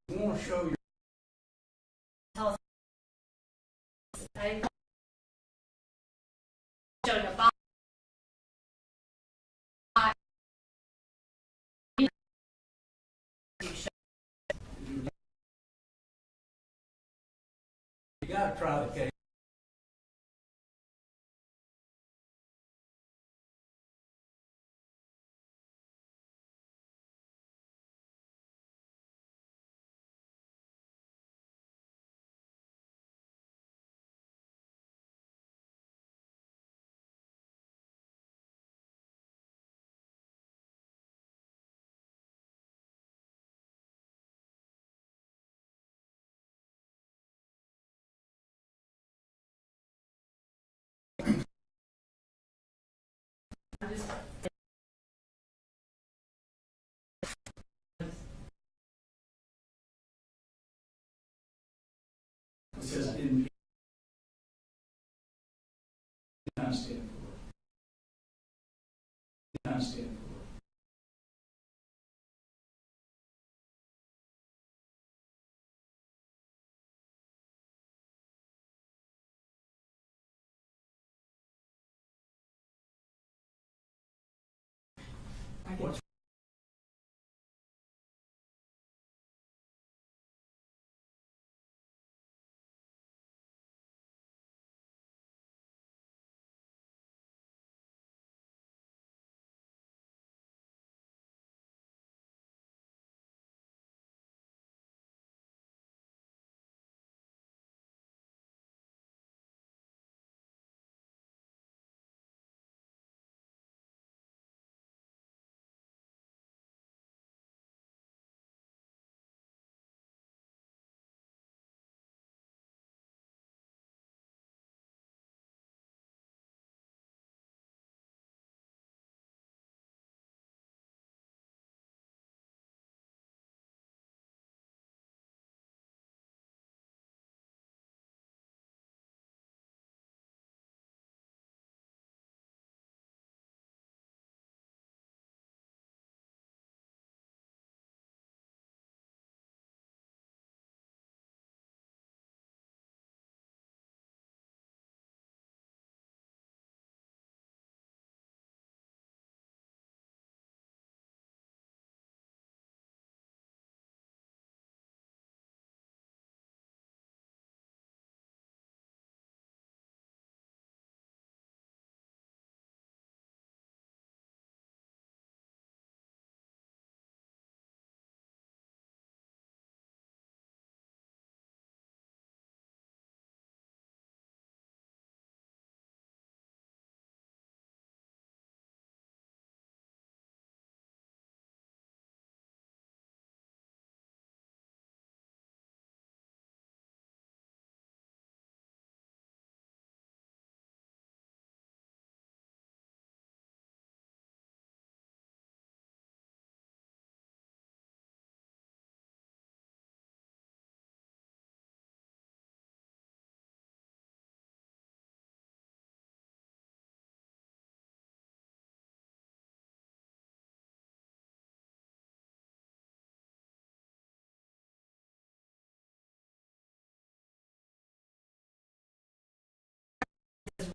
You want to show your showing a box. you got to try the case. Because in I stand for. I stand for. What's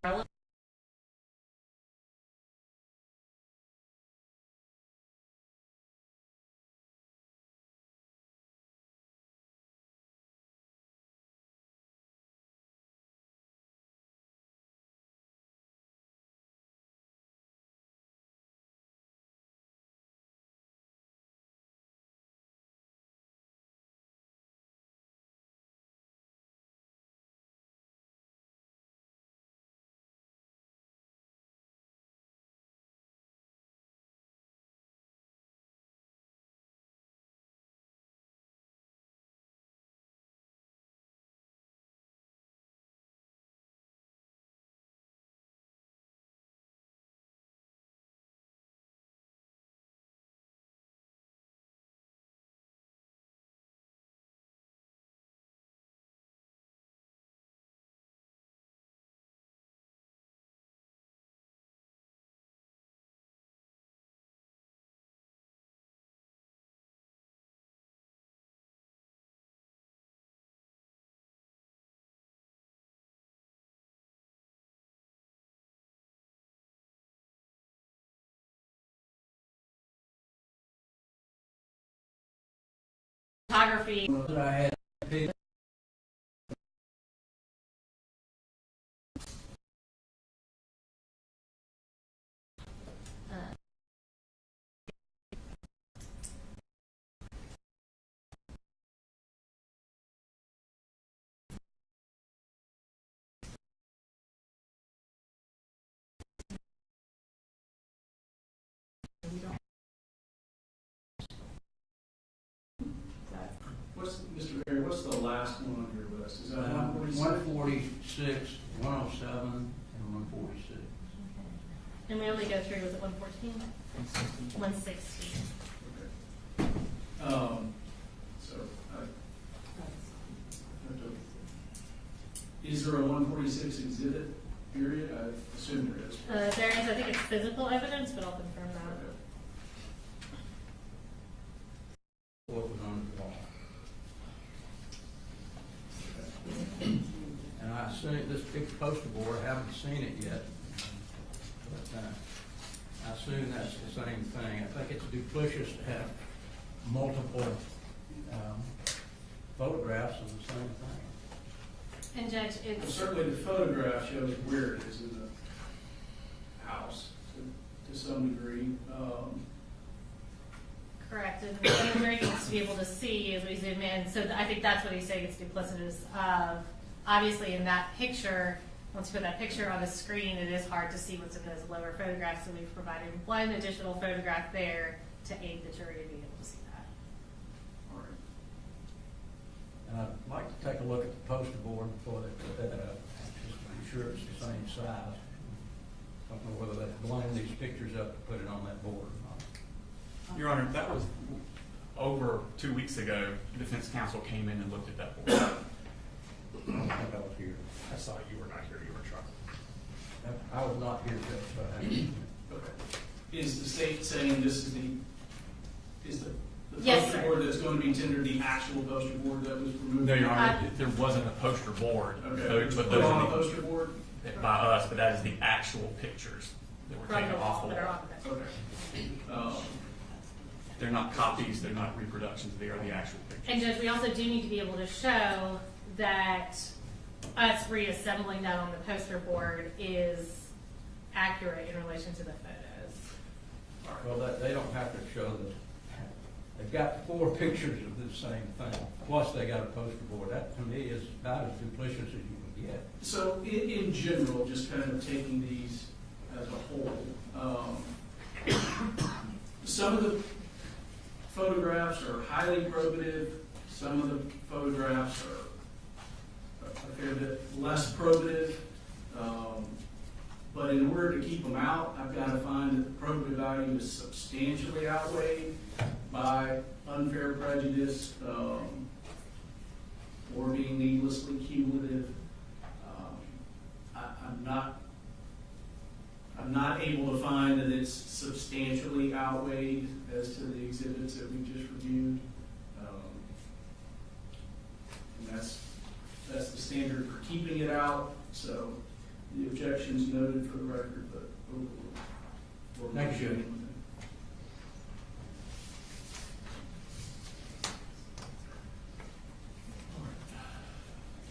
relevant? photography. That I had picked. Mr. Gray, what's the last one on your list? Is that 146, 107, and 146. And we only go through, was it 114? 116. Okay. So, is there a 146 exhibit period? I assume there is. There is, I think it's physical evidence, but I'll confirm that. What was on the wall? And I assume this big poster board, I haven't seen it yet, but I assume that's the same thing. I think it's duplicitous to have multiple photographs of the same thing. And Judge, Well, it's certainly the photograph shows where it is in the house to some degree. correct. And what Gray wants to be able to see as we zoom in. So I think that's what he's saying. It's duplicitous of, obviously in that picture, once you put that picture on the screen, it is hard to see what's in those lower photographs. So we've provided one additional photograph there to aid the jury in being able to see that. All right. And I'd like to take a look at the poster board before they put that up, just to be sure it's the same size. I don't know whether they blend these pictures up to put it on that board or not. Your Honor, that was over 2 weeks ago. The defense counsel came in and looked at that board. I don't think I was here. I saw you were not here. You were in trouble. I was not here, Judge, so I Okay. Is the state saying this is the Yes, poster sir. board that's going to be tendered the actual poster board that was removed? No, Your Honor, there wasn't a poster board. Okay. But Put those on a are poster board? by us, but that is the actual pictures that were From taken the off wall the that are wall. on Okay. They're not copies. They're not reproductions. They are the actual pictures. And Judge, we also do need to be able to show that us reassembling that on the poster board is accurate in relation to the photos. Well, they don't have to show the, they've got 4 pictures of the same thing, plus they got a poster board. That, to me, is about as duplicitous as you can get. So in general, just kind of taking these as a whole, some of the photographs are highly probative, some of the photographs are a fair bit less probative, but in order to keep them out, I've got to find that the probative value is substantially outweighed by unfair prejudice, or being needlessly cumulative. I'm not able to find that it's substantially outweighed as to the exhibits that we just reviewed. And that's the standard for keeping it out. So the objection's noted for the record, but overruled. Thank you.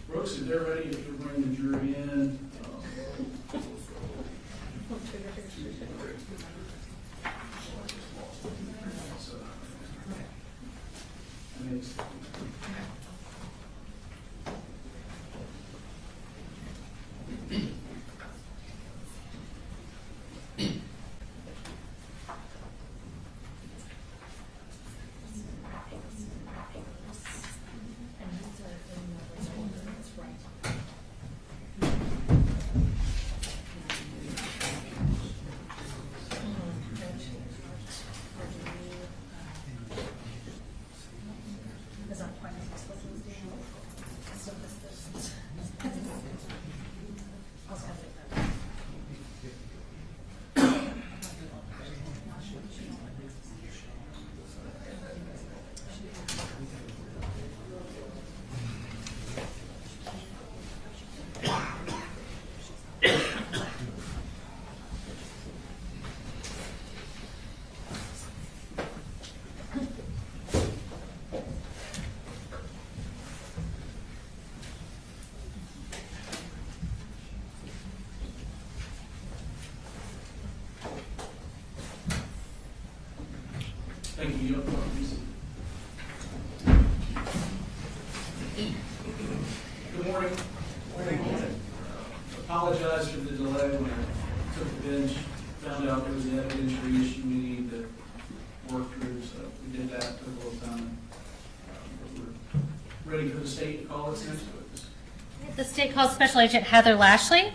Brooks, if they're ready to bring the jury in. you up front, please. Good morning. Apologize for the delay when I took the bench, found out there was an evidentiary issue we needed to work through, so we did that, took a little time. But we're ready for the state to call its next witness. The state calls Special Agent Heather Lashley.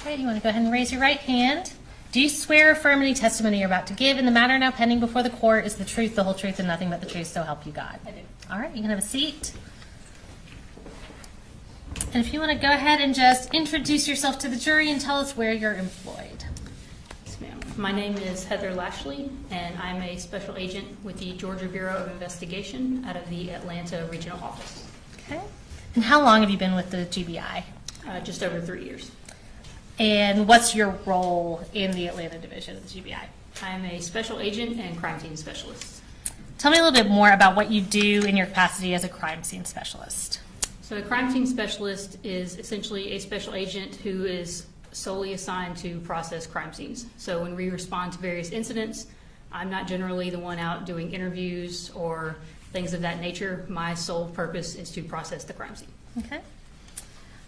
Okay, you want to go ahead and raise your right hand. Do you swear or affirm any testimony you're about to give in the matter now pending before the court is the truth, the whole truth, and nothing but the truth, so help you God? I do. All right, you can have a seat. And if you want to go ahead and just introduce yourself to the jury and tell us where you're employed. Yes, ma'am. My name is Heather Lashley, and I'm a special agent with the Georgia Bureau of Investigation out of the Atlanta Regional Office. Okay. And how long have you been with the GBI? Just over 3 years. And what's your role in the Atlanta division of the GBI? I'm a special agent and crime scene specialist. Tell me a little bit more about what you do in your capacity as a crime scene specialist. So a crime scene specialist is essentially a special agent who is solely assigned to process crime scenes. So when we respond to various incidents, I'm not generally the one out doing interviews or things of that nature. My sole purpose is to process the crime scene. Okay.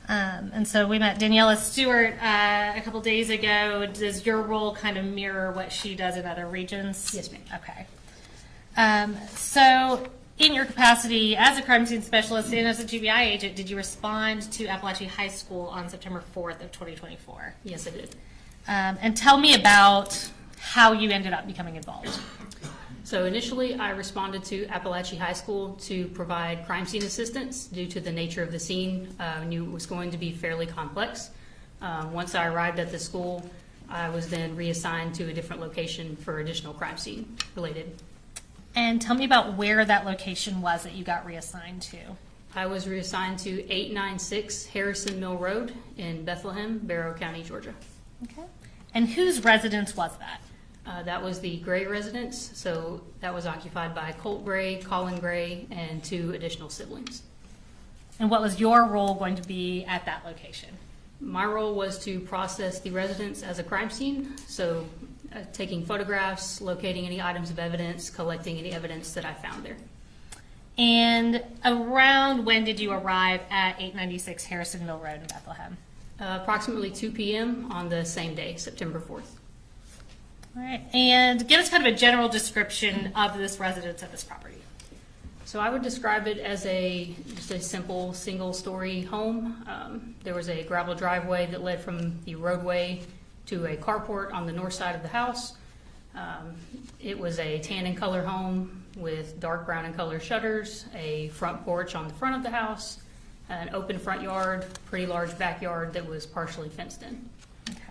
And so we met Daniela Stewart a couple days ago. Does your role kind of mirror what she does in other regions? Yes, ma'am. Okay. So in your capacity as a crime scene specialist and as a GBI agent, did you respond to Apalachee High School on September 4th of 2024? Yes, I did. And tell me about how you ended up becoming involved. So initially, I responded to Apalachee High School to provide crime scene assistance due to the nature of the scene. I knew it was going to be fairly complex. Once I arrived at the school, I was then reassigned to a different location for additional crime scene related. And tell me about where that location was that you got reassigned to. I was reassigned to 896 Harrison Mill Road in Bethlehem, Barrow County, Georgia. Okay. And whose residence was that? That was the Gray residence, so that was occupied by Colt Gray, Colin Gray, and 2 additional siblings. And what was your role going to be at that location? My role was to process the residence as a crime scene, so taking photographs, locating any items of evidence, collecting any evidence that I found there. And around when did you arrive at 896 Harrison Mill Road in Bethlehem? Approximately 2 p.m. on the same day, September 4th. All right. And give us kind of a general description of this residence at this property. So I would describe it as just a simple single-story home. There was a gravel driveway that led from the roadway to a carport on the north side of the house. It was a tan in color home with dark brown in color shutters, a front porch on the front of the house, an open front yard, pretty large backyard that was partially fenced in. Okay.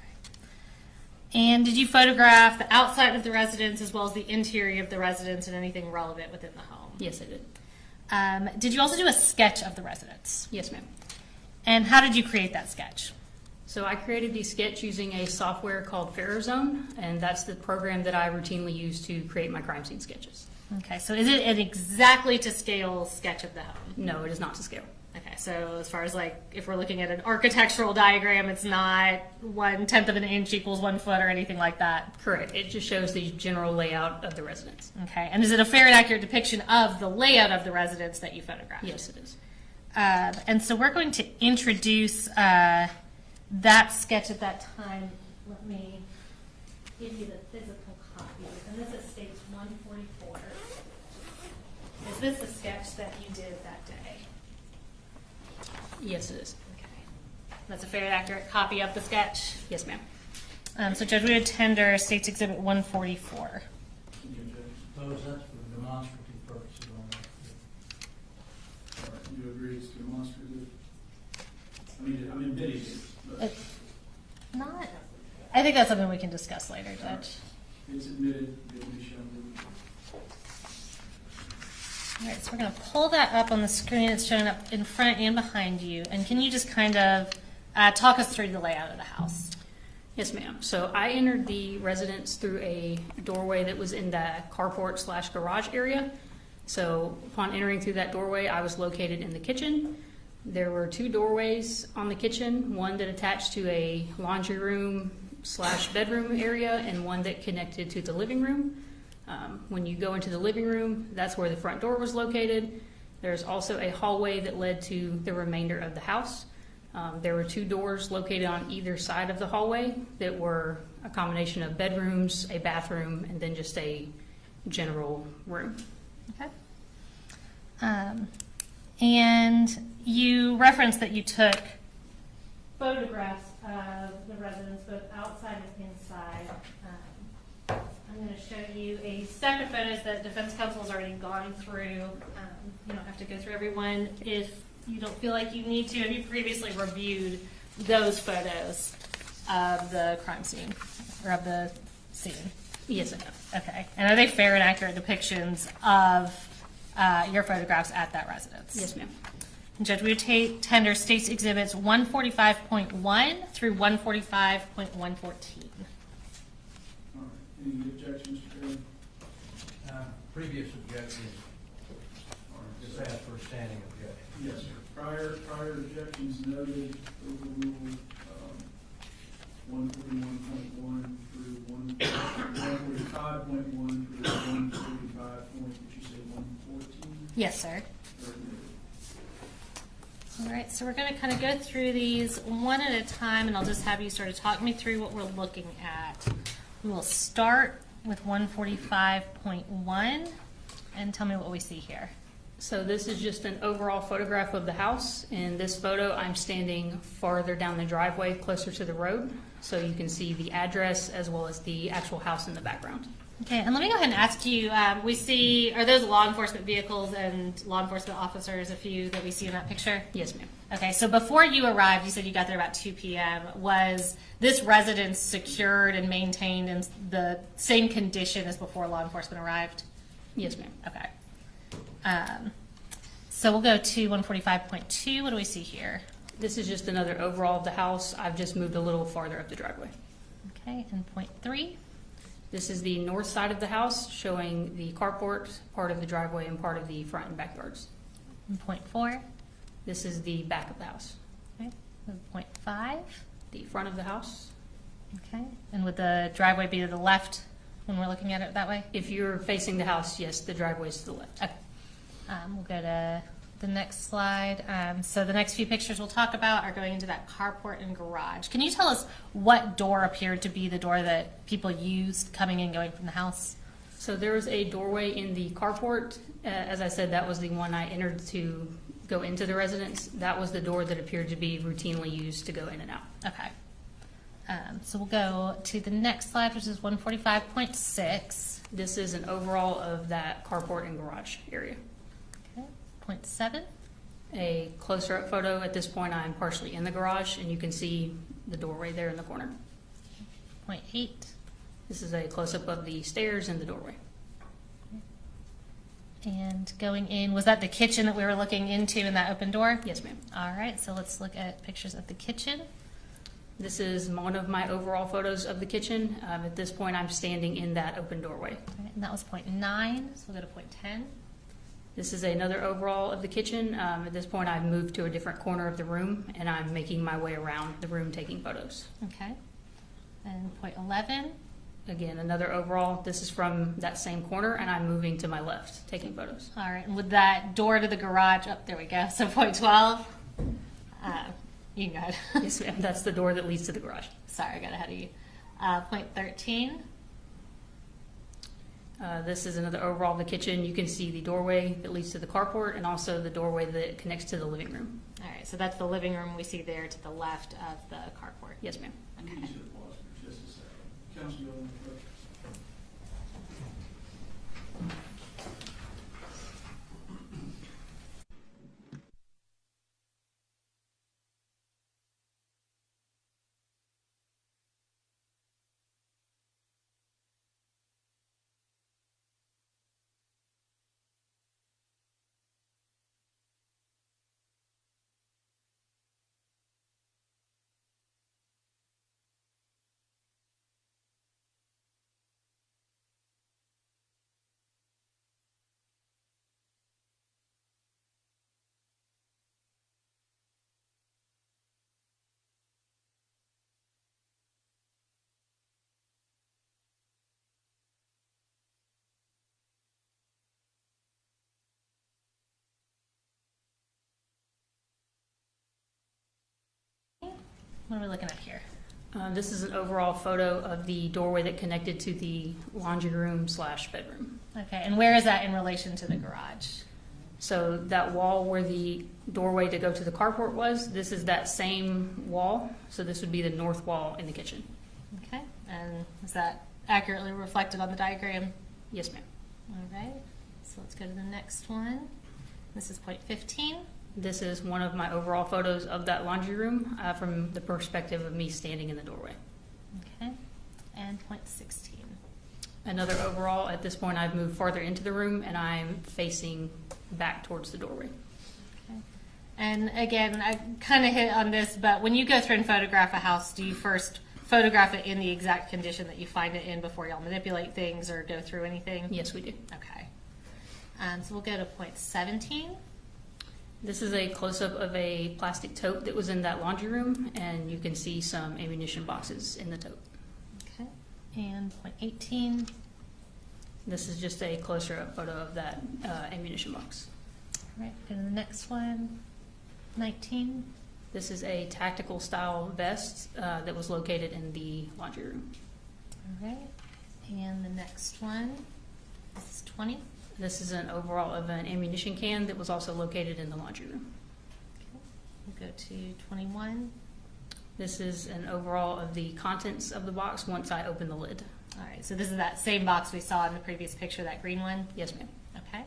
And did you photograph the outside of the residence as well as the interior of the residence and anything relevant within the home? Yes, I did. Did you also do a sketch of the residence? Yes, ma'am. And how did you create that sketch? So I created the sketch using a software called Zone, and that's the program that I routinely use to create my crime scene sketches. Okay, so is it an exactly to scale sketch of the home? No, it is not to scale. Okay, so as far as like if we're looking at an architectural diagram, it's not 1/10 of an inch equals 1 foot or anything like that? Correct. It just shows the general layout of the residence. Okay, and is it a fair and accurate depiction of the layout of the residence that you photographed? Yes, it is. And so we're going to introduce that sketch at that time. Let me give you the physical copy. And this is stage 144. Is this a sketch that you did that day? Yes, it is. Okay. That's a fair and accurate copy of the sketch. Yes, ma'am. So Judge, we would tender State's Exhibit 144. Suppose that's for demonstrative purposes only. All right, you agree it's demonstrative? I mean, video, but Not. I think that's something we can discuss later, Judge. it's admitted, it'll be shown. All right, so we're going to pull that up on the screen. It's showing up in front and behind you. And can you just kind of talk us through the layout of the house? Yes, ma'am. So I entered the residence through a doorway that was in the carport/garage area. So upon entering through that doorway, I was located in the kitchen. There were 2 doorways on the kitchen, one that attached to a laundry room / bedroom area and one that connected to the living room. When you go into the living room, that's where the front door was located. There's also a hallway that led to the remainder of the house. There were 2 doors located on either side of the hallway that were a combination of bedrooms, a bathroom, and then just a general room. Okay. And you referenced that you took photographs of the residents both outside and inside. I'm going to show you a stack of photos that defense counsel has already gone through. You don't have to go through everyone if you don't feel like you need to. Have you previously reviewed those photos of the crime scene or of the scene? Yes, I have. Okay. And are they fair and accurate depictions of your photographs at that residence? Yes, ma'am. Judge, we would tender State's Exhibits 145.1 through 145.114. All right, any objections, Mr. Chairman? Previous objections, just ask for a standing objection. Yes, sir. Prior objections noted, overruled, 141.1 through 145.1 through 145 point, did you say 114? Yes, sir. Very good. All right, so we're going to kind of go through these one at a time, and I'll just have you sort of talk me through what we're looking at. We will start with 145.1 and tell me what we see here. So this is just an overall photograph of the house. In this photo, I'm standing farther down the driveway, closer to the road, so you can see the address as well as the actual house in the background. Okay, and let me go ahead and ask you, we see, are those law enforcement vehicles and law enforcement officers, a few that we see in that picture? Yes, ma'am. Okay, so before you arrived, you said you got there about 2 p.m. Was this residence secured and maintained in the same condition as before law enforcement arrived? Yes, ma'am. Okay. So we'll go to 145.2. What do we see here? This is just another overall of the house. I've just moved a little farther up the driveway. Okay, and point 3. This is the north side of the house, showing the carport, part of the driveway, and part of the front and backyards. And point 4. This is the back of the house. Okay, and point 5. The front of the house. Okay, and would the driveway be to the left when we're looking at it that way? If you're facing the house, yes, the driveway is to the left. Okay. We'll go to the next slide. So the next few pictures we'll talk about are going into that carport and garage. Can you tell us what door appeared to be the door that people used coming and going from the house? So there was a doorway in the carport. As I said, that was the one I entered to go into the residence. That was the door that appeared to be routinely used to go in and out. Okay. So we'll go to the next slide, which is 145.6. This is an overall of that carport and garage area. Okay. Point 7. A closer up photo. At this point, I'm partially in the garage, and you can see the doorway there in the corner. Point 8. This is a close-up of the stairs and the doorway. And going in, was that the kitchen that we were looking into in that open door? Yes, ma'am. All right, so let's look at pictures of the kitchen. This is one of my overall photos of the kitchen. At this point, I'm standing in that open doorway. All right, and that was point 9, so we'll go to point 10. This is another overall of the kitchen. At this point, I've moved to a different corner of the room, and I'm making my way around the room taking photos. Okay. And point 11. Again, another overall. This is from that same corner, and I'm moving to my left, taking photos. All right, and with that door to the garage, oh, there we go, so point 12. You can go ahead. Yes, ma'am. That's the door that leads to the garage. Sorry, I got ahead of you. Point 13. This is another overall of the kitchen. You can see the doorway that leads to the carport and also the doorway that connects to the living room. All right, so that's the living room we see there to the left of the carport. Yes, ma'am. You Okay. need to pause for just a second. Counsel, you have any questions? What are we looking at here? This is an overall photo of the doorway that connected to the laundry room / bedroom. Okay, and where is that in relation to the garage? So that wall where the doorway to go to the carport was, this is that same wall. So this would be the north wall in the kitchen. Okay, and is that accurately reflected on the diagram? Yes, ma'am. All right, so let's go to the next one. This is point 15. This is one of my overall photos of that laundry room from the perspective of me standing in the doorway. Okay, and point 16. Another overall, at this point I've moved farther into the room and I'm facing back towards the doorway. Okay. And again, I kind of hit on this, but when you go through and photograph a house, do you first photograph it in the exact condition that you find it in before y'all manipulate things or go through anything? Yes, we do. Okay. So we'll go to point 17. This is a close-up of a plastic tote that was in that laundry room, and you can see some ammunition boxes in the tote. Okay. And point 18. This is just a closer-up photo of that ammunition box. All right, go to the next one. 19. This is a tactical style vest that was located in the laundry room. All right. And the next one. This is 20. This is an overall of an ammunition can that was also located in the laundry room. Okay. We'll go to 21. This is an overall of the contents of the box once I open the lid. All right, so this is that same box we saw in the previous picture, that green one? Yes, ma'am. Okay.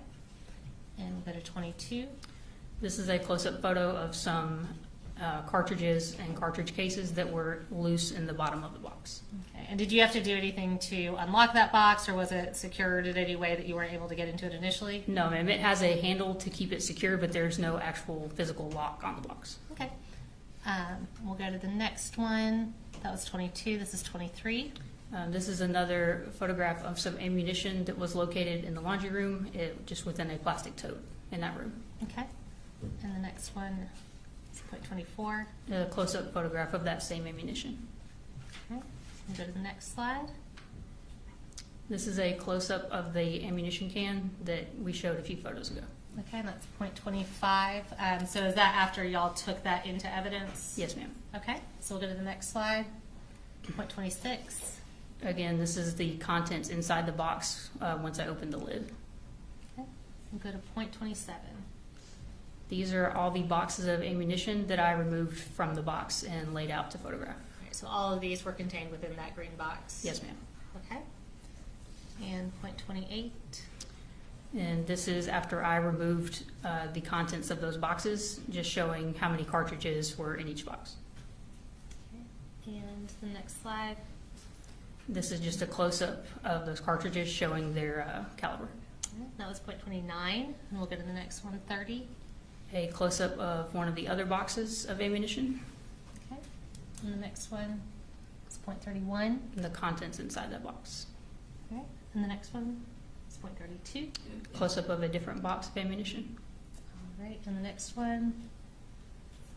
And we'll go to 22. This is a close-up photo of some cartridges and cartridge cases that were loose in the bottom of the box. Okay. And did you have to do anything to unlock that box, or was it secured in any way that you weren't able to get into it initially? No, ma'am. It has a handle to keep it secure, but there's no actual physical lock on the box. Okay. We'll go to the next one. That was 22. This is 23. This is another photograph of some ammunition that was located in the laundry room, just within a plastic tote in that room. Okay. And the next one is point 24. A close-up photograph of that same ammunition. Okay. We'll go to the next slide. This is a close-up of the ammunition can that we showed a few photos ago. Okay, and that's point 25. So is that after y'all took that into evidence? Yes, ma'am. Okay, so we'll go to the next slide. Point 26. Again, this is the contents inside the box once I opened the lid. Okay, we'll go to point 27. These are all the boxes of ammunition that I removed from the box and laid out to photograph. All right, so all of these were contained within that green box? Yes, ma'am. Okay. And point 28. And this is after I removed the contents of those boxes, just showing how many cartridges were in each box. Okay. And the next slide. This is just a close-up of those cartridges showing their caliber. All right, that was point 29. And we'll go to the next one, 30. A close-up of one of the other boxes of ammunition Okay. And the next one is point 31. and the contents inside that box. Okay. And the next one is point 32. Close-up of a different box of ammunition. All right. And the next one,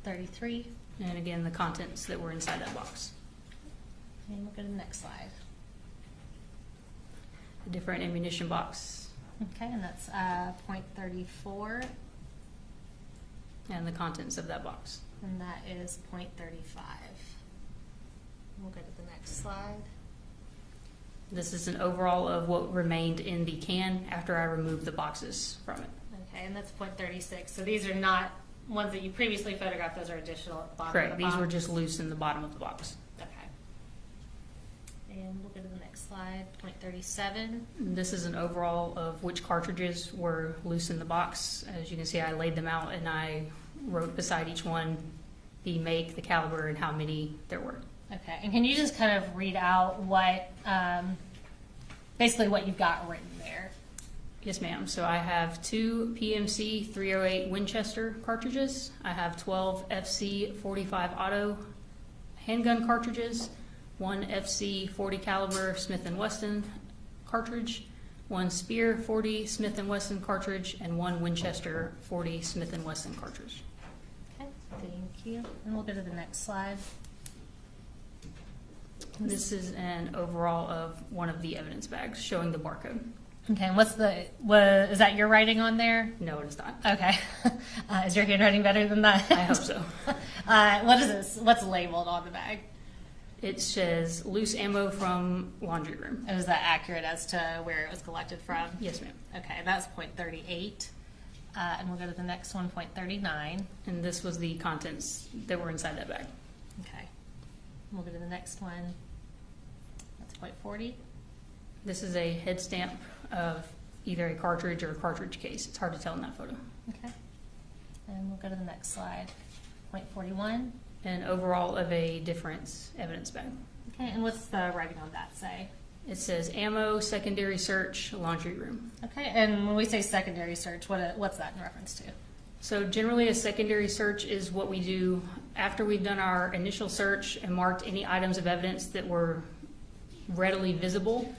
33. And again, the contents that were inside that box. And we'll go to the next slide. A different ammunition box Okay, and that's point 34, and the contents of that box. and that is point 35. We'll go to the next slide. This is an overall of what remained in the can after I removed the boxes from it. Okay, and that's point 36. So these are not ones that you previously photographed, those are additional at the bottom Correct. of the These box. were just loose in the bottom of the box. Okay. And we'll go to the next slide, point 37. This is an overall of which cartridges were loose in the box. As you can see, I laid them out and I wrote beside each one the make, the caliber, and how many there were. Okay, and can you just kind of read out what, basically what you've got written there? Yes, ma'am. So I have 2 PMC 308 Winchester cartridges. I have 12 FC 45 Auto handgun cartridges, 1 FC 40 caliber Smith & Wesson cartridge, 1 Spear 40 Smith & Wesson cartridge, and 1 Winchester 40 Smith & Wesson cartridge. Okay, thank you. And we'll go to the next slide. This is an overall of one of the evidence bags showing the barcode. Okay, and is that your writing on there? No, it is not. Okay. Is your handwriting better than that? I hope so. What is this? What's labeled on the bag? It says loose ammo from laundry room. And is that accurate as to where it was collected from? Yes, ma'am. Okay, that's .38. And we'll go to the next one, .39. And this was the contents that were inside that bag. Okay. We'll go to the next one. That's .40. This is a head stamp of either a cartridge or a cartridge case. It's hard to tell in that photo. Okay. And we'll go to the next slide. .41. And overall of a difference evidence bag. Okay, and what's the writing on that say? It says ammo, secondary search, laundry room. Okay, and when we say secondary search, what's that in reference to? So generally a secondary search is what we do after we've done our initial search and marked any items of evidence that were readily visible.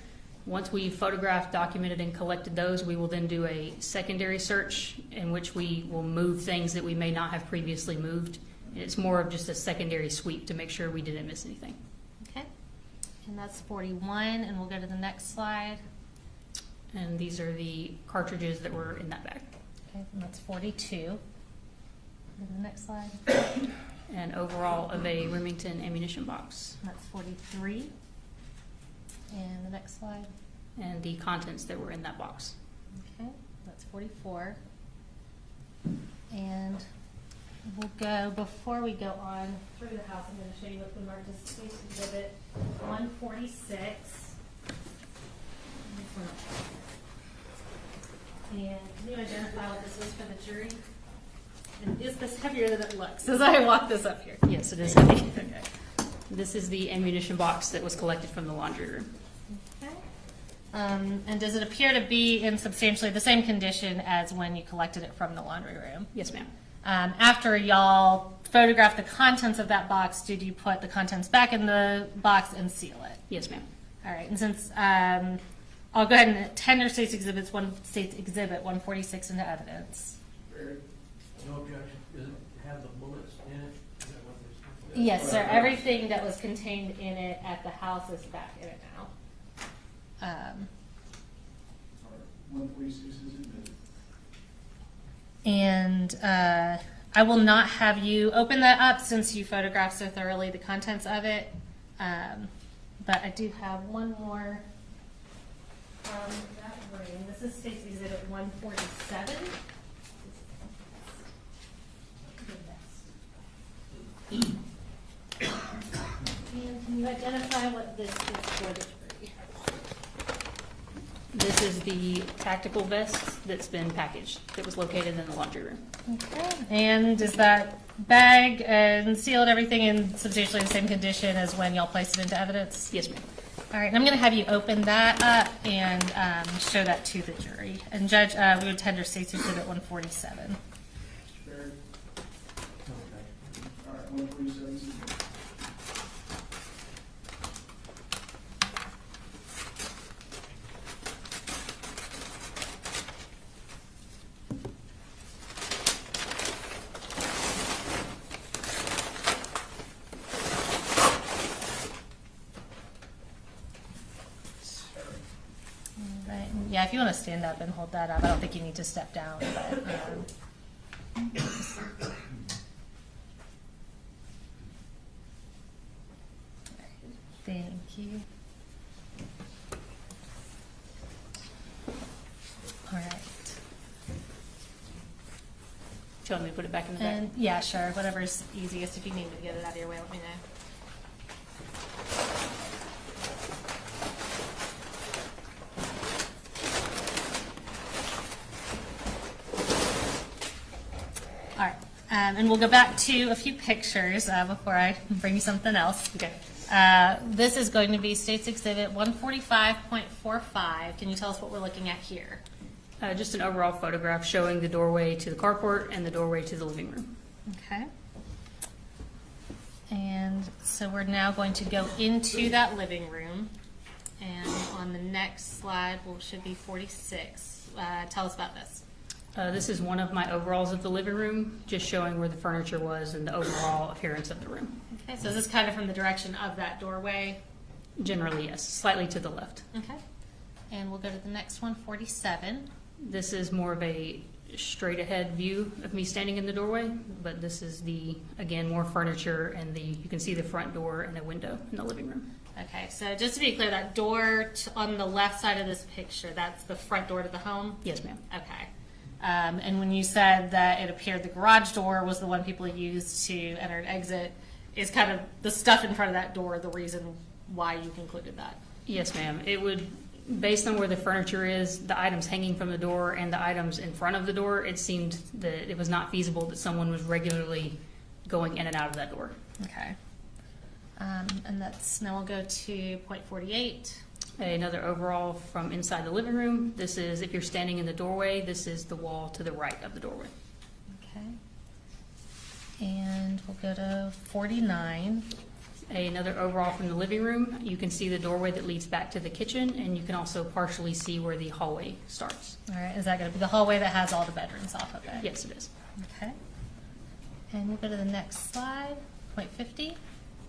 Once we photographed, documented, and collected those, we will then do a secondary search in which we will move things that we may not have previously moved. It's more of just a secondary sweep to make sure we didn't miss anything. Okay, and that's 41, and we'll go to the next slide. And these are the cartridges that were in that bag. Okay, and that's 42. Go to the next slide. And overall of a Remington ammunition box. That's 43. And the next slide. And the contents that were in that box. Okay, that's 44. And we'll go, before we go on through the house, I'm going to show you what's been marked as Case Exhibit 146. And can you identify what this is for the jury? And is this heavier than it looks as I walk this up here? Yes, it is heavy. Okay. This is the ammunition box that was collected from the laundry room. Okay. And does it appear to be in substantially the same condition as when you collected it from the laundry room? Yes, ma'am. After y'all photographed the contents of that box, did you put the contents back in the box and seal it? Yes, ma'am. All right, and since I'll go ahead and tender State's Exhibit 146 into evidence. No objection. Does it have the bullets in it? Is that what this? Yes, sir. Everything that was contained in it at the house is back in it now. 146 is admitted. And I will not have you open that up since you photographed so thoroughly the contents of it. But I do have one more from that room. This is State's Exhibit 147. And can you identify what this is for the jury? This is the tactical vest that's been packaged that was located in the laundry room. Okay. And is that bag and sealed everything in substantially the same condition as when y'all placed it into evidence? Yes, ma'am. All right, and I'm going to have you open that up and show that to the jury. And Judge, we would tender State's Exhibit 147. Mr. Barrett? All right, 147 is admitted. Right. Yeah, if you want to stand up and hold that up, I don't think you need to step down, but. Thank you. All right. Do you want me to put it back in the bag? And yeah, sure, whatever's easiest. If you need me to get it out of your way, let me know. All right, and we'll go back to a few pictures before I bring you something else. Okay. This is going to be State's Exhibit 145.45. Can you tell us what we're looking at here? Just an overall photograph showing the doorway to the carport and the doorway to the living room. Okay. And so we're now going to go into that living room. And on the next slide, should be 46. Tell us about this. This is one of my overalls of the living room, just showing where the furniture was and the overall appearance of the room. Okay, so is this kind of from the direction of that doorway? Generally, yes, slightly to the left. Okay. And we'll go to the next one, 47. This is more of a straight ahead view of me standing in the doorway, but this is again, more furniture, and you can see the front door and a window in the living room. Okay, so just to be clear, that door on the left side of this picture, that's the front door to the home? Yes, ma'am. Okay. And when you said that it appeared the garage door was the one people used to enter and exit, is kind of the stuff in front of that door the reason why you concluded that? Yes, ma'am. It would, based on where the furniture is, the items hanging from the door, and the items in front of the door, it seemed that it was not feasible that someone was regularly going in and out of that door. Okay. And now we'll go to point 48. Another overall from inside the living room. This is, if you're standing in the doorway, this is the wall to the right of the doorway. Okay. And we'll go to 49. Another overall from the living room. You can see the doorway that leads back to the kitchen, and you can also partially see where the hallway starts. All right, is that going to be the hallway that has all the bedrooms off of it? Yes, it is. Okay. And we'll go to the next slide, point 50.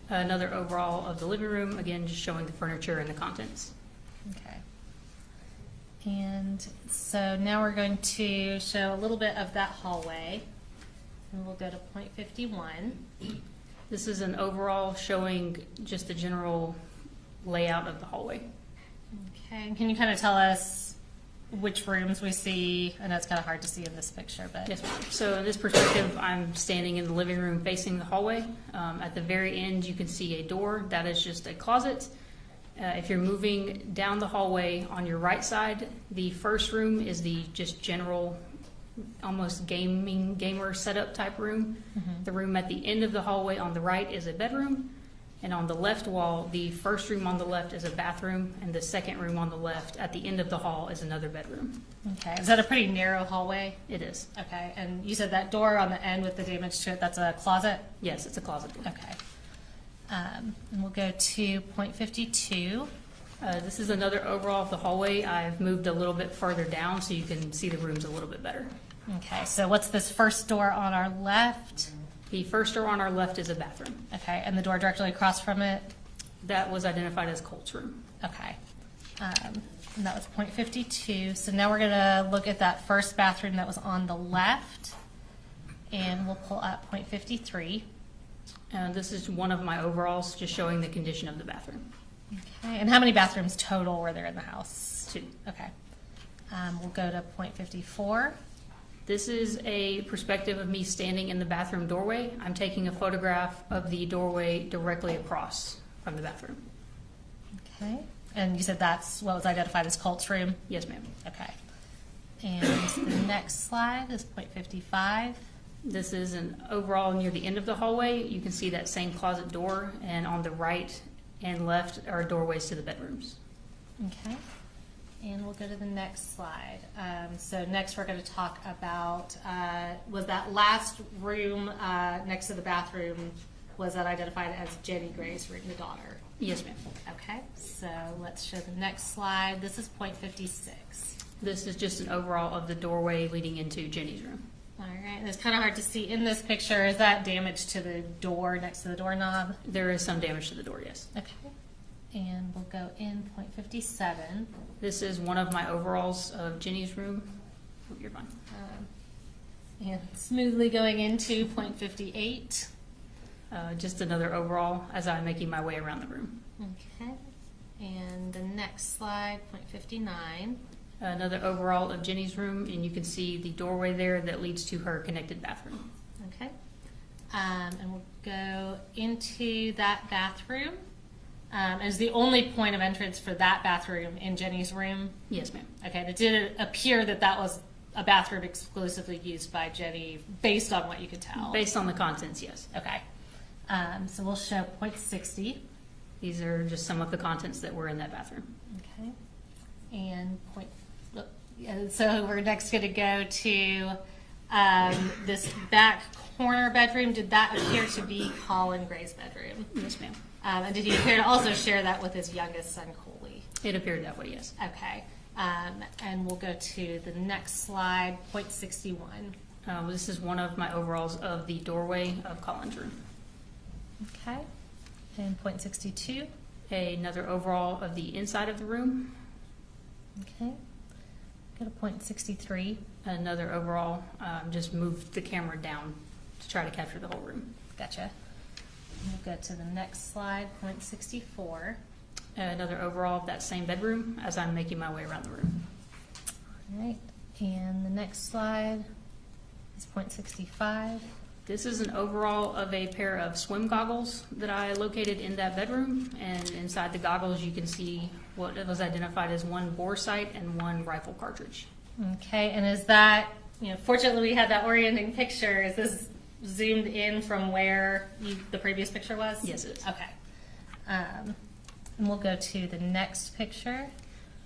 Another overall of the living room, again, just showing the furniture and the contents. Okay. And so now we're going to show a little bit of that hallway. And we'll go to point 51. This is an overall showing just the general layout of the hallway. Okay, and can you kind of tell us which rooms we see? I know it's kind of hard to see in this picture, but. Yes, ma'am. So in this perspective, I'm standing in the living room facing the hallway. At the very end, you can see a door. That is just a closet. If you're moving down the hallway on your right side, the first room is the just general, almost gamer setup type room. Mhm. The room at the end of the hallway on the right is a bedroom. And on the left wall, the first room on the left is a bathroom, and the second room on the left at the end of the hall is another bedroom. Okay, is that a pretty narrow hallway? It is. Okay, and you said that door on the end with the damage to it, that's a closet? Yes, it's a closet door. Okay. And we'll go to point 52. This is another overall of the hallway. I've moved a little bit further down so you can see the rooms a little bit better. Okay, so what's this first door on our left? The first door on our left is a bathroom. Okay, and the door directly across from it? That was identified as Colt's room. Okay. And that was point 52. So now we're going to look at that first bathroom that was on the left, and we'll pull up point 53. This is one of my overalls, just showing the condition of the bathroom. Okay, and how many bathrooms total were there in the house? 2. Okay. We'll go to point 54. This is a perspective of me standing in the bathroom doorway. I'm taking a photograph of the doorway directly across from the bathroom. Okay. And you said that's what was identified as Colt's room? Yes, ma'am. Okay. And the next slide is point 55. This is an overall near the end of the hallway. You can see that same closet door, and on the right and left are doorways to the bedrooms. Okay. And we'll go to the next slide. So next we're going to talk about, was that last room next to the bathroom, was that identified as Jenny Gray's room, the daughter? Yes, ma'am. Okay, so let's show the next slide. This is point 56. This is just an overall of the doorway leading into Jenny's room. All right, and it's kind of hard to see in this picture. Is that damage to the door next to the doorknob? There is some damage to the door, yes. Okay. And we'll go in point 57. This is one of my overalls of Jenny's room. Oh, you're fine. And smoothly going into point 58. Just another overall as I'm making my way around the room. Okay. And the next slide, point 59. Another overall of Jenny's room, and you can see the doorway there that leads to her connected bathroom. Okay. And we'll go into that bathroom. Is the only point of entrance for that bathroom in Jenny's room? Yes, ma'am. Okay, and it did appear that that was a bathroom exclusively used by Jenny, based on what you could tell. Based on the contents, yes. Okay. So we'll show point 60. These are just some of the contents that were in that bathroom. Okay. And so we're next going to go to this back corner bedroom. Did that appear to be Colin Gray's bedroom? Yes, ma'am. And did he appear to also share that with his youngest son, Coley? It appeared that way, yes. Okay. And we'll go to the next slide, point 61. This is one of my overalls of the doorway of Colin's room. Okay. And point 62. Another overall of the inside of the room. Okay. Go to point 63. Another overall, just moved the camera down to try to capture the whole room. Gotcha. We'll go to the next slide, point 64. Another overall of that same bedroom as I'm making my way around the room. All right. And the next slide is point 65. This is an overall of a pair of swim goggles that I located in that bedroom, and inside the goggles you can see what was identified as one bore sight and one rifle cartridge. Okay, and is that, fortunately we had that orienting picture. Is this zoomed in from where the previous picture was? Yes, it is. Okay. And we'll go to the next picture.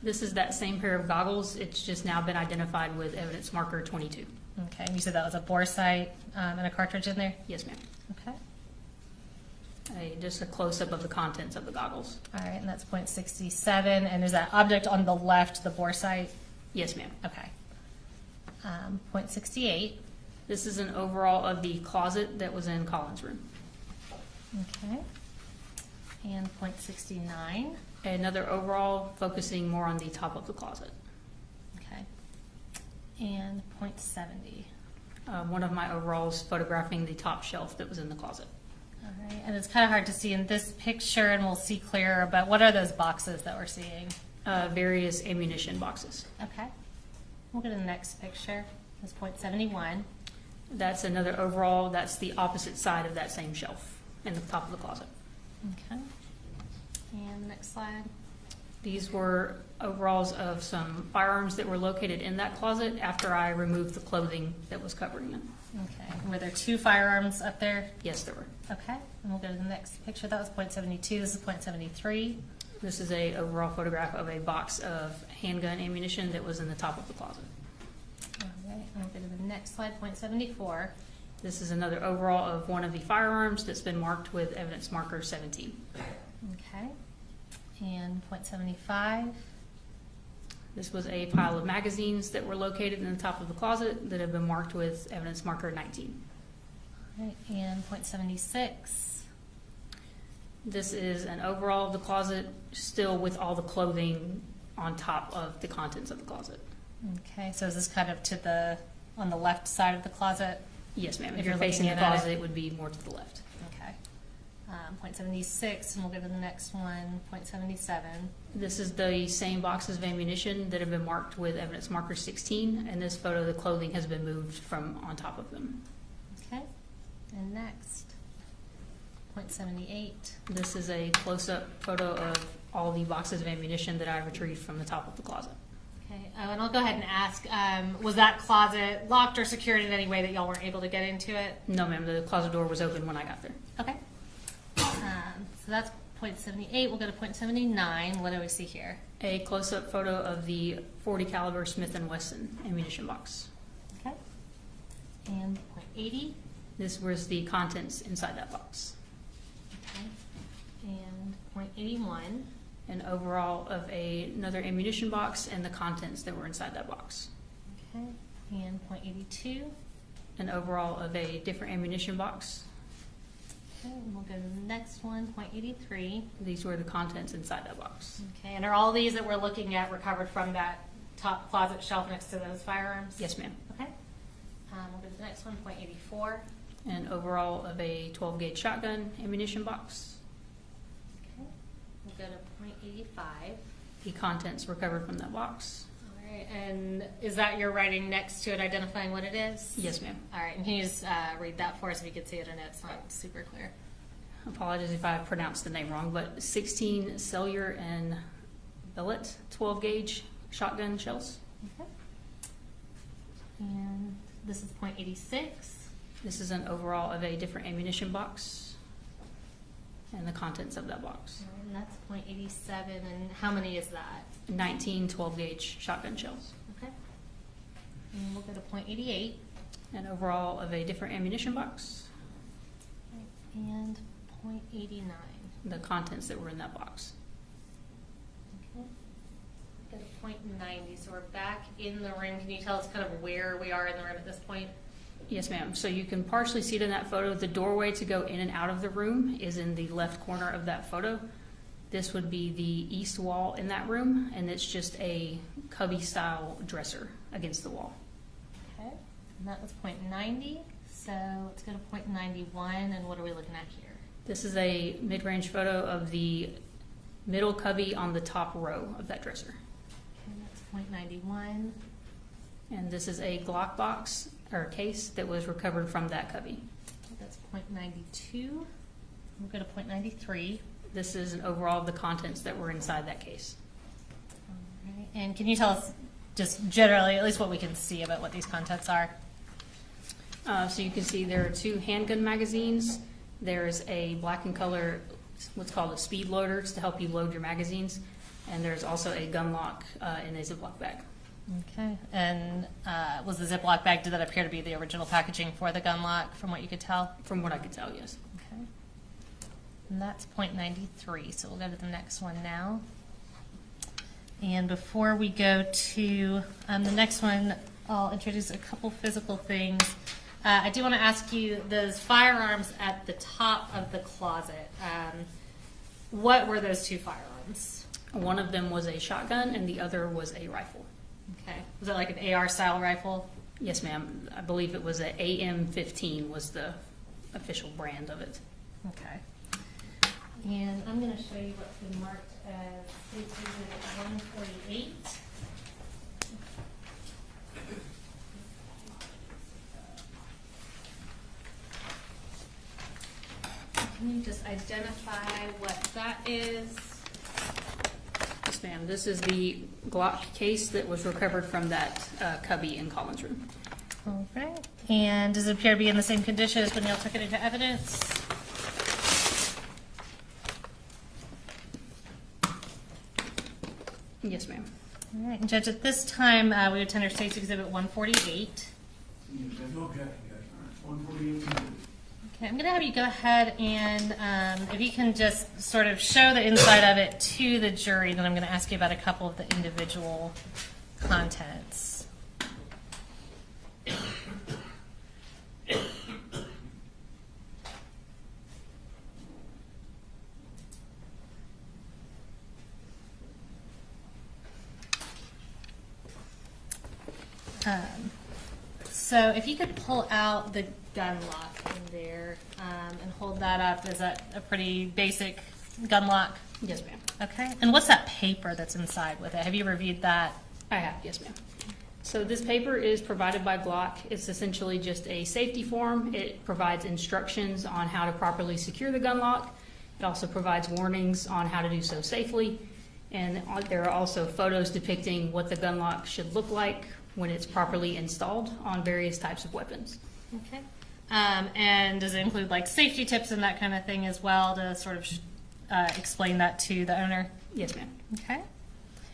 This is that same pair of goggles. It's just now been identified with evidence marker 22. Okay, and you said that was a bore sight and a cartridge in there? Yes, ma'am. Okay. Just a close-up of the contents of the goggles. All right, and that's point 67. And is that object on the left the bore sight? Yes, ma'am. Okay. Point 68. This is an overall of the closet that was in Colin's room. Okay. And point 69. Another overall focusing more on the top of the closet. Okay. And point 70. One of my overalls photographing the top shelf that was in the closet. All right, and it's kind of hard to see in this picture, and we'll see clearer, but what are those boxes that we're seeing? Various ammunition boxes. Okay. We'll go to the next picture. That's point 71. That's another overall. That's the opposite side of that same shelf in the top of the closet. Okay. And the next slide. These were overalls of some firearms that were located in that closet after I removed the clothing that was covering them. Okay. Were there 2 firearms up there? Yes, there were. Okay. And we'll go to the next picture. That was point 72. This is point 73. This is a overall photograph of a box of handgun ammunition that was in the top of the closet. All right. And we'll go to the next slide, point 74. This is another overall of one of the firearms that's been marked with evidence marker 17. Okay. And point 75. This was a pile of magazines that were located in the top of the closet that have been marked with evidence marker 19. All right. And point 76. This is an overall of the closet, still with all the clothing on top of the contents of the closet. Okay. So is this kind of on the left side of the closet? Yes, ma'am. If If you're you're facing the looking at it. closet, it would be more to the left. Okay. Point 76, and we'll go to the next one, point 77. This is the same boxes of ammunition that have been marked with evidence marker 16, and this photo, the clothing has been moved from on top of them. Okay. And next, point 78. This is a close-up photo of all the boxes of ammunition that I retrieved from the top of the closet. Okay. And I'll go ahead and ask, was that closet locked or secured in any way that y'all weren't able to get into it? No, ma'am, the closet door was open when I got there. Okay. So that's point 78. We'll go to point 79. What do we see here? A close-up photo of the .40 caliber Smith & Wesson ammunition box. Okay. And point 80. This was the contents inside that box. Okay. And point 81. An overall of another ammunition box and the contents that were inside that box. Okay. And point 82. An overall of a different ammunition box. Okay, and we'll go to the next one, point 83. These were the contents inside that box. Okay, and are all these that we're looking at recovered from that top closet shelf next to those firearms? Yes, ma'am. Okay. We'll go to the next one, point 84. An overall of a 12-gauge shotgun ammunition box. Okay. We'll go to point 85. The contents recovered from that box. All right, and is that your writing next to it identifying what it is? Yes, ma'am. All right, and can you just read that for us if you could see it? I know it's not super clear. Apologies if I pronounced the name wrong, but 16 cellular and billet 12-gauge shotgun shells. Okay. And this is point 86. This is an overall of a different ammunition box and the contents of that box. And that's point 87. And how many is that? 19 12-gauge shotgun shells. Okay. And we'll go to point 88. An overall of a different ammunition box. And point 89. The contents that were in that box. Okay. Go to point 90. So we're back in the room. Can you tell us kind of where we are in the room at this point? Yes, ma'am. So you can partially see it in that photo. The doorway to go in and out of the room is in the left corner of that photo. This would be the east wall in that room, and it's just a cubby-style dresser against the wall. Okay, and that was .90, so let's go to .91, and what are we looking at here? This is a mid-range photo of the middle cubby on the top row of that dresser. Okay, that's .91. And this is a Glock box, or case, that was recovered from that cubby. That's .92. We'll go to .93. This is an overall of the contents that were inside that case. All right. And can you tell us just generally, at least what we can see about what these contents are? So you can see there are 2 handgun magazines. There's a black and color, what's called a speed loader, to help you load your magazines. And there's also a gun lock in a Ziploc bag. Okay. And was the Ziploc bag, did that appear to be the original packaging for the gun lock, from what you could tell? From what I could tell, yes. Okay. And that's .93, so we'll go to the next one now. And before we go to the next one, I'll introduce a couple physical things. I do want to ask you, those firearms at the top of the closet, what were those 2 firearms? One of them was a shotgun and the other was a rifle. Okay. Was it like an AR style rifle? Yes, ma'am. I believe it was a AM-15 was the official brand of it. Okay. And I'm going to show you what's been marked as State Exhibit 148. Can you just identify what that is? Yes, ma'am. This is the Glock case that was recovered from that cubby in Colin's room. All right. And does it appear to be in the same condition as when y'all took it into evidence? Yes, ma'am. All right. And Judge, at this time, we would tender State's Exhibit 148. Okay, 148. Okay, I'm going to have you go ahead and if you can just sort of show the inside of it to the jury, then I'm going to ask you about a couple of the individual contents. So if you could pull out the gun lock in there and hold that up, is that a pretty basic gun lock? Yes, ma'am. Okay. And what's that paper that's inside with it? Have you reviewed that? I have, yes, ma'am. So this paper is provided by Glock. It's essentially just a safety form. It provides instructions on how to properly secure the gun lock. It also provides warnings on how to do so safely. And there are also photos depicting what the gun lock should look like when it's properly installed on various types of weapons. Okay. And does it include like safety tips and that kind of thing as well to sort of explain that to the owner? Yes, ma'am. Okay.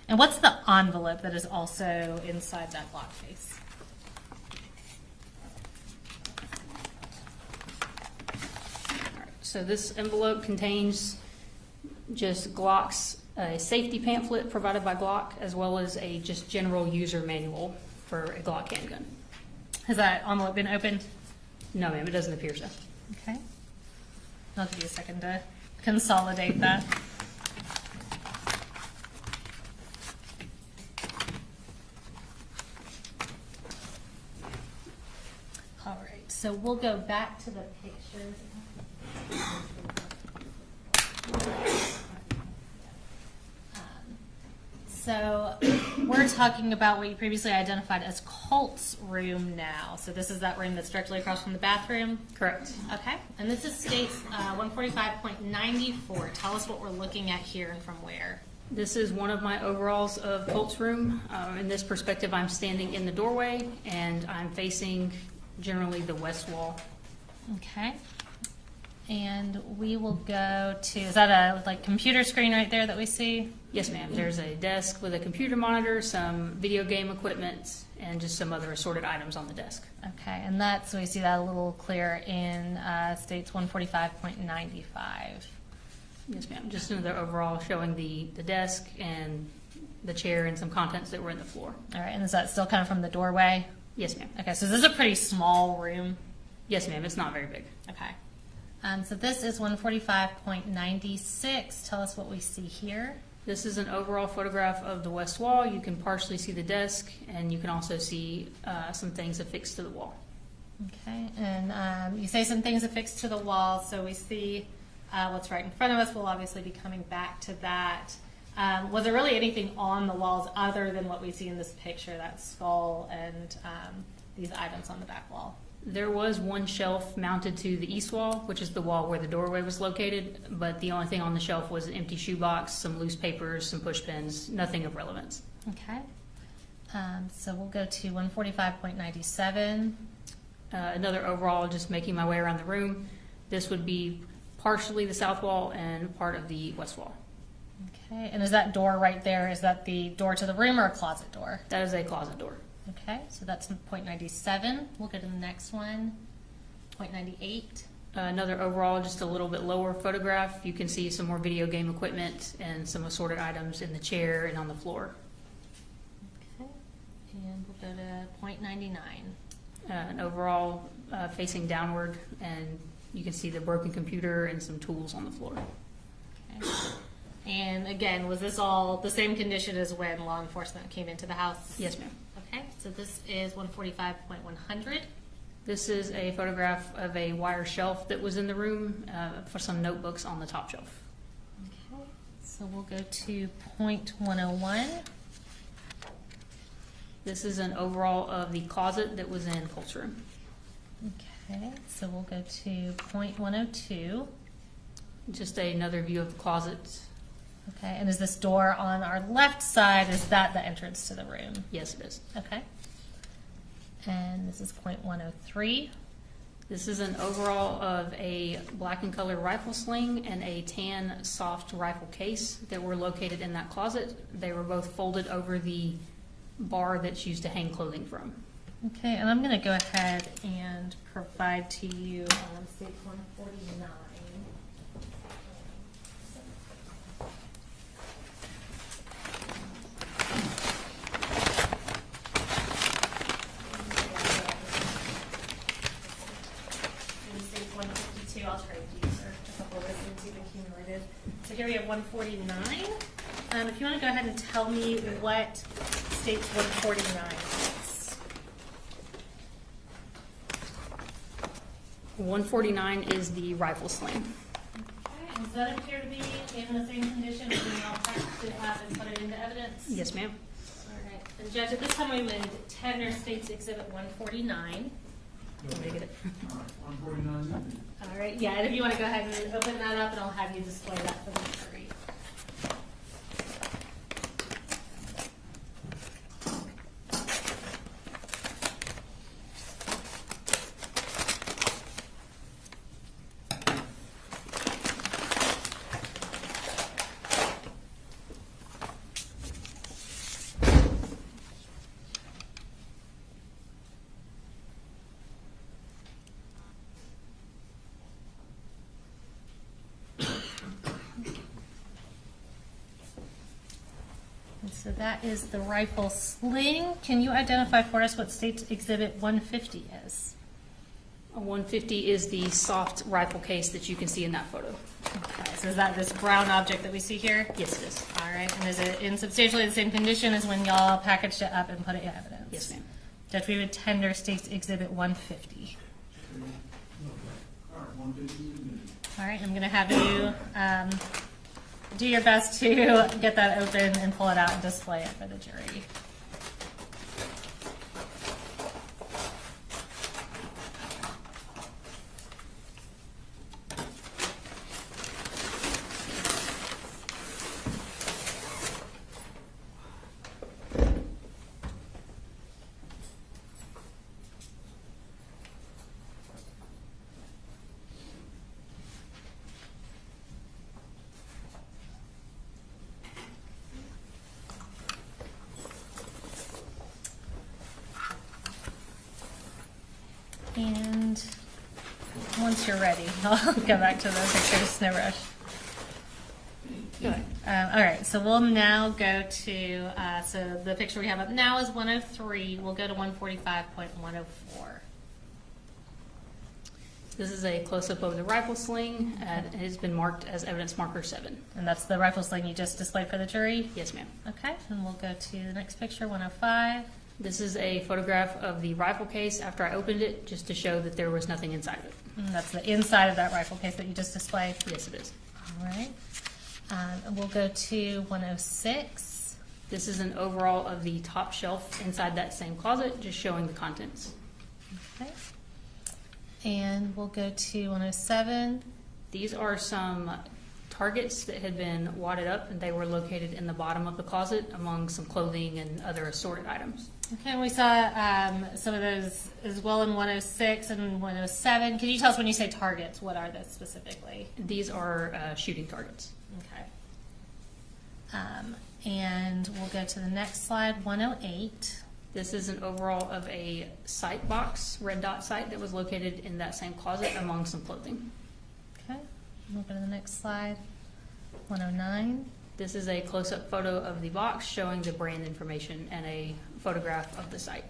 And what's the envelope that is also inside that Glock case? All right. So this envelope contains just Glock's safety pamphlet provided by Glock, as well as a just general user manual for a Glock handgun. Has that envelope been opened? No, ma'am, it doesn't appear so. Okay. I'll give you a second to consolidate that. All right, so we'll go back to the pictures. So we're talking about what you previously identified as Colt's room now. So this is that room that's directly across from the bathroom? Correct. Okay, and this is State's 145.94. Tell us what we're looking at here and from where. This is one of my overalls of Colt's room. In this perspective, I'm standing in the doorway, and I'm facing generally the west wall. Okay. And we will go to, is that a like computer screen right there that we see? Yes, ma'am. There's a desk with a computer monitor, some video game equipment, and just some other assorted items on the desk. Okay, and that's, so we see that a little clearer in State's 145.95. Yes, ma'am. Just another overall showing the desk and the chair and some contents that were in the floor. All right, and is that still kind of from the doorway? Yes, ma'am. Okay, so this is a pretty small room. Yes, ma'am. It's not very big. Okay. So this is 145.96. Tell us what we see here. This is an overall photograph of the west wall. You can partially see the desk, and you can also see some things affixed to the wall. Okay, and you say some things affixed to the wall, so we see what's right in front of us. We'll obviously be coming back to that. Was there really anything on the walls other than what we see in this picture, that skull and these items on the back wall? There was one shelf mounted to the east wall, which is the wall where the doorway was located, but the only thing on the shelf was an empty shoebox, some loose papers, some push pins, nothing of relevance. Okay, so we'll go to 145.97. Another overall, just making my way around the room. This would be partially the south wall and part of the west wall. Okay, and is that door right there, is that the door to the room or a closet door? That is a closet door. Okay, so that's 0.97. We'll go to the next one, 0.98. Another overall, just a little bit lower photograph. You can see some more video game equipment and some assorted items in the chair and on the floor. Okay, and we'll go to 0.99. An overall facing downward, and you can see the broken computer and some tools on the floor. Okay. And again, was this all the same condition as when law enforcement came into the house? Yes, ma'am. Okay, so this is 145.100. This is a photograph of a wire shelf that was in the room for some notebooks on the top shelf. Okay, so we'll go to 0.101. This is an overall of the closet that was in Courtroom. Okay, so we'll go to 0.102. Just another view of the closet. Okay, and is this door on our left side, is that the entrance to the room? Yes, it is. Okay. And this is 0.103. This is an overall of a black and color rifle sling and a tan soft rifle case that were located in that closet. They were both folded over the bar that's used to hang clothing from. Okay, and I'm going to go ahead and provide to you on stage 149. I'll trade you for a couple of listings you've accumulated. So here we have 149. If you want to go ahead and tell me what states 149 is. 149 is the rifle sling. Okay, does that appear to be in the same condition as we all packed to have and put it into evidence? Yes, ma'am. All right. And Judge, at this time we would tender States Exhibit 149. Want me to get it? All right, 149. All right, yeah, and if you want to go ahead and open that up, and I'll have you display that for the jury. So that is the rifle sling. Can you identify for us what State's Exhibit 150 is? A 150 is the soft rifle case that you can see in that photo. Okay, so is that this brown object that we see here? Yes, it is. All right, and is it in substantially the same condition as when y'all packaged it up and put it in evidence? Yes, ma'am. Judge, we would tender State's Exhibit 150. All right, 150 is good. All right, I'm going to have you do your best to get that open and pull it out and display it for the jury. And once you're ready, I'll go back to the pictures, no rush. All right, so we'll now go to, so the picture we have up now is 103. We'll go to 145.104. This is a close-up of the rifle sling, and it has been marked as evidence marker 7. And that's the rifle sling you just displayed for the jury? Yes, ma'am. Okay, and we'll go to the next picture, 105. This is a photograph of the rifle case after I opened it, just to show that there was nothing inside of it. And that's the inside of that rifle case that you just displayed? Yes, it is. All right. And we'll go to 106. This is an overall of the top shelf inside that same closet, just showing the contents. Okay. And we'll go to 107. These are some targets that had been wadded up, and they were located in the bottom of the closet among some clothing and other assorted items. Okay, and we saw some of those as well in 106 and 107. Can you tell us, when you say targets, what are those specifically? These are shooting targets. Okay. And we'll go to the next slide, 108. This is an overall of a sight box, red dot sight, that was located in that same closet among some clothing. Okay, we'll go to the next slide, 109. This is a close-up photo of the box showing the brand information and a photograph of the site.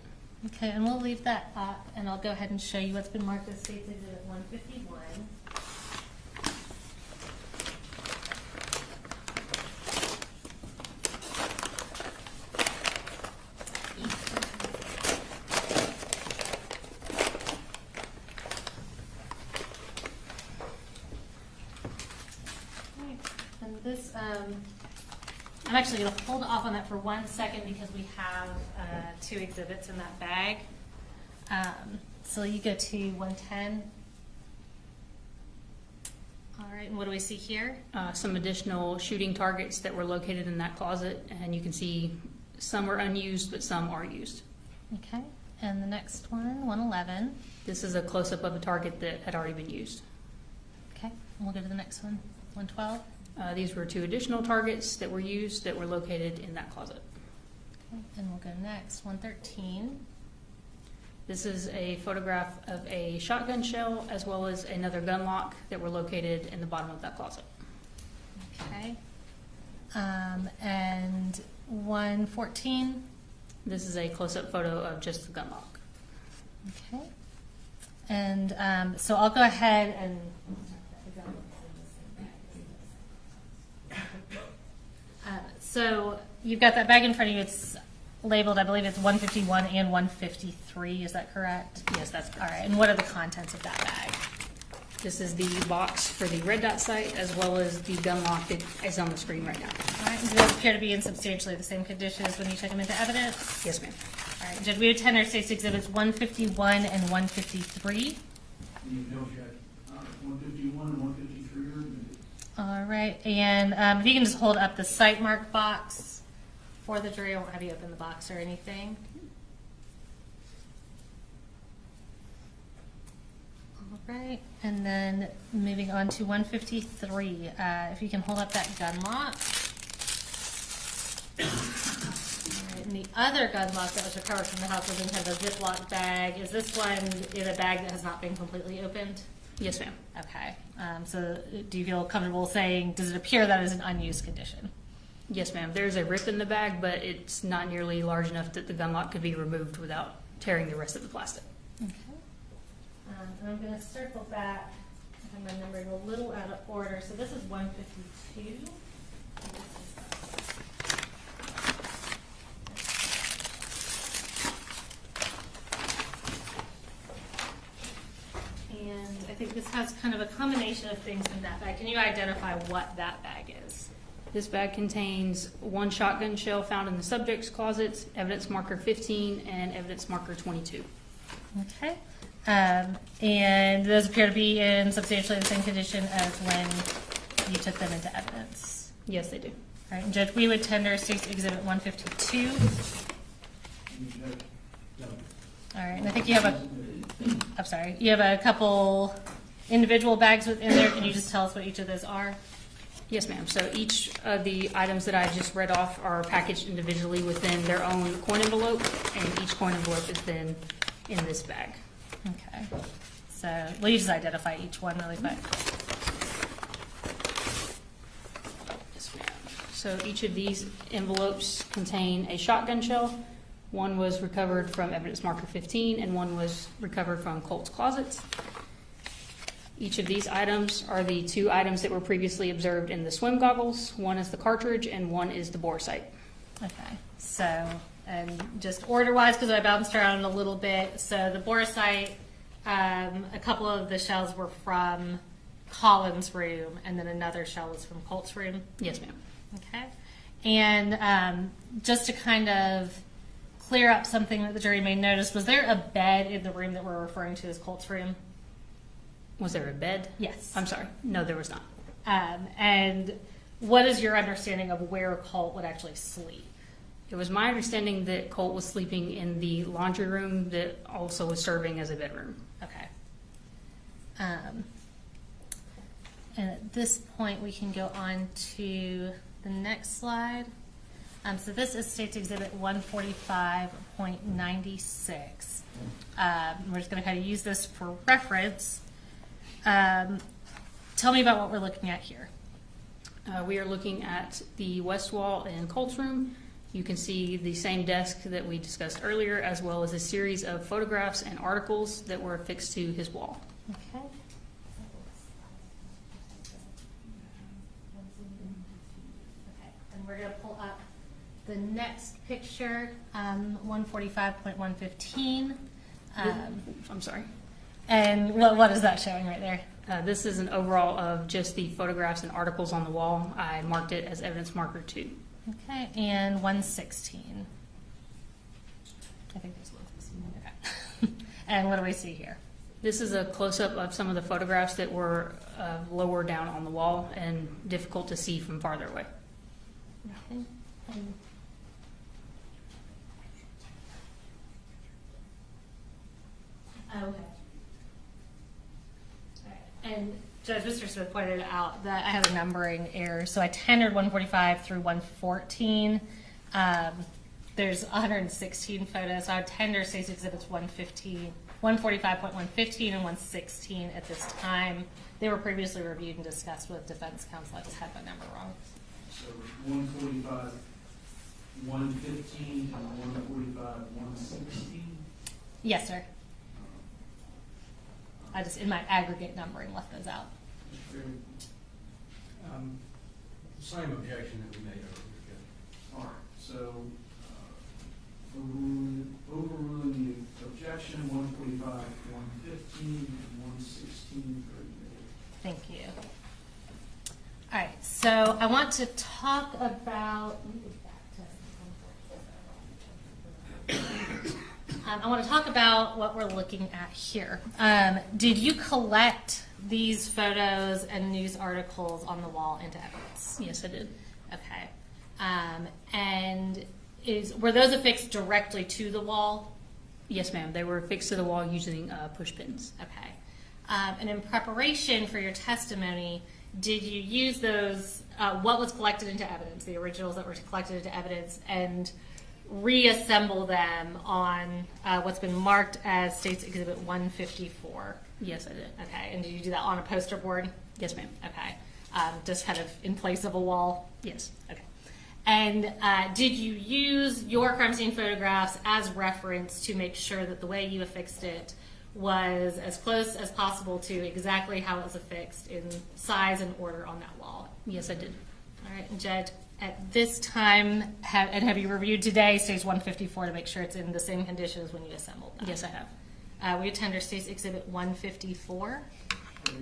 Okay, and we'll leave that up, and I'll go ahead and show you what's been marked as State's Exhibit 151. And this, I'm actually going to hold off on that for 1 second because we have 2 exhibits in that bag. So you go to 110. All right, and what do we see here? Some additional shooting targets that were located in that closet, and you can see some are unused, but some are used. Okay, and the next one, 111. This is a close-up of a target that had already been used. Okay, and we'll go to the next one, 112. These were 2 additional targets that were used that were located in that closet. Okay, and we'll go next, 113. This is a photograph of a shotgun shell as well as another gun lock that were located in the bottom of that closet. Okay, and 114. This is a close-up photo of just the gun lock. Okay, and so I'll go ahead and so you've got that bag in front of you. It's labeled, I believe it's 151 and 153. Is that correct? Yes, that's correct. All right, and what are the contents of that bag? This is the box for the red dot sight as well as the gun lock that is on the screen right now. All right, and do those appear to be in substantially the same condition as when you took them into evidence? Yes, ma'am. All right, Judge, we would tender State's Exhibits 151 and 153. You know, check, 151 and 153 are good. All right, and if you can just hold up the site mark box for the jury. I won't have you open the box or anything. All right, and then moving on to 153. If you can hold up that gun lock. All right, and the other gun lock that was recovered from the house was in kind of a Ziploc bag. Is this one in a bag that has not been completely opened? Yes, ma'am. Okay, so do you feel comfortable saying, does it appear that is an unused condition? Yes, ma'am. There's a rip in the bag, but it's not nearly large enough that the gun lock could be removed without tearing the rest of the plastic. Okay. And I'm going to circle back. I have my numbering a little out of order. So this is 152. And I think this has kind of a combination of things in that bag. Can you identify what that bag is? This bag contains 1 shotgun shell found in the subject's closet, evidence marker 15, and evidence marker 22. Okay. And those appear to be in substantially the same condition as when you took them into evidence. Yes, they do. All right, and Judge, we would tender State's Exhibit 152. You check. All right, and I think you have I'm sorry, you have a couple individual bags within there. Can you just tell us what each of those are? Yes, ma'am. So each of the items that I just read off are packaged individually within their own coin envelope, and each coin envelope is then in this bag. Okay. So will you just identify each one really quick? Yes, ma'am. So each of these envelopes contain a shotgun shell. One was recovered from evidence marker 15, and one was recovered from Colt's closet. Each of these items are the 2 items that were previously observed in the swim goggles. One is the cartridge and one is the bore sight. Okay, so, and just order-wise, because I bounced around a little bit, so the bore sight, a couple of the shells were from Colin's room, and then another shell was from Colt's room. Yes, ma'am. Okay, and just to kind of clear up something that the jury may notice, was there a bed in the room that we're referring to as Colt's room? Was there a bed? Yes. I'm sorry. No, there was not. And what is your understanding of where Colt would actually sleep? It was my understanding that Colt was sleeping in the laundry room that also was serving as a bedroom. Okay. And at this point, we can go on to the next slide. So this is State's Exhibit 145.96. We're just going to kind of use this for reference. Tell me about what we're looking at here. We are looking at the west wall in Colt's room. You can see the same desk that we discussed earlier, as well as a series of photographs and articles that were affixed to his wall. Okay. Okay, and we're going to pull up the next picture, 145.115. I'm sorry. And what is that showing right there? This is an overall of just the photographs and articles on the wall. I marked it as evidence marker 2. Okay, and 116. I think there's 116. Okay. And what do we see here? This is a close-up of some of the photographs that were lower down on the wall and difficult to see from farther away. Okay. Okay. And Judge Mr. Smith pointed out that I had a numbering error. So I tendered 145 through 114. There's 116 photos. So I would tender State's Exhibits 115, 145.115 and 116 at this time. They were previously reviewed and discussed with defense counsel. I just had my number wrong. So 145, 115, and 145, 116? Yes, sir. I just, in my aggregate numbering, left those out. Same objection that we made earlier, Judge. All right, so overruling the objection, 145, 115, and 116 for Thank you. All right, so I want to talk about. I want to talk about what we're looking at here. Did you collect these photos and news articles on the wall into evidence? Yes, I did. Okay. And were those affixed directly to the wall? Yes, ma'am. They were affixed to the wall using push pins. Okay. And in preparation for your testimony, did you use those, what was collected into evidence, the originals that were collected into evidence, and reassemble them on what's been marked as State's Exhibit 154? Yes, I did. Okay. And did you do that on a poster board? Yes, ma'am. Okay. Just kind of in place of a wall? Yes. Okay. And did you use your crime scene photographs as reference to make sure that the way you affixed it was as close as possible to exactly how it was affixed in size and order on that wall? Yes, I did. All right. And Jed, at this time, have you reviewed today State's 154 to make sure it's in the same condition as when you assembled that? Yes, I have. We attend our State's Exhibit 154. We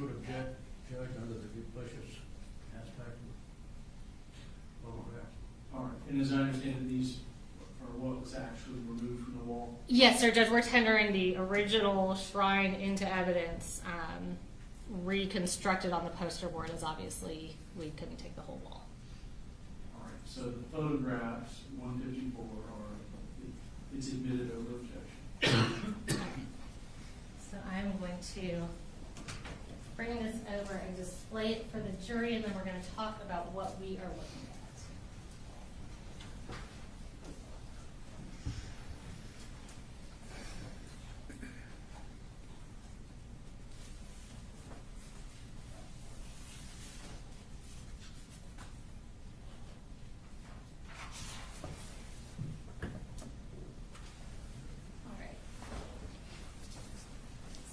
would object, Judge, under the duplicitous aspect of photograph. All right, and as I understand it, these are what was actually removed from the wall? Yes, sir, Judge. We're tendering the original shrine into evidence, reconstructed on the poster board, as obviously we couldn't take the whole wall. All right, so the photographs, 154, it's admitted over objection. So I'm going to bring this over and display it for the jury, and then we're going to talk about what we are looking at.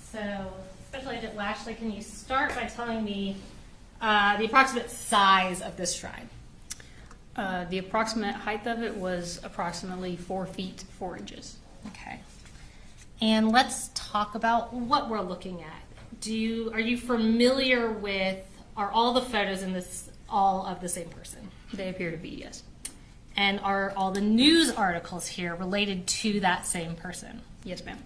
So spotlight at Lashley, can you start by telling me the approximate size of this shrine? The approximate height of it was approximately 4 feet 4 inches. Okay. And let's talk about what we're looking at. Are you familiar with, are all the photos in this all of the same person? They appear to be, yes. And are all the news articles here related to that same person? Yes, ma'am.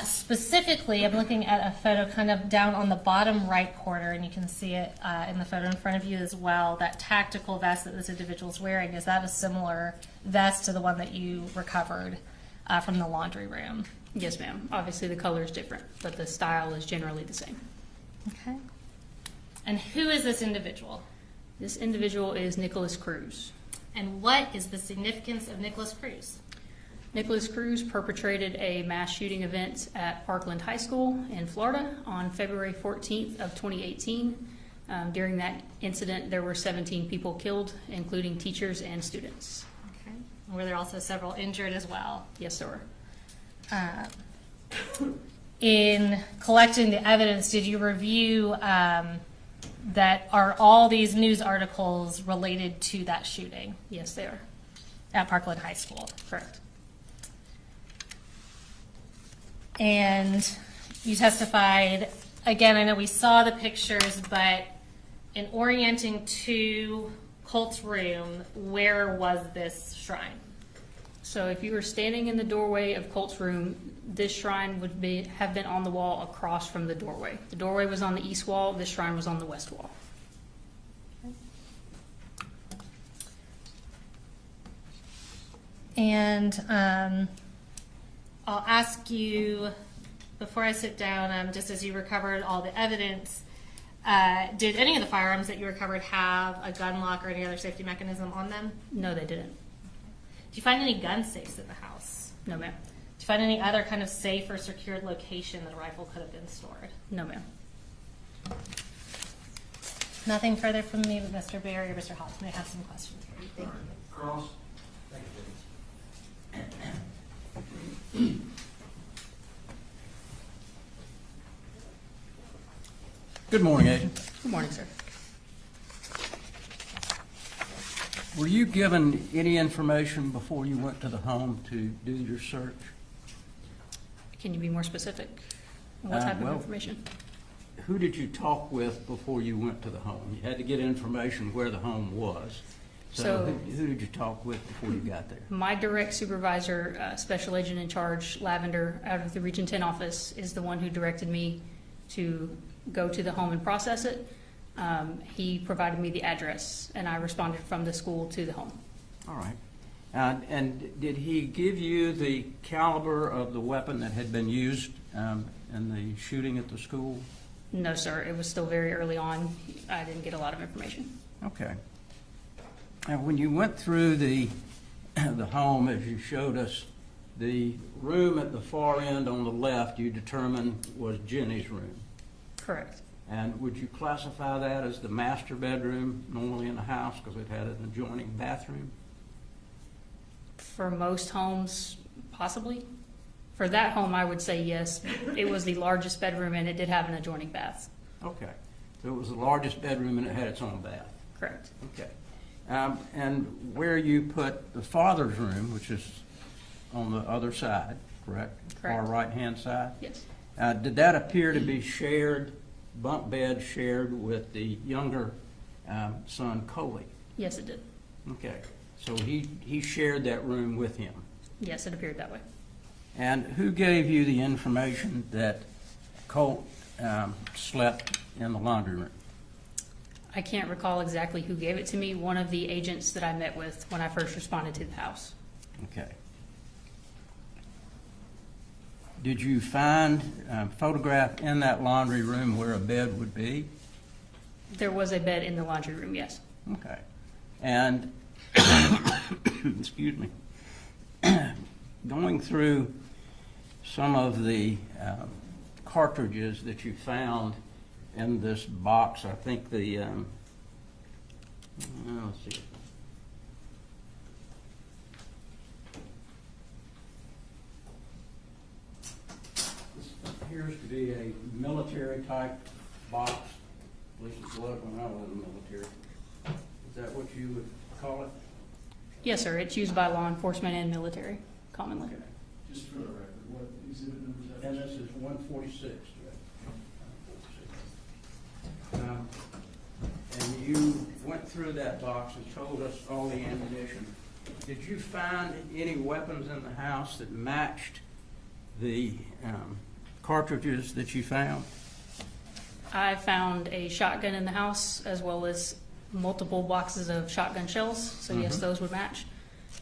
Specifically, I'm looking at a photo kind of down on the bottom right corner, and you can see it in the photo in front of you as well. That tactical vest that this individual's wearing, is that a similar vest to the one that you recovered from the laundry room? Yes, ma'am. Obviously, the color is different, but the style is generally the same. Okay. And who is this individual? This individual is Nicholas Cruz. And what is the significance of Nicholas Cruz? Nicholas Cruz perpetrated a mass shooting event at Parkland High School in Florida on February 14th of 2018. During that incident, there were 17 people killed, including teachers and students. Okay. Were there also several injured as well? Yes, sir. In collecting the evidence, did you review that are all these news articles related to that shooting Yes, they are. at Parkland High School? Correct. And you testified, again, I know we saw the pictures, but in orienting to Colt's room, where was this shrine? So if you were standing in the doorway of Colt's room, this shrine would have been on the wall across from the doorway. The doorway was on the east wall, this shrine was on the west wall. And I'll ask you, before I sit down, just as you recovered all the evidence, did any of the firearms that you recovered have a gun lock or any other safety mechanism on them? No, they didn't. Did you find any gun safes in the house? No, ma'am. Did you find any other kind of safe or secured location that a rifle could have been stored? No, ma'am. Nothing further from me, but Mr. Barry or Mr. Hobbs may have some questions for you. Thank you. Cross. Good morning, Agent. Good morning, sir. Were you given any information before you went to the home to do your search? Can you be more specific? What type well- of information? Who did you talk with before you went to the home? You had to get information where the home was. So So- who did you talk with before you got there? My direct supervisor, Special Agent in Charge, Lavender, out of the Region 10 office, is the one who directed me to go to the home and process it. He provided me the address, and I responded from the school to the home. All right. And did he give you the caliber of the weapon that had been used in the shooting at the school? No, sir. It was still very early on. I didn't get a lot of information. Okay. And when you went through the home, as you showed us, the room at the far end on the left you determined was Jenny's room. Correct. And would you classify that as the master bedroom normally in the house because it had an adjoining bathroom? For most homes, possibly. For that home, I would say yes. It was the largest bedroom, and it did have an adjoining bath. Okay. So it was the largest bedroom and it had its own bath. Correct. Okay. And where you put the father's room, which is on the other side, correct? Correct. Far right-hand side? Yes. Did that appear to be shared, bunk bed shared with the younger son, Coley? Yes, it did. Okay. So he shared that room with him. Yes, it appeared that way. And who gave you the information that Colt slept in the laundry room? I can't recall exactly who gave it to me. One of the agents that I met with when I first responded to the house. Okay. Did you find a photograph in that laundry room where a bed would be? There was a bed in the laundry room, yes. Okay. And, excuse me, going through some of the cartridges that you found in this box, I think the, let's see. appears to be a military-type box. At least it was when I was in the military. Is that what you would call it? Yes, sir. It's used by law enforcement and military commonly. Okay. Just for the record, what exhibit number is that? And this is 146. And you went through that box and told us all the ammunition. Did you find any weapons in the house that matched the cartridges that you found? I found a shotgun in the house as well as multiple boxes of shotgun shells, so yes, those would match.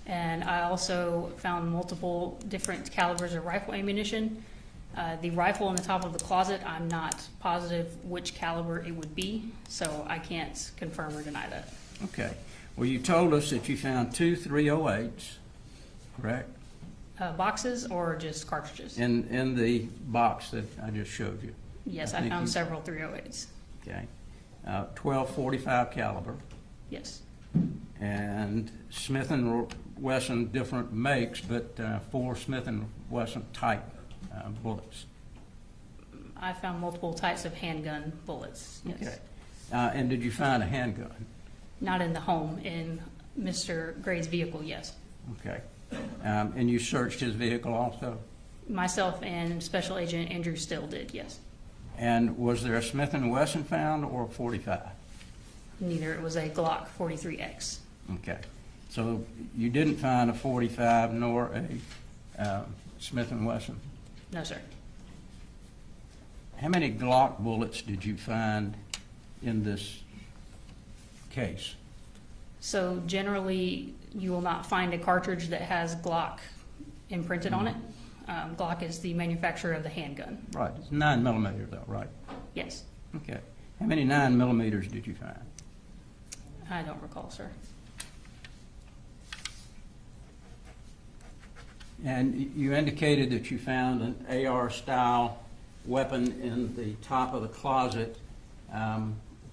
And I also found multiple different calibers of rifle ammunition. The rifle in the top of the closet, I'm not positive which caliber it would be, so I can't confirm or deny that. Okay. Well, you told us that you found 2 308s, correct? Boxes or just cartridges? In the box that I just showed you. Yes, I I think found you- several 308s. Okay. 12.45 caliber. Yes. And Smith and Wesson, different makes, but 4 Smith and Wesson type bullets. I found multiple types of handgun bullets, yes. Okay. And did you find a handgun? Not in the home, in Mr. Gray's vehicle, yes. Okay. And you searched his vehicle also? Myself and Special Agent Andrew Still did, yes. And was there a Smith and Wesson found or a 45? Neither. It was a Glock 43X. Okay. So you didn't find a 45 nor a Smith and Wesson? No, sir. How many Glock bullets did you find in this case? So generally, you will not find a cartridge that has Glock imprinted on it. Glock is the manufacturer of the handgun. Right. It's 9mm though, right? Yes. Okay. How many 9mm did you find? I don't recall, sir. And you indicated that you found an AR-style weapon in the top of the closet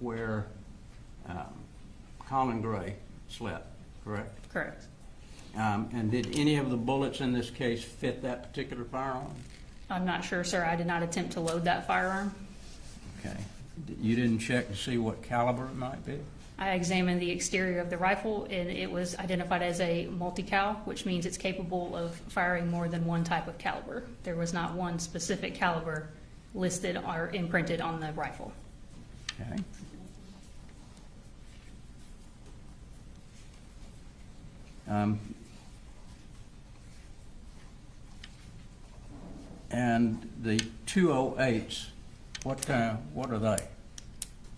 where Colin Gray slept, correct? Correct. And did any of the bullets in this case fit that particular firearm? I'm not sure, sir. I did not attempt to load that firearm. Okay. You didn't check to see what caliber it might be? I examined the exterior of the rifle, and it was identified as a multi-cal, which means it's capable of firing more than one type of caliber. There was not one specific caliber listed or imprinted on the rifle. Okay. And the 208s, what are they?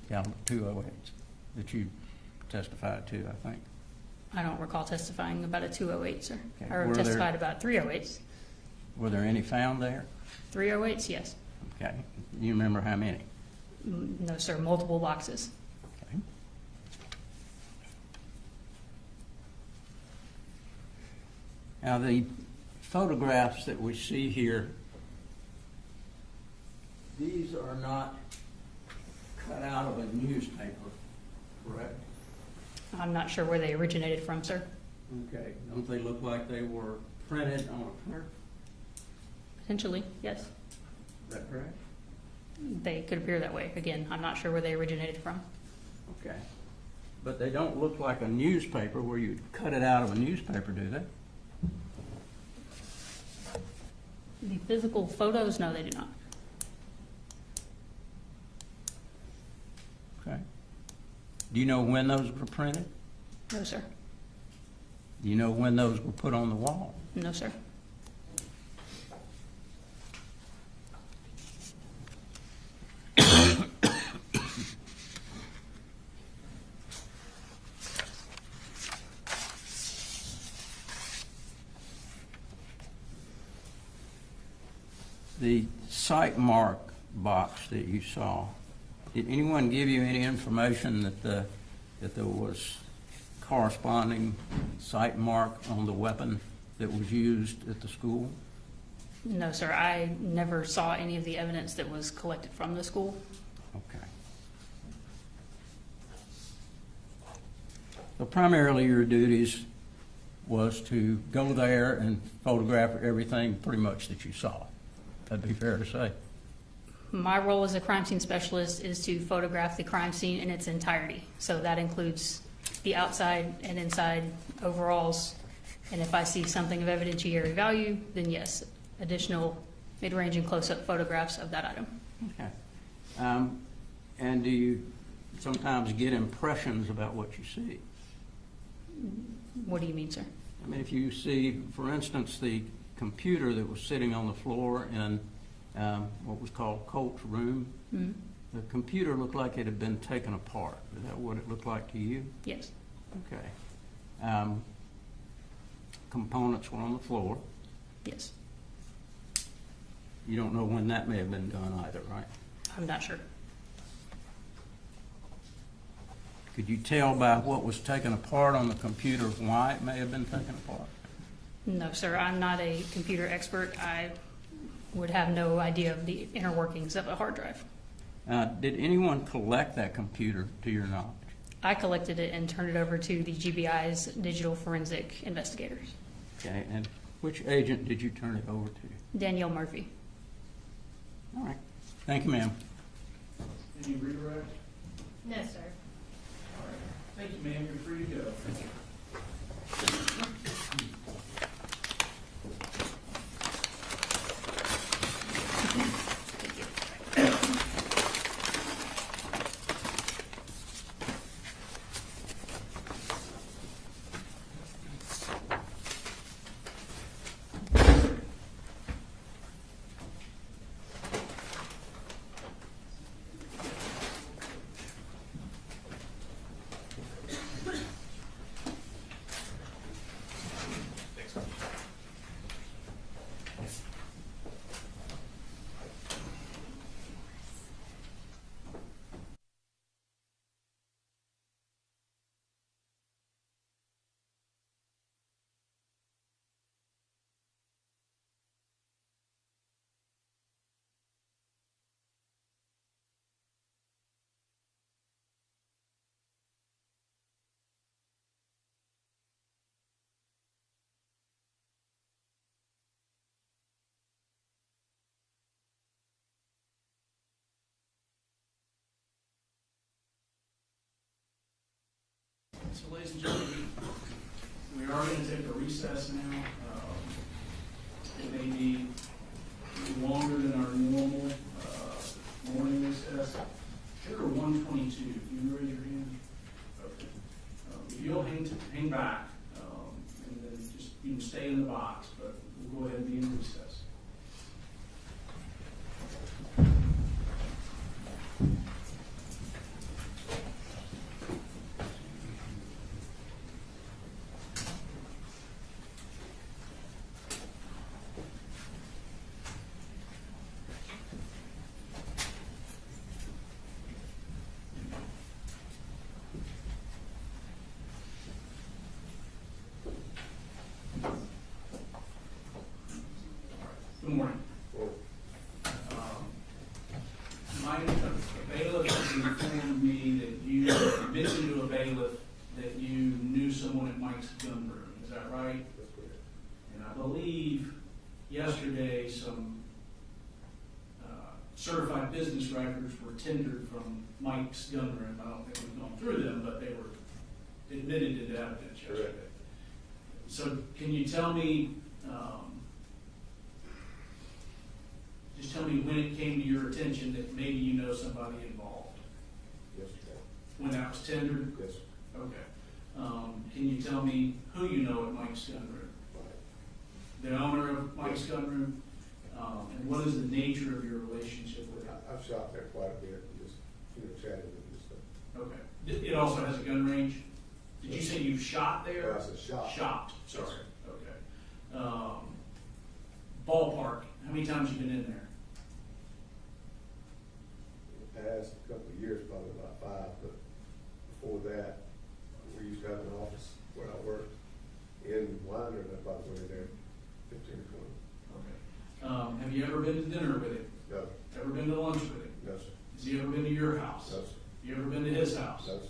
Caliber 208s that you testified to, I think. I don't recall testifying about a 208, sir. Okay. I Were there- testified about 308s. Were there any found there? 308s, yes. Okay. You remember how many? No, sir. Multiple boxes. Okay. Now, the photographs that we see here, these are not cut out of a newspaper, correct? I'm not sure where they originated from, sir. Okay. Don't they look like they were printed on a printer? Potentially, yes. Is that correct? They could appear that way. Again, I'm not sure where they originated from. Okay. But they don't look like a newspaper where you cut it out of a newspaper, do they? The physical photos, no, they do not. Okay. Do you know when those were printed? No, sir. Do you know when those were put on the wall? No, sir. The site mark box that you saw, did anyone give you any information that there was corresponding site mark on the weapon that was used at the school? No, sir. I never saw any of the evidence that was collected from the school. Okay. So primarily your duties was to go there and photograph everything pretty much that you saw. That'd be fair to say. My role as a crime scene specialist is to photograph the crime scene in its entirety. So that includes the outside and inside overalls. And if I see something of evidentiary value, then yes, additional mid-range and close-up photographs of that item. Okay. And do you sometimes get impressions about what you see? What do you mean, sir? I mean, if you see, for instance, the computer that was sitting on the floor in what was called Courtroom, Mm-hmm. the computer looked like it had been taken apart. Is that what it looked like to you? Yes. Okay. Components were on the floor. Yes. You don't know when that may have been done either, right? I'm not sure. Could you tell by what was taken apart on the computer why it may have been taken apart? No, sir. I'm not a computer expert. I would have no idea of the inner workings of a hard drive. Did anyone collect that computer to your knowledge? I collected it and turned it over to the GBI's digital forensic investigators. Okay, and which agent did you turn it over to? Danielle Murphy. All right. Thank you, ma'am. Any redirect? No, sir. All right. Thank you, ma'am. You're free to go. So, ladies and gentlemen, we are going to take a recess now. It may be longer than our normal morning recess. Here are 122. Can you raise your hand? Okay. If you'll hang back and then just stay in the box, but we'll go ahead and be in recess. Good morning. My bailiff has informed me that you mentioned to a bailiff that you knew someone at Mike's gun room. Is that right? That's correct. And I believe yesterday some certified business records were tendered from Mike's gun room. I don't think we've gone through them, but they were admitted into evidence yesterday. Correct. So can you tell me, just tell me when it came to your attention that maybe you know somebody involved? Yesterday. When that was tendered? Yes, sir. Okay. Can you tell me who you know at Mike's gun room? Right. The owner of Mike's gun room? And what is the nature of your relationship with him? I've shot there quite a bit and just, chatted with him and stuff. Okay. It also has a gun range? Did you say you've shot there? Oh, I said shot. Shot, sorry. Yes. Okay. Ballpark, how many times you been in there? In the past couple of years, probably about 5, but before that, we used to have an office where I worked in Winder, and I probably went in there 15 or 20. Okay. Have you ever been to dinner with him? No, Ever been to lunch with him? no, sir. Has he ever been to your house? No, sir. You ever been to his house? No, sir.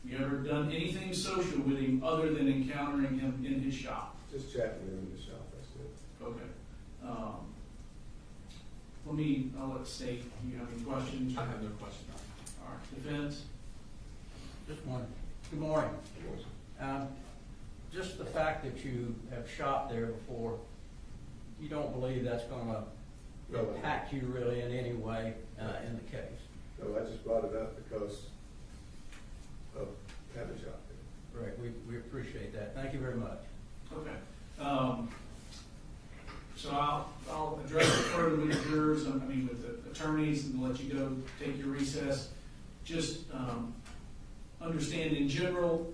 You ever done anything social with him other than encountering him in his shop? Just chatting with him in the shop, that's it. Okay. I'll let state, do you have any questions? I have no question. All right, defense? Just one. Good morning. Just the fact that you have shot there before, you don't believe that's gonna impact you really in any way, in the case? No, I just brought it up because of having shot there. Right, we appreciate that. Thank you very much. Okay. So I'll address it further with the jurors, with the attorneys, and let you go take your recess. Just understand in general,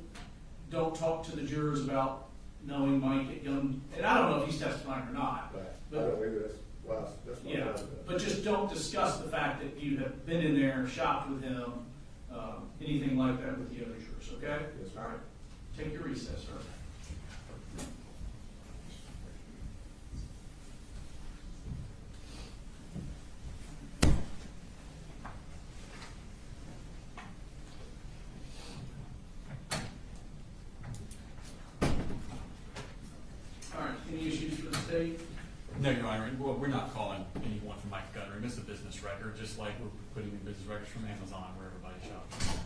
don't talk to the jurors about knowing Mike Young, and I don't know if he's testifying or not. Right. But- I don't either, that's what Yeah, I'm about. but just don't discuss the fact that you have been in there, shopped with him, anything like that with the other jurors, okay? Yes, sir. All right, take your recess, sir. All right, any issues for the state? No, Your Honor, well, we're not calling anyone from Mike Gunnery. It's a business record, just like we're putting in business records from Amazon where everybody shops.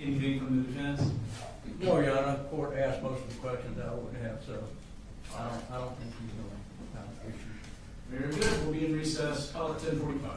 Anything from the defense? No, Your Honor, the court asked most of the questions I would have, so I don't think he's going to have issues. Very good, we'll be in recess, call it 10:45.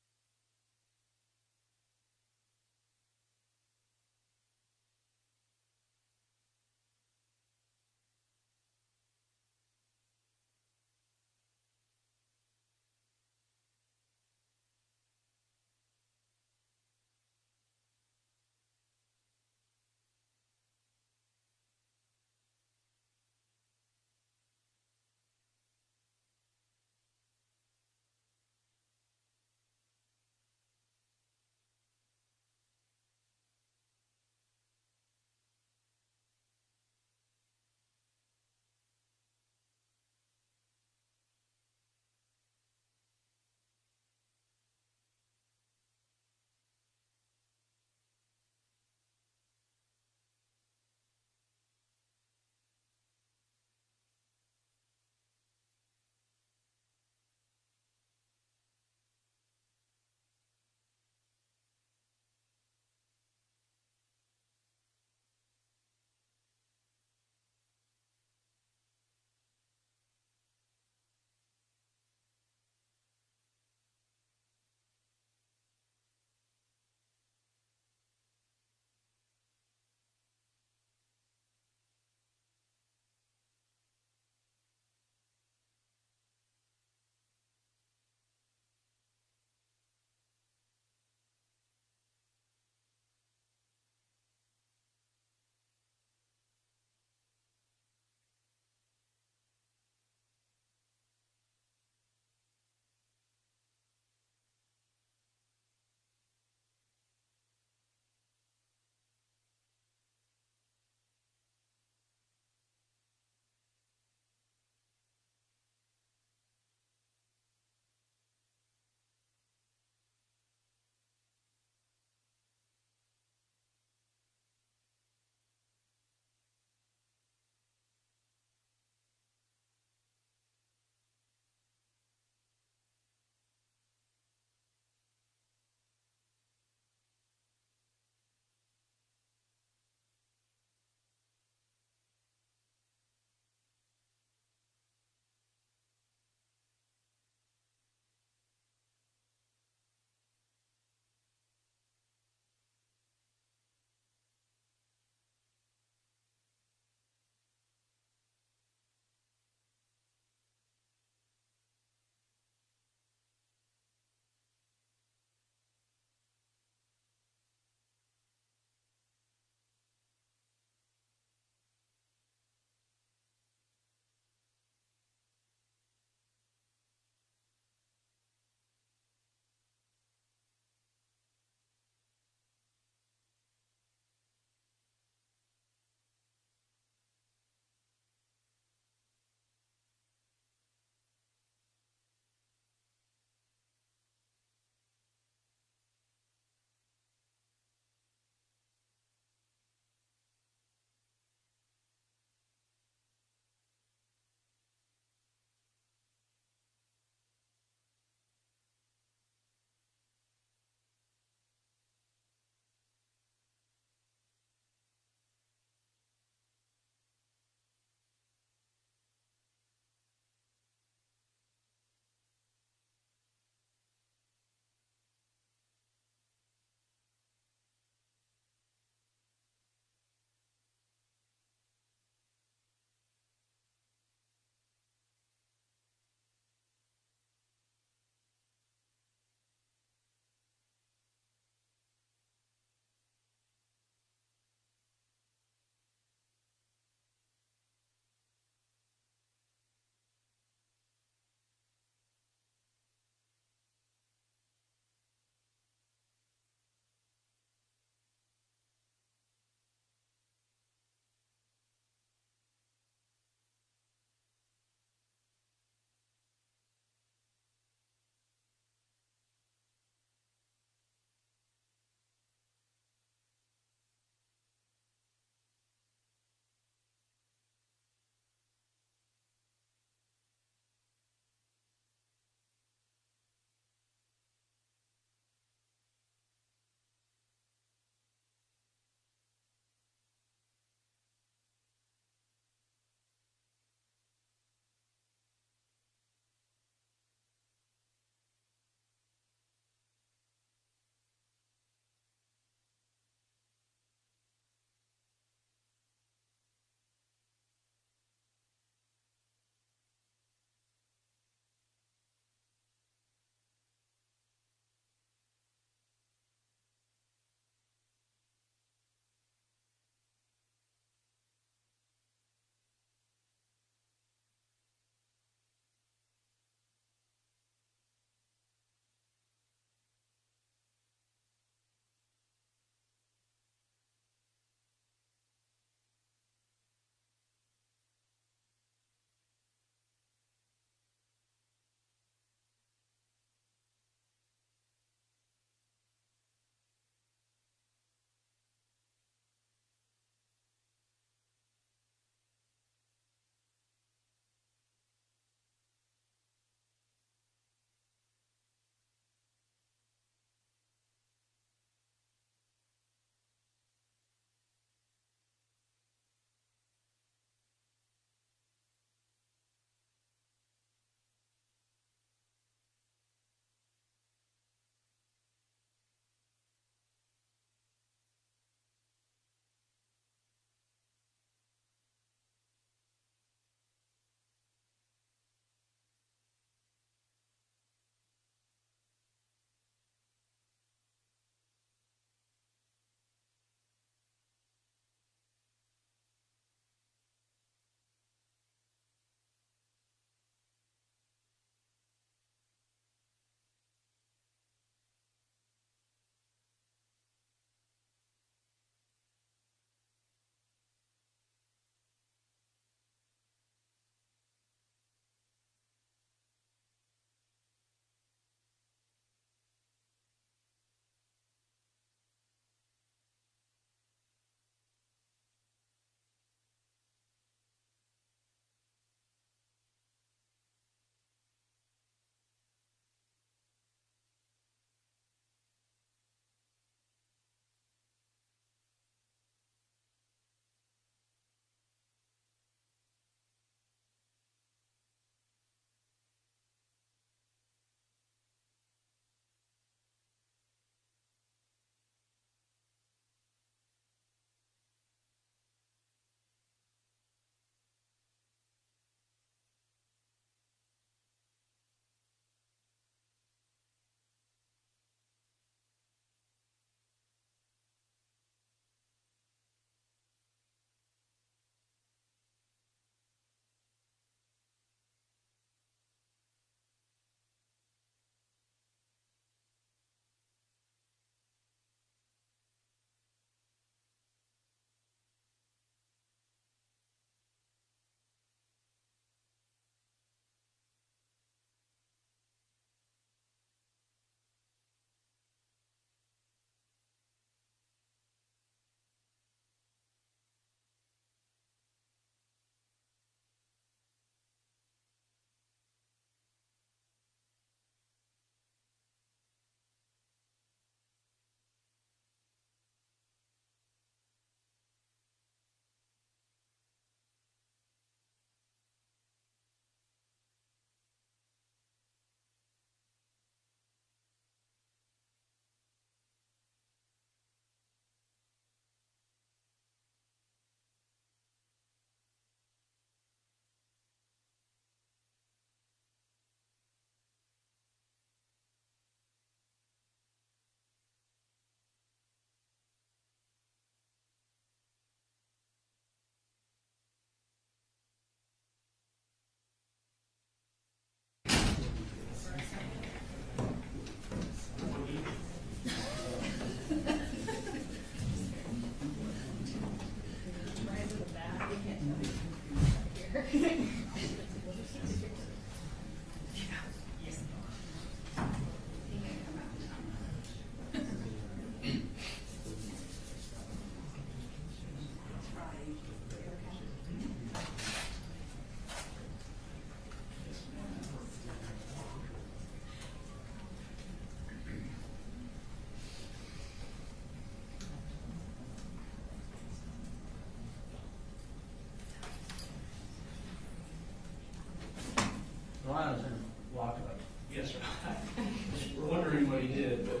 wondering what he did, but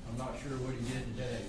I'm not sure what he did today.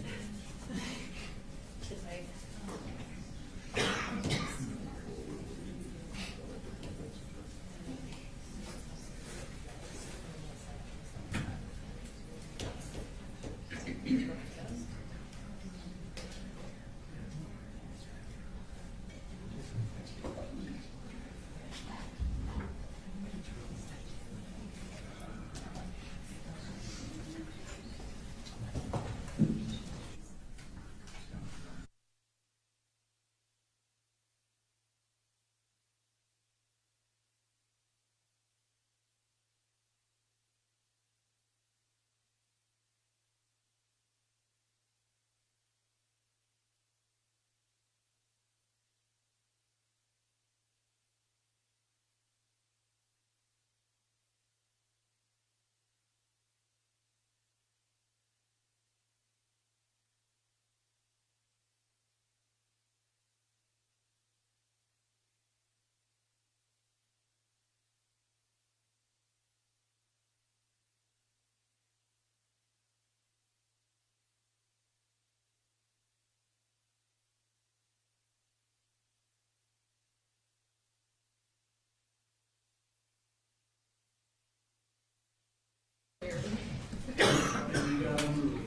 maybe you got unruly.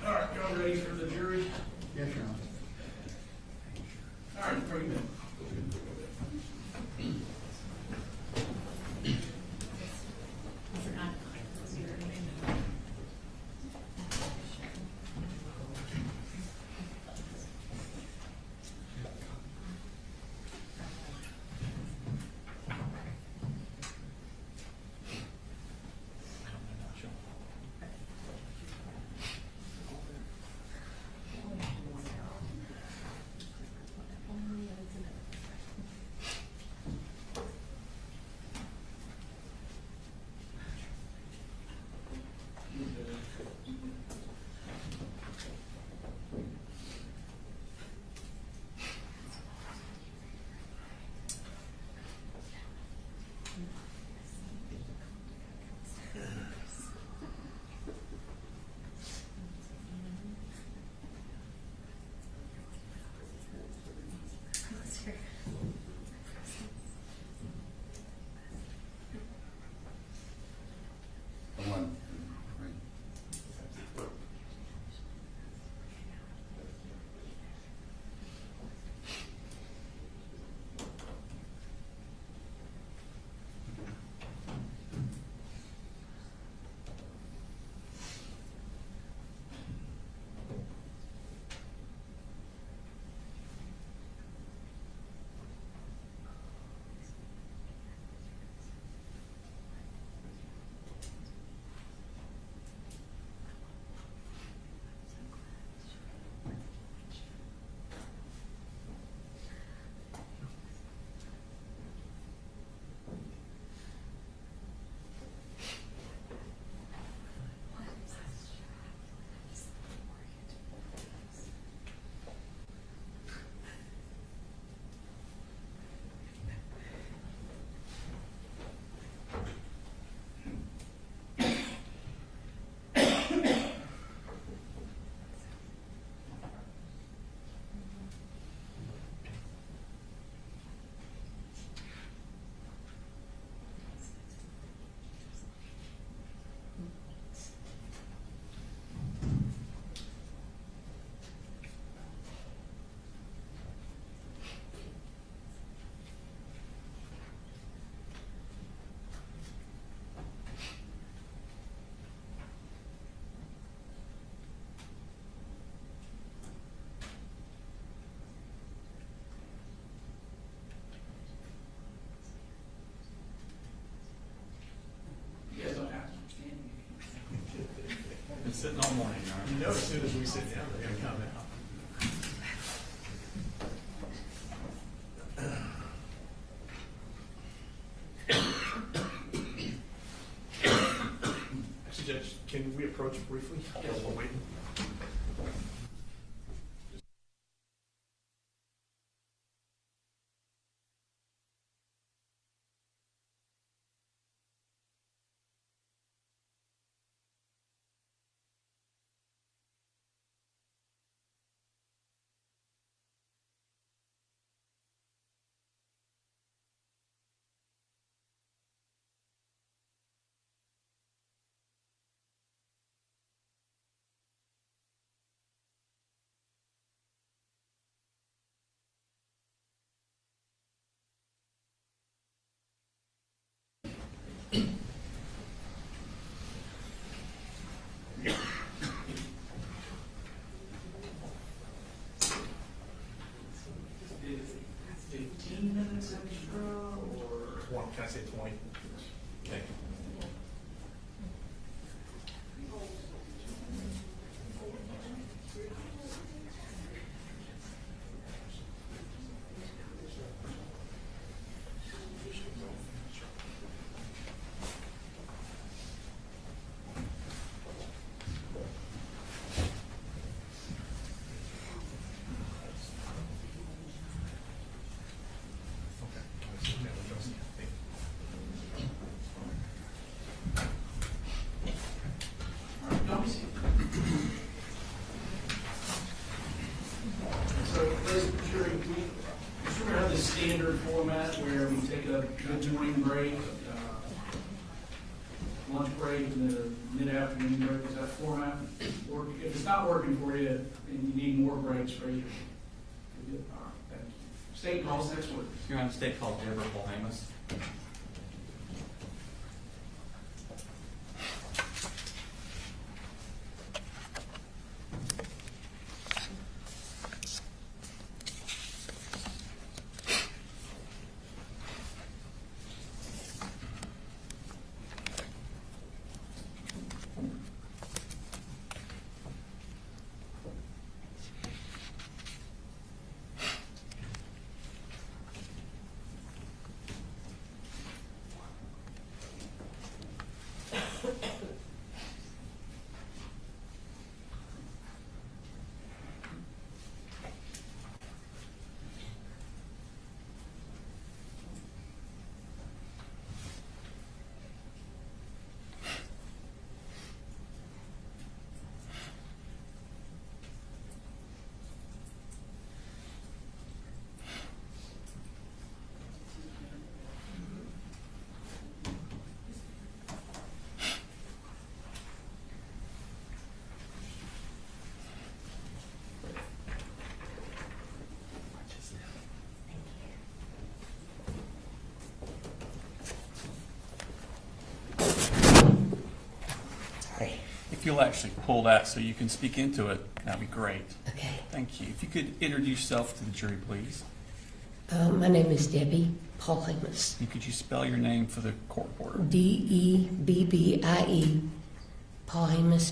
All right, y'all ready for the jury? Yes, Your Honor. All right, bring them. You guys don't have to stand. Been sitting all morning, Your Honor. You know, as soon as we sit down, they're gonna come out. Actually, Judge, can we approach briefly? Yeah, we're waiting. Is 15 minutes extra or? Can I say 20? Okay. So, ladies and gentlemen, we sort of have the standard format where we take a mid-morning break, lunch break, and then a mid-afternoon break. Is that format? Or if it's not working for you and you need more breaks, raise your hand. Good. All right, thank you. State calls next week. You're on a state called Deborah Polhamus. If you'll actually pull that so you can speak into it, that'd be great. Okay. Thank you. If you could introduce yourself to the jury, please. My name is Debbie Polhamus. And could you spell your name for the court reporter? Debbie Polhamus, Polhamus.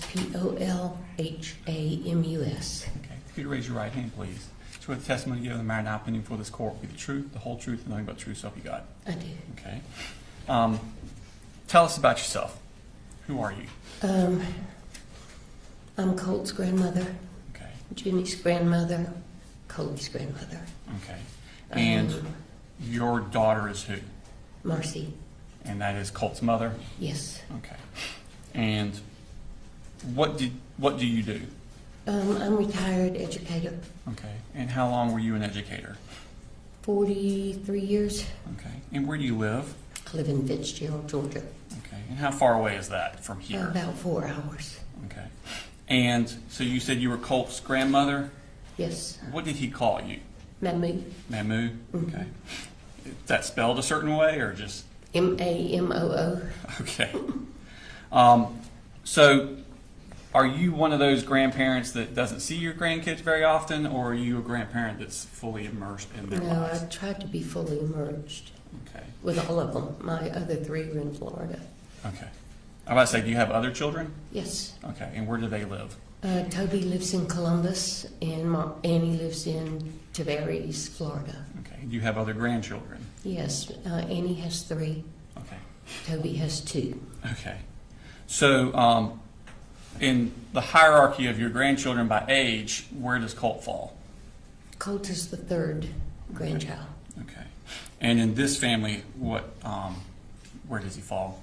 Okay. If you could raise your right hand, please. Swear the testimony you give in the matter now pending before this court will be the truth, the whole truth, and nothing but the truth, so help you God. I do. Okay. Tell us about yourself. Who are you? I'm Colt's grandmother, Okay. Jenny's grandmother, Cody's grandmother. Okay. And your daughter is who? Marcy. And that is Colt's mother? Yes. Okay. And what do you do? I'm a retired educator. Okay. And how long were you an educator? 43 years. Okay. And where do you live? I live in Fitzgerald, Georgia. Okay. And how far away is that from here? About 4 hours. Okay. And so you said you were Colt's grandmother? Yes. What did he call you? Mamu. Mamu? Mhm. Okay. Is that spelled a certain way or just? Mamoo. Okay. So are you one of those grandparents that doesn't see your grandkids very often, or are you a grandparent that's fully immersed in their No, lives? I tried to be fully immersed Okay. with all of them. My other 3 were in Florida. Okay. I was about to say, do you have other children? Yes. Okay. And where do they live? Toby lives in Columbus, and Annie lives in Tavares, Florida. Okay. Do you have other grandchildren? Yes, Annie has 3. Okay. Toby has 2. Okay. So, in the hierarchy of your grandchildren by age, where does Colt fall? Colt is the 3rd grandchild. Okay. And in this family, where does he fall?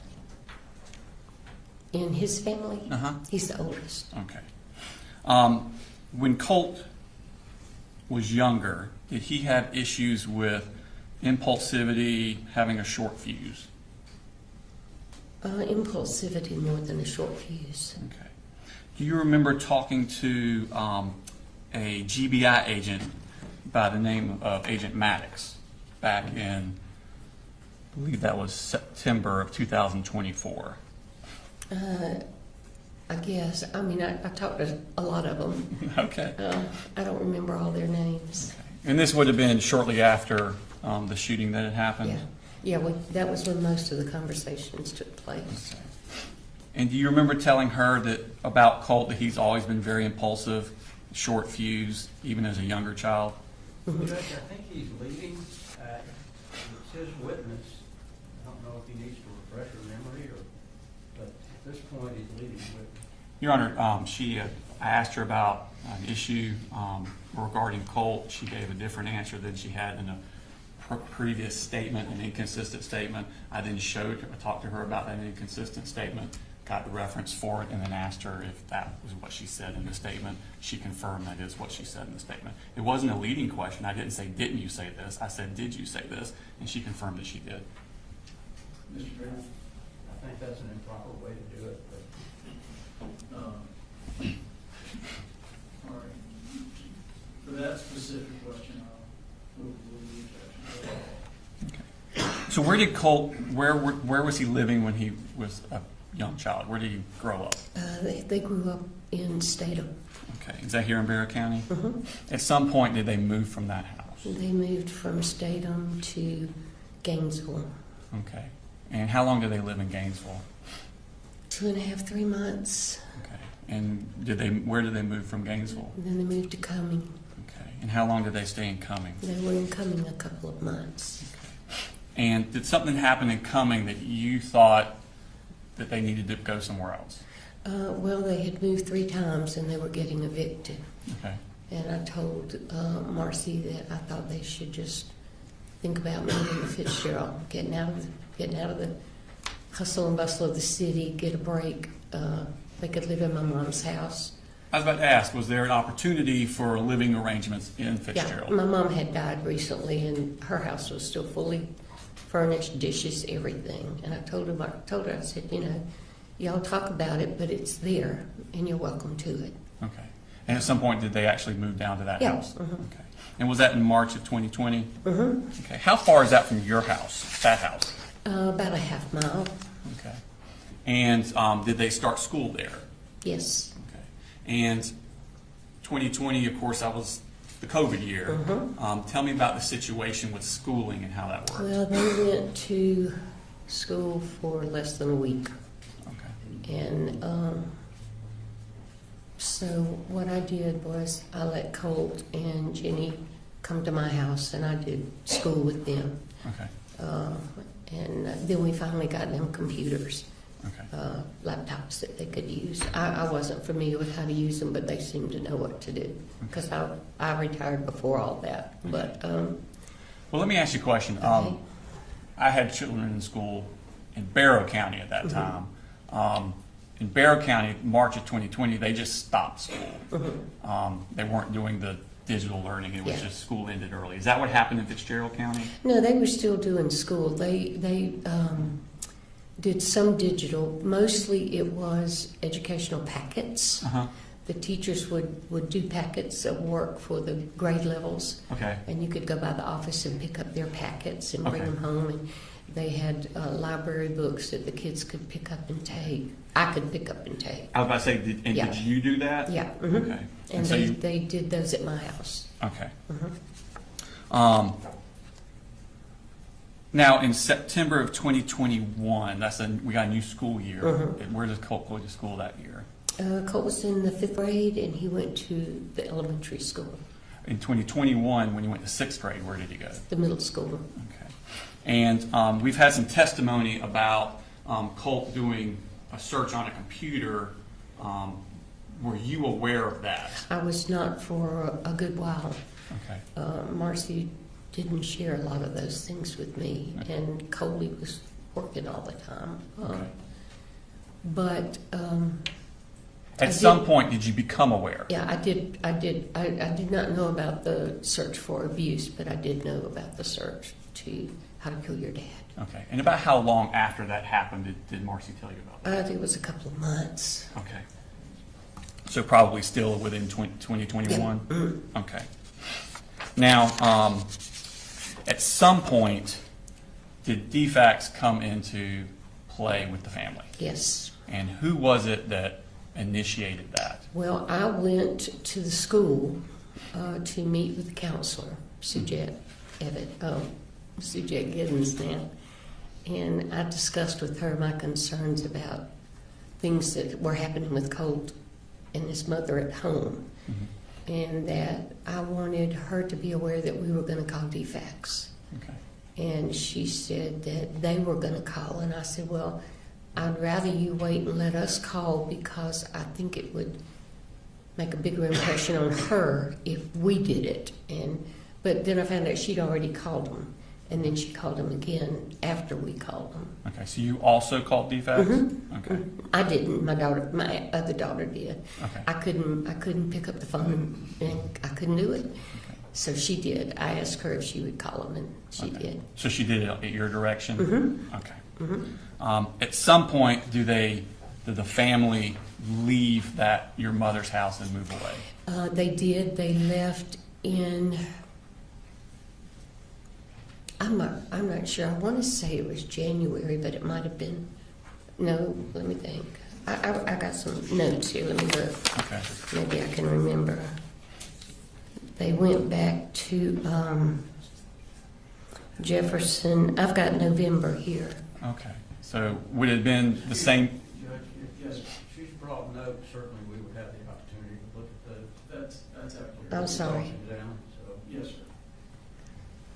In his family, Uh-huh. he's the oldest. Okay. When Colt was younger, did he have issues with impulsivity, having a short fuse? Impulsivity more than a short fuse. Okay. Do you remember talking to a GBI agent by the name of Agent Maddox back in I believe that was September of 2024. I guess. I mean, I talked to a lot of them. Okay. I don't remember all their names. And this would have been shortly after the shooting that had happened? Yeah. Yeah, that was when most of the conversations took place. Okay. And do you remember telling her that about Colt that he's always been very impulsive, short fuse, even as a younger child? Judge, I think he's leaving. It's his witness. I don't know if he needs to refresh her memory, but at this point, he's leaving with. Your Honor, I asked her about an issue regarding Colt. She gave a different answer than she had in a previous statement, an inconsistent statement. I then talked to her about that inconsistent statement, got the reference for it, and then asked her if that was what she said in the statement. She confirmed that is what she said in the statement. It wasn't a leading question. I didn't say, didn't you say this? I said, did you say this? And she confirmed that she did. Mr. Brown? I think that's an improper way to do it, but. All right. For that specific question, we'll leave that. So where did Colt, where was he living when he was a young child? Where did he grow up? They grew up in Statham. Okay. Is that here in Barrow County? Mm-hmm. At some point, did they move from that house? They moved from Statham to Gainesville. Okay. And how long did they live in Gainesville? 2.5, 3 months. Okay. And where did they move from Gainesville? And then they moved to Cumming. Okay. And how long did they stay in Cumming? They were in Cumming a couple of months. Okay. And did something happen in Cumming that you thought that they needed to go somewhere else? Well, they had moved 3 times and they were getting evicted. Okay. And I told Marcy that I thought they should just think about moving to Fitzgerald, getting out of the hustle and bustle of the city, get a break. They could live in my mom's house. I was about to ask, was there an opportunity for living arrangements in Fitzgerald? Yeah, my mom had died recently, and her house was still fully furnished, dishes, everything. And I told her, I said, y'all talk about it, but it's there, and you're welcome to it. Okay. And at some point, did they actually move down to that Yeah. house? Mhm. Okay. And was that in March of 2020? Mm-hmm. Okay. How far is that from your house, that house? About a half mile. Okay. And did they start school there? Yes. Okay. And 2020, of course, that was the COVID year. Mhm. Tell me about the situation with schooling and how that worked. Well, they went to school for less than a week. Okay. And so what I did was I let Colt and Jenny come to my house, and I did school with them. Okay. And then we finally got them computers, Okay. laptops that they could use. I wasn't familiar with how to use them, but they seemed to know what to do because I retired before all that. But Well, let me ask you a question. Okay. I had children in school in Barrow County at that time. In Barrow County, March of 2020, they just stopped school. They weren't doing the digital learning. It was Yeah. just school ended early. Is that what happened in Fitzgerald County? no, they were still doing school. They did some digital. Mostly it was educational packets. Uh-huh. The teachers would do packets of work for the grade levels. Okay. And you could go by the office and pick up their packets and bring Okay. them home. And they had library books that the kids could pick up and take. I could pick up and take. I was about to say, Yeah. did you do that? Yeah. Mhm. Okay. And so they did those at my house. okay. Mhm. Now, in September of 2021, we got a new school year. Mhm. Where does Colt go to school that year? Colt was in the 5th grade, and he went to the elementary school, In 2021, when you went to 6th grade, where did he go? the middle school. Okay. And we've had some testimony about Colt doing a search on a computer. Were you aware of that? I was not for a good while. Okay. Marcy didn't share a lot of those things with me, Okay. and Coley was working all the time. Okay. But At I some did- point, did you become aware? yeah, I did. I did not know about the search for abuse, but I did know about the search to how to kill your dad. Okay. And about how long after that happened did Marcy tell you about that? I think it was a couple of months. Okay. So probably still within 2021? Okay. Now, at some point, did DFACS come into play with the family? Yes. And who was it that initiated that? Well, I went to the school to meet with the counselor, Sujette Giddens now, and I discussed with her my concerns about things that were happening with Colt and his mother at home, and that I wanted her to be aware that we were going to call DFACS. Okay. And she said that they were going to call, and I said, well, I'd rather you wait and let us call because I think it would make a bigger impression on her if we did it. But then I found out she'd already called them, and then she called them again after we called them. Okay, so you also called DFACS? Okay. I didn't. My other daughter did. Okay. I couldn't pick up the phone, and I couldn't do it. Okay. So she did. I asked her if she would call them, and she Okay. did. So she did it at your direction? Okay. Mm-hmm. At some point, did the family leave your mother's house and move away? They did. They left in. I'm not sure. I want to say it was January, but it might have been. No, let me think. I got some notes here. Let me look. Okay. Maybe I can remember. They went back to Jefferson. I've got November here. Okay. So would it have been the same? Judge, if she's brought notes, certainly we would have the opportunity to look at those. That's accurate. I'm sorry. Examine, so. Yes, sir.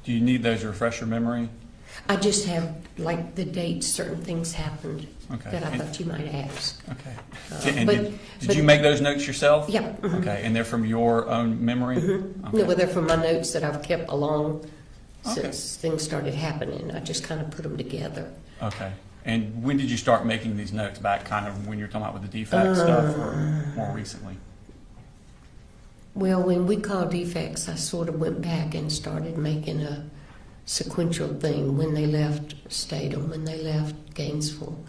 Do you need those to refresh your memory? I just have, like, the dates certain things happened Okay. that I thought you might ask. Okay. And but- did you make those notes yourself? Yeah. mhm. Okay. And they're from your own memory? Mhm. Okay. No, well, they're from my notes that I've kept along Okay. since things started happening. I just kind of put them together. Okay. And when did you start making these notes? Back kind of when you're talking about with the DFACS stuff, or more recently? Well, when we called defects, I sort of went back and started making a sequential thing when they left Statham, when they left Gainesville.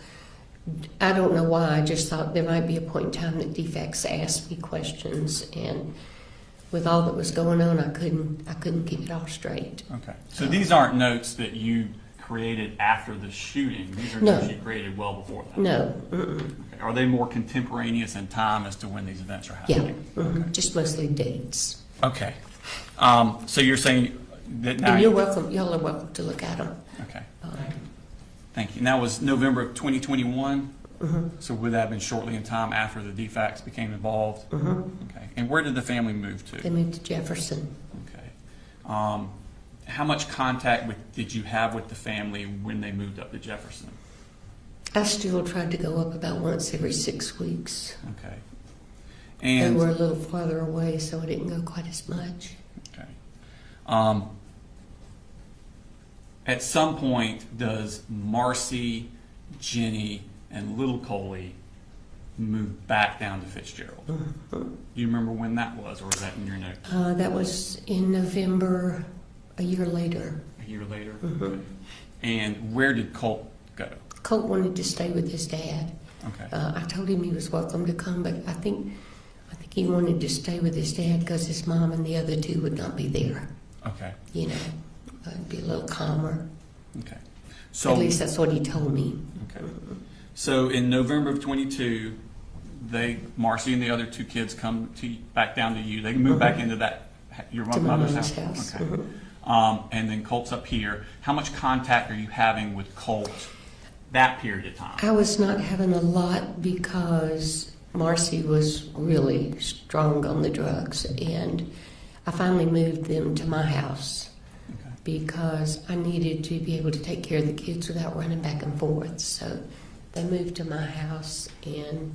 I don't know why, I just thought there might be a point in time that defects asked me questions, and with all that was going on, I couldn't keep it all straight. Okay. So these aren't notes that you created after the shooting. These are No. notes you created well before that. No, mm-mm. Okay. Are they more contemporaneous in time as to when these events are Yeah, happening? mhm. Just mostly dates. Okay. So you're saying that now. And you're welcome, y'all are welcome to look at them. Okay. Thank you. And that was November of 2021? Mhm. So would that have been shortly in time after the DFACS became involved? Mhm. Okay. And where did the family move to? They moved to Jefferson. Okay. How much contact did you have with the family when they moved up to Jefferson? I still tried to go up about once every 6 weeks. Okay. They And were a little farther away, so I didn't go quite as much. okay. At some point, does Marcy, Jenny, and Little Coley move back down to Fitzgerald? Mhm. Do you remember when that was, or was that in your notes? That was in November, a year later. A year later? Mhm. Okay. And where did Colt go? Colt wanted to stay with his dad. Okay. I told him he was welcome to come, but I think he wanted to stay with his dad because his mom and the other two would not be there. Okay. You know, it'd be a little calmer. Okay. So, At least that's what he told me. okay. So in November of 22, Marcy and the other two kids come back down to you. They move back into your To my mother's mama's house. house. Okay. Mhm. And then Colt's up here. How much contact are you having with Colt that period of time? I was not having a lot because Marcy was really strong on the drugs, and I finally moved them to my house Okay. because I needed to be able to take care of the kids without running back and forth. So they moved to my house, and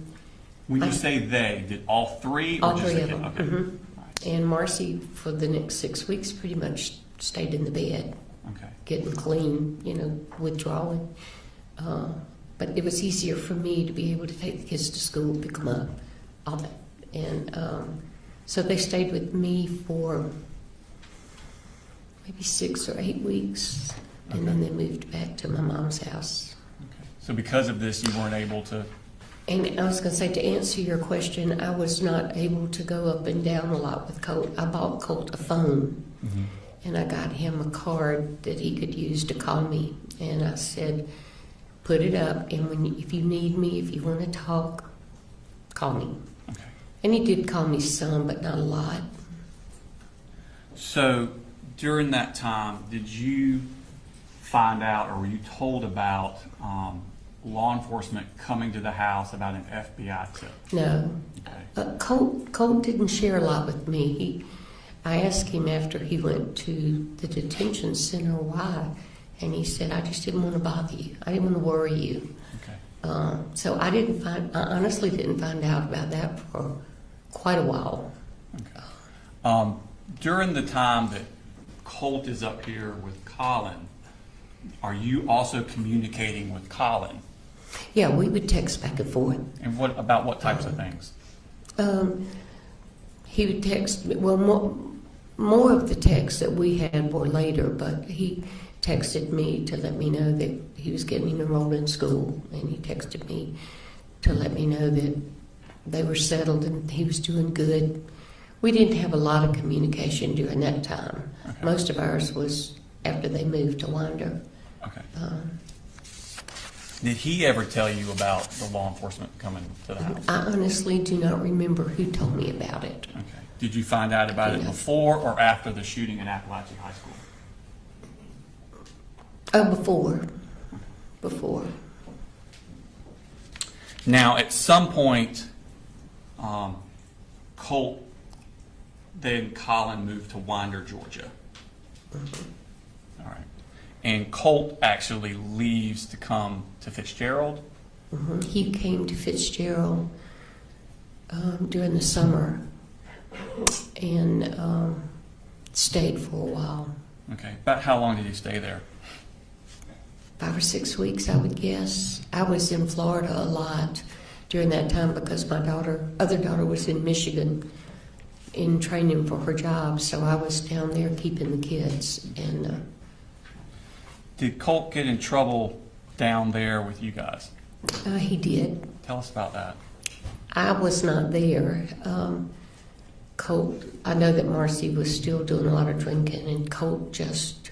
When you say they, did all three? Or all just three a of kid? them. Okay. Mhm. Right. And Marcy, for the next 6 weeks, pretty much stayed in the bed, Okay. getting clean, withdrawing. But it was easier for me to be able to take the kids to school, pick them up, all that. And so they stayed with me for maybe 6 or 8 weeks, and then they moved back to my mom's house. Okay. So because of this, you weren't able to. And I was going to say, to answer your question, I was not able to go up and down a lot with Colt. I bought Colt a phone, and I got him a card that he could use to call me And I said, put it up, and if you need me, if you want to talk, call me. Okay. And he did call me some, but not a lot. So during that time, did you find out or were you told about law enforcement coming to the house about an FBI tip? No. Okay. Colt didn't share a lot with me. I asked him after he went to the detention center why, and he said, I just didn't want to bother you. I didn't want to worry you. Okay. So I honestly didn't find out about that for quite a while. Okay. During the time that Colt is up here with Colin, are you also communicating with Colin? Yeah, we would text back and forth. And what types of things? He would text, well, more of the texts that we had were later, but he texted me to let me know that he was getting enrolled in school, and he texted me to let me know that they were settled and he was doing good. We didn't have a lot of communication during that time. Okay. Most of ours was after they moved to Winder. Okay. Did he ever tell you about the law enforcement coming to the house? I honestly do not remember who told me about it. Okay. Did you find out about it before or after the shooting at Apalachee High School? Before. Now, at some point, Colt, then Colin moved to Winder, Georgia. All right. And Colt actually leaves to come to Fitzgerald. He came to Fitzgerald during the summer and stayed for a while. Okay. About how long did he stay there? 5 or 6 weeks, I would guess. I was in Florida a lot during that time because my other daughter was in Michigan in training for her job, so I was down there keeping the kids. And Did Colt get in trouble down there with you guys? he did. Tell us about that. I was not there. Colt, I know that Marcy was still doing a lot of drinking, and Colt just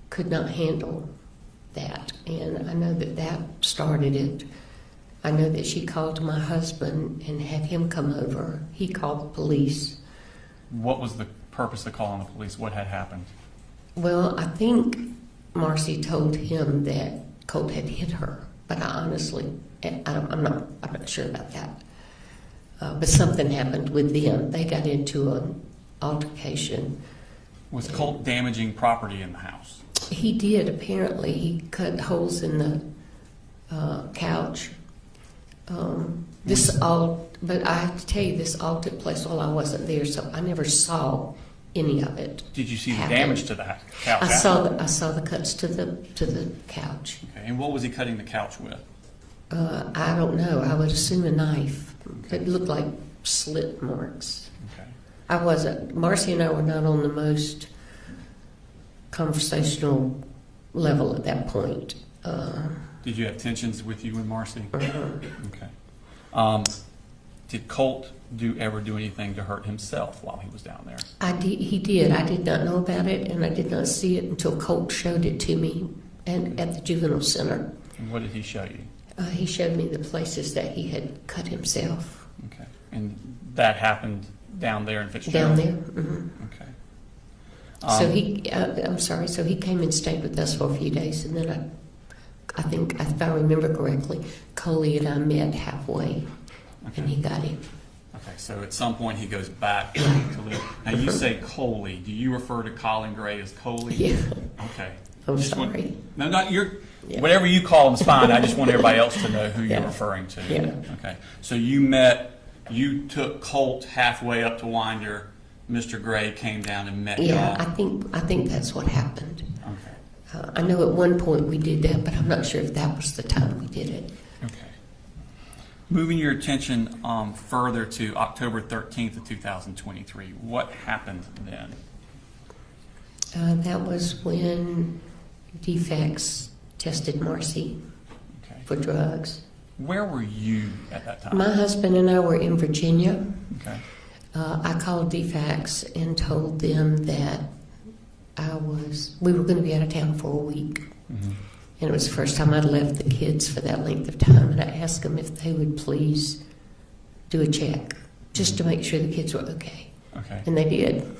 could not handle that. And I know that started it. I know that she called my husband and had him come over. He called the police. What was the purpose of calling the police? What had happened? Well, I think Marcy told him that Colt had hit her, but I honestly, I'm not sure about that. But something happened with them. They got into an altercation. Was Colt damaging property in the house? He did, apparently. He cut holes in the couch. But I have to tell you, this all took place while I wasn't there, so I never saw any of it. Did you see happen. the damage to the couch? I saw the cuts to the couch. Okay. And what was he cutting the couch with? I don't know. I would assume a knife. It looked like slit marks. Okay. Marcy and I were not on the most conversational level at that point. Did you have tensions with you and Marcy? Uh-huh. Okay. Did Colt ever do anything to hurt himself while he was down there? He did. I did not know about it, and I did not see it until Colt showed it to me and at the juvenile center. And what did he show you? He showed me the places that he had cut himself. Okay. And that happened down there in Fitzgerald? Down there. Mm-hmm. Okay. So he came and stayed with us for a few days, and then I think, if I remember correctly, Coley and I met halfway, and he got him. Okay, so at some point he goes back to live. Now you say Coley. Do you refer to Colin Gray as Coley? Yeah. Okay. I'm Just sorry. No, not your. Yeah. Whatever you call him is fine. I just want everybody else to know who you're Yeah. referring to. Yeah. Okay. So you took Colt halfway up to Winder. Mr. Gray came down and met Yeah, y'all. I think that's what happened. Okay. I know at one point we did that, but I'm not sure if that was the time we did it. Okay. Moving your attention further to October 13th of 2023, what happened then? That was when DFACS tested Marcy Okay. for drugs. Where were you at that time? My husband and I were in Virginia. Okay. I called DFACS and told them that we were going to be out of town for a week. Mm-hmm. And it was the first time I'd left the kids for that length of time. And I asked them if they would please do a check, just to make sure the kids were okay. Okay. And they did.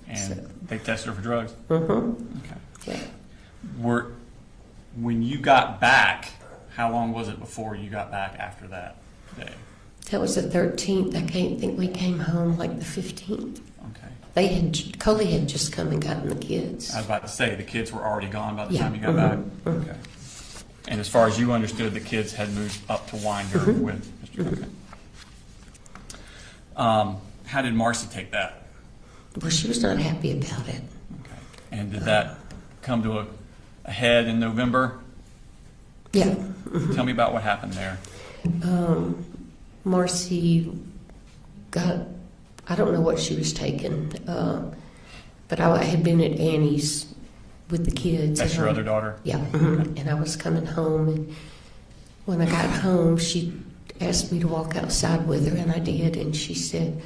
And So. they tested her for drugs? Mm-hmm. Okay. Yeah. When you got back, how long was it before you got back after that day? That was the 13th. I can't think we came home like the 15th. Okay. Coley had just come and gotten the kids. I was about to say, the kids were already gone by the Yeah. time you got back? Okay. And as far as you understood, the kids had moved up to Winder with Mr. Okay. How did Marcy take that? Well, she was not happy about it. Okay. And did that come to a head in November? Yeah. Tell me about what happened there. Marcy I don't know what she was taking, but I had been at Annie's with the kids. That's your other daughter? Yeah. And I was coming home, and when I got home, she asked me to walk outside with her, and I did, and she said,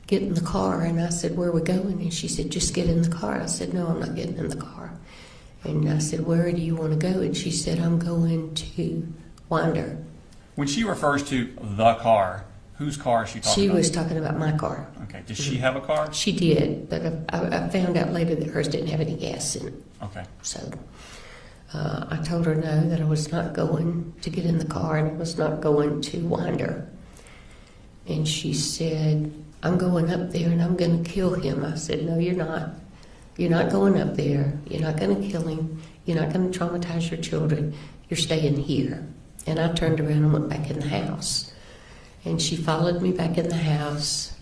get in the car. And I said, where are we going? And she said, just get in the car. I said, no, I'm not getting in the car. And I said, where do you want to go? And she said, I'm going to Winder. When she refers to the car, whose car is she talking She about? was talking about my car. Okay. Does she have a car? She did, but I found out later that hers didn't have any gas in it. Okay. So I told her no, that I was not going to get in the car and I was not going to Winder. And she said, I'm going up there and I'm going to kill him. I said, no, you're not. You're not going up there. You're not going to kill him. You're not going to traumatize your children. You're staying here. And I turned around and went back in the house. And she followed me back in the house.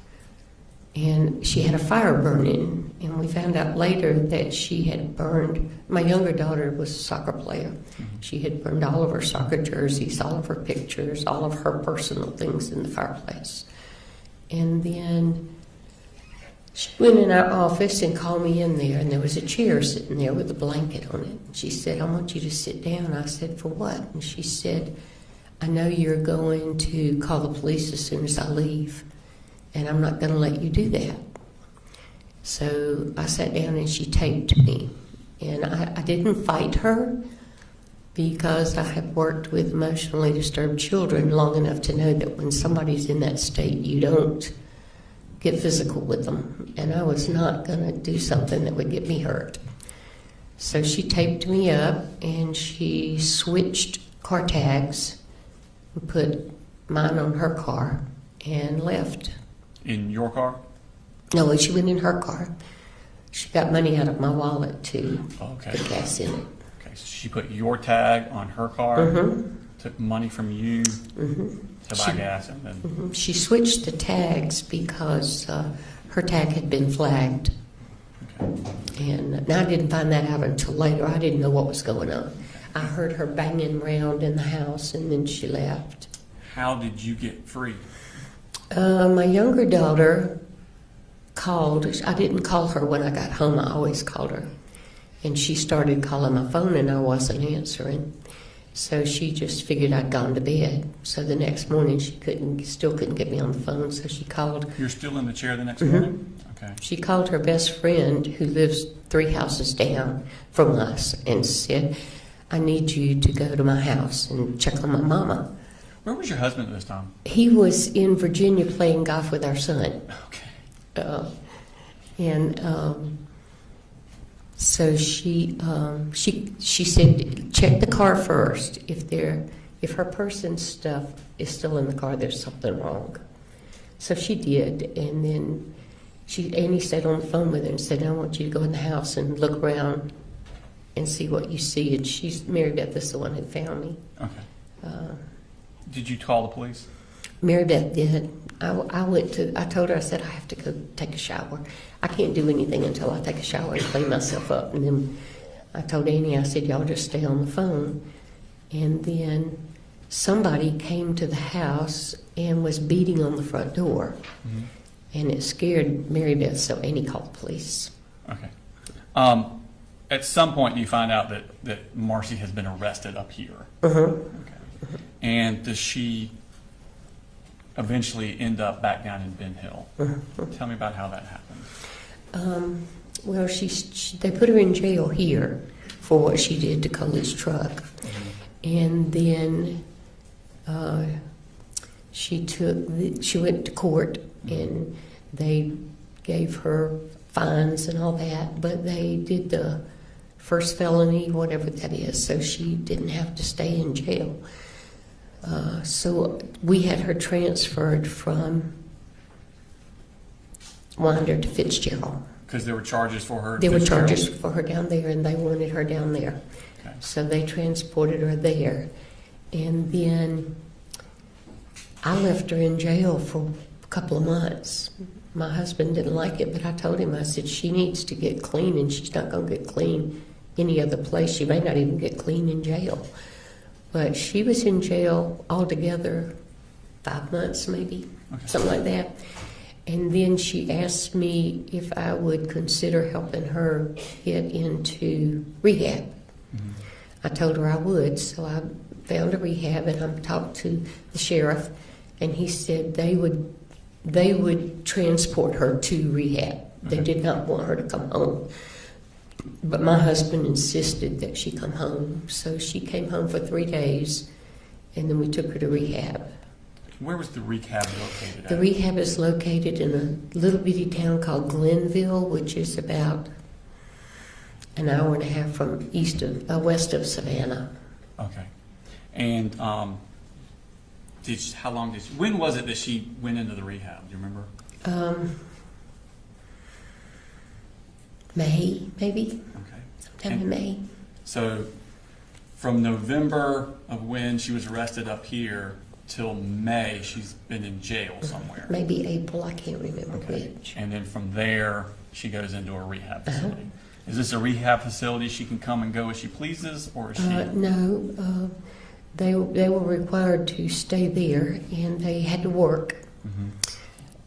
And she had a fire burning. And we found out later that she had burned, my younger daughter was a soccer player. She had burned all of her soccer jerseys, all of her pictures, all of her personal things in the fireplace. And then she went in our office and called me in there, and there was a chair sitting there with a blanket on it. She said, I want you to sit down. I said, for what? And she said, I know you're going to call the police as soon as I leave, and I'm not going to let you do that. So I sat down and she taped me. And I didn't fight her because I have worked with emotionally disturbed children long enough to know that when somebody's in that state, you don't get physical with them. And I was not going to do something that would get me hurt. So she taped me up and she switched car tags and put mine on her car and left. In your car? No, she went in her car. She got money out of my wallet to Okay. put gas in it. Okay, so she put your tag on her car, took money from you to buy gas, and then... She switched the tags because her tag had been flagged. Okay. And I didn't find that out until later. I didn't know what was going on. I heard her banging around in the house, and then she left. How did you get free? My younger daughter called. I didn't call her when I got home. I always called her. And she started calling my phone, and I wasn't answering. So she just figured I'd gone to bed. So the next morning, she still couldn't get me on the phone, so she called. You're still in the chair the next morning? Okay. She called her best friend, who lives 3 houses down from us, and said, I need you to go to my house and check on my mama. Where was your husband at this time? He was in Virginia playing golf with our son. Okay. So she said, check the car first. If her person's stuff is still in the car, there's something wrong. So she did, and then Annie stayed on the phone with her and said, I want you to go in the house and look around and see what you see. And Mary Beth is the one who found me. Okay. Did you call the police? Mary Beth did. I told her, I said, I have to go take a shower. I can't do anything until I take a shower and clean myself up. And then I told Annie, I said, y'all just stay on the phone. And then somebody came to the house and was beating on the front door. And it scared Mary Beth, so Annie called the police. Okay. At some point, you find out that Marcy has been arrested up here. Okay. And does she eventually end up back down in Ben Hill? Tell me about how that happened. Well, they put her in jail here for what she did to Coley's truck. And then she went to court, and they gave her fines and all that, but they did the first felony, whatever that is, so she didn't have to stay in jail. So we had her transferred from Winder to Fitzgerald. Because there were charges for her? at There were Fitzgerald? charges for her down there, and they wanted her down there. Okay. So they transported her there. And then I left her in jail for a couple of months. My husband didn't like it, but I told him, I said, she needs to get clean, and she's not going to get clean any other place. She may not even get clean in jail. But she was in jail altogether 5 months, maybe, something like that. And then she asked me if I would consider helping her get into rehab. Mm-hmm. I told her I would, so I found a rehab, and I talked to the sheriff, and he said they would transport her to rehab. They did not want her to come home. But my husband insisted that she come home, so she came home for 3 days, and then we took her to rehab. Where was the rehab located at? The rehab is located in a little bitty town called Glenville, which is about an hour and a half from west of Savannah. Okay. And when was it that she went into the rehab? Do you remember? May, maybe? Okay. Sometime in May. So from November of when she was arrested up here till May, she's been in jail somewhere. Maybe April, I can't remember Okay. which. And then from there, she goes into a rehab facility. Is this a rehab facility she can come and go as she pleases, or is she? No, they were required to stay there, and they had to work.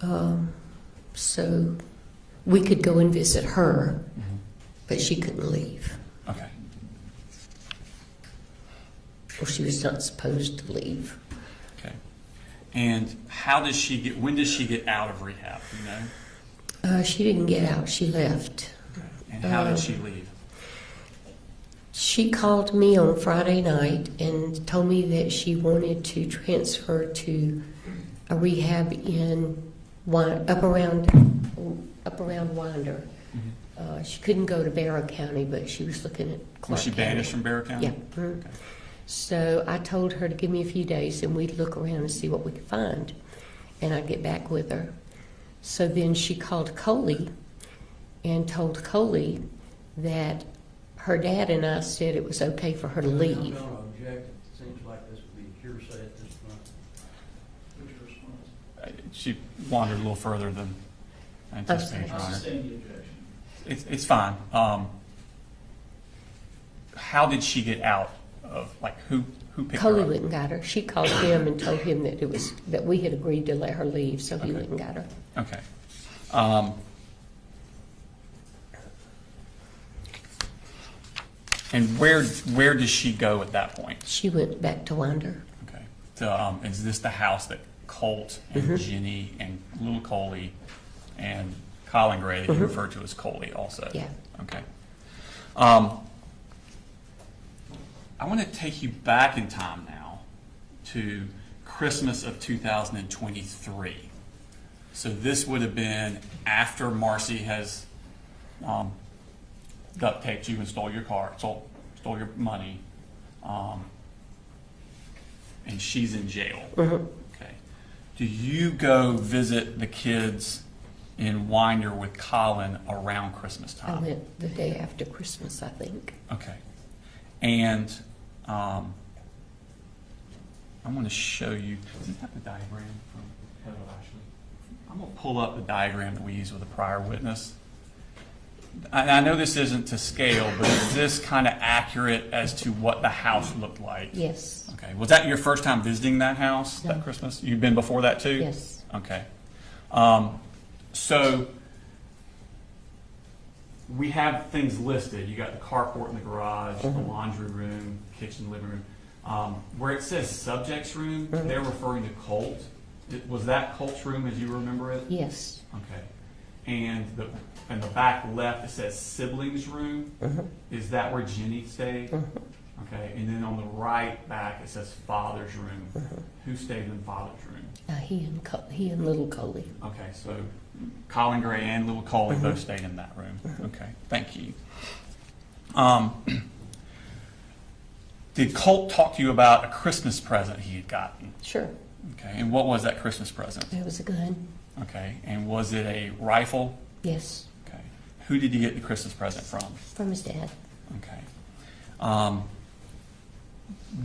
Mhm. So we could go and visit her, Mhm. but she couldn't leave. Okay. Or she was not supposed to leave. Okay. And when does she get out of rehab, do you know? She didn't get out, she left. Okay. And how did she leave? She called me on Friday night and told me that she wanted to transfer to a rehab in up around Winder. Mhm. She couldn't go to Barrow County, but she was looking at Clark Was she County. banished from Barrow County? Yeah. Okay. So I told her to give me a few days, and we'd look around and see what we could find, and I'd get back with her. So then she called Coley and told Coley that her dad and I said it was okay for her to I'm leave. going to object. It seems like this would be hearsay at this point. What's your response? She wandered a little further than anticipated, Your I'll Honor. sustain the objection. It's fine. How did she get out of, who picked Coley her up? went and got her. She called him and told him that we had agreed to let her leave, so he Okay. went and got her. Okay. And where does she go at that point? She went back to Winder. Okay. So, is this the house that Colt and Mhm. Jenny and little Coley and Colin Gray that you refer to as Coley also? Yeah. Okay. I want to take you back in time now to Christmas of 2023. So this would have been after Marcy has duct taped you and stole your car, stole your money, and she's in jail. Mhm. Okay. Do you go visit the kids in Winder with Colin around Christmas I time? went the day after Christmas, I think. Okay. And I'm going to show you. Does it have the diagram from Apalachee? I'm going to pull up the diagram that we used with a prior witness. I know this isn't to scale, but is this kind of accurate as to what the house looked like? Yes. Okay. Was that your first time visiting that house No. that Christmas? You've been before that too? Yes. Okay. So we have things listed. You got the carport in the garage, the laundry room, kitchen, living room. Where it says subjects room, they're referring to Colt. Was that Colt's room as you remember it? Yes. Okay. And in the back left, it says siblings room. Mhm. Is that where Jenny stayed? Mhm. Okay, and then on the right back, it says father's room. Mhm. Who stayed in father's room? He and little Coley. Okay, so Colin Gray and Little Coley Mhm. both stayed in that room. Okay, thank you. Did Colt talk to you about a Christmas present he had gotten? Sure. Okay, and what was that Christmas present? There was a gun. Okay, and was it a rifle? Yes. Okay. Who did you get the Christmas present from? From his dad. Okay.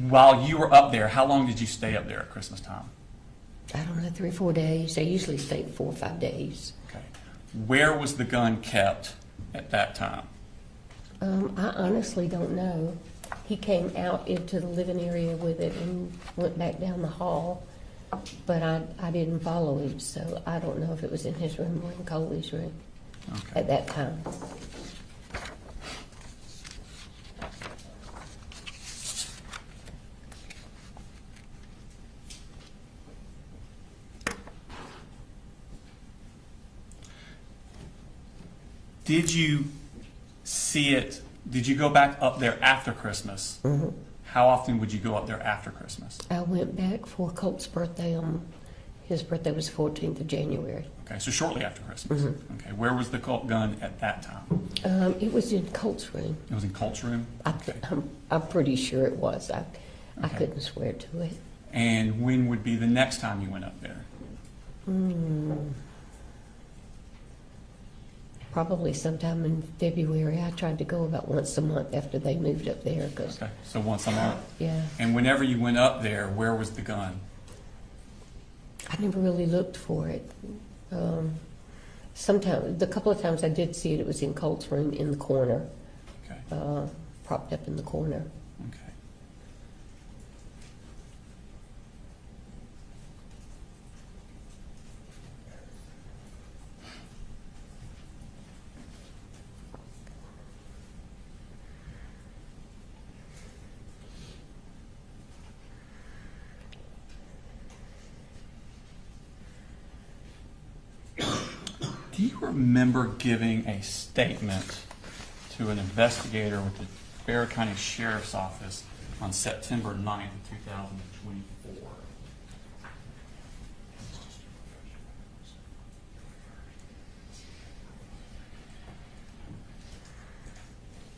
While you were up there, how long did you stay up there at Christmas time? I don't know, 3 or 4 days. They usually stay 4 or 5 days. Okay. Where was the gun kept at that time? I honestly don't know. He came out into the living area with it and went back down the hall, but I didn't follow him, so I don't know if it was in his room or in Coley's room Okay. at that time. Did you see it? Did you go back up there after Christmas? Mhm. How often would you go up there after Christmas? I went back for Colt's birthday. His birthday was 14th of January. Okay, so shortly after Christmas. Mhm. Okay, where was the Colt gun at that time? It was in Colt's room. It was in Colt's room? Okay. I'm pretty sure it was. I Okay. couldn't swear to it. And when would be the next time you went up there? Probably sometime in February. I tried to go about once a month after they moved up there because, Okay, so once a month. yeah, And whenever you went up there, where was the gun? I never really looked for it. Sometimes, the couple of times I did see it, it was in Colt's room in the corner, Okay, propped up in the corner. okay. Do you remember giving a statement to an investigator with the Bexar County Sheriff's Office on September 9th, 2024?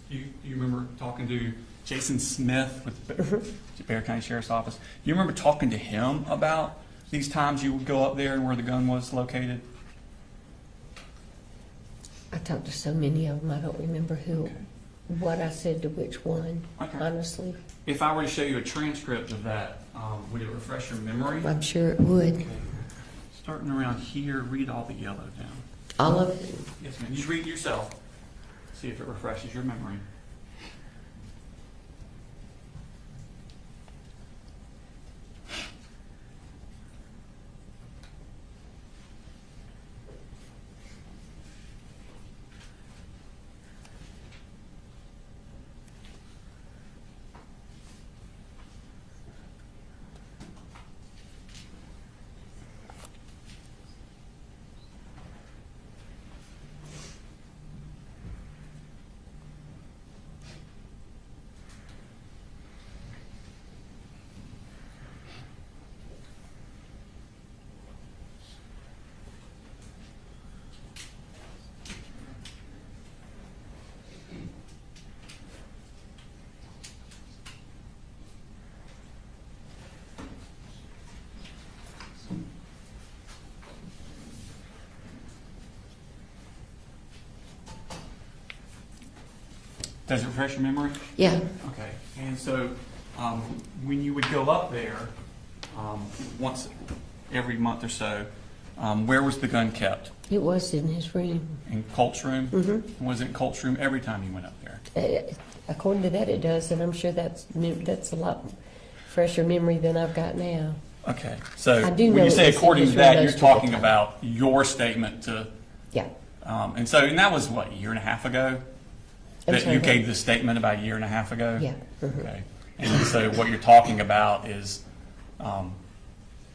You remember talking to Jason Smith with the Bexar County Sheriff's Office? Do you remember talking to him about these times you would go up there and where the gun was located? I talked to so many of them, I don't remember Okay. what I said to which one, Okay. honestly. If I were to show you a transcript of that, would it refresh your memory? I'm sure it would. Okay. Starting around here, read all the yellow down. All of it. Yes, ma'am. Just read it yourself. See if it refreshes your memory. Does it refresh your memory? Yeah, Okay. And so when you would go up there once every month or so, where was the gun kept? it was in his room. In Colt's room? Mhm. Was it in Colt's room every time you went up there? According to that, it does, and I'm sure that's a lot fresher memory than I've got now. Okay. So I do when know you it say was according in to his that, room you're most of the talking time. about your statement to, Yeah. and that was what, a year and a half ago? I'm That sorry, you what? gave the statement about a year and a half ago? Yeah. Mhm. Okay. And so what you're talking about is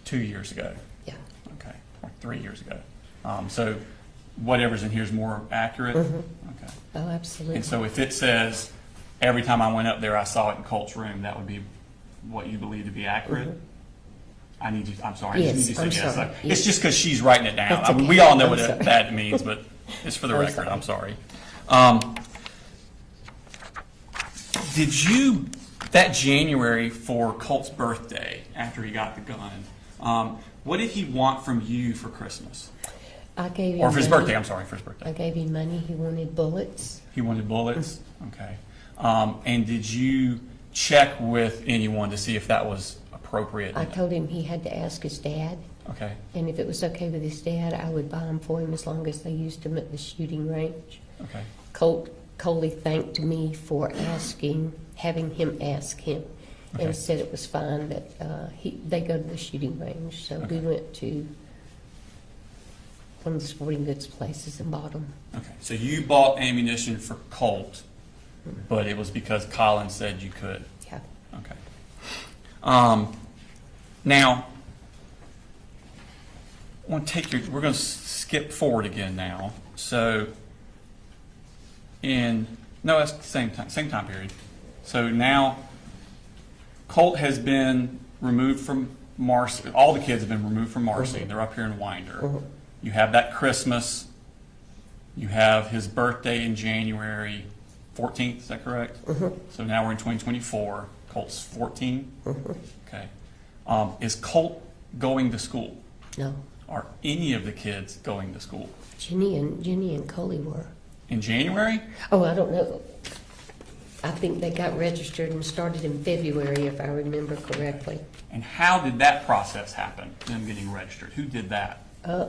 2 years ago? Yeah. Okay, or 3 years ago. So whatever's in here is more accurate? Mhm. Okay. Oh, absolutely. And so if it says, every time I went up there, I saw it in Colt's room, that would be what you believe to be accurate? Mhm. I need you, I'm sorry. I just Yes, need you to I'm say yes. sorry. It's Yes. just because she's writing it down. That's I mean, okay. we all know I'm what sorry. that means, but it's for the I'm record. sorry. I'm sorry. Did you, that January for Colt's birthday, after he got the gun, what did he want from you for Christmas? I gave him Or for his money. birthday, I'm sorry, for his I birthday. gave him money. He wanted bullets. He wanted bullets? Okay. And did you check with anyone to see if that was appropriate? I told him he had to ask his dad, Okay, and if it was okay with his dad, I would buy them for him as long as they used them at the shooting range. okay, Coley thanked me for having him ask him, Okay. and said it was fine that they go to the shooting range. So we Okay. went to one of the sporting goods places and bought them. okay. So you bought ammunition for Colt, but it was because Colin said you could? Yeah. Okay. Now, we're going to skip forward again now. So, no, that's the same time period. So now, Colt has been removed from Marcy. All the kids have been removed from Marcy. Mhm. They're up here in Winder. Mhm. You have that Christmas. You have his birthday in January 14th. Is that correct? Mhm. So now we're in 2024. Colt's 14. Mhm. Okay. Is Colt going to school? No, Are any of the kids going to school? Jenny and Coley were. In January? Oh, I don't know. I think they got registered and started in February, if I remember correctly. And how did that process happen, them getting registered? Who did that?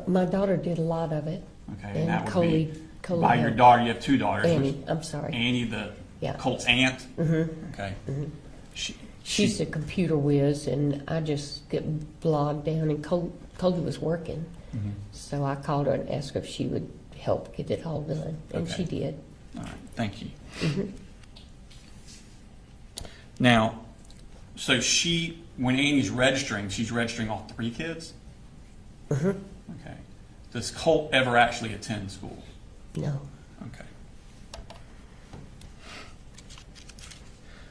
My daughter did a lot of it. Okay, And that would Coley be, by your helped. daughter, you have two daughters. Annie, I'm sorry. Annie, the Yeah. Colt's aunt? Mm-hmm. Okay. Mm-hmm. She, She's a computer whiz, and I just get bogged down, and Coley was working. Mhm. So I called her and asked her if she would help get it all done, and Okay. she did. All right, thank you. Mhm. Now, so when Annie's registering, she's registering all three kids? Mhm. Okay. Does Colt ever actually attend school? No. Okay.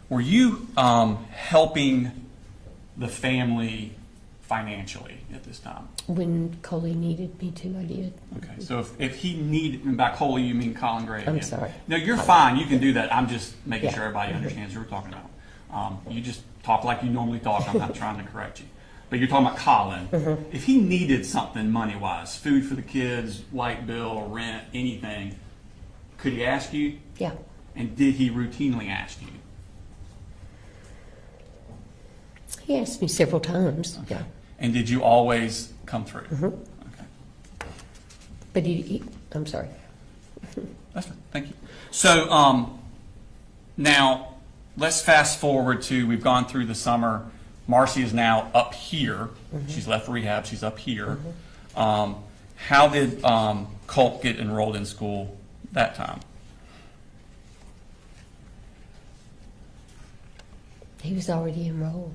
Were you helping the family financially at this time? When Coley needed me to, I did. Okay, so if he needed, and by Coley you mean Colin Gray again? I'm sorry. No, you're fine, you can do that, I'm just making Yeah. sure everybody understands what we're talking about. You just talk like you normally talk, I'm not trying to correct you. But you're talking about Colin. Mhm. If he needed something money-wise, food for the kids, light bill, rent, anything, could he ask you? Yeah. And did he routinely ask you? He asked me several times. Okay. Yeah. And did you always come through? Mhm. Okay. But I'm sorry. That's fine, thank you. So, now, let's fast forward to, we've gone through the summer. Marcy is now up here. She's left rehab, she's up here. How did Colt get enrolled in school that time? He was already enrolled.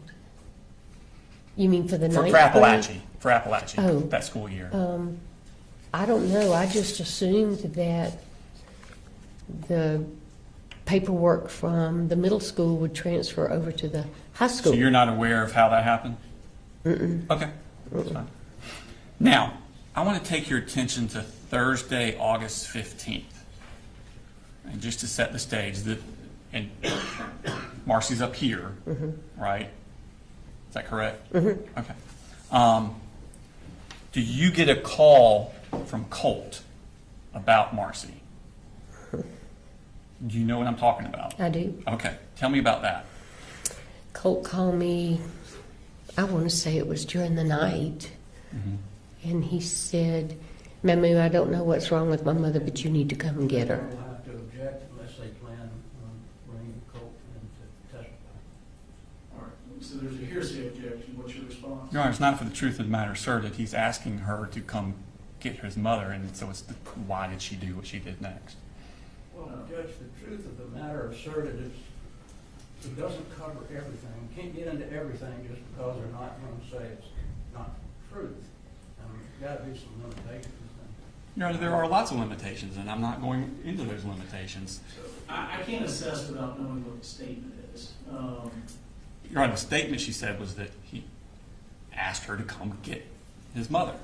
You mean for the For ninth grade? Apalachee, Oh. that school year. I don't know. I just assumed that the paperwork from the middle school would transfer over to the high school. So you're not aware of how that happened? Mm-mm. Okay, that's fine. Now, I want to take your attention to Thursday, August 15th. And just to set the stage, and Marcy's up here, right? Is that correct? Mm-hmm. Okay. Do you get a call from Colt about Marcy? Do you know what I'm talking about? I do. Okay, tell me about that. Colt called me, I want to say it was during the night, and he said, Mamu, I don't know what's wrong with my mother, but you need to come and get her. We'll have to object unless they plan on bringing Colt in to testify. All right, so there's a hearsay objection, what's your response? Your Honor, it's not for the truth of the matter asserted. He's asking her to come get his mother, and so it's why did she do what she did next? Well, Judge, the truth of the matter asserted is, it doesn't cover everything. You can't get into everything just because they're not going to say it's not truth. There's got to be some limitations. Your Honor, there are lots of limitations, and I'm not going into those limitations. So I can't assess without knowing what the statement is. Your Honor, the statement she said was that he asked her to come get his mother.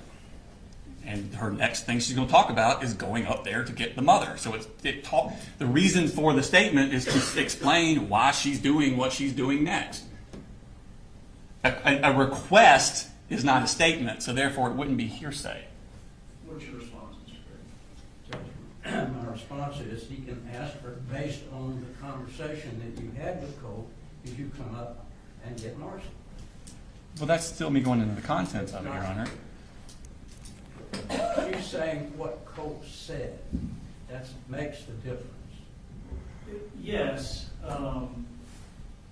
And her next thing she's going to talk about is going up there to get the mother. So the reason for the statement is to explain why she's doing what she's doing next. A request is not a statement, so therefore it wouldn't be hearsay. What's your response, Mr. Gray? Judge, my response is he can ask her based on the conversation that you had with Cole, did you come up and get Marcy? Well, that's still me going into the contents of it, Your Honor. She's saying what Cole said. That makes the difference. Yes,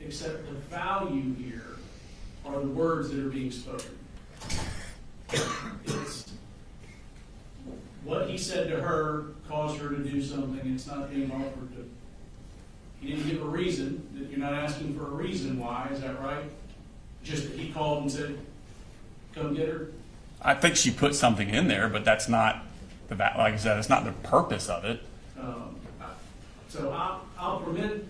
except the value here are the words that are being spoken. It's what he said to her caused her to do something. It's not being offered to. He didn't give a reason. That you're not asking for a reason why. Is that right? Just that he called and said, "Come get her." I think she put something in there, but that's not like I said, it's not the purpose of it. So I'll permit,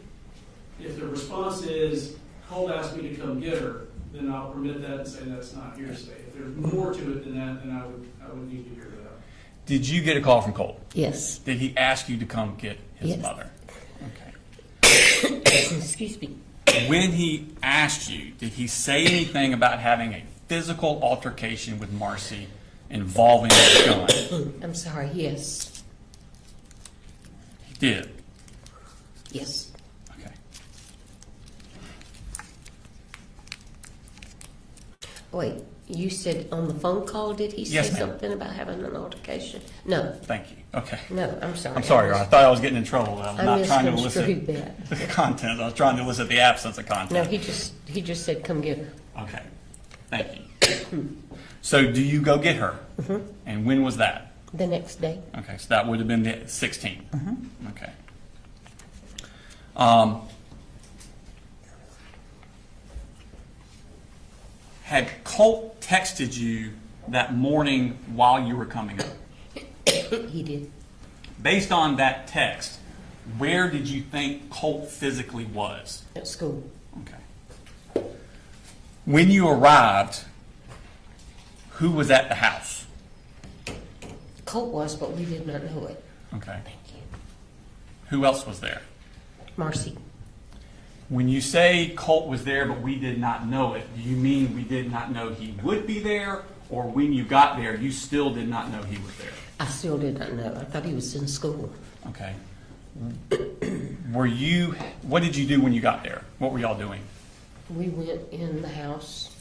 if the response is, Cole asked me to come get her, then I'll permit that and say that's not hearsay. If there's more to it than that, then I would need to hear that out. Did you get a call from Cole? Yes. Did he ask you to come get his Yes. mother? Okay. Excuse me. When he asked you, did he say anything about having a physical altercation with Marcy involving a gun? I'm sorry, yes. He did. Yes. Okay. Wait, you said on the phone call, did he say Yes, ma'am. something about having an altercation? No, Thank you. Okay. no, I'm sorry. I'm sorry, Your Honor. I thought I was getting in trouble. I was I not trying to misconstrued elicit that. the content. I was trying to elicit the absence of content. No, he just said, come get her. Okay. Thank you. So do you go get her? Mm-hmm. And when was that? The next day. Okay, so that would have been the 16th. Mm-hmm. Okay. Had Colt texted you that morning while you were coming up? He did. Based on that text, where did you think Colt physically was? At school. Okay. When you arrived, who was at the house? Colt was, but we did not know it. Okay. Thank you. Who else was there? Marcy. When you say Colt was there but we did not know it, do you mean we did not know he would be there, or when you got there you still did not know he was there? I still did not know. I thought he was in school. Okay. What did you do when you got there? What were y'all doing? We went in the house,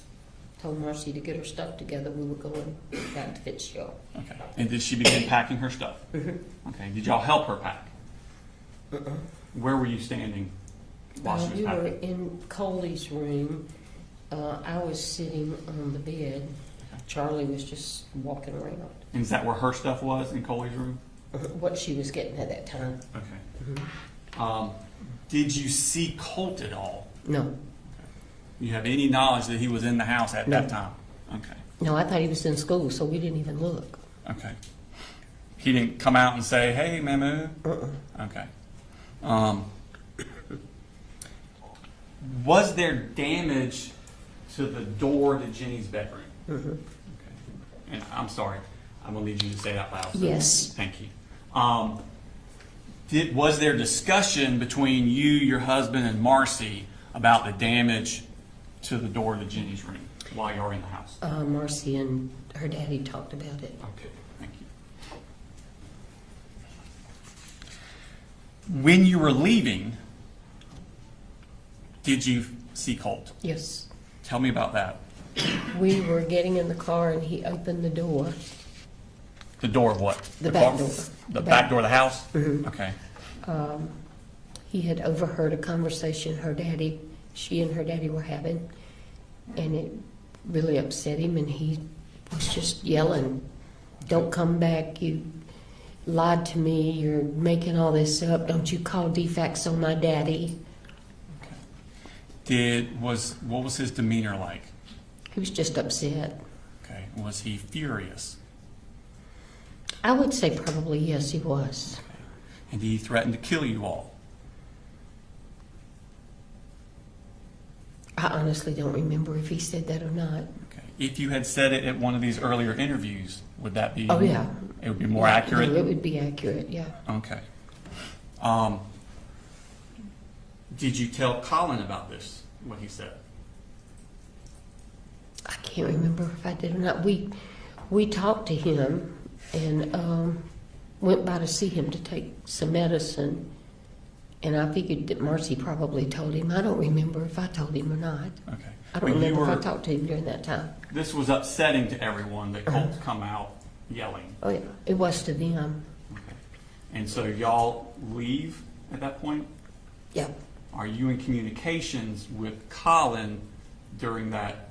told Marcy to get her stuff together. We were going back to Fitzgerald. Okay. And did she begin packing her stuff? Mm-hmm. Okay. Did y'all help her pack? Where were you standing while she was We were packing? in Coley's room. I was sitting on the bed. Charlie was just walking around. And is that where her stuff was, in Coley's room? What she was getting at that time. Okay. Did you see Colt at all? No. You have any knowledge that he was in the house at No. that time? Okay. No, I thought he was in school, so we didn't even look. Okay. He didn't come out and say, "Hey, Mamu." Okay. Was there damage to the door to Jenny's bedroom? Okay. And I'm sorry, I'm gonna need you to say that loud. Yes. Thank you. Was there discussion between you, your husband, and Marcy about the damage to the door to Jenny's room while you were in the house? Marcy and her daddy talked about it. Okay, thank you. When you were leaving, did you see Colt? Yes. Tell me about that. We were getting in the car and he opened the door. The door of what? The back door. The back door of the house? Okay. He had overheard a conversation she and her daddy were having, and it really upset him, and he was just yelling, "Don't come back, you lied to me, you're making all this up, don't you call defects on my daddy." What was his demeanor like? He was just upset. Okay. Was he furious? I would say probably yes, he was. Okay. And he threatened to kill you all. I honestly don't remember if he said that or not. Okay. If you had said it at one of these earlier interviews, would that be? Oh, yeah. It would be more accurate? It would be accurate, yeah. Okay. Did you tell Colin about this, what he said? I can't remember if I did or not. We talked to him and went by to see him to take some medicine. And I figured that Marcy probably told him. I don't remember if I told him or not. Okay. I don't When you remember if were- I talked to him during that time. This was upsetting to everyone that Colt's come out yelling. Oh, yeah. It was to them. Okay. And so y'all leave at that point? Yeah. Are you in communications with Colin during that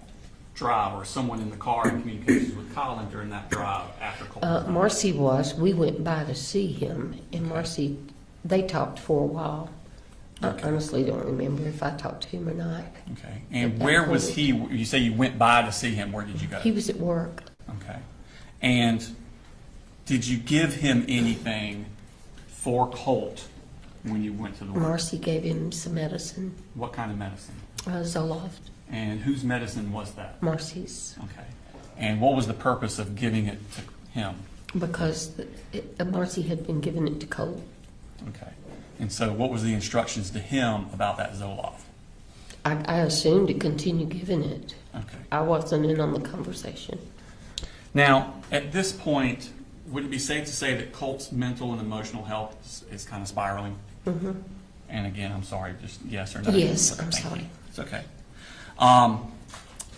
drive, or someone in the car in communications with Colin during that drive after Colt? Marcy was. We went by to see him, and Okay. Marcy, they talked for a while. Okay. I honestly don't remember if I talked to him or not. Okay. And At that where was point- he? You say you went by to see him. Where did you go? He was at work. Okay. And did you give him anything for Colt when you went to the work? Marcy gave him some medicine, What kind of medicine? Zoloft. And whose medicine was that? Marcy's, Okay. And what was the purpose of giving it to him? because Marcy had been giving it to Cole. Okay. And so what was the instructions to him about that Zoloft? I assumed to continue giving it. Okay. I wasn't in on the conversation. Now, at this point, would it be safe to say that Colt's mental and emotional health is kind of spiraling? Mm-hmm. And again, I'm sorry, just yes or no? Yes, Okay, I'm thank sorry. you. It's okay.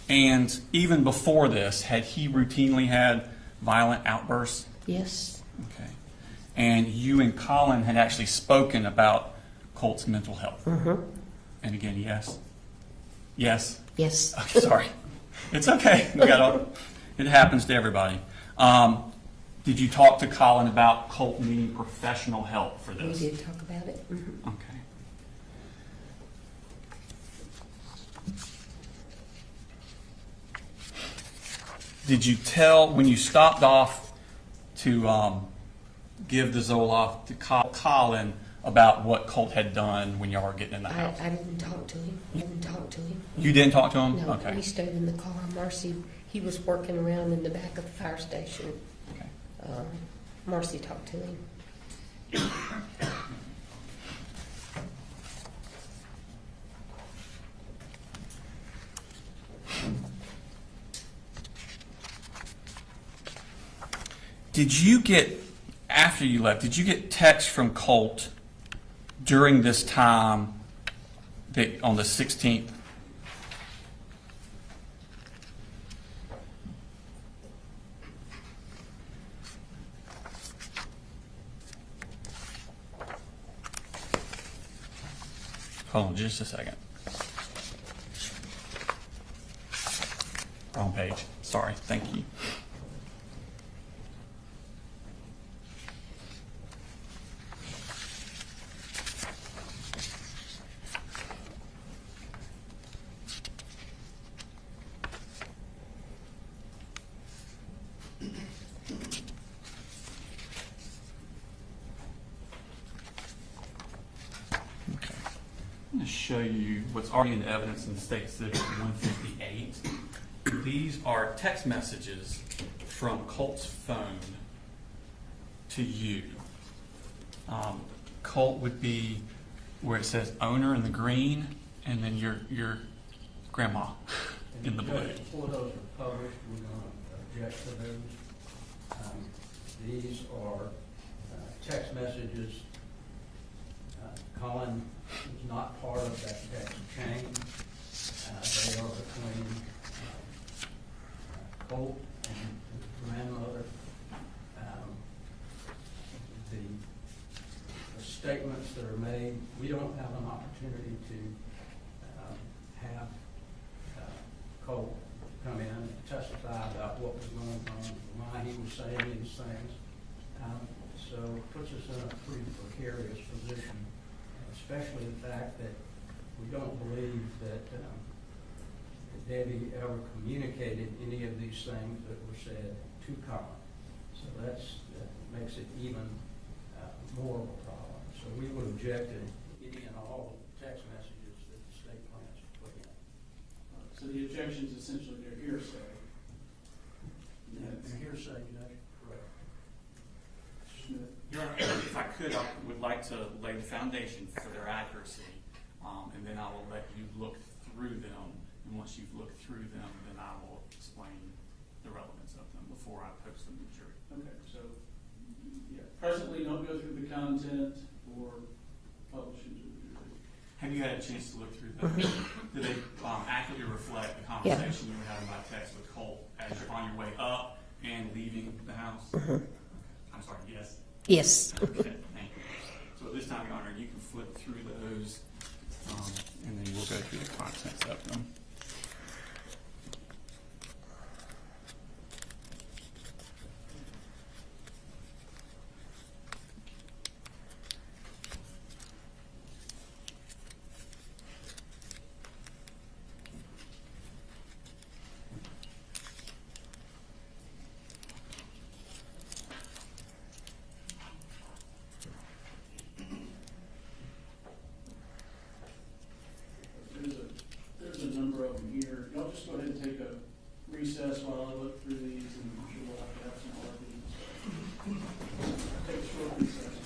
And even before this, had he routinely had violent outbursts? Yes. Okay. And you and Colin had actually spoken about Colt's mental health? Mm-hmm. And again, yes? Yes? Yes. Okay, sorry. It's okay. It happens to everybody. Did you talk to Colin about Colt needing professional help for We this? did talk about it. Mm-hmm. Okay. Did you tell, when you stopped off to give the Zoloft to Colin, about what Colt had done when y'all were getting in the house? I didn't talk to him. I didn't talk to him. You didn't talk to him? No, Okay. we stayed in the car. Marcy, he was working around in the back of the fire station. Okay. Marcy talked to him. Did you get, after you left, did you get text from Colt during this time that on the 16th? Hold on just a second. Wrong page. Sorry. Thank you. Okay. I'm going to show you what's already in the evidence in State Exhibit 158. These are text messages from Colt's phone to you. Colt would be where it says owner in the green, and then your grandma in the blue. Before those are published, we're going to object to those. These are text messages. Colin is not part of that text chain. They are between Colt and his grandmother. The statements that are made, we don't have an opportunity to have Colt come in and testify about what was going on, why he was saying these things. So it puts us in a pretty precarious position, especially the fact that we don't believe that Debbie ever communicated any of these things that were said to Colin. So that's makes it even more of a problem. So we would object to any and all text messages that the state plans to put in. So the objections essentially they're hearsay. And hearsay, Judge? Correct. Smith. Your Honor, if I could, I would like to lay the foundation for their accuracy, and then I will let you look through them. And once you've looked through them, then I will explain the relevance of them before I post them to the jury. Okay, so, yeah, presently don't go through the content or publishing to the jury. Have you had a chance to look through them? Do they accurately reflect the conversation you were having by text with Colt as you're on your way up and leaving the house? I'm sorry, yes? Yes. Okay, thank you. So at this time, Your Honor, you can flip through those, and then we'll go through the contents of them. There's a number of them here. Y'all just go ahead and take a recess while I look through these, and I'm sure we'll have to have some arguments. Take a short recess.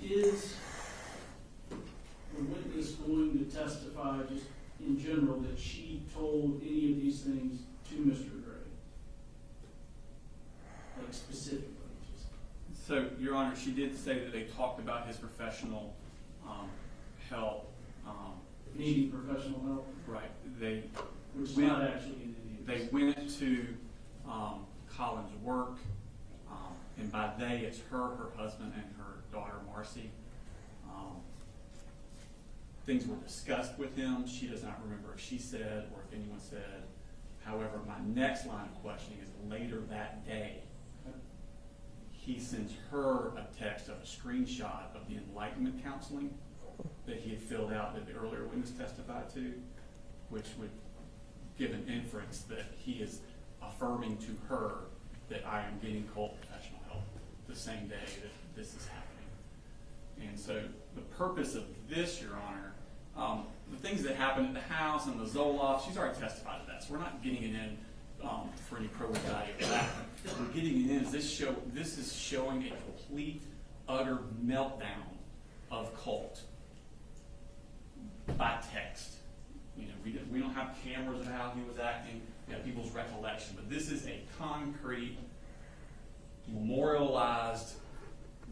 Is the witness going to testify just in general that she told any of these things to Mr. Gray? Like specifically? So, Your Honor, she did say that they talked about his professional help. Needing professional help? Right. Which is not actually in any of They this. went to Colin's work, and by they, it's her husband, and her daughter, Marcy. Things were discussed with him. She does not remember if she said or if anyone said. However, my next line of questioning is later that day, he sends her a text of a screenshot of the enlightenment counseling that he had filled out that the earlier witness testified to, which would give an inference that he is affirming to her that I am getting Colt professional help the same day that this is happening. And so the purpose of this, Your Honor, the things that happened at the house and the Zoloft, she's already testified to that, so we're not getting it in for any probative value of that. We're getting it in is this is showing a complete, utter meltdown of Colt by text. You know, we don't have cameras of how he was acting, we have people's recollection, but this is a concrete, memorialized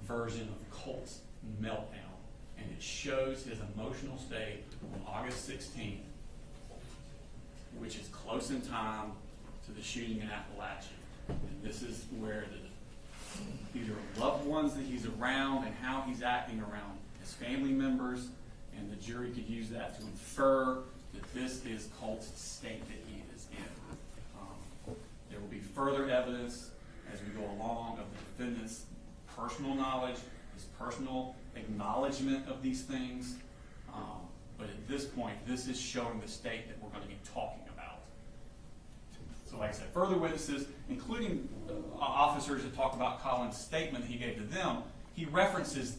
version of Colt's meltdown. And it shows his emotional state on August 16th, which is close in time to the shooting in Apalachee. And this is where these are loved ones that he's around and how he's acting around his family members, and the jury could use that to infer that this is Colt's state that he is in. There will be further evidence as we go along of the defendant's personal knowledge, his personal acknowledgement of these things. But at this point, this is showing the state that we're going to be talking about. So like I said, further witnesses, including officers that talk about Colin's statement that he gave to them, he references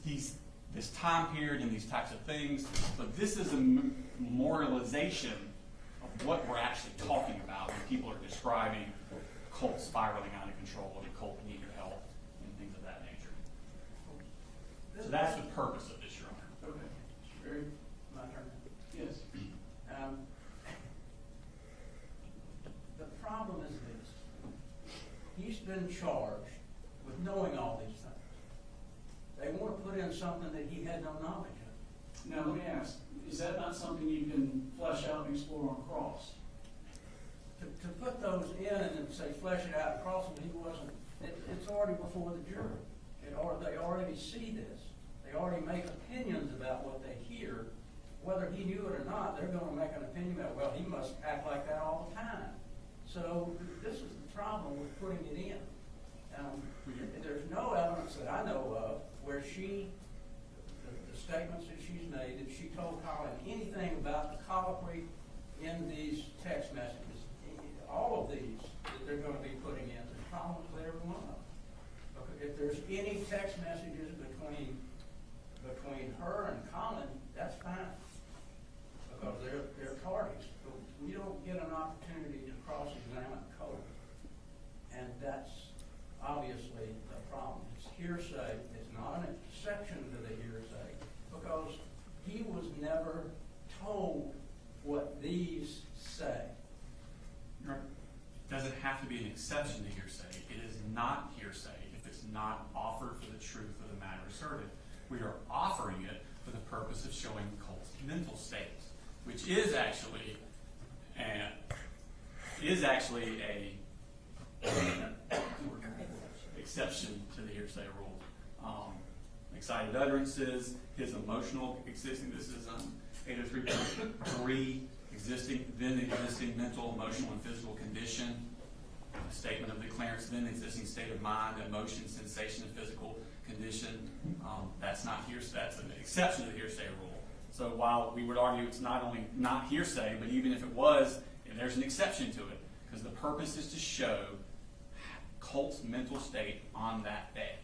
this time period and these types of things, but this is a memorialization of what we're actually talking about when people are describing Colt spiraling out of control and Colt needing help and things of that nature. So that's the purpose of this, Your Honor. Okay. Very, My turn. yes. The problem is this. He's been charged with knowing all these things. They want to put in something that he had no knowledge of. Now, let me ask, is that not something you can flesh out and explore on cross? To put those in and then say flesh it out and cross them, he wasn't, it's already before the jury. They already see this. They already make opinions about what they hear. Whether he knew it or not, they're going to make an opinion about, well, he must act like that all the time. So this is the problem with putting it in. There's no evidence that I know of where the statements that she's made, that she told Colin anything about the colloquy in these text messages. All of these that they're going to be putting in, there's problems with every one of them. If there's any text messages between her and Colin, that's fine, because they're parties. But we don't get an opportunity to cross-examine Colt, and that's obviously the problem. It's hearsay. It's not an exception to the hearsay, because he was never told what these say. Does it have to be an exception to hearsay? It is not hearsay if it's not offered for the truth of the matter asserted. We are offering it for the purpose of showing Colt's mental state, which is actually a exception to the hearsay rule. Excited utterances, his emotional existing. This is 803.3. Existing mental, emotional, and physical condition. A statement of declarants, then existing state of mind, emotion, sensation, and physical condition. That's not hearsay. That's an exception to the hearsay rule. So while we would argue it's not only not hearsay, but even if it was, there's an exception to it, because the purpose is to show Colt's mental state on that day.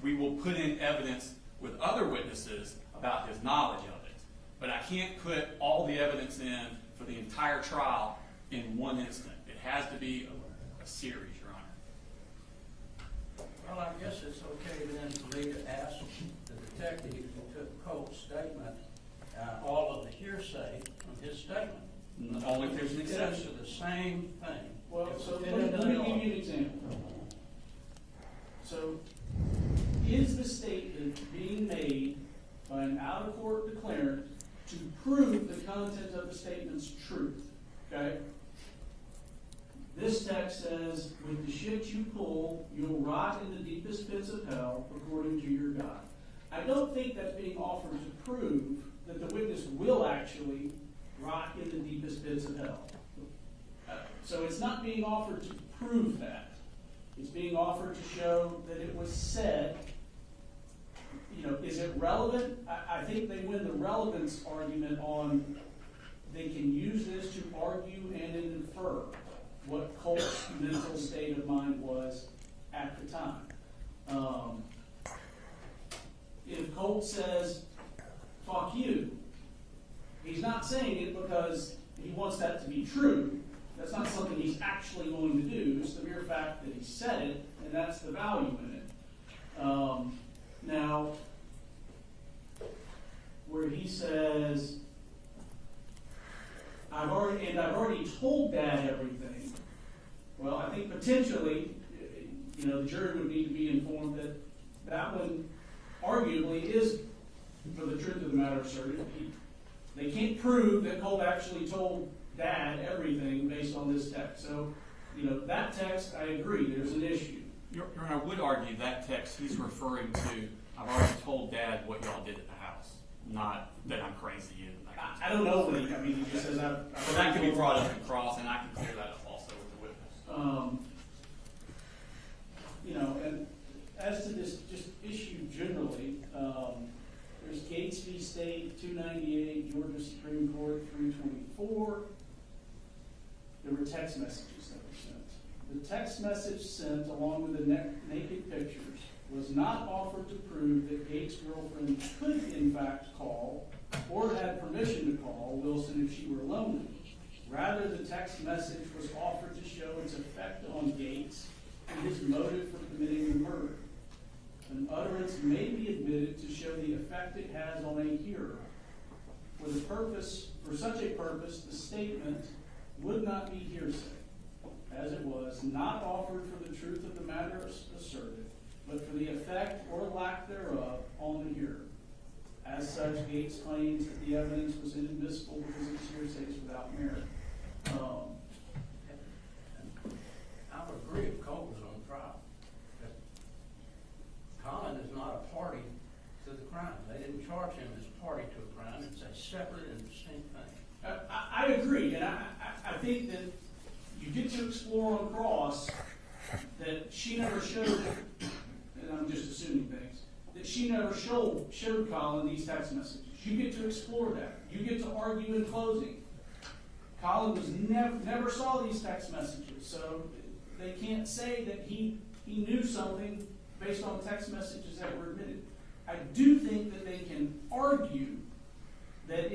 We will put in evidence with other witnesses about his knowledge of it. But I can't put all the evidence in for the entire trial in one instant. It has to be a series, Your Honor. Well, I guess it's okay then for me to ask the detective took Colt's statement, all of the hearsay from his statement. Only if there's an It exception. goes to the same thing. Well, It's so within let the me law. give you an example. So, is the statement being made by an out-of-court declarant to prove the content of the statement's truth? Okay? This text says, with the shit you pull, you'll rot in the deepest pits of hell, according to your God. I don't think that's being offered to prove that the witness will actually rot in the deepest pits of hell. So it's not being offered to prove that. It's being offered to show that it was said. You know, is it relevant? I think they win the relevance argument on they can use this to argue and infer what Colt's mental state of mind was at the time. If Colt says, fuck you, he's not saying it because he wants that to be true. That's not something he's actually going to do. It's the mere fact that he said it, and that's the value in it. Now, where he says, I've already told Dad everything. Well, I think potentially, you know, the jury would need to be informed that that one arguably is, for the truth of the matter asserted. They can't prove that Colt actually told Dad everything based on this text. So, you know, that text, I agree, there's an issue. Your Honor, I would argue that text he's referring to, I've already told Dad what y'all did at the house, not that I'm crazy and I don't know what he just says But that could be brought up in cross, and I can clear that up also with the witness. You know, and as to this just issue generally, there's Gates v. State, 298, Georgia Supreme Court, 324. There were text messages that were sent. The text message sent, along with the naked pictures, was not offered to prove that Gates' girlfriend could, in fact, call or had permission to call Wilson if she were lonely. Rather, the text message was offered to show its effect on Gates and his motive for committing the murder. An utterance may be admitted to show the effect it has on a hearer. For such a purpose, the statement would not be hearsay, as it was not offered for the truth of the matter asserted, but for the effect or lack thereof on the hearer. As such, Gates claims that the evidence was inadmissible because its hearsay is without merit. I would agree if Colt was on trial. Colin is not a party to the crime. They didn't charge him as party to a crime. It's a separate and distinct thing. I agree, and I think that you get to explore on cross that she never showed, and I'm just assuming things, that she never showed Colin these text messages. You get to explore that. You get to argue in closing. Colin was never saw these text messages, so they can't say that he knew something based on text messages that were admitted. I do think that they can argue that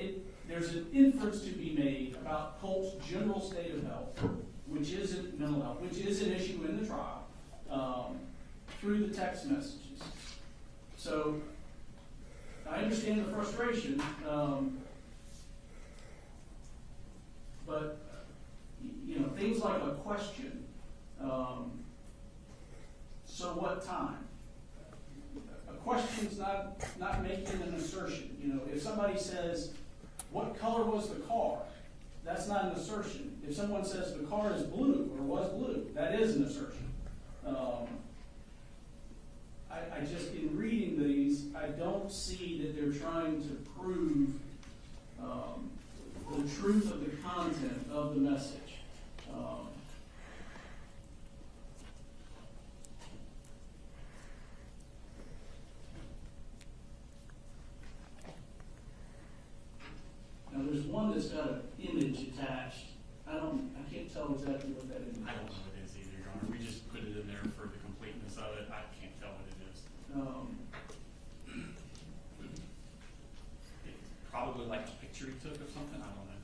there's an inference to be made about Colt's general state of health, which isn't mental health, which is an issue in the trial, through the text messages. So I understand the frustration, but you know, things like a question. So what time? A question's not making an assertion. You know, if somebody says, "What color was the car?" That's not an assertion. If someone says the car is blue or was blue, that is an assertion. I just, in reading these, I don't see that they're trying to prove the truth of the content of the message. Now, there's one that's got an image attached. I can't tell exactly what that image is. I don't know what it is either, Your Honor. We just put it in there for the completeness of it. I can't tell what it is. It's probably like a picture he took of something. I don't know.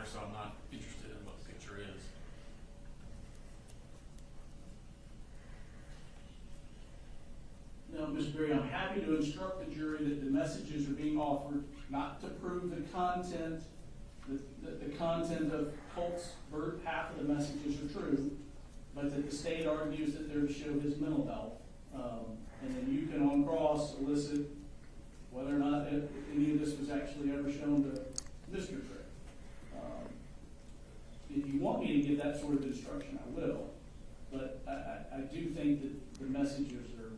matter, so I'm not interested in what the picture is. No, Mr. Berry, I'm happy to instruct the jury that the messages are being offered not to prove the content, the content of Colt's half of the messages are true, but that the state argues that they're to show his mental health. And then you can on cross elicit whether or not any of this was actually ever shown to Mr. Gray. If you want me to give that sort of instruction, I will. But I do think that the messages are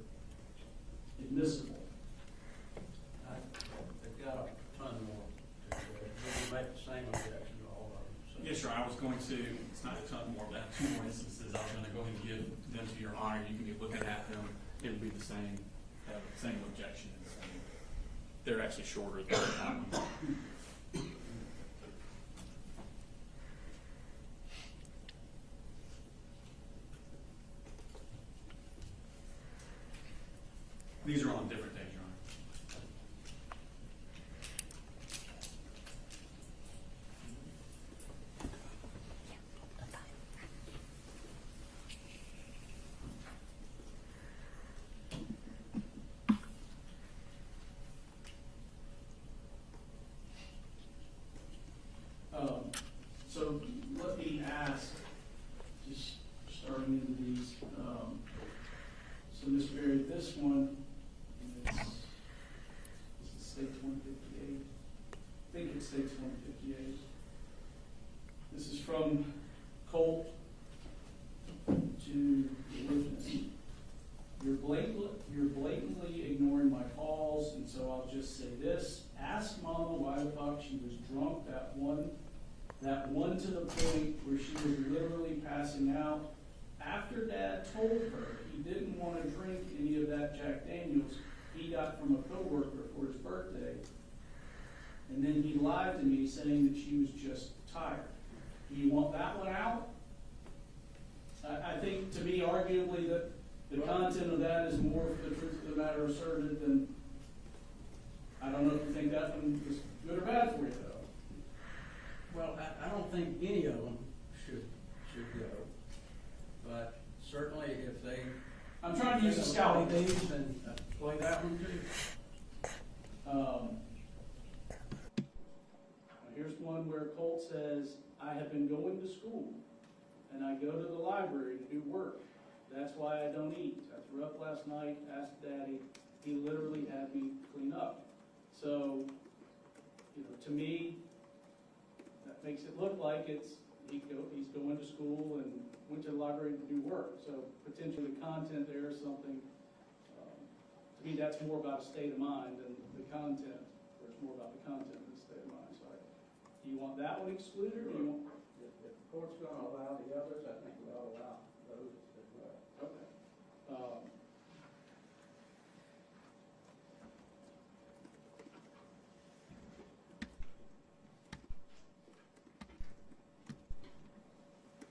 admissible. They've got a ton more. We make the same objection to all of them. So. Yes, sir, I was going to, it's not a ton more, but I have 2 more instances. I was going to go ahead and give them to your honor. You can be looking at them. It would be the same objections. They're actually shorter than that one. These are on different days, Your Honor. So let me ask, just starting into these. So Mr. Berry, this one, this is States 158. I think it's States 158. This is from Colt to the witness. You're blatantly ignoring my calls, and so I'll just say this. Ask Mama why the fuck she was drunk that one to the point where she was literally passing out. After Dad told her he didn't want to drink any of that Jack Daniels he got from a coworker for his birthday, and then he lied to me saying that she was just tired. Do you want that one out? I think, to me, arguably, that the content of that is more for the truth of the matter asserted than, I don't know if you think that one is good or bad for you, though. Well, I don't think any of them should go, but certainly if they. I'm trying to use a scouting. These, then play that one too. Here's one where Colt says, I have been going to school and I go to the library to do work. That's why I don't eat. I threw up last night, asked Daddy. He literally had me clean up. So, to me, that makes it look like he's going to school and went to the library to do work. So potentially the content there is something, to me, that's more about a state of mind than the content, or it's more about the content than the state of mind. So do you want that one excluded, or do you want? If the court's going to allow the others, I think we ought to allow those as well. Okay.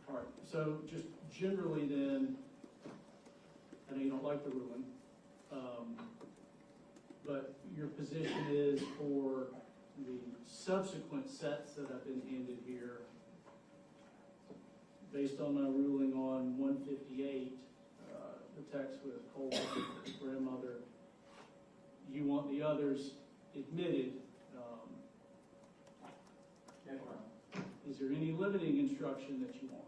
All right, so just generally then, I know you don't like the ruling, but your position is for the subsequent sets that have been handed here, based on my ruling on 158, the text with Cole's grandmother, you want the others admitted. Is there any limiting instruction that you want?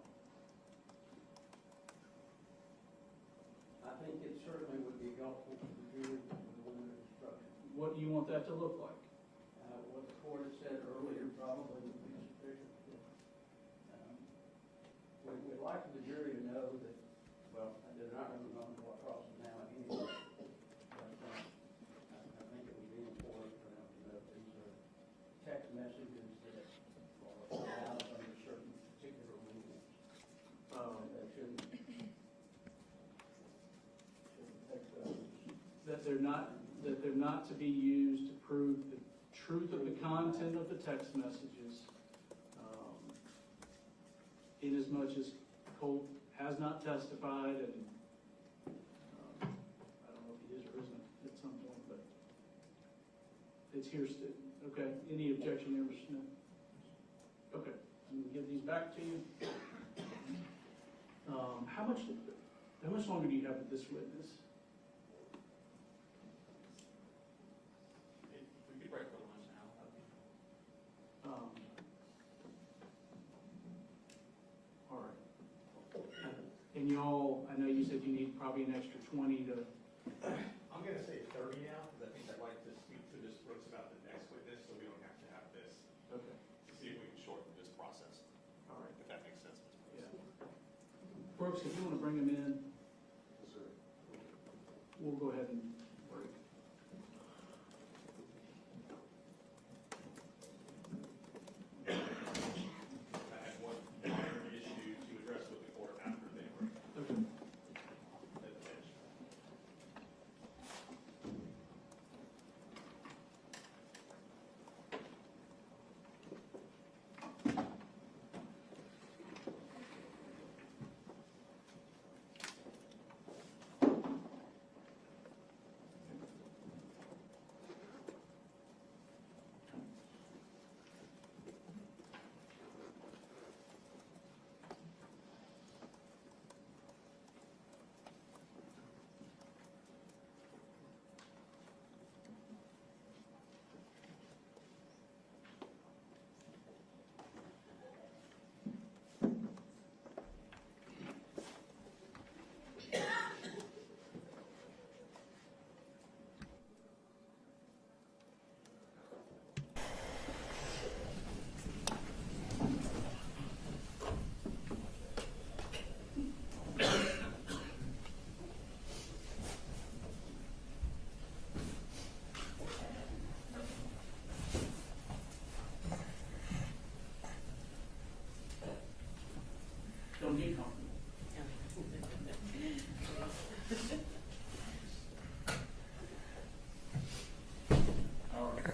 I think it certainly would be helpful to the jury with the limited instruction. What do you want that to look like? What the court had said earlier probably would be sufficient. We'd like the jury to know that, well, they're not going to know what crosses now anyway. But I think it would be important for them to know that these are text messages that are allowed under certain particular rules. That shouldn't take those. That they're not to be used to prove the truth of the content of the text messages, in as much as Colt has not testified, and I don't know if he is or isn't at some point, but it's here still. Okay, any objection there, Mr. Smith? Okay. back to you. How much longer do you have with this witness? We could break for lunch now. All right. And y'all, I know you said you need probably an extra 20 to, I'm gonna say 30 now, because I think I'd like to speak to Ms. Brooks about the next witness, so we don't have to have this, okay, to see if we can shorten this process, all right. if that makes sense, Ms. Brooks. Yeah. Brooks, if you want to bring him in, Yes, sir. we'll go ahead and break. I had one minor issue to address with the court after they were Okay. finished. Don't get comfortable. All right.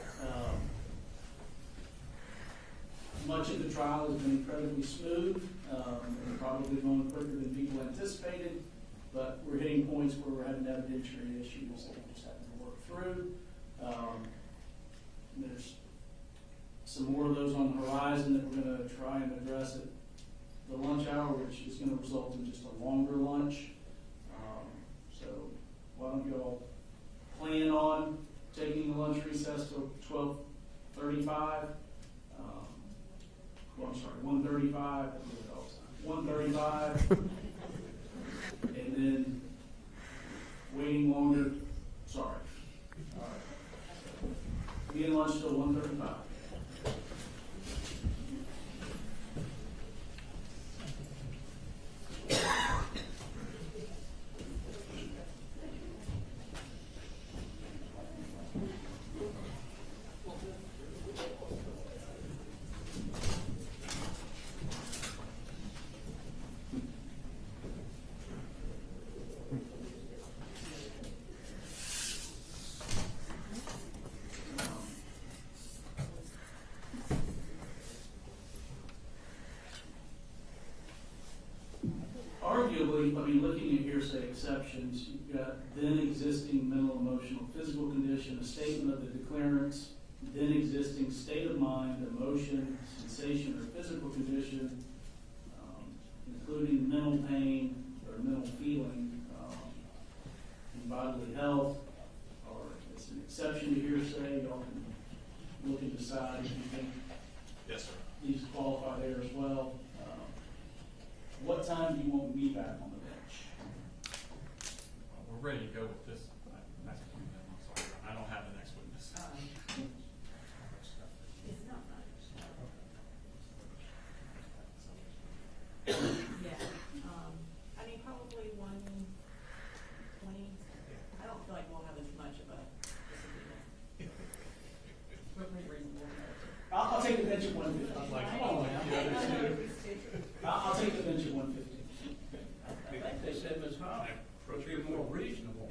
Much of the trial has been incredibly smooth, and probably going quicker than people anticipated, but we're hitting points where we're having evidentiary issues that we're just having to work through. There's some more of those on the horizon that we're going to try and address at the lunch hour, which is going to result in just a longer lunch. So why don't you all plan on taking the lunch recess till 12:35? Well, I'm sorry, 1:35. 1:35, and then waiting longer. Sorry. All right. Be in lunch till 1:35. Arguably, I mean, looking at hearsay exceptions, you've got then existing mental, emotional, physical condition, a statement of the declarants, then existing state of mind, emotion, sensation, or physical condition, including mental pain or mental feeling, and bodily health, or it's an exception to hearsay. Y'all can look and decide if you think Yes, sir. these qualify there as well. What time do you want me back on the bench? We're ready to go with this. Next witness. I'm sorry, I don't have the next witness. It's not much. Yeah, I mean, probably 1:20. I don't feel like we'll have as much of a disagreement. We're pretty reasonable. I'll take the bench at 1:15. I'm like, Come on now. I'll take the bench at 1:15. I think they said Ms. Hall would be more reasonable.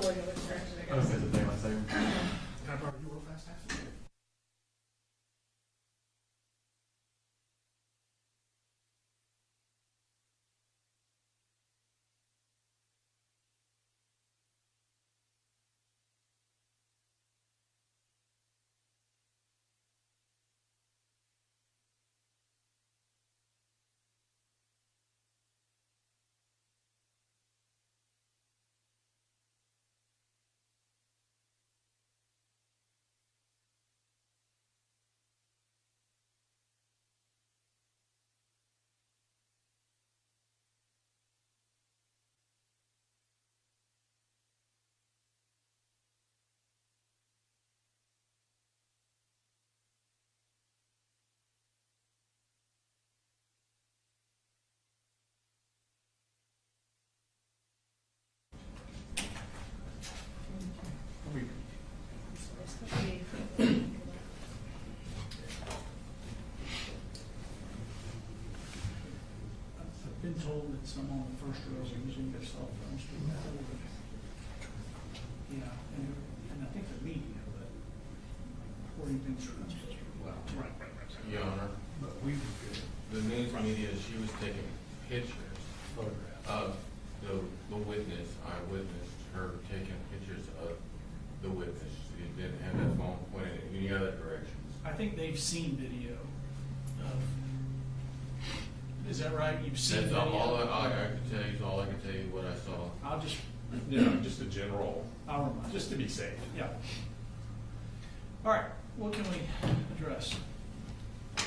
look at which direction it I was goes. gonna say daylight saving. Can I borrow you real fast? Absolutely. I've been told that some on the first row are using their cell phones to record. Yeah, and I think the media, but recording things are not supposed to be allowed. Right. Your Honor, But we were good. the news media, she was taking pictures Photographs. of the witness, eyewitness, her taking pictures of the witness. She didn't have that phone pointed in any other directions. I think they've seen video of, is that right? You've seen That's video? all I can tell you, is all I can tell you what I saw. I'll just, Just a general, I'll remind you. just to be safe. Yeah. All right, what can we address? Oh,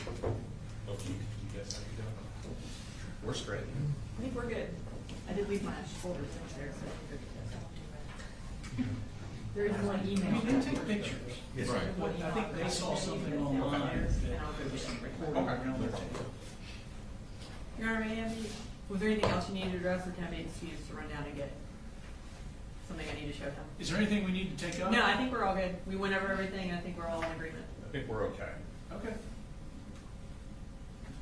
you guys, how you doing? We're straight. I think we're good. I did leave my folders in there, so I think there is one I email. mean, they take pictures. Yes. Right. I think they saw something online that there was some recording around the table. Your Honor, may I have, was there anything else you needed to address, or can I be excused to run down and get something I need to show him? Is there anything we need to take up? No, I think we're all good. We went over everything, and I think we're all in agreement. I think we're okay. Okay.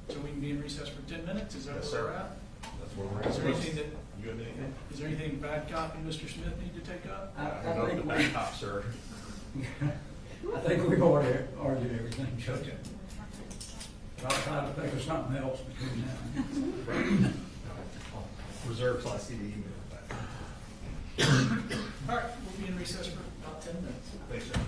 So we can be in recess for 10 minutes, is that Yes, where we're sir. at? That's where we're at. Is there anything that, You have anything? is there anything bad cop and Mr. Smith need to take up? I know the back top, sir. I think we've already argued everything, Judge. I'll try to think of something else between now and then. Reserve till I see the email back. All right, we'll be in recess for about 10 minutes. Thanks, sir.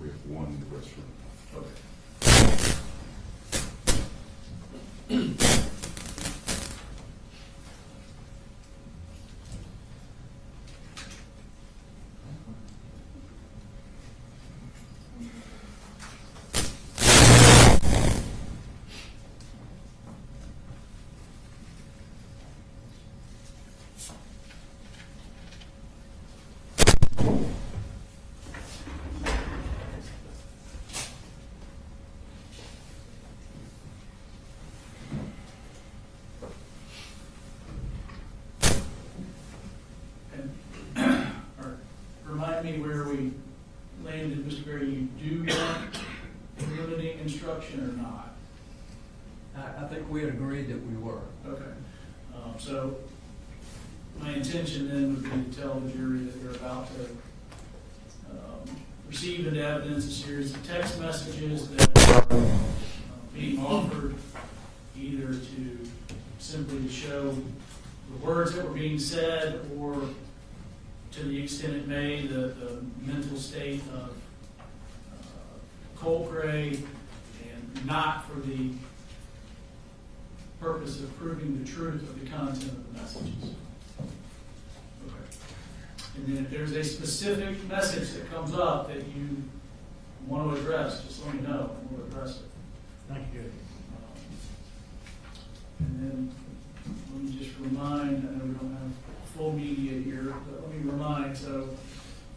We have one in the restroom. Okay. Remind me where we landed, Mr. Gray, you do want limiting instruction or not? I think we had agreed that we were. Okay. So my intention then would be to tell the jury that they're about to receive into evidence a series of text messages that are being offered either to simply show the words that were being said, or to the extent it may, the mental state of Colin Gray, and not for the purpose of proving the truth of the content of the messages. Okay. And then if there's a specific message that comes up that you want to address, just let me know, and we'll address it. Thank you. And then let me just remind, I know we don't have full media here, but let me remind, so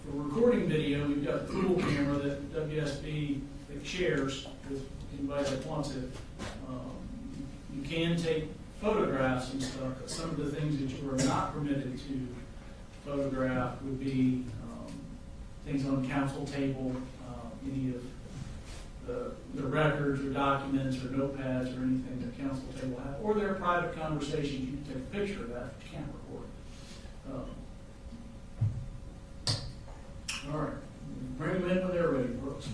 for recording video, we've got the pool camera that WSB that shares with anybody that wants it. You can take photographs and stuff, but some of the things that you are not permitted to photograph would be things on the council table, any of the records or documents or notepads or anything that council table have, or their private conversations. You can take a picture of that, but you can't record. All right, bring them in when they're ready, Brooks.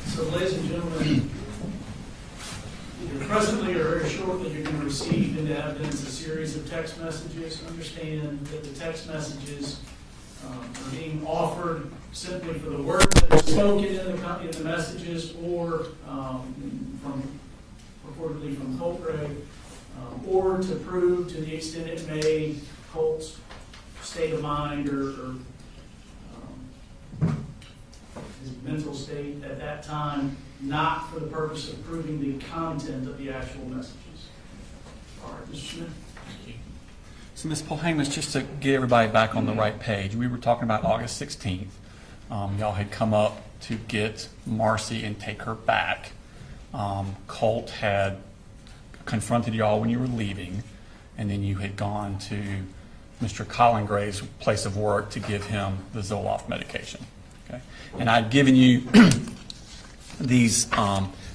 So, ladies and gentlemen, presently or very shortly, you're going to receive into evidence a series of text messages. Understand that the text messages are being offered simply for the words that are spoken in the messages, or reportedly from Colin Gray, or to prove, to the extent it may, Colt's state of mind or his mental state at that time, not for the purpose of proving the content of the actual messages. All right, Mr. Smith. So, Ms. Polhamus, just to get everybody back on the right page, we were talking about August 16th. Y'all had come up to get Marcy and take her back. Colt had confronted y'all when you were leaving, and then you had gone to Mr. Colin Gray's place of work to give him the Zoloft medication. Okay? And I'd given you these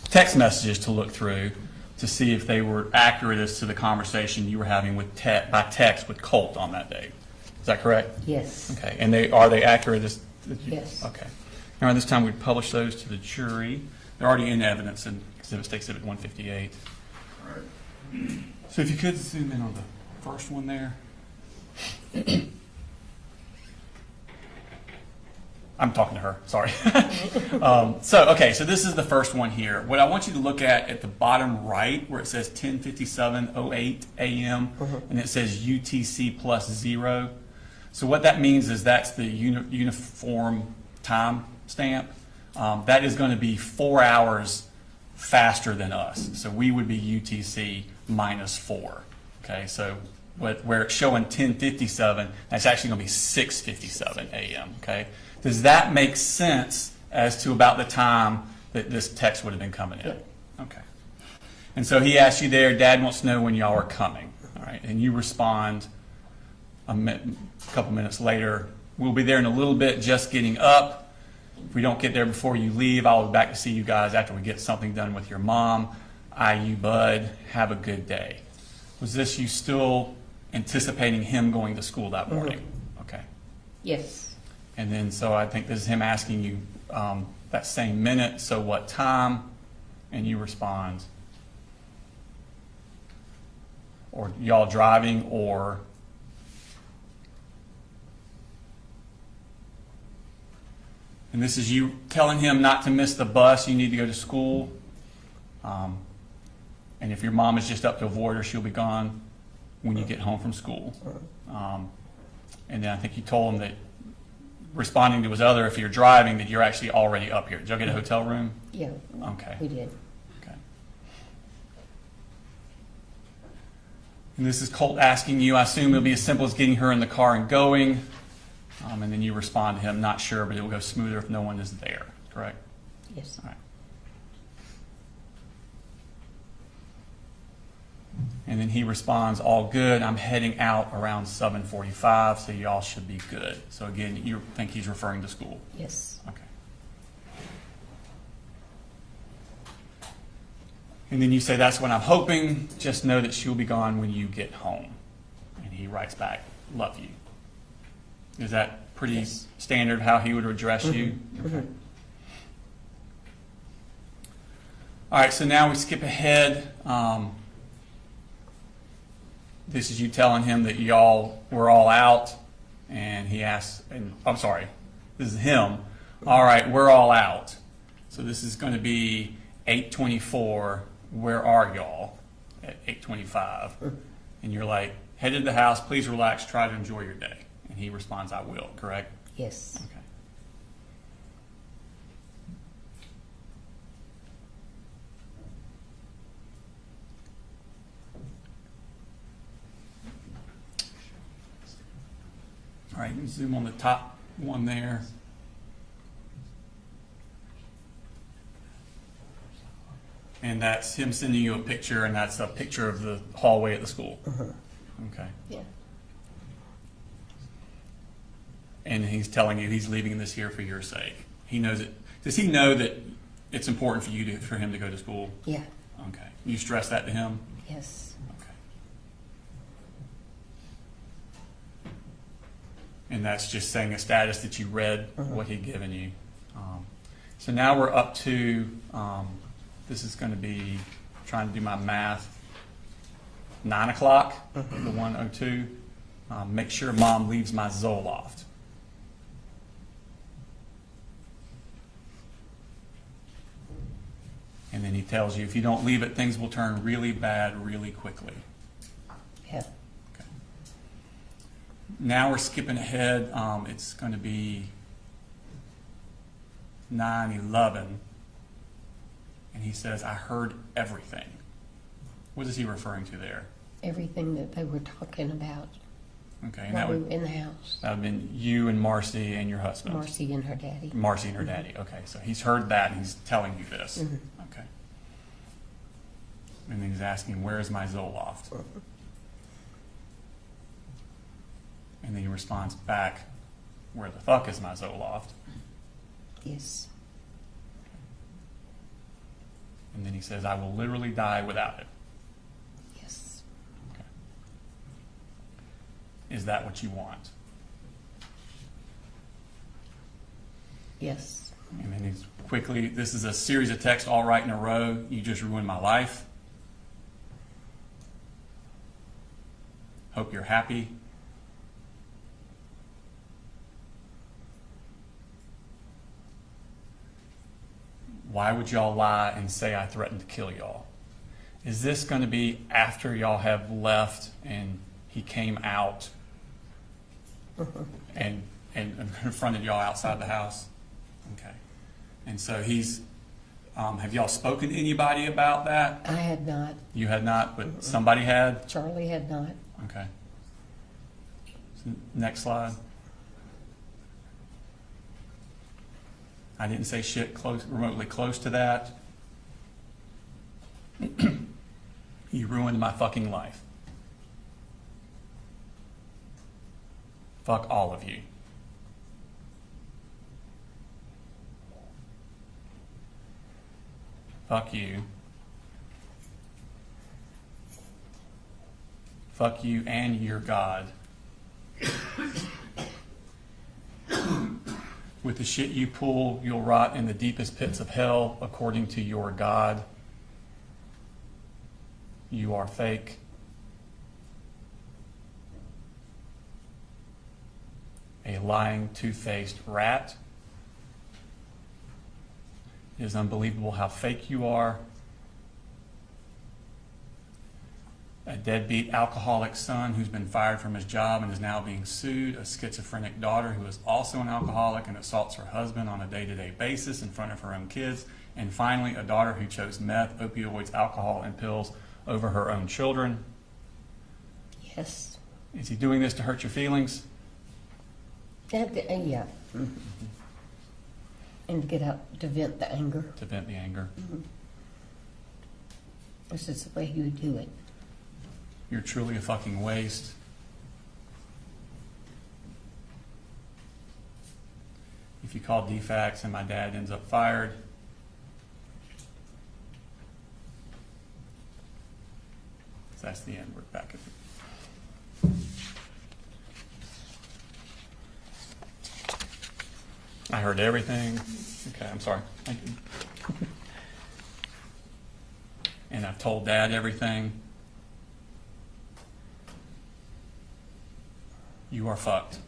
text messages to look through to see if they were accurate as to the conversation you were having with by text with Colt on that day. Is that correct? Yes. Okay. And are they accurate as? Yes. Okay. Now, this time we'd publish those to the jury. They're already in evidence in Exhibit 158. All right. So if you could zoom in on the first one there. I'm talking to her, sorry. So this is the first one here. What I want you to look at the bottom right where it says 10:57:08 a.m. And it says UTC plus 0. So what that means is that's the uniform time stamp. That is going to be 4 hours faster than us. So we would be UTC minus 4. Okay, so where it's showing 10:57, that's actually going to be 6:57 a.m. Okay, does that make sense as to about the time that this text would have been coming in? Okay, and so he asked you there, Dad wants to know when y'all are coming. All right, and you respond a couple minutes later, we'll be there in a little bit, just getting up. If we don't get there before you leave, I'll be back to see you guys after we get something done with your mom. You, bud. Have a good day. Was this you still anticipating him going to school that morning? Okay. Yes. And then, so I think this is him asking you that same minute, so what time? And you respond. Or y'all driving, or and this is you telling him not to miss the bus, you need to go to school. And if your mom is just up to avoid her, she'll be gone when you get home from school. And then I think you told him that, responding to his other, if you're driving, that you're actually already up here. Did y'all get a hotel room? Yeah. Okay. We did. Okay. And this is Colt asking you, I assume it'll be as simple as getting her in the car and going. And then you respond to him, not sure, but it will go smoother if no one is there. Correct? Yes. All right. And then he responds, all good. I'm heading out around 7:45, so y'all should be good. So again, you think he's referring to school? Yes. Okay. And then you say, that's what I'm hoping. Just know that she'll be gone when you get home. And he writes back, love you. Is that pretty standard how he would address you? Okay. All right, so now we skip ahead. This is you telling him that y'all were all out, and he asks, and I'm sorry, this is him. All right, we're all out. So this is going to be 8:24. Where are y'all? At 8:25. And you're like, headed to the house, please relax, try to enjoy your day. And he responds, I will, correct? Yes. Okay. All right, you can zoom on the top one there. And that's him sending you a picture, and that's a picture of the hallway at the school. Okay. Yeah. And he's telling you he's leaving this here for your sake. He knows it. Does he know that it's important for you for him to go to school? Yeah. Okay. You stress that to him? Yes. Okay. And that's just saying a status that you read what he'd given you. So now we're up to, this is going to be, trying to do my math, 9 o'clock, the 1:02. Make sure mom leaves my Zoloft. And then he tells you, if you don't leave it, things will turn really bad really quickly. Yeah. Okay. Now we're skipping ahead. It's going to be 9/11, and he says, I heard everything. What is he referring to there? Everything that they were talking about Okay, and while that we would were in the house. have been you and Marcy and your husband. Marcy and her daddy. Marcy and her daddy. Okay, so he's heard that and he's telling you this. Mhm. Okay. And then he's asking, where is my Zoloft? And then he responds back, where the fuck is my Zoloft? Yes. And then he says, I will literally die without it. Yes. Okay. Is that what you want? Yes. And then he's quickly, this is a series of texts all right in a row. You just ruined my life. Hope you're happy. Why would y'all lie and say I threatened to kill y'all? Is this going to be after y'all have left and he came out and confronted y'all outside the house? Okay. And so he's, have y'all spoken to anybody about that? I had not. You had not, but somebody had? Charlie had not. Okay. So next slide. I didn't say shit close, remotely close to that. You ruined my fucking life. Fuck all of you. Fuck you. Fuck you and your God. With the shit you pull, you'll rot in the deepest pits of hell, according to your God. You are fake. A lying, two-faced rat. It is unbelievable how fake you are. A deadbeat alcoholic son who's been fired from his job and is now being sued, a schizophrenic daughter who is also an alcoholic and assaults her husband on a day-to-day basis in front of her own kids, and finally a daughter who chose meth, opioids, alcohol, and pills over her own children. Yes. Is he doing this to hurt your feelings? Yeah. Mm-hmm. And to get out, to vent the anger. To vent the anger. Mm-hmm. This is the way he would do it. You're truly a fucking waste. If you call DFAX and my dad ends up fired, so that's the end. We're back at the... I heard everything. Okay, I'm sorry. Thank you. And I've told Dad everything. You are fucked.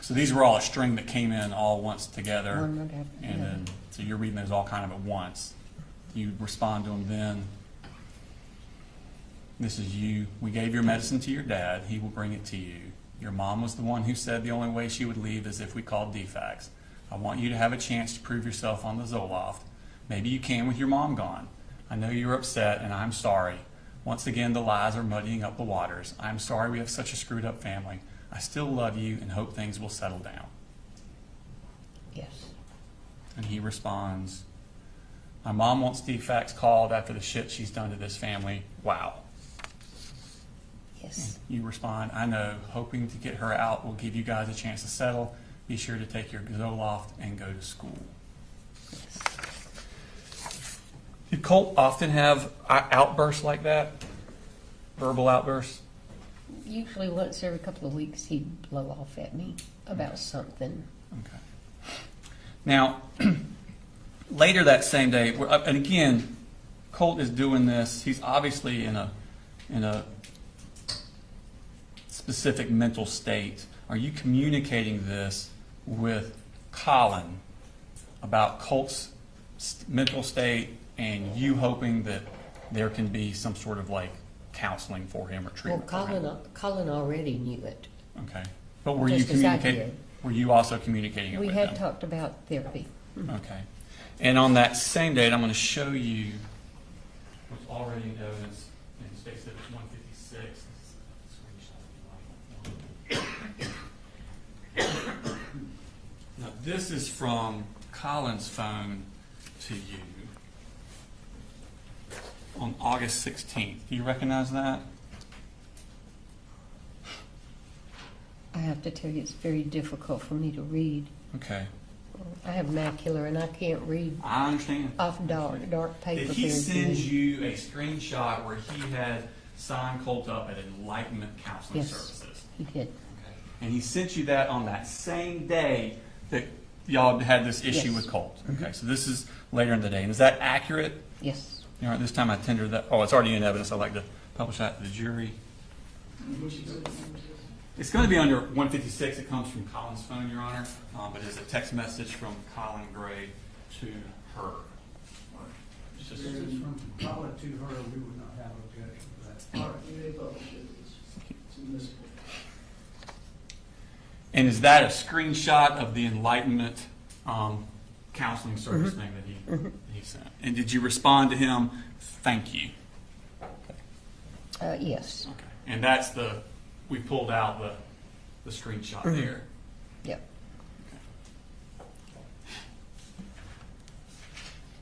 So these were all a string that came in all once together. One right after And the other. then, so you're reading those all kind of at once. You respond to them then. This is you. We gave your medicine to your dad. He will bring it to you. Your mom was the one who said the only way she would leave is if we called DFAX. I want you to have a chance to prove yourself on the Zoloft. Maybe you can with your mom gone. I know you're upset, and I'm sorry. Once again, the lies are muddying up the waters. I'm sorry we have such a screwed up family. I still love you and hope things will settle down. Yes. And he responds, my mom wants DFAX called after the shit she's done to this family. Wow. Yes. You respond, I know. Hoping to get her out will give you guys a chance to settle. Be sure to take your Zoloft and go to school. Yes. Did Colt often have outbursts like that? Verbal outbursts? Usually once every couple of weeks he'd blow off at me about something. Okay. Now, later that same day, and again, Colt is doing this. He's obviously in a specific mental state. Are you communicating this with Colin about Colt's mental state and you hoping that there can be some sort of like counseling for him or Well, treatment for him? Colin already knew it. Okay. But were you Just as I communicating? did. Were you also communicating it We with had them? talked about therapy. Okay. And on that same date, I'm going to show you what's already in evidence in State Civics 156. Now, this is from Colin's phone to you on August 16th. Do you recognize that? I have to tell you, it's very difficult for me to read. Okay. I have macular and I can't read I understand. off dark paper. Did he very send good. you a screenshot where he had signed Colt up at Enlightenment Counseling Yes. Services? He did. Okay. And he sent you that on that same day that y'all had this issue Yes. with Colt? Okay, so this is later in the day. And is that accurate? Yes. All right, this time I tendered that. Oh, it's already in evidence. I'd like to publish that to the jury. It's going to be under 156. It comes from Colin's phone, Your Honor, but it's a text message from Colin Gray to her. It's just- If it's from Colin to her, we would not have objection to that. All right, you may publish it. It's admissible. And is that a screenshot of the Enlightenment counseling service thing that he sent? And did you respond to him, thank you? Yes. Okay. And that's we pulled out the screenshot there. Yep.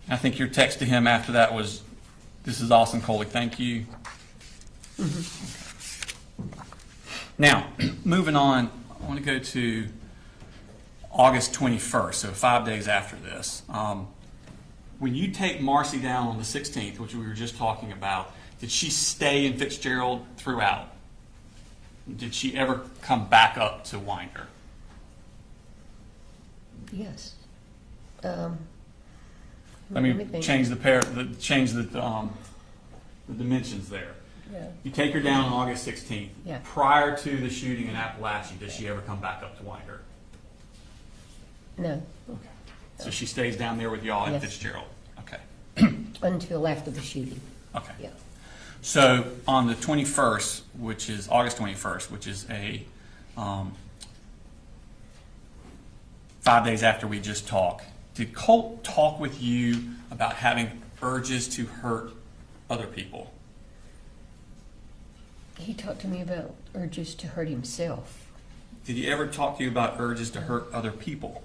I think your text to him after that was, this is awesome, Coley, thank you. Okay. Now, moving on, I want to go to August 21st, so 5 days after this. When you take Marcy down on the 16th, which we were just talking about, did she stay in Fitzgerald throughout? Did she ever come back up to Winder? Yes. Let me think. change the dimensions there. Yeah. You take her down on August 16th. Yeah. Prior to the shooting in Apalachee, does she ever come back up to Winder? No. Okay. So she stays down there with y'all in Yes. Fitzgerald? Okay. Until after the shooting. Okay. Yeah. So on the 21st, which is August 21st, which is 5 days after we just talked, did Colt talk with you about having urges to hurt other people? He talked to me about urges to hurt himself. Did he ever talk to you about urges to hurt other people?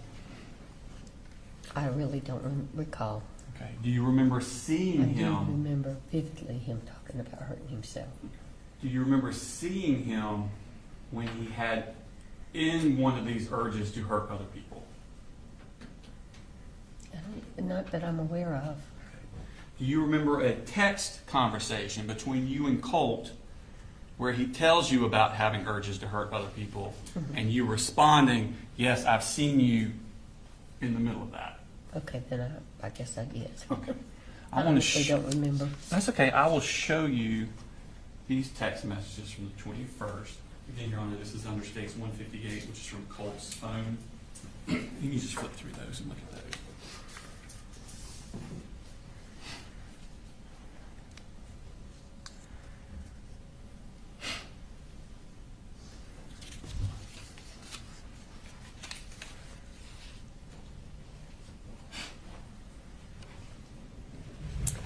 I really don't recall. Okay. Do you remember I seeing do him? remember vividly him talking about hurting himself. Do you remember seeing him when he had in one of these urges to hurt other people? Not that I'm aware of. Do you remember a text conversation between you and Colt where he tells you about having urges to hurt other people and you responding, yes, I've seen you in the middle of that? Okay, then I guess I did. Okay. I want honestly to don't remember. That's okay. I will show you these text messages from the 21st. Again, Your Honor, this is under States 158, which is from Colt's phone. You can just flip through those and look at those.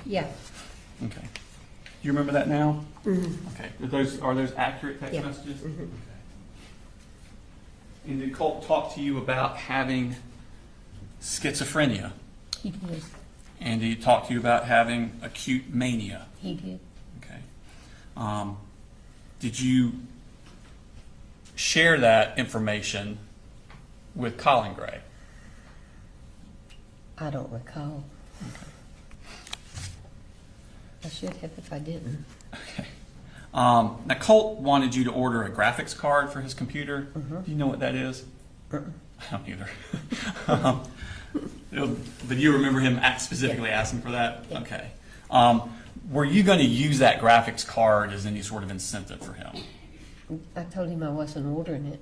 Yeah. Okay. Do you remember that now? Mm-hmm. Okay. Are those accurate text Yeah. messages? Mhm. Okay. And did Colt talk to you about having schizophrenia? He did. And did he talk to you about having acute mania? He did. Okay. Did you share that information with Colin Gray? I don't recall. I should have if I didn't. Okay. Now, Colt wanted you to order a graphics card for his computer. Mhm. Do you know what that is? Uh-uh. I don't either. But you remember him specifically asking for that? Yeah. Okay. Were you going to use that graphics card as any sort of incentive for him? I told him I wasn't ordering it.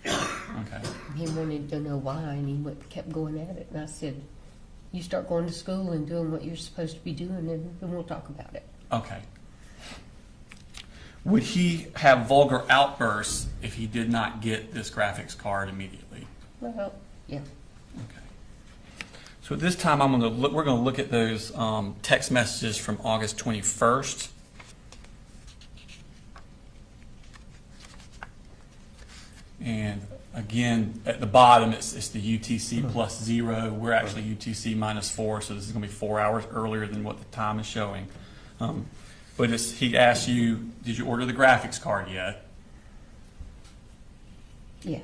Okay. He wanted to know why, and he kept going at it. And I said, you start going to school and doing what you're supposed to be doing, and then we'll talk about it. Okay. Would he have vulgar outbursts if he did not get this graphics card immediately? Well, yeah. Okay. So at this time, we're going to look at those text messages from August 21st. And again, at the bottom, it's the UTC plus 0. We're actually UTC minus 4, so this is going to be 4 hours earlier than what the time is showing. But he asked you, did you order the graphics card yet? Yeah.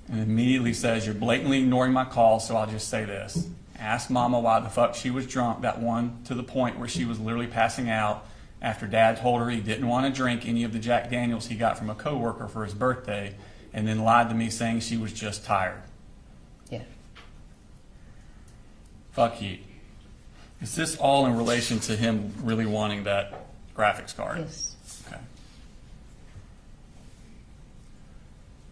And immediately says, you're blatantly ignoring my call, so I'll just say this. Ask Mama why the fuck she was drunk, that one to the point where she was literally passing out after Dad told her he didn't want to drink any of the Jack Daniels he got from a coworker for his birthday, and then lied to me saying she was just tired. Yeah. Fuck you. Is this all in relation to him really wanting that graphics card? Yes. Okay.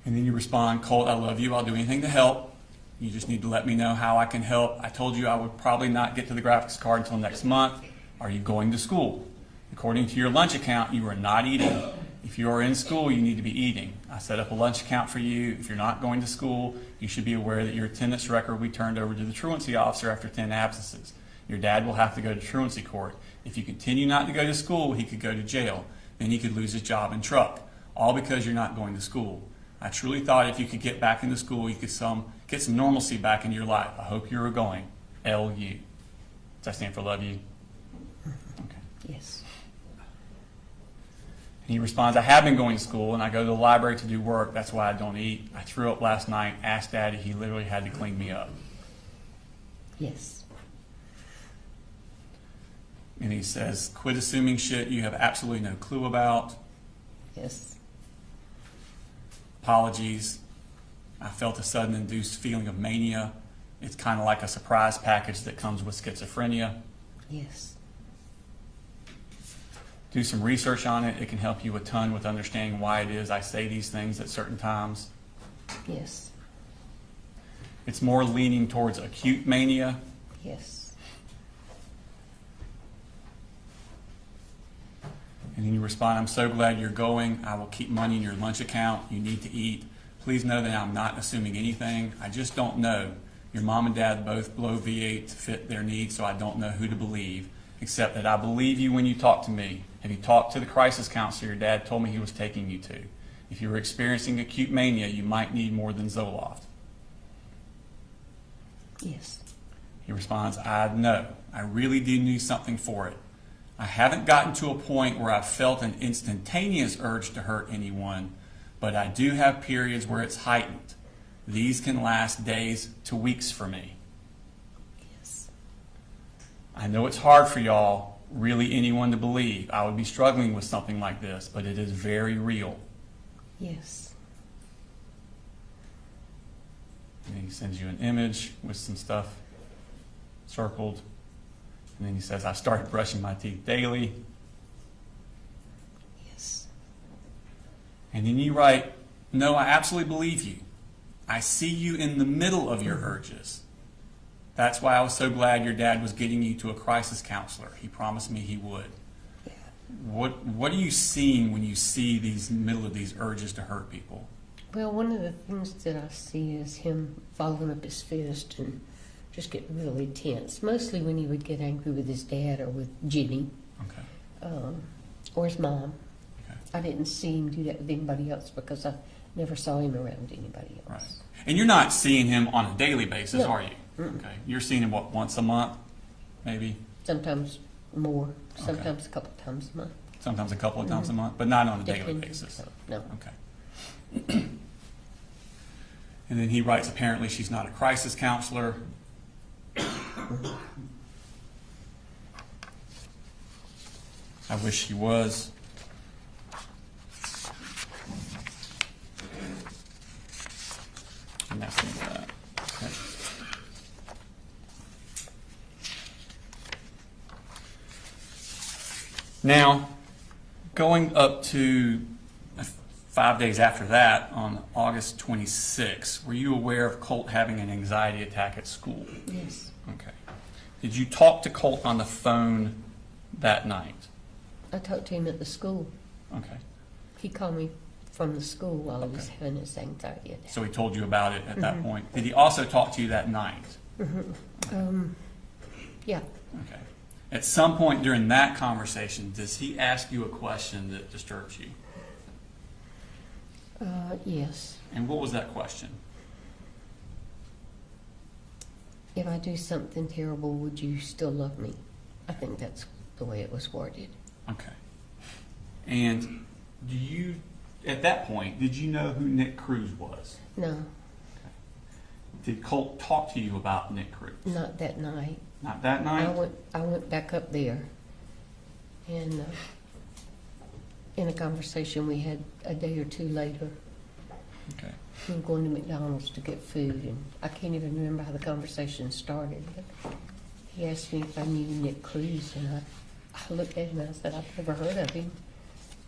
And then you respond, Colt, I love you. I'll do anything to help. You just need to let me know how I can help. I told you I would probably not get to the graphics card until next month. Are you going to school? According to your lunch account, you are not eating. If you are in school, you need to be eating. I set up a lunch account for you. If you're not going to school, you should be aware that your attendance record will be turned over to the truancy officer after 10 absences. Your dad will have to go to truancy court. If you continue not to go to school, he could go to jail. Then he could lose his job and truck, all because you're not going to school. I truly thought if you could get back into school, you could get some normalcy back into your life. I hope you are going. LU. Does that stand for love you? Okay. Yes. And he responds, I have been going to school and I go to the library to do work. That's why I don't eat. I threw up last night, asked Daddy. He literally had to clean me up. Yes. And he says, quit assuming shit you have absolutely no clue about. Yes. Apologies. I felt a sudden induced feeling of mania. It's kind of like a surprise package that comes with schizophrenia. Yes. Do some research on it. It can help you a ton with understanding why it is I say these things at certain times. Yes. It's more leaning towards acute mania. Yes. And then you respond, I'm so glad you're going. I will keep money in your lunch account. You need to eat. Please know that I'm not assuming anything. I just don't know. Your mom and dad both blow V8 to fit their needs, so I don't know who to believe, except that I believe you when you talk to me. Have you talked to the crisis counselor your dad told me he was taking you to? If you were experiencing acute mania, you might need more than Zoloft. Yes. He responds, I know. I really do need something for it. I haven't gotten to a point where I've felt an instantaneous urge to hurt anyone, but I do have periods where it's heightened. These can last days to weeks for me. Yes. I know it's hard for y'all, really anyone to believe. I would be struggling with something like this, but it is very real. Yes. And he sends you an image with some stuff circled. And then he says, I started brushing my teeth daily. Yes. And then you write, no, I absolutely believe you. I see you in the middle of your urges. That's why I was so glad your dad was getting you to a crisis counselor. He promised me he would. Yeah. What are you seeing when you see these middle of these urges to hurt people? Well, one of the things that I see is him following up his fist and just get really tense. Mostly when he would get angry with his dad or with Jimmy, Okay. or his mom. Okay. I didn't see him do that with anybody else because I never saw him around anybody else. Right. And you're not seeing him on a daily basis, No. are you? Mm-mm. Okay. You're seeing him, what, once a month, maybe? Sometimes more, Okay. sometimes a couple times a month. Sometimes a couple of times a month, but not on a daily Depending. basis. No. Okay. And then he writes, apparently she's not a crisis counselor. I wish she was. And that's that. Okay. Now, going up to 5 days after that, on August 26th, were you aware of Colt having an anxiety attack at school? Yes. Okay. Did you talk to Colt on the phone that night? I talked to him at the school. Okay. He called me from the school while he was having his anxiety attack. So he told you about it at that point. Did he also talk to you that night? Yeah. Okay. At some point during that conversation, does he ask you a question that disturbs you? Yes. And what was that question? If I do something terrible, would you still love me? I think that's the way it was worded. Okay. And do you, at that point, did you know who Nick Cruz was? No, Did Colt talk to you about Nick Cruz? not that night. Not that night? I went back up there, and in a conversation we had a day or two later, Okay. we were going to McDonald's to get food, and I can't even remember how the conversation started, but he asked me if I knew Nick Cruz, and I looked at him and I said, I've never heard of him.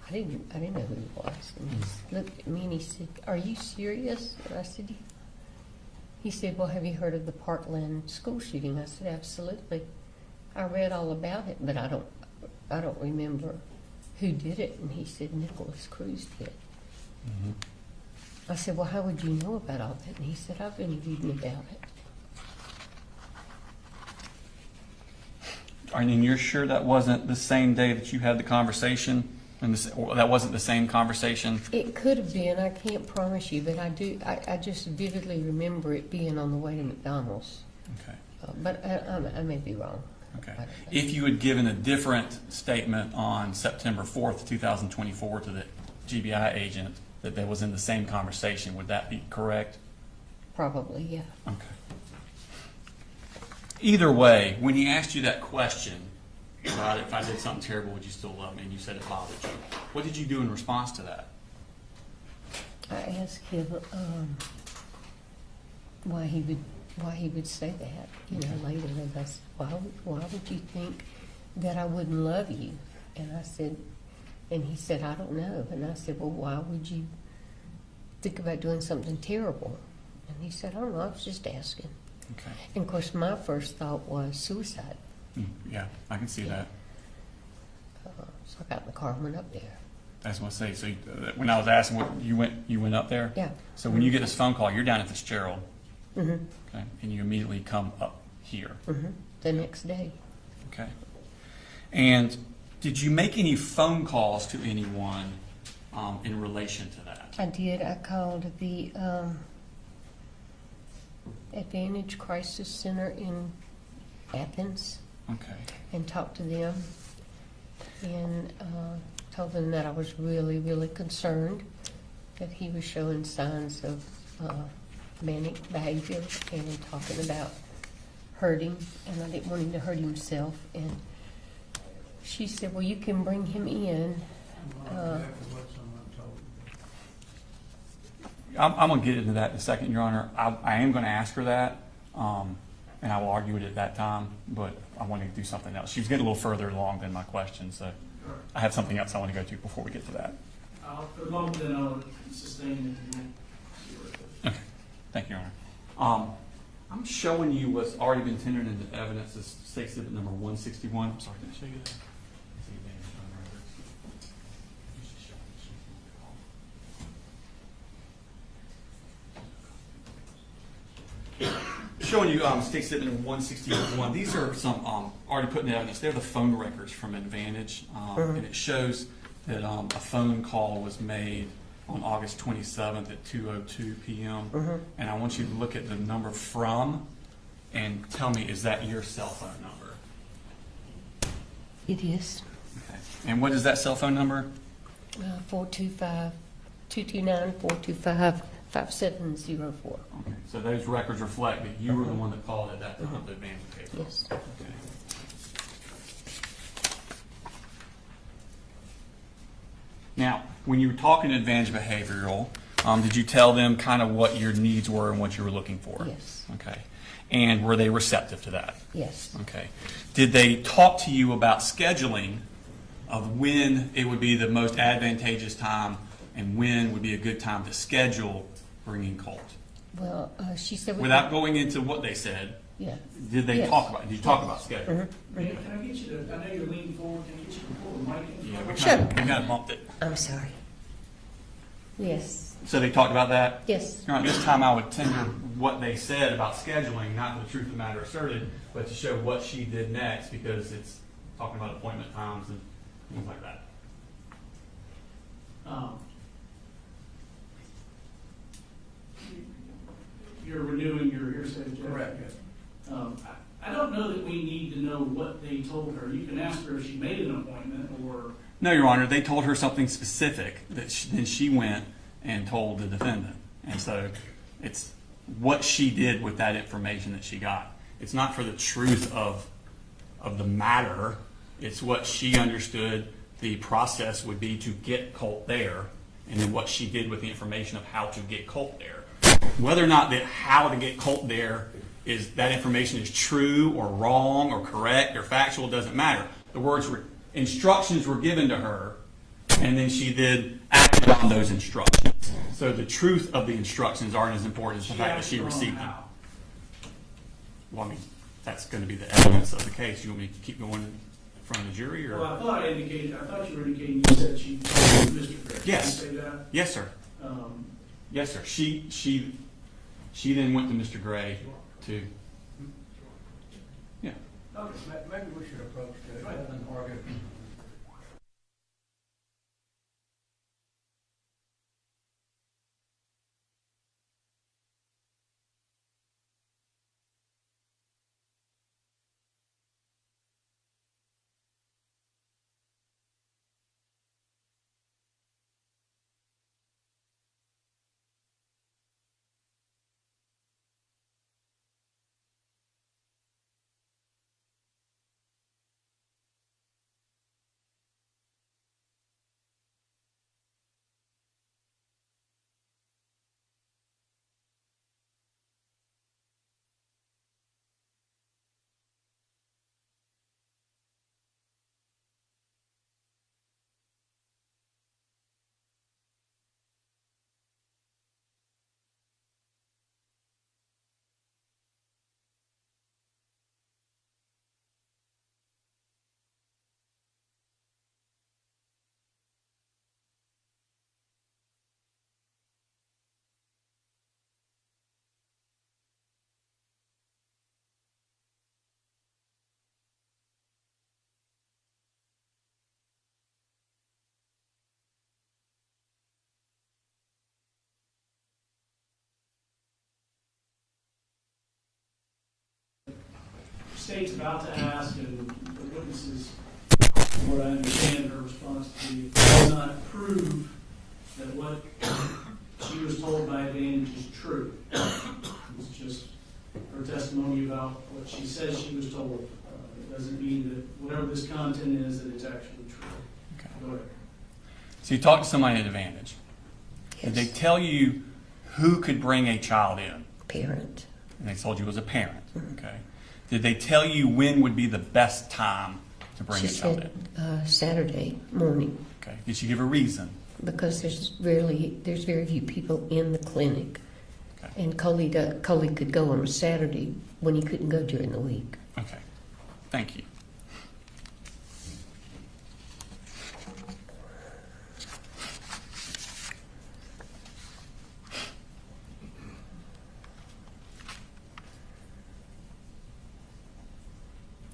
I didn't know who he was. And he looked at me and he said, are you serious? And I said, yeah. He said, well, have you heard of the Parkland school shooting? I said, absolutely. I read all about it, but I don't remember who did it. And he said, Nicholas Cruz did. Mm-hmm. I said, well, how would you know about all that? And he said, I've been reading about it. And you're sure that wasn't the same day that you had the conversation? And or that wasn't the same conversation? It could have been. I can't promise you, but I just vividly remember it being on the way to McDonald's. Okay. But I may be wrong. Okay. I don't know. If you had given a different statement on September 4th, 2024 to the GBI agent that was in the same conversation, would that be correct? Probably, yeah. Okay. Either way, when he asked you that question about if I did something terrible, would you still love me? And you said it bothered you. What did you do in response to that? I asked him why he would say that, later. And I said, why would you think that I wouldn't love you? And I said, and he said, I don't know. And I said, well, why would you think about doing something terrible? And he said, I don't know, I was just asking. Okay. And of course, my first thought was suicide. Yeah, I can see that. So I got in the car and went up there. That's what I say. So when I was asking, what you went up there? Yeah. So when you get this phone call, you're down at Fitzgerald, Mm-hmm. okay, and you immediately come up here. Mm-hmm. The next day. Okay. And did you make any phone calls to anyone in relation to that? I did. I called the Advantage Crisis Center in Athens Okay. and talked to them and told them that I was really, really concerned that he was showing signs of manic behavior and talking about hurting, and I didn't want him to hurt himself. And she said, well, you can bring him in. I'm going to get into that in a second, Your Honor. I am going to ask her that, and I will argue it at that time, but I want to do something else. She's getting a little further along than my question, so I have something else I want to go to before we get to that. For the moment, then I'll sustain it. Okay. Thank you, Your Honor. I'm showing you what's already been tendered into evidence as State Exhibit number 161. I'm sorry, did I show you that? Showing you State Exhibit number 161. These are some already put in evidence. They're the phone records from Advantage, and it shows that a phone call was made on August 27th at 2:02 p.m. And I want you to look at the number from and tell me, is that your cell phone number? It is. Okay. And what is that cell phone number? 425-229-425-5704. Okay. So those records reflect that you were the one that called at that time to Advantage case. Yes. Okay. Now, when you were talking to Advantage Behavioral, did you tell them kind of what your needs were and what you were looking for? Yes. Okay. And were they receptive to that? Yes. Okay. Did they talk to you about scheduling of when it would be the most advantageous time and when would be a good time to schedule bringing Colt? Well, she said... Without going into what they said, Yeah. did they Yes. talk about it? Did you talk about scheduling? Man, can I get you to, I know you're leaning forward, can I get you to pull the mic in? Yeah, we Sure. kind of bumped it. I'm sorry. Yes, So they talked about that? yes. Your Honor, this time I would tender what they said about scheduling, not the truth of the matter asserted, but to show what she did next, because it's talking about appointment times and things like that. You're renewing your hearsay objection? Correct, yes. I don't know that we need to know what they told her. You can ask her if she made an appointment or. No, Your Honor, they told her something specific that then she went and told the defendant. And so it's what she did with that information that she got. It's not for the truth of the matter. It's what she understood the process would be to get Colt there, and then what she did with the information of how to get Colt there. Whether or not that how to get Colt there is that information is true or wrong or correct or factual doesn't matter. The words were instructions were given to her, and then she did acted on those instructions. So the truth of the instructions aren't as important as the fact that she received them. Well, I mean, that's going to be the evidence of the case. You want me to keep going in front of the jury, or? Well, I thought you were indicating you said she told Mr. Gray. Yes. Did you say that? Yes, sir. Yes, sir. She then went to Mr. Gray to. Yeah. Okay. Maybe we should approach Judge rather than argue. State's about to ask, and the witnesses, from what I understand, her response to be, does not prove that what she was told by Advantage is true. It's just her testimony about what she says she was told. It doesn't mean that whatever this content is, that it's actually true. Okay. Go ahead. So you talked to somebody at Advantage. Did they Yes. tell you who could bring a child in? Parent. And they told you it was a parent. Okay. Did they tell you when would be the best time to bring She a child said in? Saturday morning, Okay. Did she give a reason? because there's very few people in the clinic. Okay. And Coley could go on a Saturday when he couldn't go during the week. Okay. Thank you.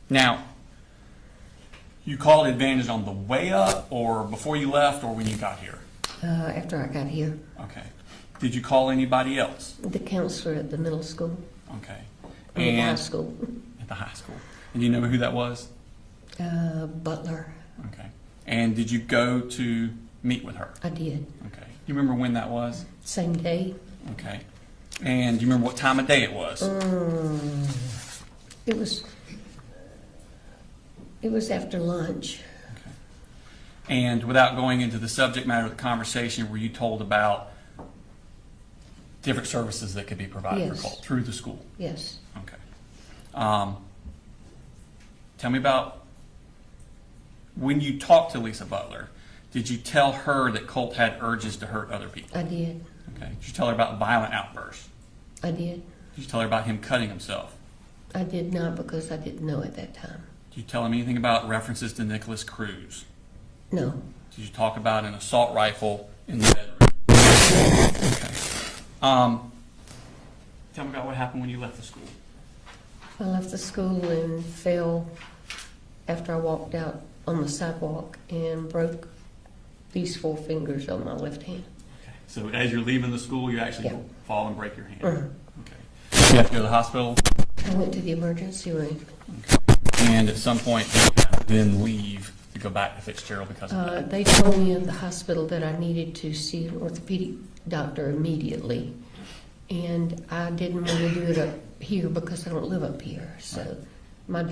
Now, you called Advantage on the way up, or before you left, or when you got here? After I got here, Okay. Did you call anybody else? the counselor at the middle school, Okay. I mean, high And school, at the high school. And you know who that was? Butler, Okay. And did you go to meet with her? I did. Okay. You remember when that was? Same day. Okay. And do you remember what time of day it was? It was after lunch. And without going into the subject matter of the conversation, were you told about different services that could be provided for Yes. Colt through the school? Yes. Okay. Tell me about when you talked to Lisa Butler. Did you tell her that Colt had urges to hurt other people? I did. Okay. Did you tell her about violent outbursts? I did. Did you tell her about him cutting himself? I did not, because I didn't know at that time. Did you tell him anything about references to Nicholas Cruz? No. Did you talk about an assault rifle in the bedroom? Tell me about what happened when you left the school. I left the school and fell after I walked out on the sidewalk and broke these 4 fingers on my left hand. Okay. So as you're leaving the school, you actually Yeah. fall and break your hand. Mhm. Okay. You have to go to the hospital, I went to the emergency room. and at some point, you have to then leave to go back to Fitzgerald because of that. They told me in the hospital that I needed to see an orthopedic doctor immediately. And I didn't want to do it up here because I don't live up here. So my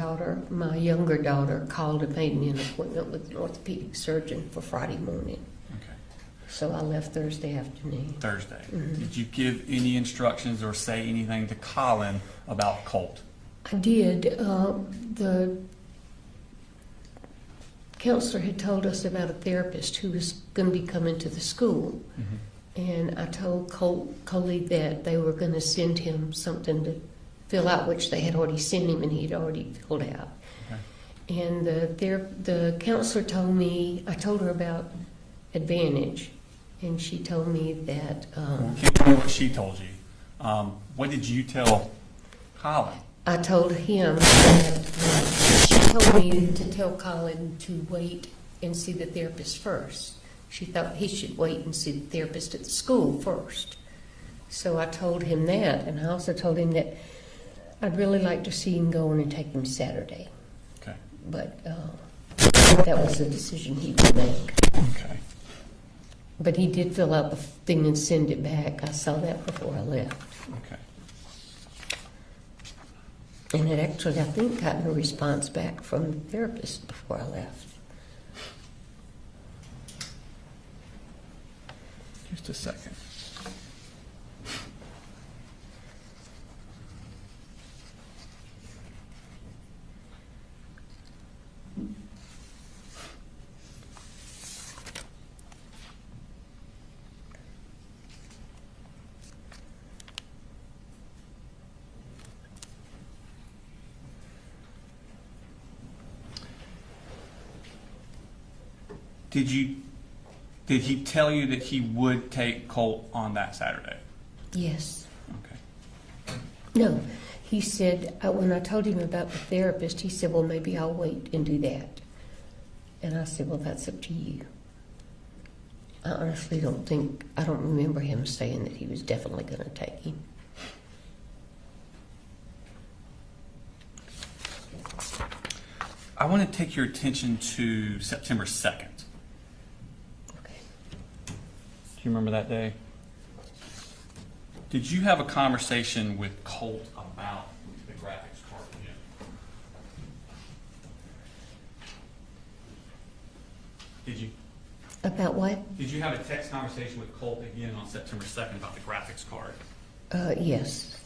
younger daughter called and made me an appointment with an orthopedic surgeon for Friday morning. Okay. So I left Thursday afternoon. Thursday. Mhm. Did you give any instructions or say anything to Colin about Colt? I did. The counselor had told us about a therapist who was going to be coming to the school. And I told Coley that they were going to send him something to fill out, which they had already sent him and he'd already filled out. Okay. And the counselor told me, I told her about Advantage, and she told me that Can you tell me what she told you? What did you tell Colin? I told him that she told me to tell Colin to wait and see the therapist first. She thought he should wait and see the therapist at the school first. So I told him that, and I also told him that I'd really like to see him go in and take him Saturday. Okay. But that was a decision he would make. Okay. But he did fill out the thing and send it back. I saw that before I left. Okay. And it actually, I think, gotten a response back from the therapist before I left. Just a second. Did he tell you that he would take Colt on that Saturday? Yes. Okay. No, he said, when I told him about the therapist, he said, well, maybe I'll wait and do that. And I said, well, that's up to you. I honestly I don't remember him saying that he was definitely going to take him. I want to take your attention to September 2nd. Okay. Do you remember that day? Did you have a conversation with Colt about the graphics card again? Did you? About what? Did you have a text conversation with Colt again on September 2nd about the graphics card? Yes.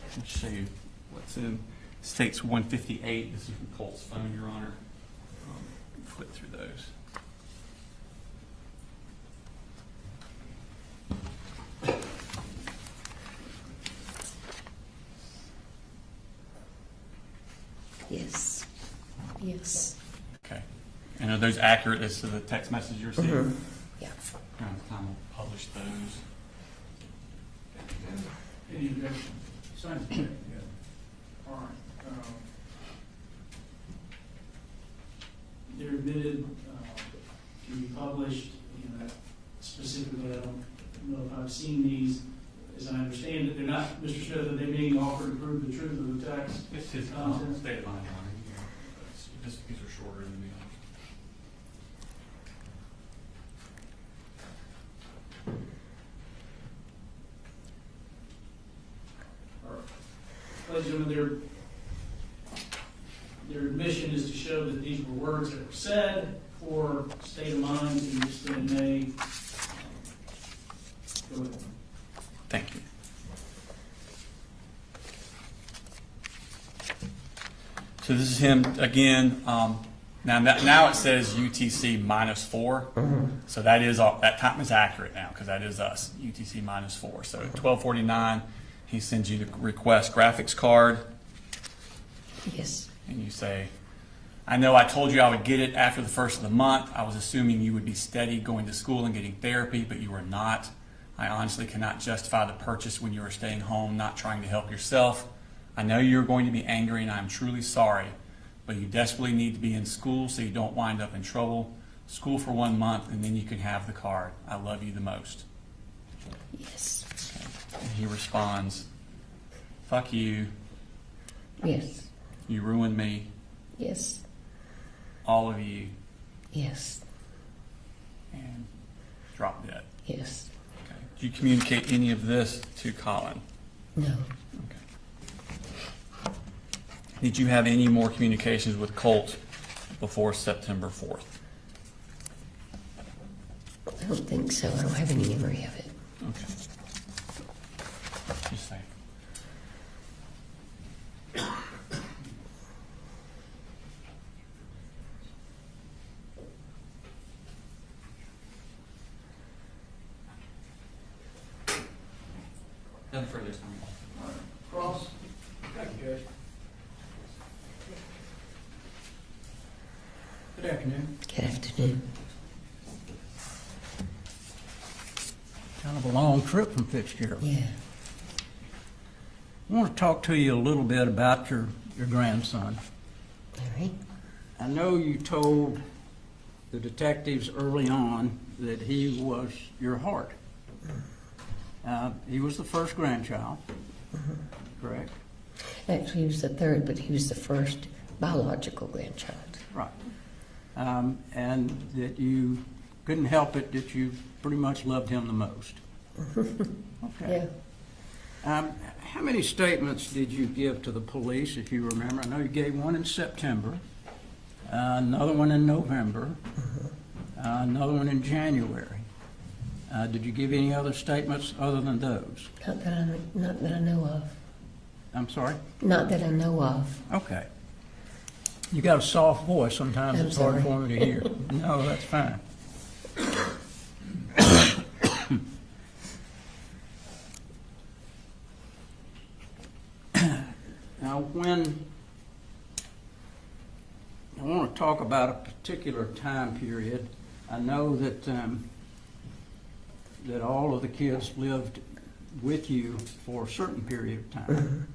Let me show you what's in States 158. This is from Colt's phone, Your Honor. Flip through those. Yes. Yes. Okay. And are those accurate as to the text message you're seeing? Mhm. Yeah. Time we'll publish those. Any objection? Signs check, yeah. All right. They're admitted to be published, specifically, I don't know if I've seen these. As I understand it, they're not, Mr. Smith, are they being offered to prove the truth of the text? It's his content? state of mind, Your Honor. These are shorter than the Ladies and gentlemen, their admission is to show that these were words that were said for state of mind, and just then may. Go ahead. Thank you. So this is him again. Now it says UTC -4. So that is that time is accurate now because that is us, UTC -4. So at 12:49, he sends you the request graphics card. Yes. And you say, I know I told you I would get it after the first of the month. I was assuming you would be steady going to school and getting therapy, but you are not. I honestly cannot justify the purchase when you are staying home, not trying to help yourself. I know you're going to be angry, and I'm truly sorry, but you desperately need to be in school so you don't wind up in trouble. School for 1 month, and then you can have the card. I love you the most. Yes. Okay. And he responds, fuck you. Yes. You ruined me. Yes. All of you. Yes. And drop dead. Yes. Okay. Did you communicate any of this to Colin? No. Okay. Did you have any more communications with Colt before September 4th? I don't think so. I don't have any memory of it. Okay. Just saying. Nothing further this time. Cross. Thank you, Judge. Good afternoon. Good afternoon. Kind of a long trip from Fitzgerald. Yeah. I want to talk to you a little bit about your grandson. All right. I know you told the detectives early on that he was your heart. He was the first grandchild, correct? Actually, he was the third, but he was the first biological grandchild. Right. And that you couldn't help it, that you pretty much loved him the most. Okay. Yeah. How many statements did you give to the police, if you remember? I know you gave one in September, another one in November, another one in January. Did you give any other statements other than those? Not that I know of. I'm sorry? Not that I know of. Okay. You got a soft voice. Sometimes I'm it's hard sorry. for me to hear. No, that's fine. Now, when I want to talk about a particular time period, I know that that all of the kids lived with you for a certain period of time.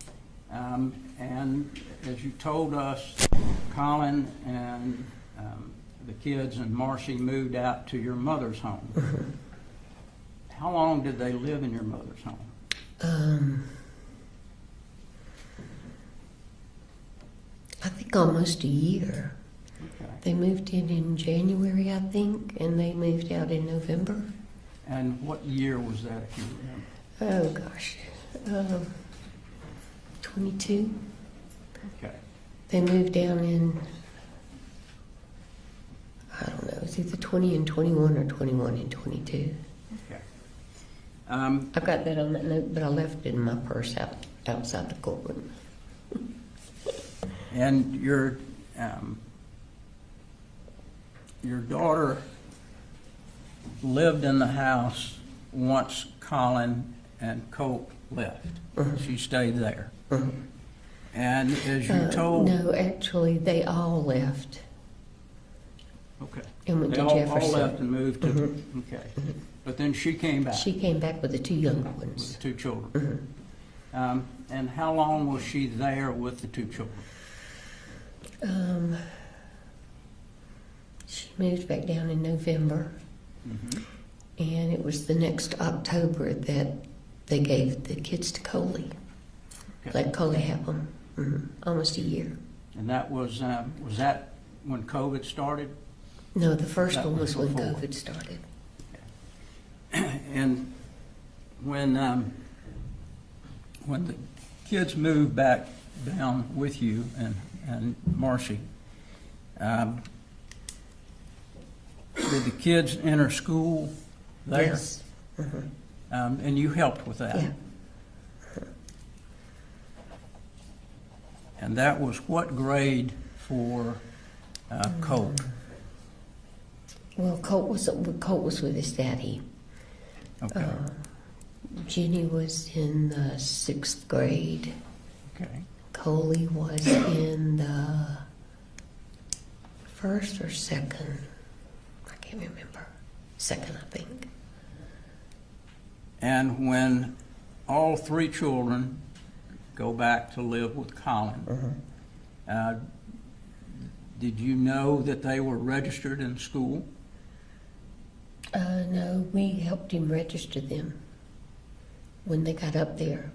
And as you told us, Colin and the kids and Marcy moved out to your mother's home. How long did they live in your mother's home? I think almost a year. Okay. They moved in January, I think, and they moved out in November. And what year was that, if you remember? Oh, gosh. 22. Okay. They moved down in, I don't know, it's either 20 and 21 or 21 and 22. Okay. I've got that on that note, but I left it in my purse outside the courtroom. And your daughter lived in the house once Colin and Colt left. She stayed there. And as you told... No, actually, they all left Okay. and went They to all Jefferson. left and moved to... Okay. But then she came back She came back with the two young with ones. the two children. And how long was she there with the two children? She moved back down in November, and it was the next October that they gave the kids to Coley. Okay. Let Coley have them. Almost a year. And that was that when COVID started? No, the first That one was was when before. COVID started. And when the kids moved back down with you and Marcy, did the kids enter school there? Yes. And you helped with that? Yeah. And that was what grade for Colt? Well, Colt was with his daddy. Okay. Jenny was in the 6th grade. Okay. Coley was in the first or second. I can't remember. Second, I think. And when all three children go back to live with Colin, did you know that they were registered in school? No, we helped him register them when they got up there.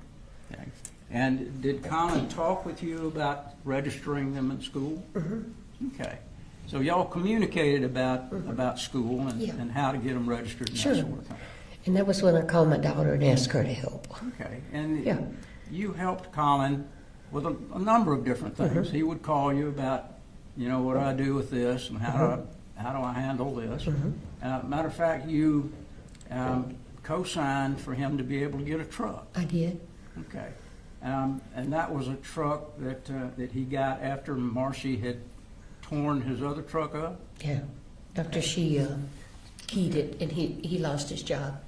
Okay. And did Colin talk with you about registering them in school? Okay. So y'all communicated about school and, Yeah. and how to get them registered and Sure. that sort of thing. And that was when I called my daughter and asked her to help. Okay. And Yeah. you helped Colin with a number of different things. He would call you about, what do I do with this and how do I handle this? Matter of fact, you co-signed for him to be able to get a truck. I did. Okay. And that was a truck that he got after Marcy had torn his other truck up? Yeah. After she keyed it and he lost his job.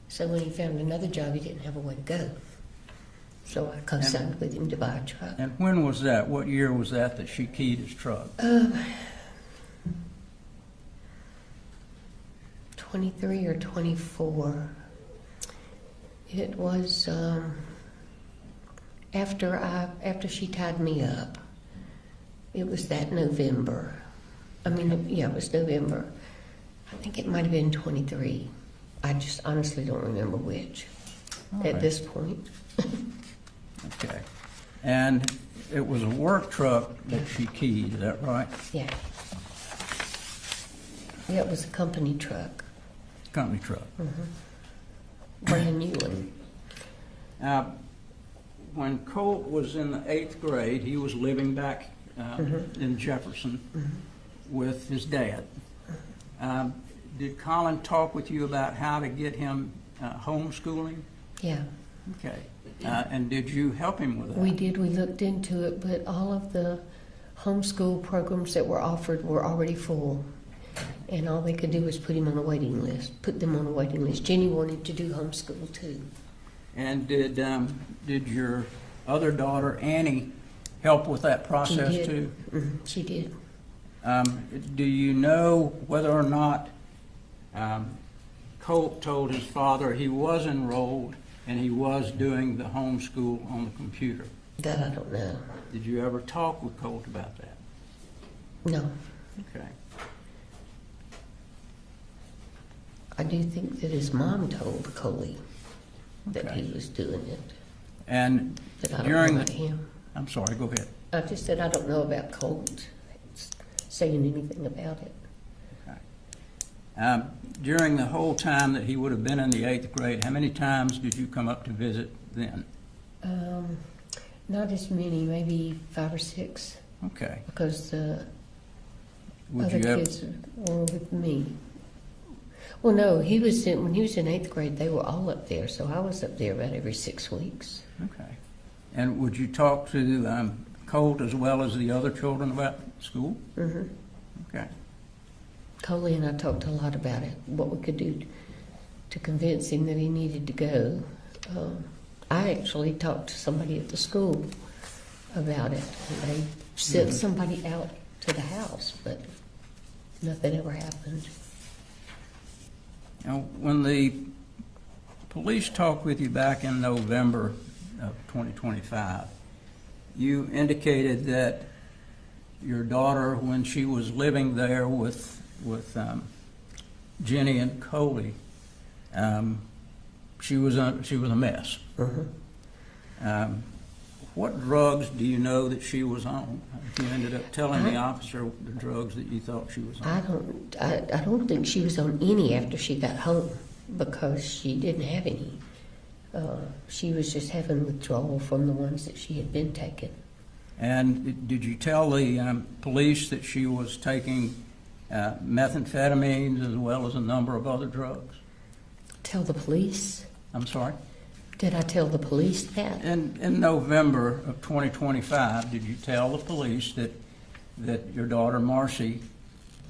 So when he found another job, he didn't have a way to go. So I co-signed with him to buy a truck. And when was that? What year was that she keyed his truck? 23 or 24. It was after she tied me up. It was that November. It was November. I think it might have been 23. I just honestly don't remember which at this point. Okay. And it was a work truck that she keyed, is that right? Yeah. Yeah, it was a company truck. Company truck. Brand new one. Now, when Colt was in the 8th grade, he was living back in Jefferson with his dad. Did Colin talk with you about how to get him homeschooling? Yeah. Okay. And did you help him with that? We did. We looked into it, but all of the homeschool programs that were offered were already full. And all they could do was put them on a waiting list. Jenny wanted to do homeschool too. And did your other daughter, Annie, help with that process She did. too? She did. Do you know whether or not Colt told his father he was enrolled and he was doing the homeschool on the computer? That I don't know. Did you ever talk with Colt about that? No. Okay. I do think that his mom told Coley that Okay. he was doing it. And But I don't during know the, about him. I'm sorry, go ahead. I just said I don't know about Colt saying anything about it. During the whole time that he would have been in the 8th grade, how many times did you come up to visit then? Not as many, maybe 5 or 6, Okay. because the Would other you ever, kids were with me. Well, no, when he was in 8th grade, they were all up there, so I was up there about every 6 weeks. okay. And would you talk to Colt as well as the other children about school? Okay. Coley and I talked a lot about it, what we could do to convince him that he needed to go. I actually talked to somebody at the school about it. And they sent somebody out to the house, but nothing ever happened. Now, when the police talked with you back in November of 2025, you indicated that your daughter, when she was living there with Jenny and Coley, she was a mess. What drugs do you know that she was on? You ended up telling the officer the drugs that you thought she was on. I don't think she was on any after she got home, because she didn't have any. She was just having withdrawal from the ones that she had been taking. And did you tell the police that she was taking methamphetamines as well as a number of other drugs? Tell the police? I'm sorry? Did I tell the police that? In November of 2025, did you tell the police that your daughter Marcy,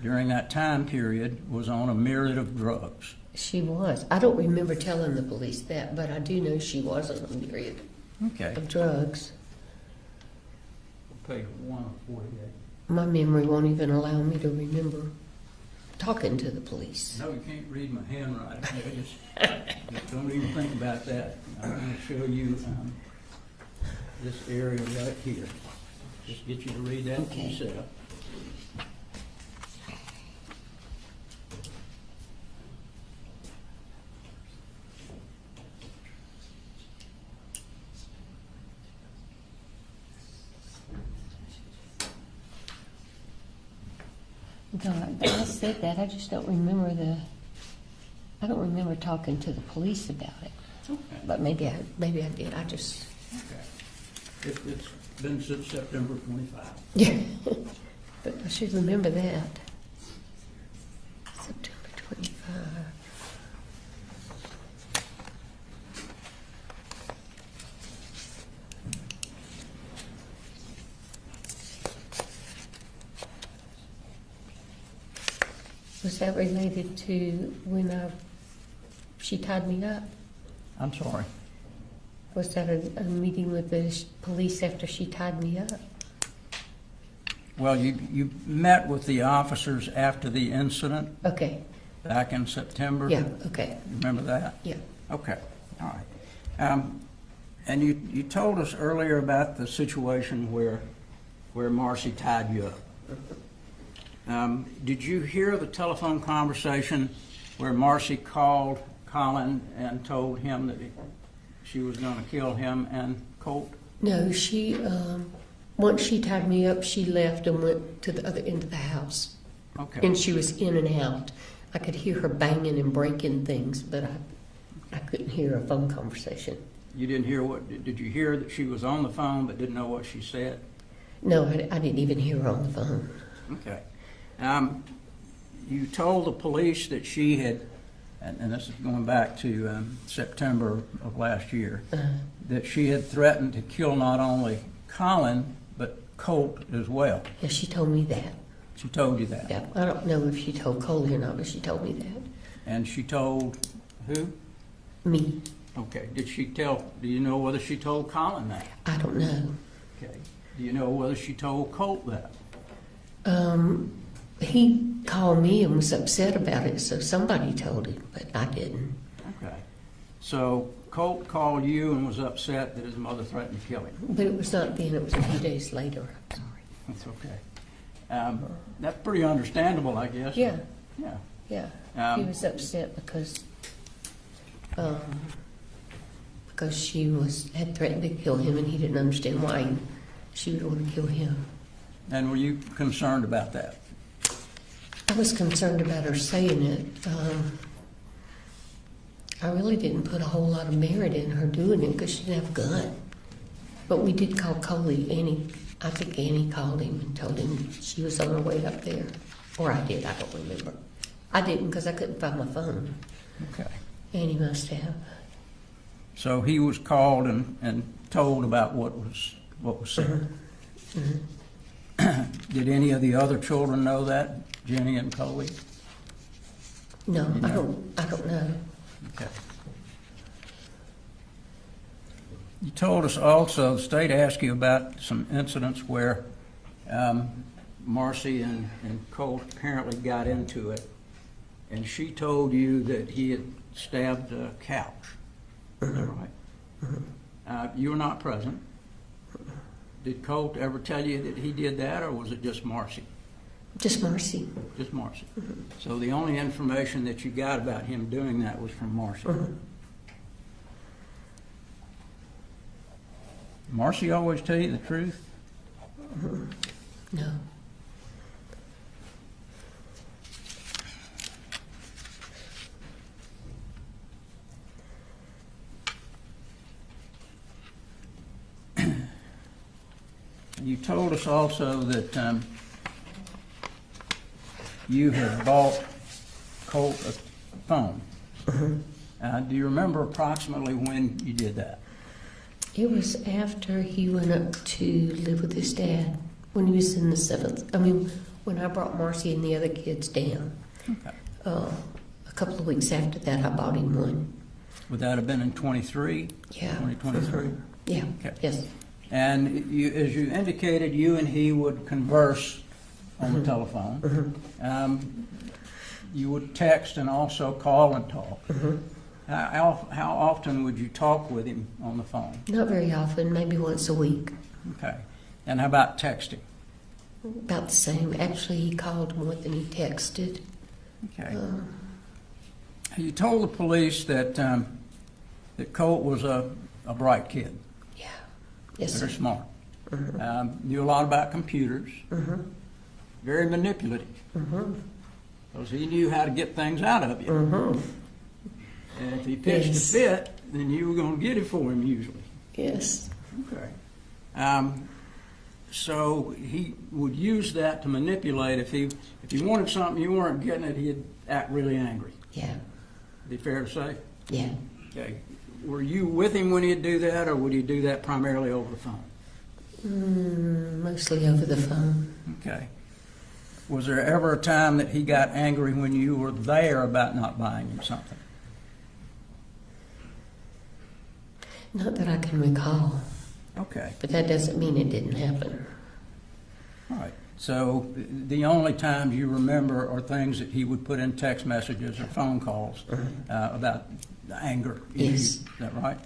during that time period, was on a myriad of drugs? She was. I don't remember telling the police that, but I do know she was on a myriad Okay. of drugs. Page 1 of 48. My memory won't even allow me to remember talking to the police. No, you can't read my handwriting. Just don't even think about that. I'm going to show you this area right here. Just get you to read that for Okay. yourself. God, I said that, I just don't remember I don't remember talking to the police about it. Okay. But maybe I did, I just, Okay. It's been since September 25. yeah. But I should remember that. September 25. Was that related to when she tied me up? I'm sorry. Was that a meeting with the police after she tied me up? Well, you met with the officers after the incident Okay, back in September? yeah, okay, Remember that? yeah. Okay, all right. And you told us earlier about the situation where Marcy tied you up. Did you hear the telephone conversation where Marcy called Colin and told him that she was going to kill him and Colt? No, she, once she tied me up, she left and went to the other end of the house. Okay. And she was in and out. I could hear her banging and breaking things, but I couldn't hear a phone conversation. You didn't hear did you hear that she was on the phone but didn't know what she said? No, I didn't even hear her on the phone. Okay. You told the police that she had, and this is going back to September of last year, that she had threatened to kill not only Colin, but Colt as well. Yeah, she told me that. She told you that? Yeah, I don't know if she told Coley or not, but she told me that. And she told who? Me. Okay. Do you know whether she told Colin that? I don't know. Okay. Do you know whether she told Colt that? He called me and was upset about it, so somebody told him, but I didn't. Okay. So Colt called you and was upset that his mother threatened to kill him. But it was not then, it was a few days later. I'm sorry. That's okay. That's pretty understandable, I guess. Yeah, Yeah. yeah. He was upset because she had threatened to kill him, and he didn't understand why she would want to kill him. And were you concerned about that? I was concerned about her saying it. I really didn't put a whole lot of merit in her doing it because she didn't have a gun. But we did call Coley. I think Annie called him and told him she was on her way up there. Or I did, I don't remember. I didn't because I couldn't find my phone. Okay. Annie must have. So he was called and told about what was said. Mm-hmm. Did any of the other children know that, Jenny and Coley? No, You know? I don't know. Okay. You told us also, the state asked you about some incidents where Marcy and Colt apparently got into it, and she told you that he had stabbed a couch. Is that right? You were not present. Did Colt ever tell you that he did that, or was it just Marcy? Just Marcy. Just Marcy. So the only information that you got about him doing that was from Marcy. Marcy always tell you the truth? No. You told us also that you had bought Colt a phone. Do you remember approximately when you did that? It was after he went up to live with his dad when he was in the 7th. I mean, when I brought Marcy and the other kids down. Okay. A couple of weeks after that, I bought him one. Would that have been in 23? Yeah. 2023? Yeah. Okay. Yes. And as you indicated, you and he would converse on the telephone. You would text and also call and talk. How often would you talk with him on the phone? Not very often, maybe once a week. Okay. And how about texting? About the same. Actually, he called more than he texted. Okay. You told the police that that Colt was a bright kid. Yeah. Yes, Very sir. smart. Knew a lot about computers. Very manipulative. Because he knew how to get things out of you. And if he pitched Yes. a fit, then you were going to get it for him usually. Yes. Okay. So he would use that to manipulate. If he wanted something you weren't getting it, he'd act really angry. Yeah. Be fair to say? Yeah. Okay. Were you with him when he'd do that, or would he do that primarily over the phone? Mostly over the phone. Okay. Was there ever a time that he got angry when you were there about not buying him something? Not that I can recall, Okay. but that doesn't mean it didn't happen. All right. So the only times you remember are things that he would put in text messages or phone calls about the anger. Yes. Is that right?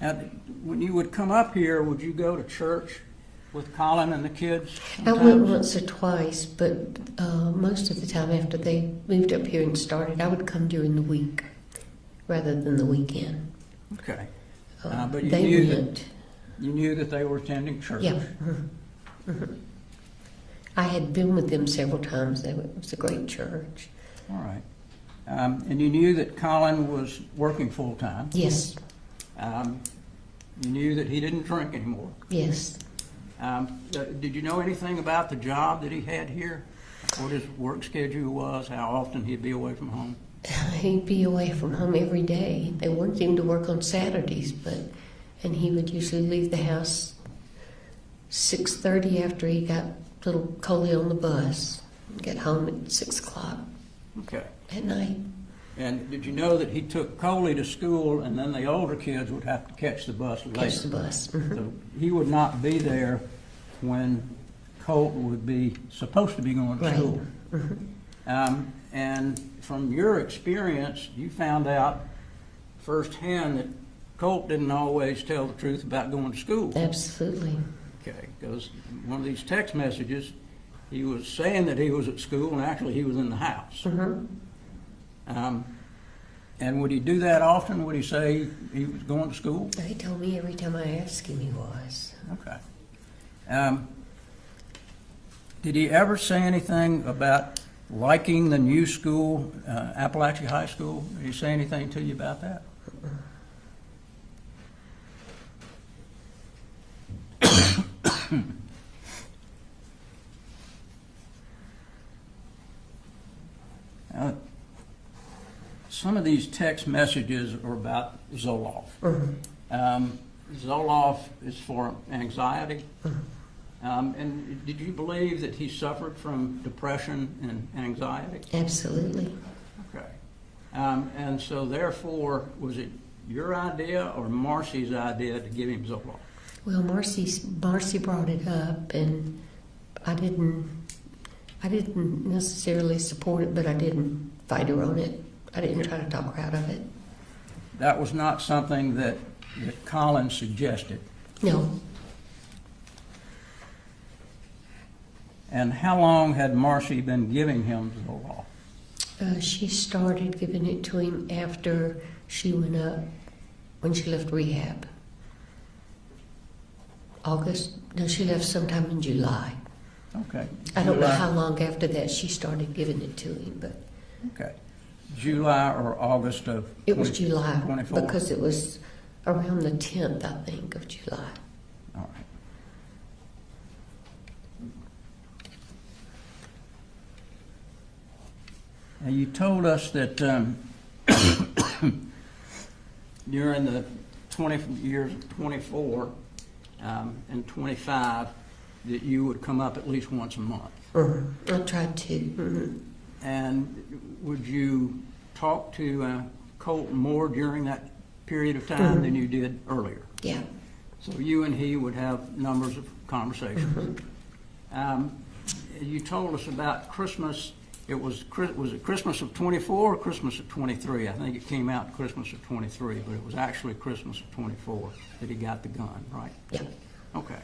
Now, when you would come up here, would you go to church with Colin and the kids? I went sometimes? once or twice, but most of the time after they moved up here and started, I would come during the week rather than the weekend. Okay. But They you knew that they were attending church. Yeah. I had been with them several times. It was a great church. All right. And you knew that Colin was working full-time. Yes. You knew that he didn't drink anymore. Yes. Did you know anything about the job that he had here? What his work schedule was? How often he'd be away from home? He'd be away from home every day. They wanted him to work on Saturdays, and he would usually leave the house 6:30 after he got little Coley on the bus. Get home at 6 o'clock Okay. at night. And did you know that he took Coley to school, and then the older kids would have to catch the bus later? Catch the bus. So he would not be there when Colt would be supposed to be going to Right. school. And from your experience, you found out firsthand that Colt didn't always tell the truth about going to school. Absolutely. Okay, because one of these text messages, he was saying that he was at school, and actually he was in the house. And would he do that often? Would he say he was going to school? He told me every time I asked him he was. Okay. Did he ever say anything about liking the new school, Apalachee High School? Did he say anything to you about that? Some of these text messages are about Zoloft. Zoloft is for anxiety. And did you believe that he suffered from depression and anxiety? Absolutely. Okay. And so therefore, was it your idea or Marcy's idea to give him Zoloft? Well, Marcy brought it up, and I didn't necessarily support it, but I didn't fight her on it. I didn't try to talk her out of it. That was not something that Colin suggested. No. And how long had Marcy been giving him Zoloft? She started giving it to him after she went up, when she left rehab. August? No, she left sometime in July. Okay. I don't know how long after that she started giving it to him, but Okay. July or August of it was July 24? because it was around the 10th, I think, of July. All right. Now, you told us that during the 20 years of 24 and 25 that you would come up at least once a month. I tried to. And would you talk to Colt more during that period of time than you did earlier? Yeah. So you and he would have numbers of conversations. you told us about Christmas. Was it Christmas of 24 or Christmas of 23? I think it came out Christmas of 23, but it was actually Christmas of 24 that he got the gun, right? Yeah. Okay.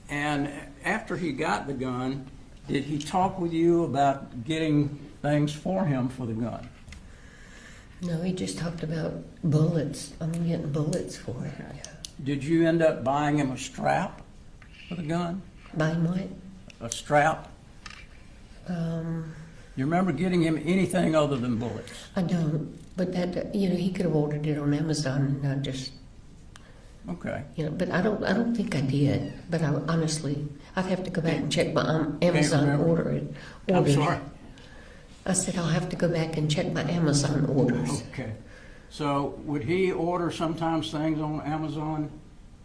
And after he got the gun, did he talk with you about getting things for him for the gun? No, he just talked about bullets. I'm getting bullets for it. Okay. Did you end up buying him a strap for the gun? Buying what? A strap? You remember getting him anything other than bullets? I don't. But that, he could have ordered it on Amazon, and I just, Okay. But I don't think I did. But I honestly, I'd have to go back and check my Amazon remember? orders. I'm sorry? I said I'll have to go back and check my Amazon orders. Okay. So would he order sometimes things on Amazon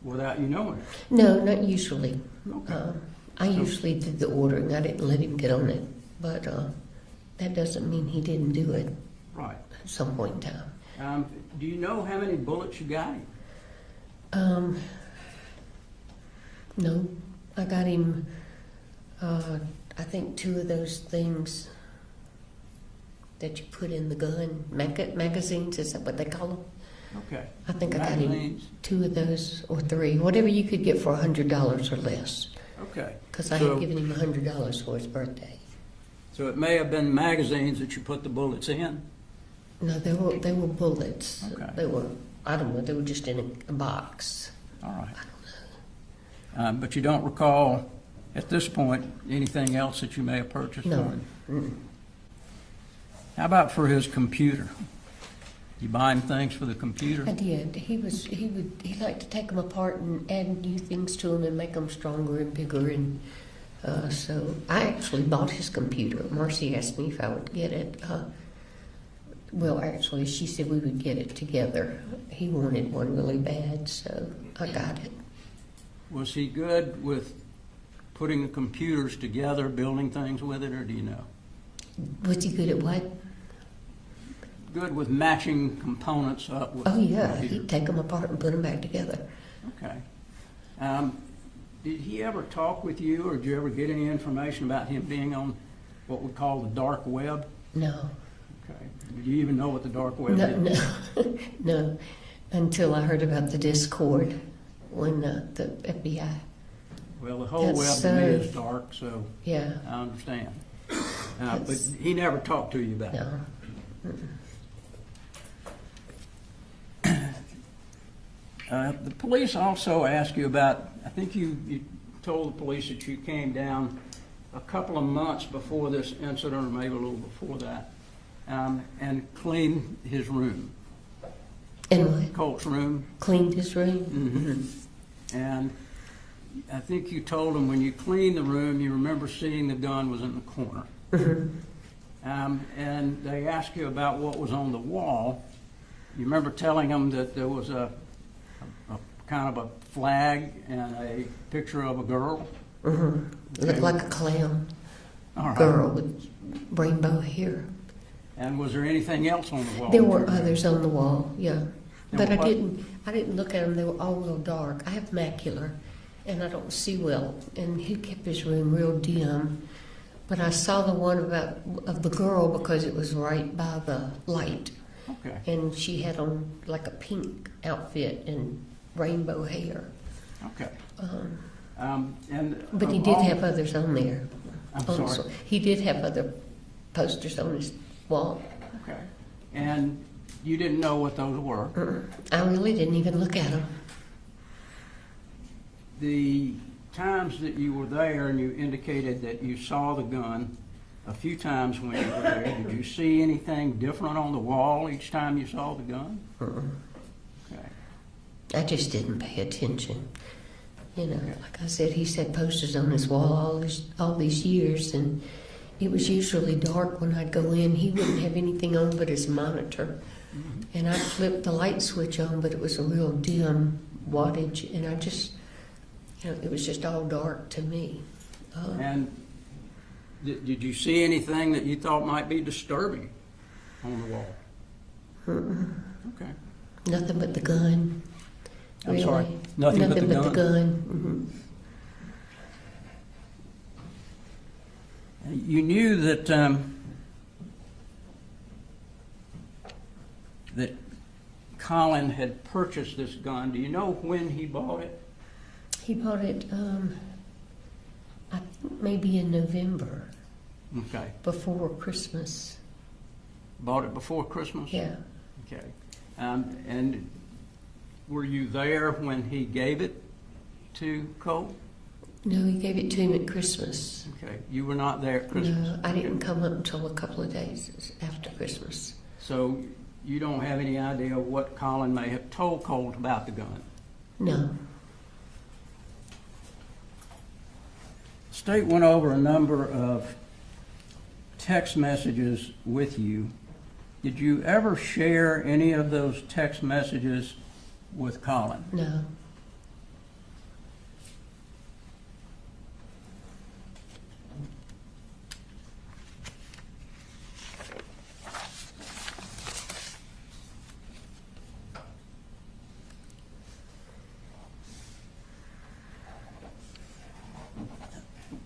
without you knowing it? No, not usually. Okay. I usually did the ordering. I didn't let him get on it. But that doesn't mean he didn't do it Right. at some point in time. Do you know how many bullets you got him? No, I got him, I think 2 of those things that you put in the gun, magazines, is that what they call them? Okay. I think I got him Magazines? 2 of those or 3, whatever you could get for $100 or less. Okay. Because I So- had given him $100 for his birthday. So it may have been magazines that you put the bullets in? No, they were bullets. Okay. They were, I don't know, they were just in a box. All right. But you don't recall, at this point, anything else that you may have purchased No. for him? How about for his computer? You buy him things for the computer? I did. He liked to take them apart and add new things to them and make them stronger and bigger. And so I actually bought his computer. Marcy asked me if I would get it. Well, actually, she said we would get it together. He wanted one really bad, so I got it. Was he good with putting the computers together, building things with it, or do you know? Was he good at what? Good with matching components up with Oh, yeah. the computer. He'd take them apart and put them back together. Okay. Did he ever talk with you, or did you ever get any information about him being on what we call the dark web? No. Okay. Did you even know what the dark web No, is? no, no. Until I heard about the Discord when the FBI. Well, the whole web That's to me so- is dark, so Yeah. I understand. But That's- he never talked to you about it? No. Mm-mm. The police also asked you about, I think you told the police that you came down a couple of months before this incident, or maybe a little before that, and cleaned his room, And what? Colt's room. Cleaned his room? Mhm. And I think you told him when you cleaned the room, you remember seeing the gun was in the corner. And they asked you about what was on the wall. You remember telling them that there was a kind of a flag and a picture of a girl? Looked like a clown All right. girl with rainbow hair. And was there anything else on the wall? There were others on the wall, yeah. But what- I didn't look at them. They were all real dark. I have macular, and I don't see well. And he kept his room real dim. But I saw the one of the girl because it was right by the light. Okay. And she had on like a pink outfit and rainbow hair. Okay. But he did have others on there. I'm Also, sorry. he did have other posters on his wall. Okay. And you didn't know what those were? I really didn't even look at them. The times that you were there and you indicated that you saw the gun a few times when you were there, did you see anything different on the wall each time you saw the gun? Okay. I just didn't pay attention. Like I said, he's had posters on his wall all these years, and it was usually dark when I'd go in. He wouldn't have anything on but his monitor. And I'd flip the light switch on, but it was a real dim wattage, and I just, it was just all dark to me. And did you see anything that you thought might be disturbing on the wall? Okay. Nothing but the gun. I'm really. sorry? Nothing but the gun? You knew that that Colin had purchased this gun. Do you know when he bought it? He bought it, I think maybe in November, Okay. before Christmas. Bought it before Christmas? Yeah. Okay. And were you there when he gave it to Cole? No, he gave it to him at Christmas. Okay. You were not there at Christmas? No, I didn't Okay. come up until a couple of days after Christmas. So you don't have any idea what Colin may have told Colt about the gun? No. The state went over a number of text messages with you. Did you ever share any of those text messages with Colin? No.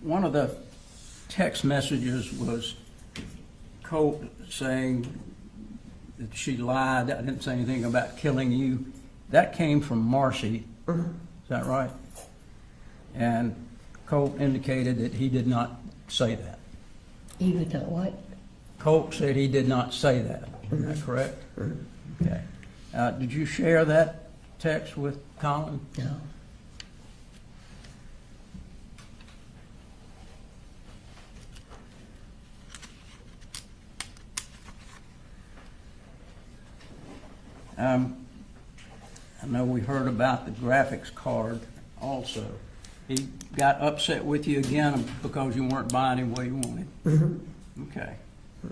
One of the text messages was Colt saying that she lied. I didn't say anything about killing you. That came from Marcy. Is that right? And Colt indicated that he did not say that. He would not what? Colt said he did not say that. Is that correct? Okay. Did you share that text with Colin? No. I know we heard about the graphics card also. He got upset with you again because you weren't buying him what he wanted? Okay.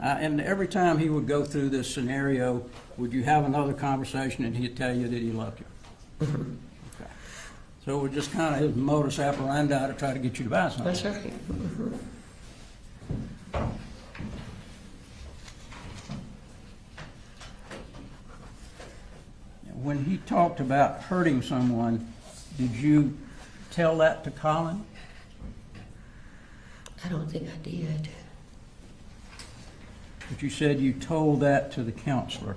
And every time he would go through this scenario, would you have another conversation and he'd tell you that he loved you? Okay. So it was just kind of his modus operandi to try to get you to buy something? That's right. When he talked about hurting someone, did you tell that to Colin? I don't think I did. But you said you told that to the counselor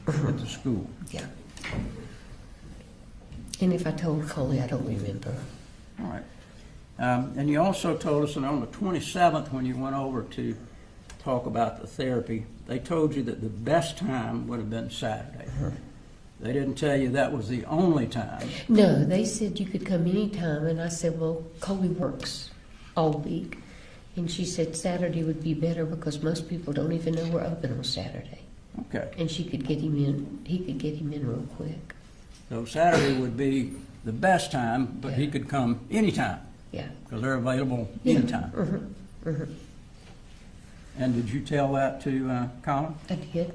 at the school. Yeah. And if I told Coley, I don't remember. All right. And you also told us that on the 27th, when you went over to talk about the therapy, they told you that the best time would have been Saturday. They didn't tell you that was the only time. No, they said you could come anytime, and I said, well, Coley works all week. And she said Saturday would be better because most people don't even know we're open on Saturday. Okay. And she could get him in, he could get him in real quick. So Saturday would be the best time, but he Yeah. could come anytime Yeah. because they're available Yeah. anytime. And did you tell that to Colin? I did.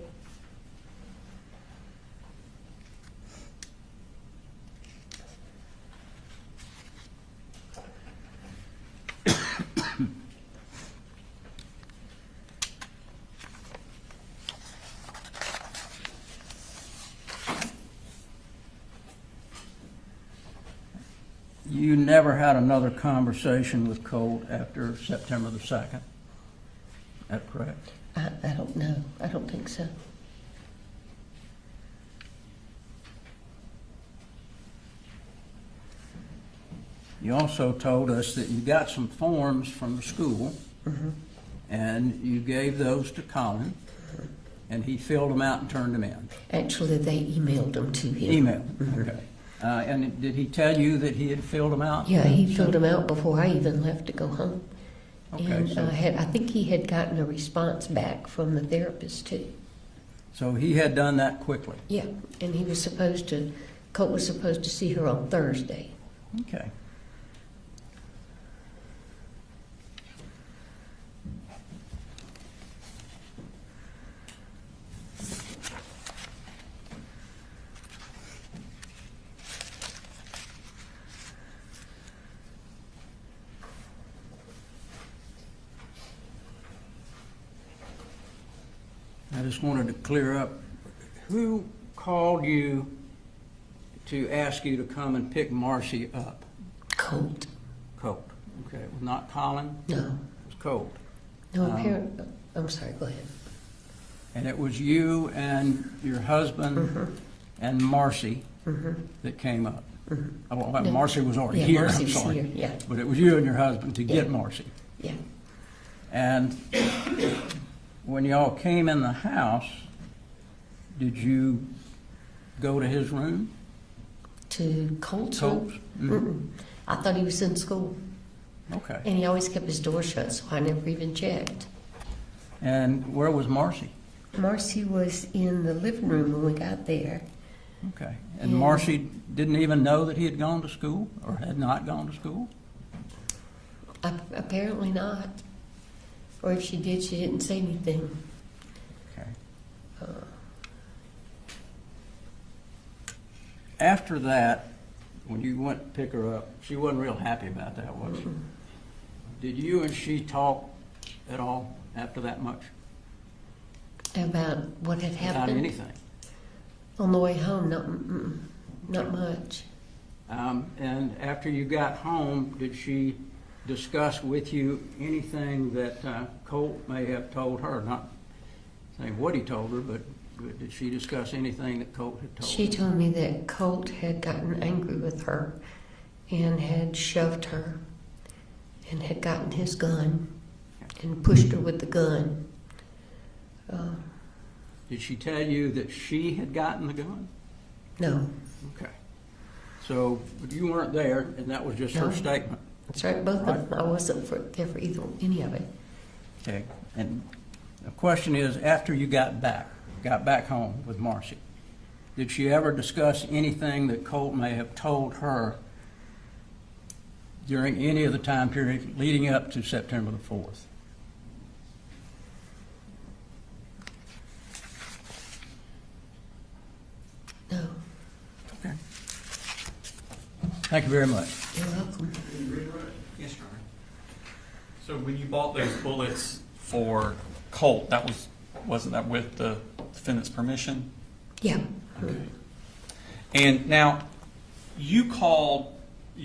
You never had another conversation with Colt after September the 2nd? That correct? I don't know. I don't think so. You also told us that you got some forms from the school, and you gave those to Colin, and he filled them out and turned them in. Actually, they emailed them to him. Email, okay. And did he tell you that he had filled them out? Yeah, he filled them out before I even left to go home. Okay, And so- I think he had gotten a response back from the therapist too. So he had done that quickly? Yeah, and he was supposed to, Colt was supposed to see her on Thursday. Okay. I just wanted to clear up, who called you to ask you to come and pick Marcy up? Colt. Colt. Okay, it was not Colin? No. It was Colt. No, apparently, I'm sorry, go ahead. And it was you and your husband and Marcy that came up. Oh, well, No. Marcy was already Yeah, here, I'm Marcy's sorry. here, yeah. But it was you and your husband to get Yeah. Marcy. Yeah. And when y'all came in the house, did you go to his room? To Colt's Colt's? room? Mm-mm. I thought he was in school, Okay. and he always kept his door shut, so I never even checked. And where was Marcy? Marcy was in the living room when we got there. Okay. And Yeah. Marcy didn't even know that he had gone to school or had not gone to school? Apparently not. Or if she did, she didn't say anything. Okay. Uh, After that, when you went to pick her up, she wasn't real happy about that, was she? Did you and she talk at all after that much? About what had happened? About anything? On the way home, not much. And after you got home, did she discuss with you anything that Colt may have told her? Not saying what he told her, but did she discuss anything that Colt had told her? She told me that Colt had gotten angry with her and had shoved her and had gotten his gun and pushed her with the gun. Did she tell you that she had gotten the gun? No. Okay. So you weren't there, and that was just her No. statement. That's right, both of them. I wasn't there for any of it. Okay. And the question is, after you got back home with Marcy, did she ever discuss anything that Colt may have told her during any of the time period leading up to September the 4th? No. Okay. Thank you very much. You're welcome. Yes, Your Honor. So when you bought those bullets for Colt, wasn't that with the defendant's permission? Yeah. Okay. And now, you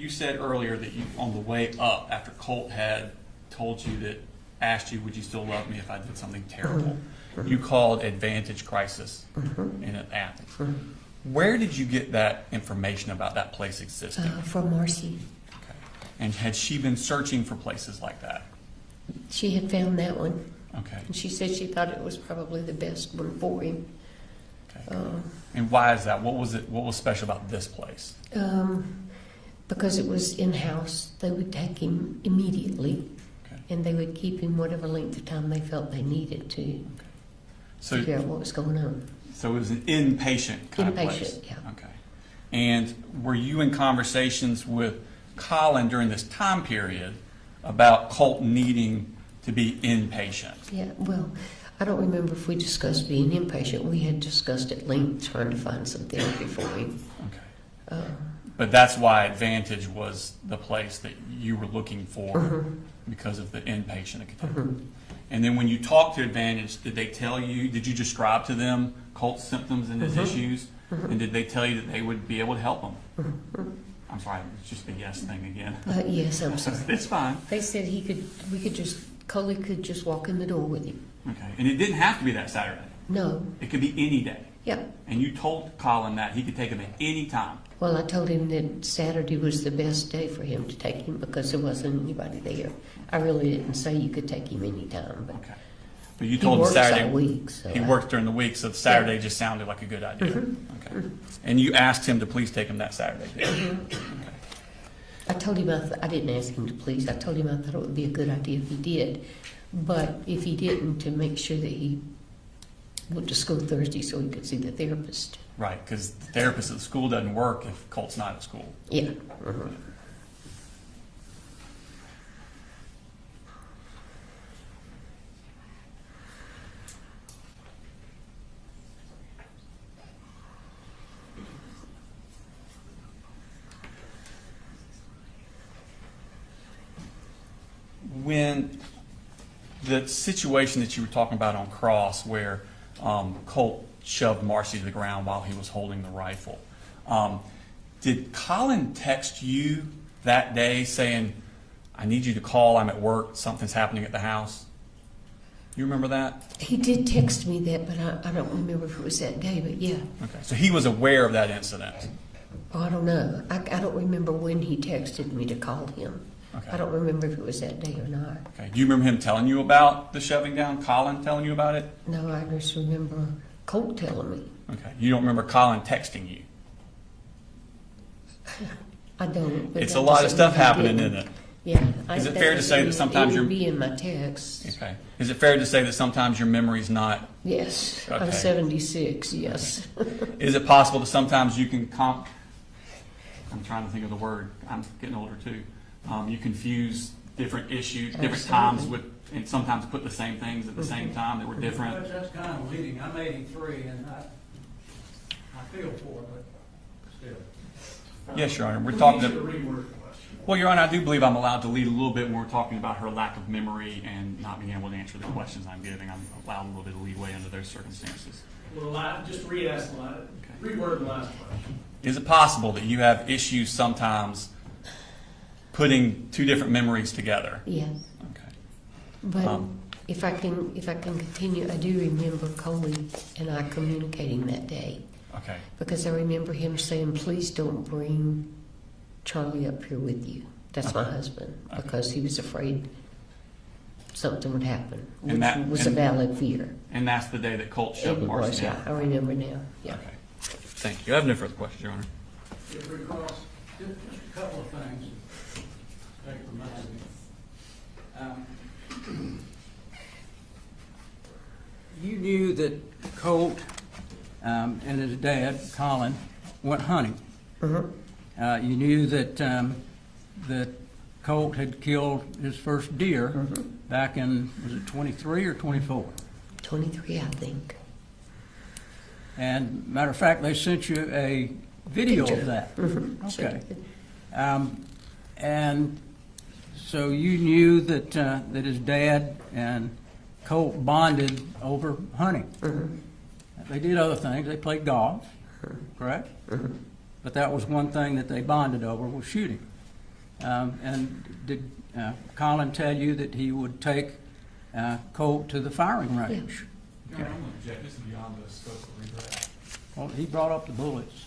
said earlier that you, on the way up, after Colt had told you that, asked you, would you still love me if I did something terrible? You called Advantage Crisis in Athens. Where did you get that information about that place existing? From Marcy. Okay. And had she been searching for places like that? She had found that one. Okay. And she said she thought it was probably the best one for him. Okay. And why is that? What was special about this place? Because it was in-house. They would take him immediately, Okay. and they would keep him whatever length of time they felt they needed to So, figure out what was going on. so it was an inpatient kind of place? Inpatient, yeah. Okay. And were you in conversations with Colin during this time period about Colt needing to be inpatient? Yeah, well, I don't remember if we discussed being inpatient. We had discussed at length trying to find some therapy for him. Okay. But that's why Advantage was the place that you were looking for because of the inpatient it could take. And then when you talked to Advantage, did they tell you, did you describe to them Colt's symptoms and his issues? And did they tell you that they would be able to help him? I'm sorry, it's just a yes thing again. Yes, I'm sorry. It's fine. They said Coley could just walk in the door with him. Okay. And it didn't have to be that Saturday. No. It could be any day. Yep. And you told Colin that he could take him at any time. Well, I told him that Saturday was the best day for him to take him because there wasn't anybody there. I really didn't say you could take him anytime, but Okay. But you he told him works Saturday. all week, so He worked during the week, so Saturday just sounded like a good idea. Okay. And you asked him to please take him that Saturday. Didn't you? Okay. I told him I didn't ask him to please. I told him I thought it would be a good idea if he did, but if he didn't, to make sure that he went to school Thursday so he could see the therapist. Right, because the therapist at the school doesn't work if Colt's not at school. Yeah. When the situation that you were talking about on Cross where Colt shoved Marcy to the ground while he was holding the rifle, did Colin text you that day saying, I need you to call, I'm at work, something's happening at the house? You remember that? He did text me that, but I don't remember if it was that day, but yeah. Okay, so he was aware of that incident. Oh, I don't know. I don't remember when he texted me to call him. Okay. I don't remember if it was that day or not. Okay. Do you remember him telling you about the shoving down? Colin telling you about it? No, I just remember Colt telling me. Okay. You don't remember Colin texting you? I don't. But It's that a lot of doesn't stuff mean he happening, didn't. isn't it? Yeah. Is it fair to say that sometimes it you're- would be in my text? Okay. Is it fair to say that sometimes your memory's not? Yes. I'm Okay. 76. Yes. Is it possible that sometimes you can I'm trying to think of the word. I'm getting older too. You confuse different issues, different times and sometimes put the same things at the same time that were different. That's kind of leading. I'm 83, and I feel for it, but still. Yes, Your Honor. We're We talking. need you to reword the question. Well, Your Honor, I do believe I'm allowed to lead a little bit when we're talking about her lack of memory and not being able to answer the questions I'm giving. I'm allowed a little bit of leeway under those circumstances. Well, just re-ask the last, reword the last question. Is it possible that you have issues sometimes putting two different memories together? Yeah. Okay. But if I can continue, I do remember Coley and I communicating that day Okay. because I remember him saying, "Please don't bring Charlie up here with you." That's my husband, Okay. because he was afraid something would happen, which And that- was a and- valid fear. And that's the day that Colt shoved It Marcy was, yeah. I down. remember now. Yeah. Okay. Thank you. I have no further questions, Your Honor. If we cross, Just a couple of things that remind me. You knew that Colt and his dad, Colin, went hunting. Mm-hmm. You knew that that Colt had killed his first deer back in, was it 23 or 24? 23, I think. And matter of fact, they sent you a video Picture. of that. Mhm. Okay. And so you knew that that his dad and Colt bonded over hunting. Mhm. They did other things. They played golf, correct? But that was one thing that they bonded over, was shooting. And did Colin tell you that he would take Colt to the firing range? Your Honor, I'm going to object. This is beyond the scope of regret. Well, he brought up the bullets.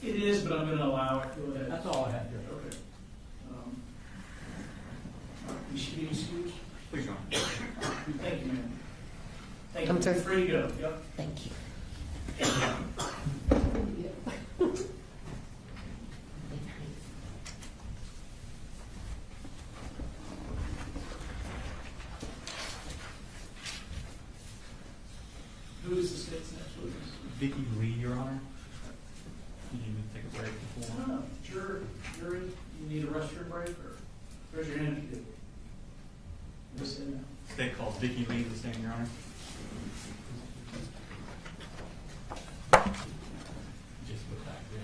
it is, but I'm going to allow it. Go ahead. That's all I had, Judge. Okay. You should be excused. Please, Your Honor. Thank you, ma'am. Thank I'm you. sorry. Free to go. Yep. Thank you. Who is the state's next witness? Vicki Lee, Your Honor. You need to take a break before. No, jury, you need a restroom break, or raise your hand if you do. Just say no. State called Vicki Lee to stand, Your Honor. Just look back there.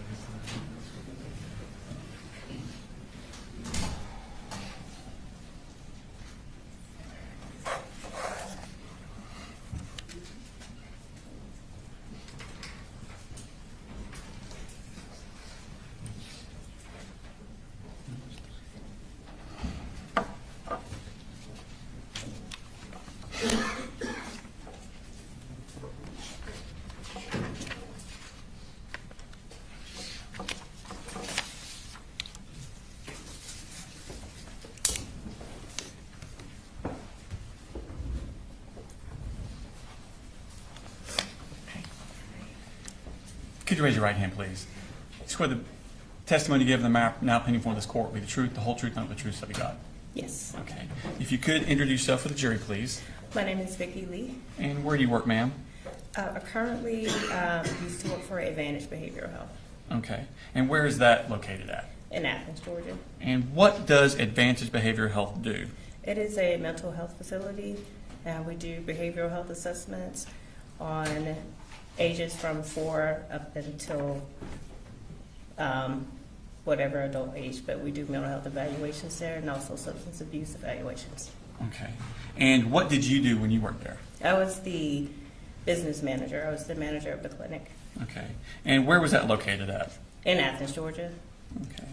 Could you raise your right hand, please? Swear the testimony you give in the now pending before this court will be the truth, the whole truth, none but the truth, so be God. Yes. Okay. If you could introduce yourself for the jury, please. My name is Vicki Lee. And where do you work, ma'am? I currently used to work for Advantage Behavioral Health Okay. And where is that located at? in Athens, Georgia. And what does Advantage Behavioral Health do? It is a mental health facility. We do behavioral health assessments on ages from 4 up until whatever adult age, but we do mental health evaluations there and also substance abuse evaluations. Okay. And what did you do when you worked there? I was the business manager. I was the manager of the clinic Okay. And where was that located at? in Athens, Georgia. Okay.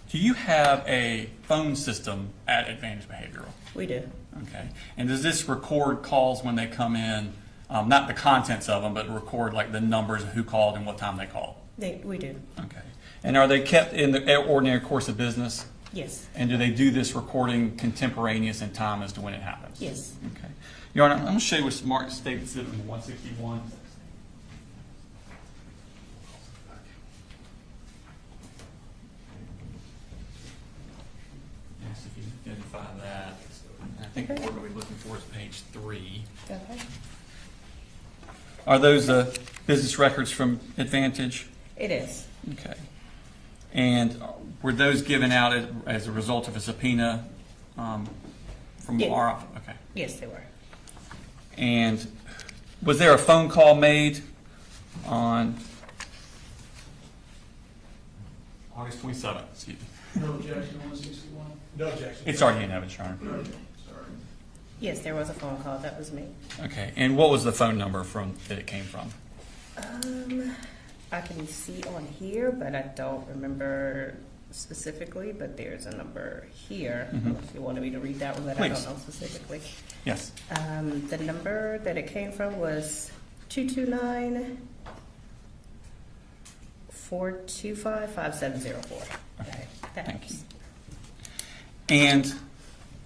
Do you have a phone system at Advantage Behavioral? We do. Okay. And does this record calls when they come in, not the contents of them, but record like the numbers of who called and what time they called? We do. Okay. And are they kept in the ordinary course of business? Yes. And do they do this recording contemporaneous in time as to when it happens? Yes. Okay. Your Honor, I'm going to show you what Smart State Citizen 161. Yes, if you identify that. I think what we're going to be looking for is page 3. Okay. Are those business records from Advantage? It is. Okay. And were those given out as a result of a subpoena from Yeah. our office? Okay. Yes, they were. And was there a phone call made on August 27th? Excuse me. No objection, 161. No objection. It's already in evidence, Your Honor. Sorry. Yes, there was a phone call that was made. Okay. And what was the phone number that it came from? I can see on here, but I don't remember specifically, but there's a number here. Mhm. If you wanted me to read that one, but Please. I don't know specifically. Yes. The number that it came from was 229-425-5704. Okay. Thanks. Thank you. And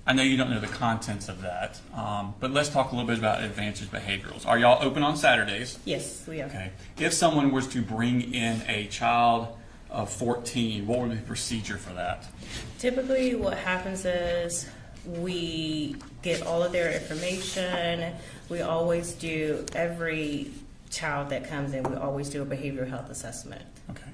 I know you don't know the contents of that, but let's talk a little bit about Advantage Behaviorals. Are y'all open on Saturdays? Yes, we are. Okay. If someone was to bring in a child of 14, what would be the procedure for that? Typically, what happens is we get all of their information. We always do, every child that comes in, we always do a behavioral health assessment. Okay.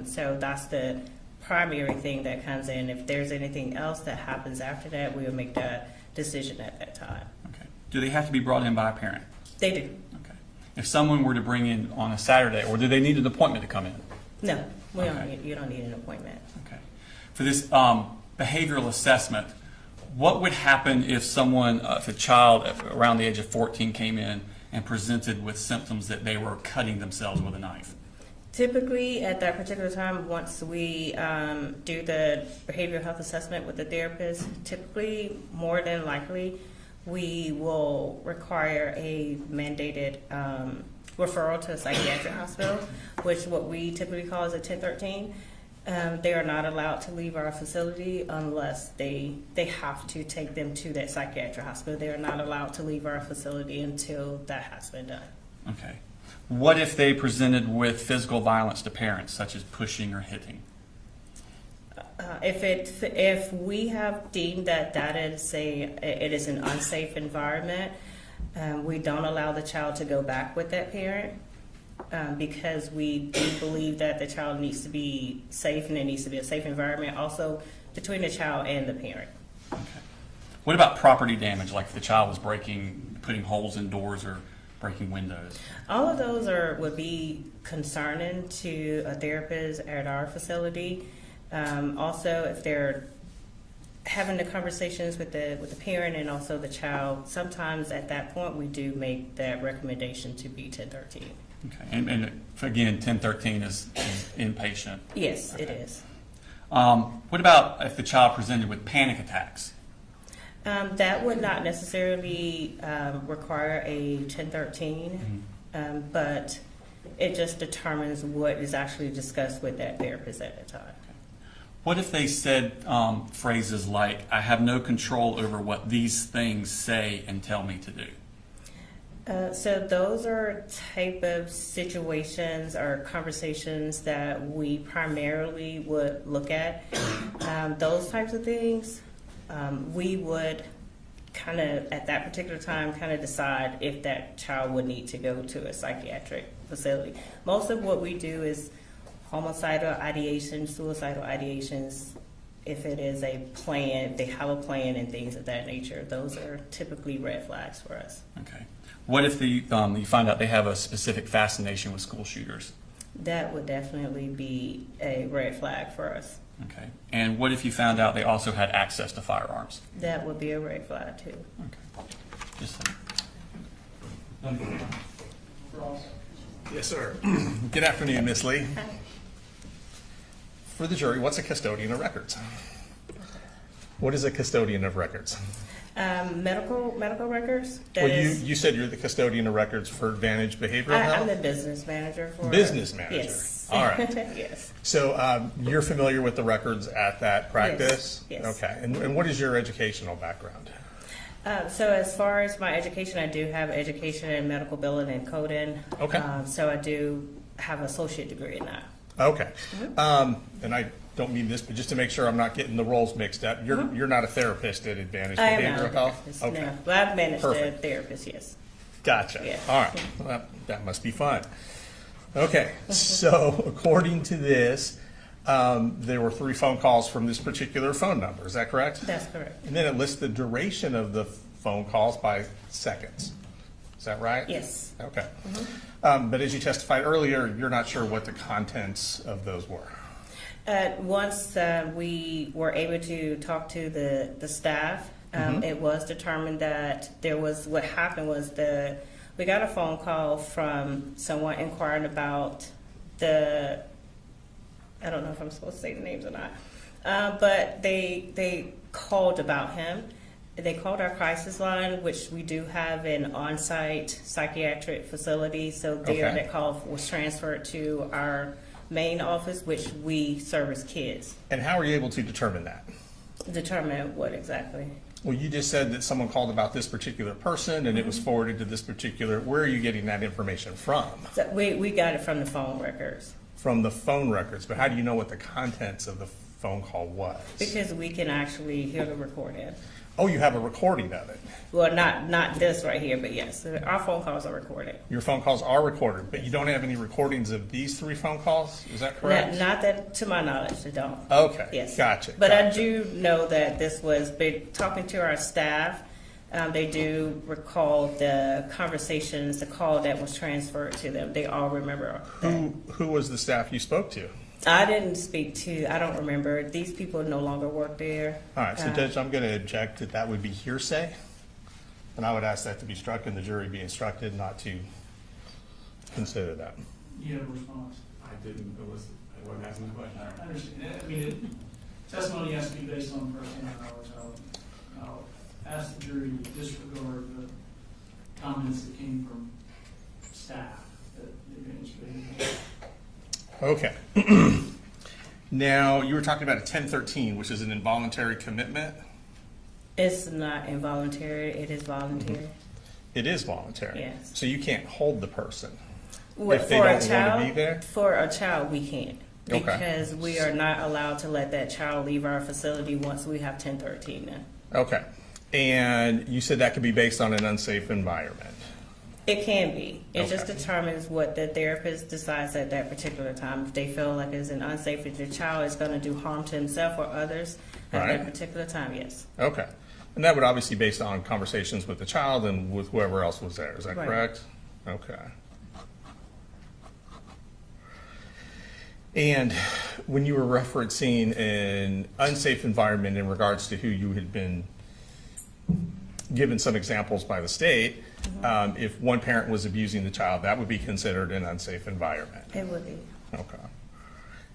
So that's the primary thing that comes in. If there's anything else that happens after that, we will make that decision at that time. Okay. Do they have to be brought in by a parent? They do. Okay. If someone were to bring in on a Saturday, or do they need an appointment to come in? No, we don't Okay. you don't need an appointment. Okay. For this behavioral assessment, what would happen if someone, if a child around the age of 14 came in and presented with symptoms that they were cutting themselves with a knife? Typically, at that particular time, once we do the behavioral health assessment with the therapist, typically, more than likely, we will require a mandated referral to a psychiatric hospital, which what we typically call is a 1013. They are not allowed to leave our facility unless they have to take them to that psychiatric hospital. They are not allowed to leave our facility until that has been done. Okay. What if they presented with physical violence to parents, such as pushing or hitting? If we have deemed that it is an unsafe environment, we don't allow the child to go back with that parent because we do believe that the child needs to be safe and it needs to be a safe environment also between the child and the parent. Okay. What about property damage, like if the child was putting holes in doors or breaking windows? All of those would be concerning to a therapist at our facility. Also, if they're having the conversations with the parent and also the child, sometimes at that point we do make that recommendation to be 1013. Okay. And again, 1013 is inpatient. Yes, Okay. it is. What about if the child presented with panic attacks? That would not necessarily require a 1013, but it just determines what is actually discussed with that therapist at the time. What if they said phrases like, I have no control over what these things say and tell me to do? So those are type of situations or conversations that we primarily would look at. Those types of things, we would kind of, at that particular time, kind of decide if that child would need to go to a psychiatric facility. Most of what we do is homicidal ideation, suicidal ideations. If it is a plan, they have a plan and things of that nature. Those are typically red flags for us. Okay. What if you find out they have a specific fascination with school shooters? That would definitely be a red flag for us. Okay. And what if you found out they also had access to firearms? That would be a red flag too. Okay. Just Ross. Yes, sir. Good afternoon, Ms. Lee. Hi. For the jury, what's a custodian of records? What is a custodian of records? Medical records. Well, That is- you said you're the custodian of records for Advantage Behavioral I'm Health? the business manager for. Business manager. Yes. All right. Yes. So you're familiar with the records at that practice? Yes. Okay. And what is your educational background? So as far as my education, I do have education in medical billing and coding. Okay. So I do have an associate degree in that. Okay. And I don't mean this, but just to make sure I'm not getting the roles mixed up, you're not a therapist at Advantage I am not Behavioral a Health? therapist, Okay. no. But I've managed a Perfect. therapist, yes. Gotcha. Yeah. All right. Well, that must be fun. Okay. So according to this, there were 3 phone calls from this particular phone number. Is that correct? That's correct. And then it lists the duration of the phone calls by seconds. Is that right? Yes. Okay. But as you testified earlier, you're not sure what the contents of those were. Once we were able to talk to the staff, it was determined that what happened was we got a phone call from someone inquiring about I don't know if I'm supposed to say the names or not, but they called about him. They called our crisis line, which we do have an on-site psychiatric facility. So there, Okay. that call was transferred to our main office, which we service kids. And how were you able to determine that? Determine what exactly? Well, you just said that someone called about this particular person and it was forwarded to this particular, where are you getting that information from? So we got it from the phone records. From the phone records, but how do you know what the contents of the phone call was? Because we can actually hear the recording. Oh, you have a recording of it. Well, not this right here, but yes, our phone calls are recorded. Your phone calls are recorded, but you don't have any recordings of these 3 phone calls? Is that correct? Not that, to my knowledge, they don't. Okay. Yes. Gotcha. But I gotcha. do know that this was, talking to our staff, they do recall the conversations, the call that was transferred to them. They all remember that. Who was the staff you spoke to? I didn't I don't remember. These people no longer work there. All right, so Judge, I'm going to object that would be hearsay. And I would ask that to be struck and the jury be instructed not to consider that. You have a response? I wasn't asking the question. I understand. I mean, testimony has to be based on personal knowledge. I'll ask the jury to disregard the comments that came from staff that administrated. Okay. Now, you were talking about a 1013, which is an involuntary commitment. It's not involuntary, it is voluntary. It is voluntary. Yes. So you can't hold the person Well, if they for don't a want child, to be there? For a child, we can't. Okay. Because we are not allowed to let that child leave our facility once we have 1013 now. Okay. And you said that could be based on an unsafe environment. It can be. It just Okay. determines what the therapist decides at that particular time. If they feel like it's an unsafe, if your child is going to do harm to himself or others at Right. that particular time, yes. Okay. And that would obviously be based on conversations with the child and with whoever else was there. Is that Right. correct? Okay. And when you were referencing an unsafe environment in regards to who you had been given some examples by the state, if one parent was abusing the child, that would be considered an unsafe environment. It would be. Okay.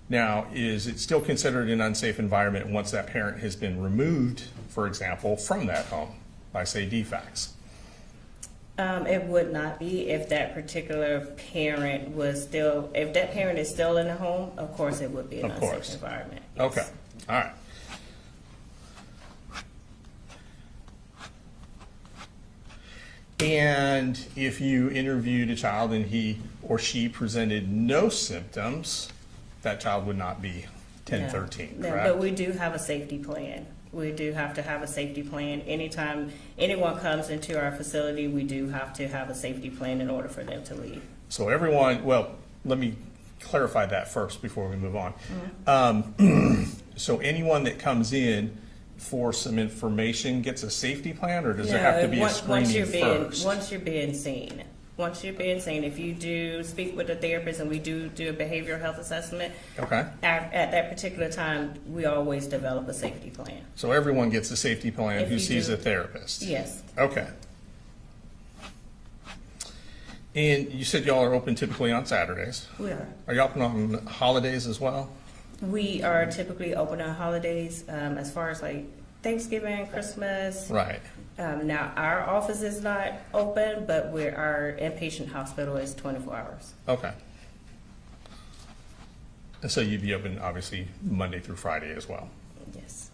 Now, is it still considered an unsafe environment once that parent has been removed, for example, from that home by, say, defects? It would not be if that particular parent if that parent is still in the home, of course it would be an Of unsafe course. environment. Yes. Okay, all right. And if you interviewed a child and he or she presented no symptoms, that child would not be 1013, No, correct? but we do have a safety plan. We do have to have a safety plan. Anytime anyone comes into our facility, we do have to have a safety plan in order for them to leave. So everyone, well, let me clarify that first before we move on. So anyone that comes in for some information gets a safety plan, or does there have to be a screening first? Once you're being seen. Once you're being seen, if you do speak with a therapist and we do a behavioral health assessment, Okay, at that particular time, we always develop a safety plan. so everyone gets a safety plan If who you sees do. a therapist? Yes. Okay. And you said y'all are open typically on Saturdays. We are. Are you open on holidays as well? We are typically open on holidays, as far as like Thanksgiving, Christmas. Right. Now, our office is not open, but our inpatient hospital is 24 hours. Okay. And so you'd be open, obviously, Monday through Friday as well? Yes.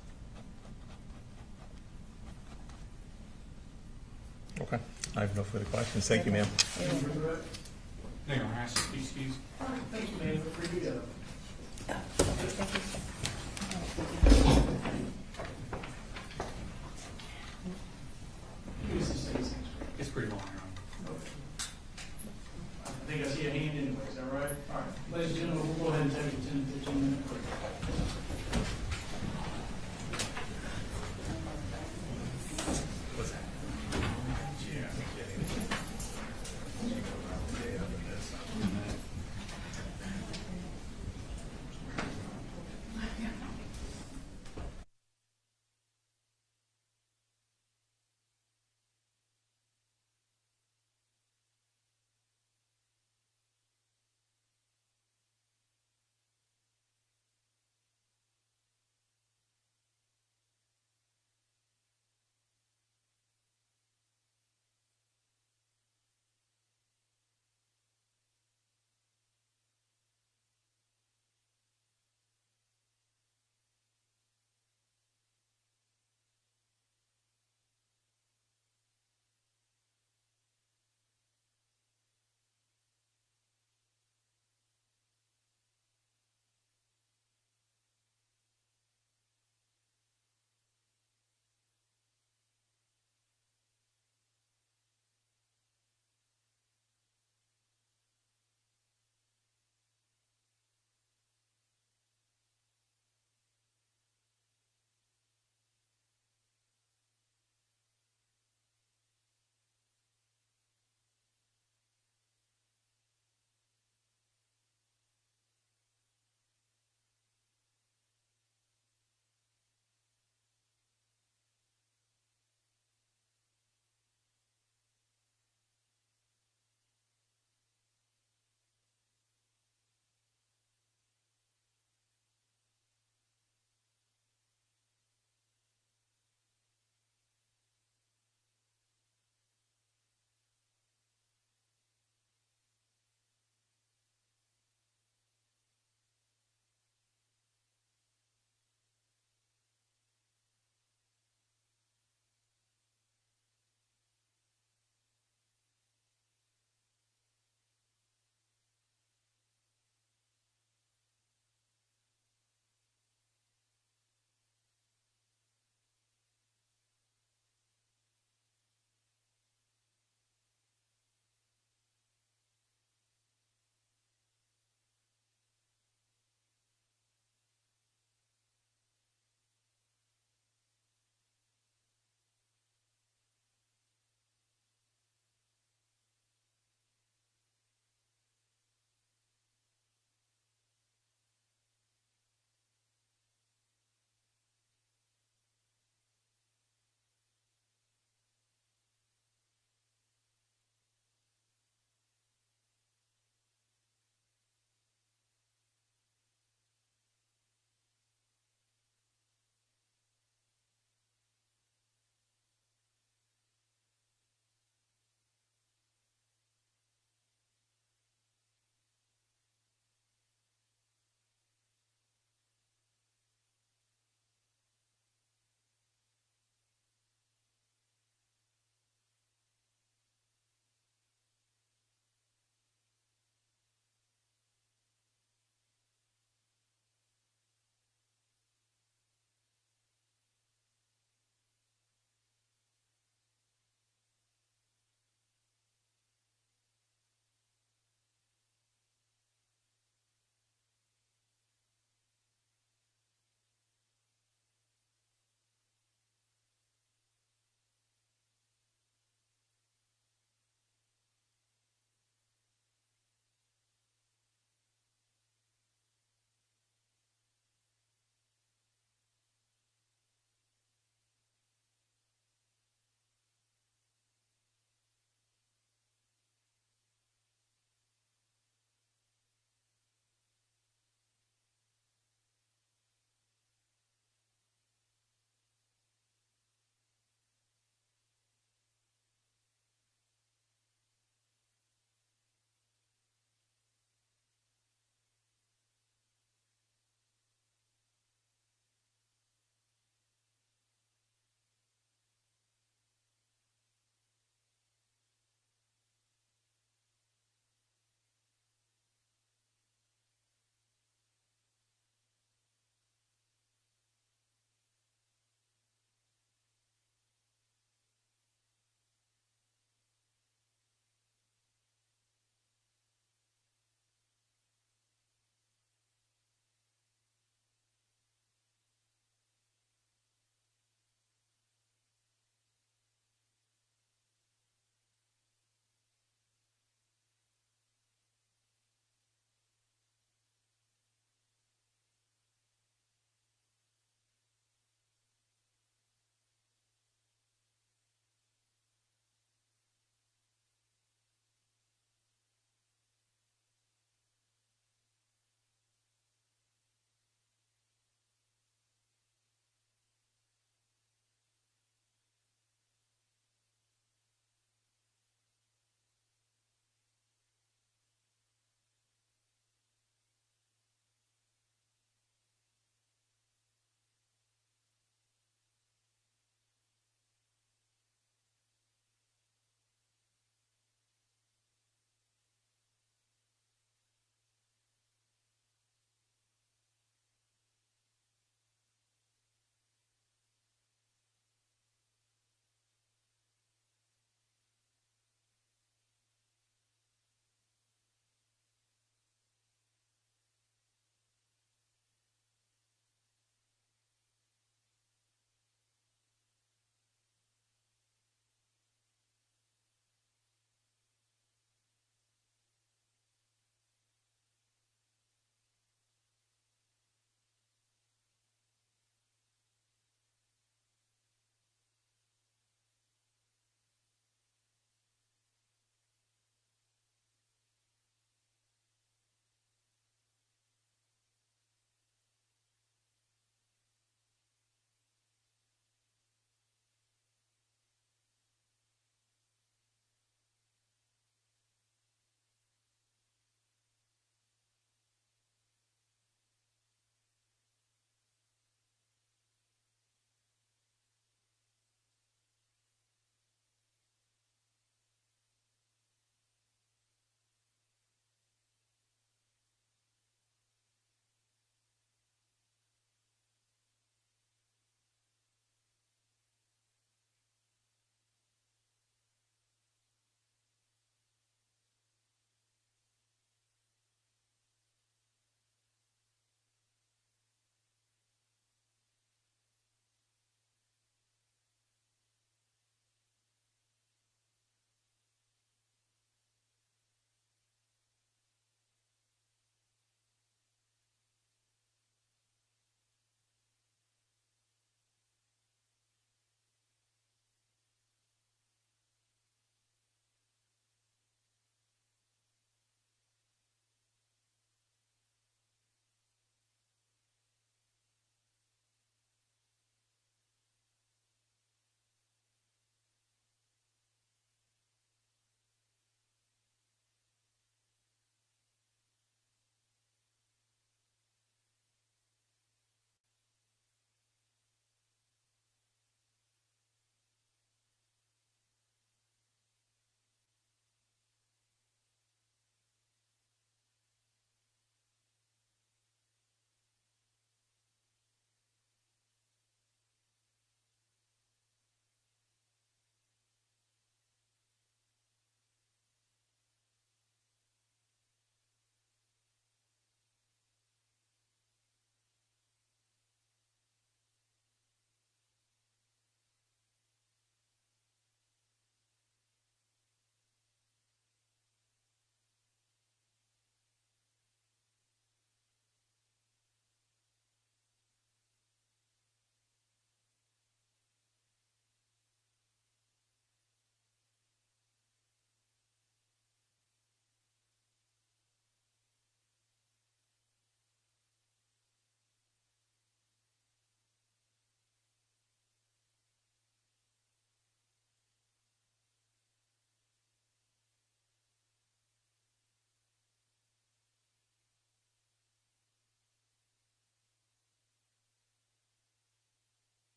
Okay. I have no further questions. Thank you, ma'am. Hang on, excuse. Thank you, man, for free to go. It's pretty long. I think I see a hand anyway, is that right? All right, ladies and gentlemen, we'll go ahead and take a 10, 15-minute break. What's that?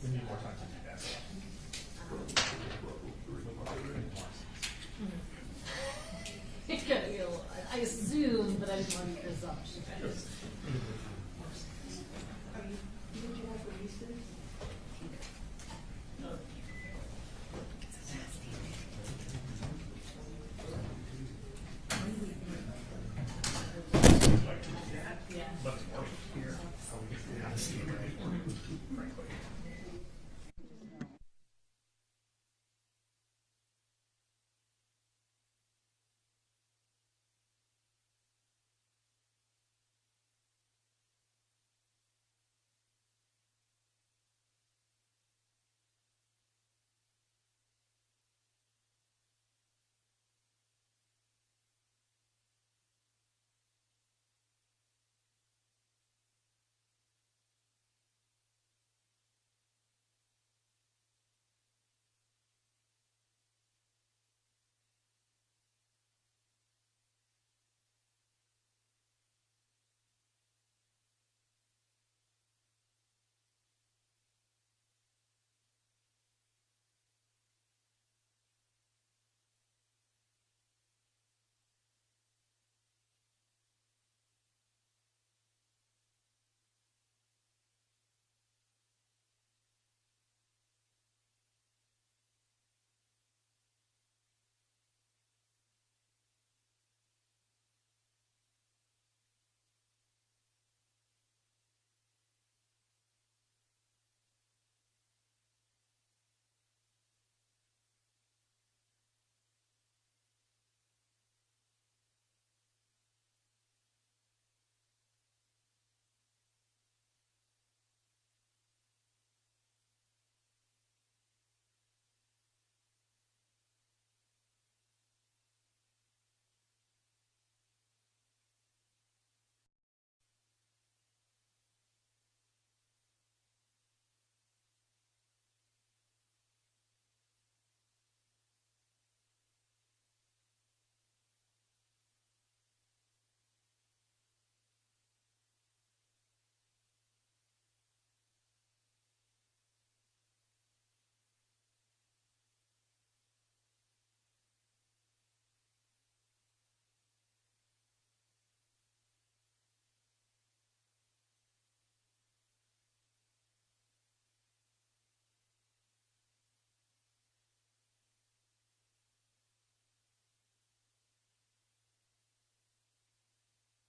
We need more time to do that. I assume, but I just want to presumption. But it's working here. How we get to the scene, frankly.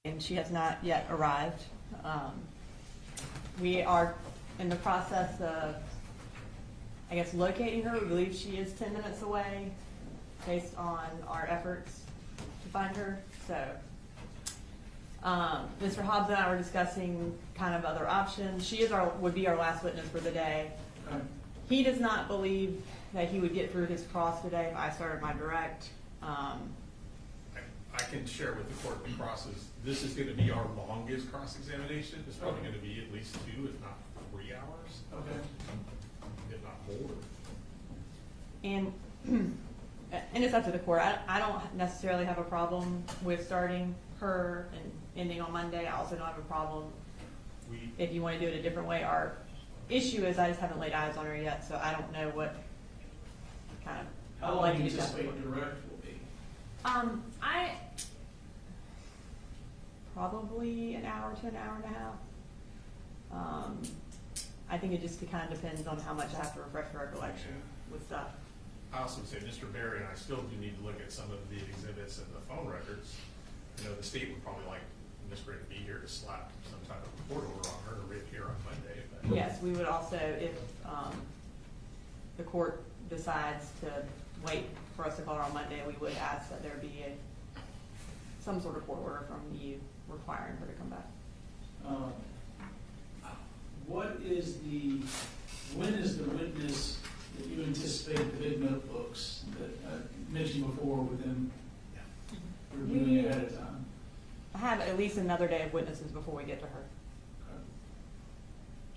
And she has not yet arrived. We are in the process of, I guess, locating her. We believe she is 10 minutes away based on our efforts to find her. So Mr. Hobbs and I were discussing kind of other options. She is would be our last witness for the day. He does not believe that he would get through his cross today if I started my direct. I can share with the court the process. This is going to be our longest cross-examination. It's probably going to be at least 2, if not 3 hours. Okay. If not more. And it's up to the court. I don't necessarily have a problem with starting her and ending on Monday. I also don't have a problem if you want to do it a different way. Our issue is I just haven't laid eyes on her yet, so I don't know what kind of. How long do you anticipate direct will be? I probably an hour to an hour and a half. I think it just kind of depends on how much I have to refresh my recollection with stuff. I also would say Mr. Berry and I still do need to look at some of the exhibits and the phone records. I know the state would probably like Ms. Gray to be here to slap some type of court order on her to reappear on Monday. But Yes, we would also, if the court decides to wait for us to call her on Monday, we would ask that there be some sort of court order from you requiring her to come back. When is the witness that you anticipate the big notebooks that I mentioned before with them reviewing ahead of time? I have at least another day of witnesses before we get to her.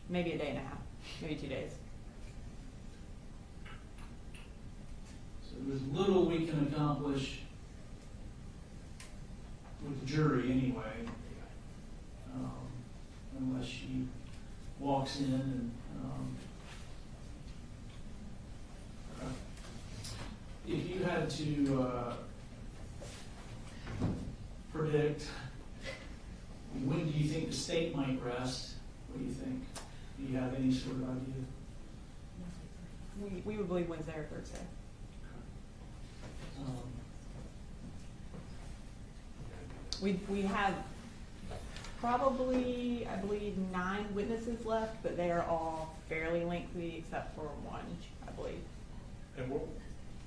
Maybe a day and a half, maybe 2 days. So there's little we can accomplish with the jury anyway, unless she walks in and to predict, when do you think the state might rest? What do you think? Do you have any sort of idea? We would believe Wednesday or Thursday. We have probably, I believe, 9 witnesses left, but they are all fairly lengthy except for one, I believe. And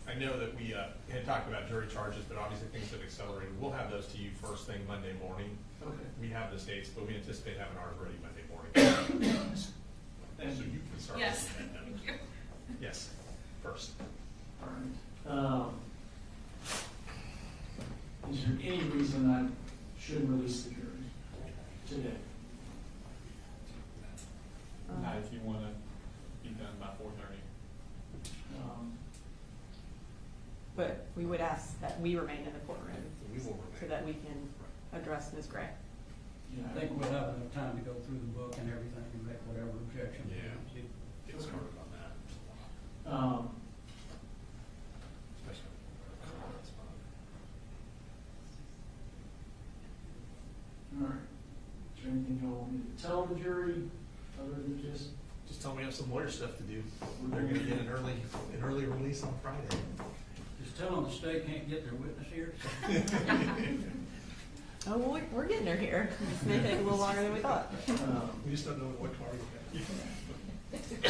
I know that we had talked about jury charges, but obviously things have accelerated. We'll have those to you first thing Monday morning. Okay. We have the dates, but we anticipate having ours ready Monday morning. So you can start. Yes. looking at them. Thank you. Yes, first. All right. Is there any reason I shouldn't release the jury today? Not if you want to be done by 4:30. But we would ask that we remain in the courtroom We will remain. so that we can address Ms. Gray. Yeah, I think we'll have enough time to go through the book and everything and make whatever objection. Yeah. Get started on that. Especially. That's fine. All right. Is there anything you want me to tell the jury other than just? Just tell me I have some lawyer stuff to do. They're gonna get an early release on Friday. Just tell them the state can't get their witness here. Oh, well, we're getting her here. This may take a little longer than we thought. We just don't know what car you got.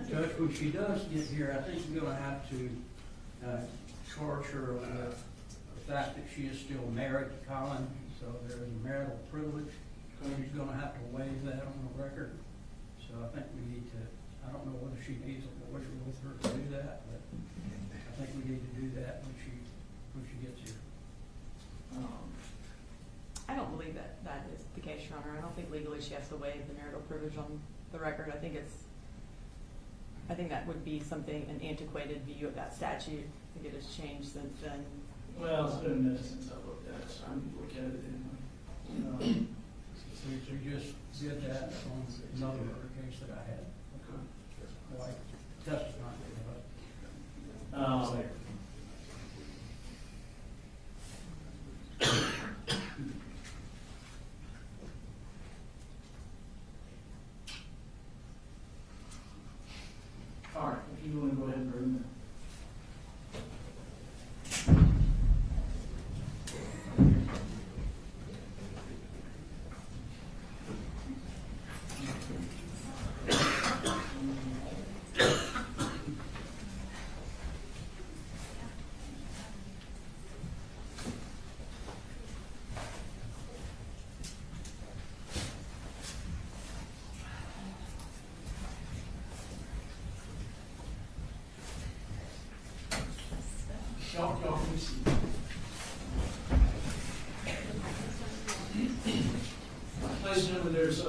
Judge, when she does get here, I think we're gonna have to charge her with the fact that she is still married to Colin, so there is a marital privilege. She's gonna have to waive that on the record. So I think we need to, I don't know whether she needs a lawyer with her to do that, but I think we need to do that when she gets here. I don't believe that is the case, Your Honor. I don't think legally she has to waive the marital privilege on the record. I think that would be something, an antiquated view of that statute. I think it has changed since then. Well, it's been a minute since I looked at it, so I'm gonna look at it anyway. So you just did that on another murder case that I had. Like testifying about. All right, if you want to go ahead and bring them. Y'all can see. Ladies and gentlemen, there's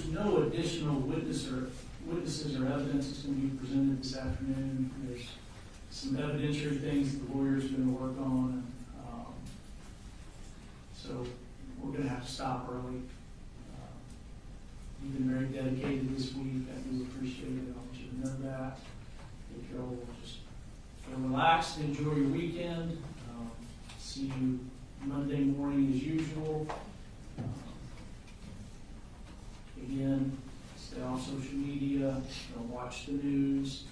no additional witnesses or evidence that's going to be presented this afternoon. There's some evidentiary things that the lawyer's going to work on. So we're going to have to stop early. You've been very dedicated this week. I do appreciate it. I want you to know that. If you'll just relax and enjoy your weekend. See you Monday morning as usual. Again, stay off social media. Don't watch the news.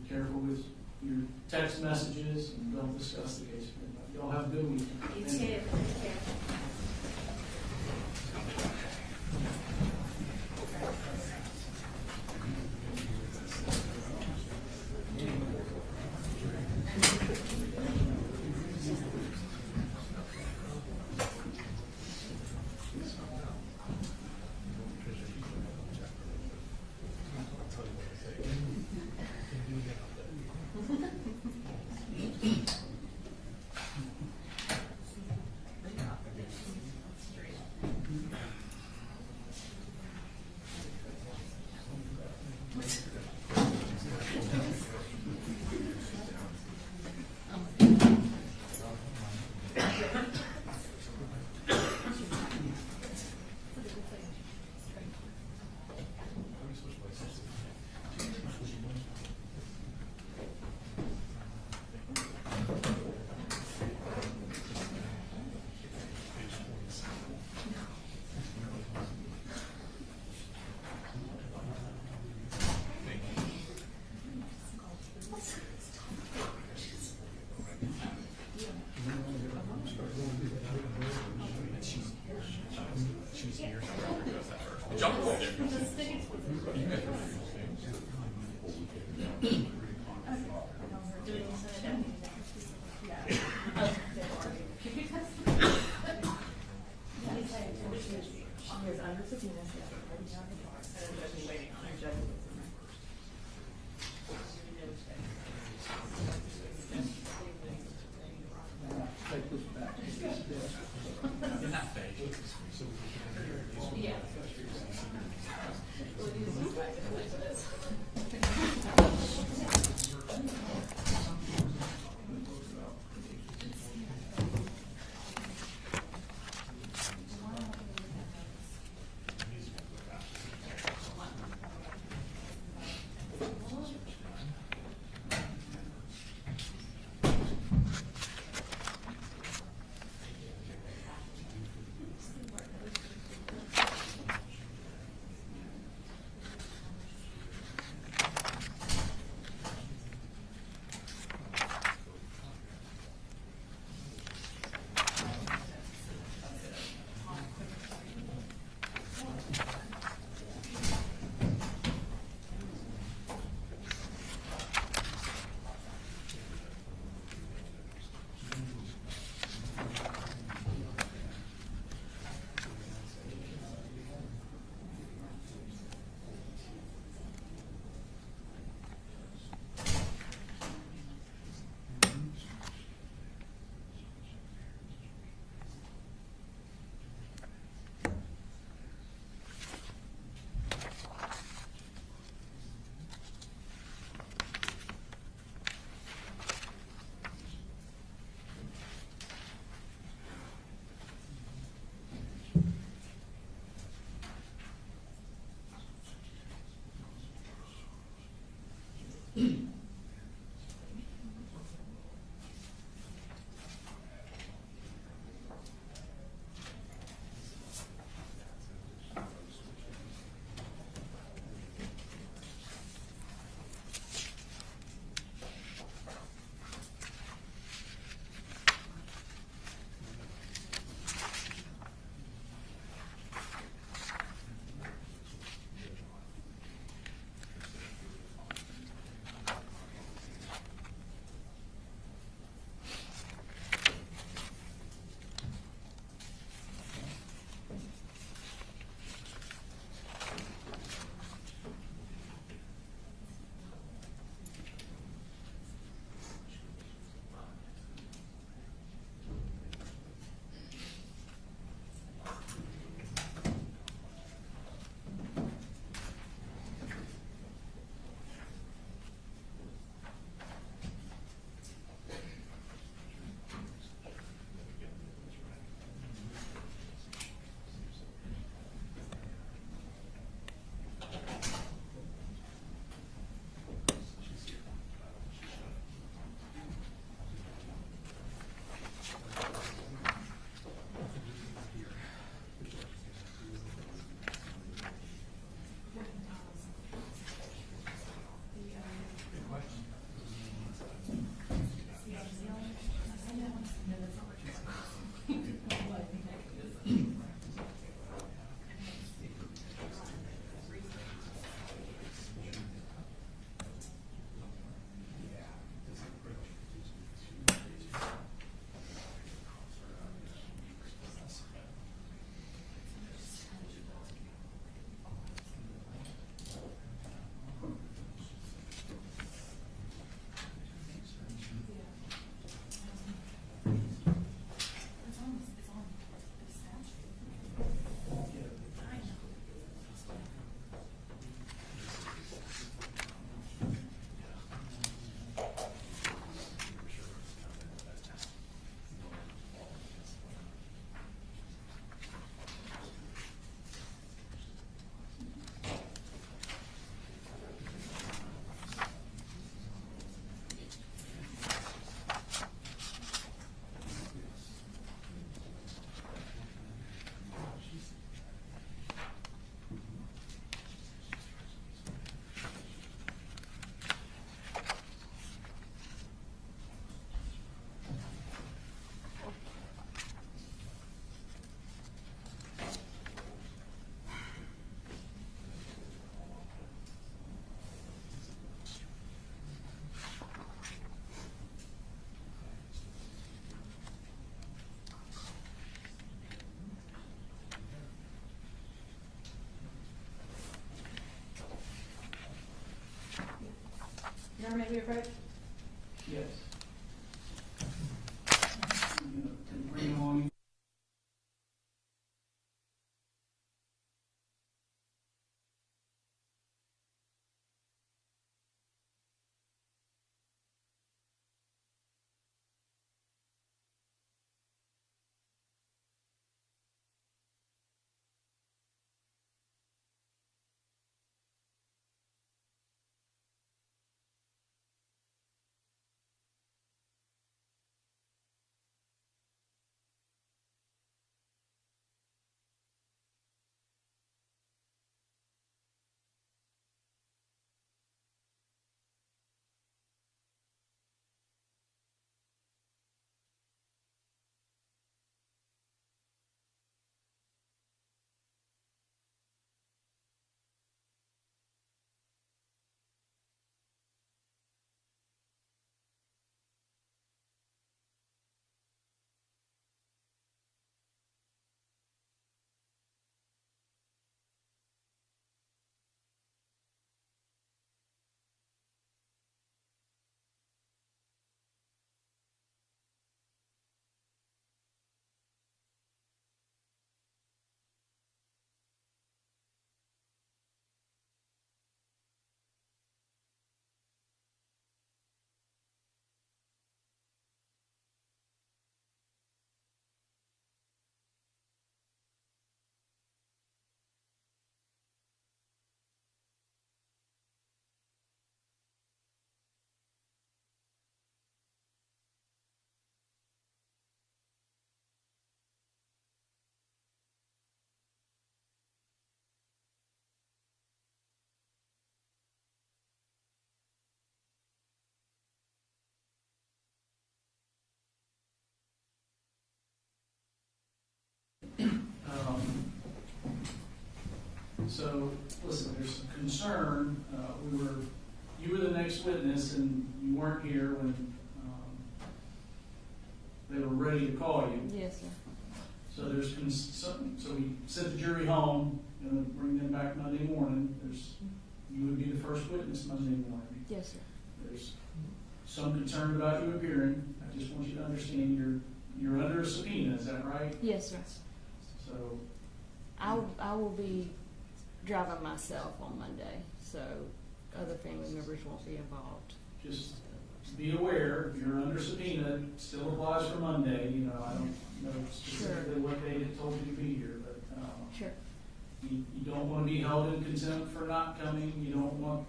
Be careful with your text messages and don't discuss the case. Y'all have a good weekend. You too. Take care. jump away there. Take this back. In that phase. Commissioner may we approach? Yes. Bring them on. So, listen, there's some concern. You were the next witness, and you weren't here when they were ready to call you. Yes, sir. So there's so we sent the jury home, and bring them back Monday morning. You would be the first witness Monday morning. Yes, sir. There's some concern about you appearing. I just want you to understand you're under a subpoena. Is that right? Yes, sir. So I will be driving myself on Monday, so other family members won't be involved. just be aware, you're under subpoena, it still applies for Monday. I don't know specifically what date it told you to be here, but Sure. you don't want to be held in contempt for not coming. You don't want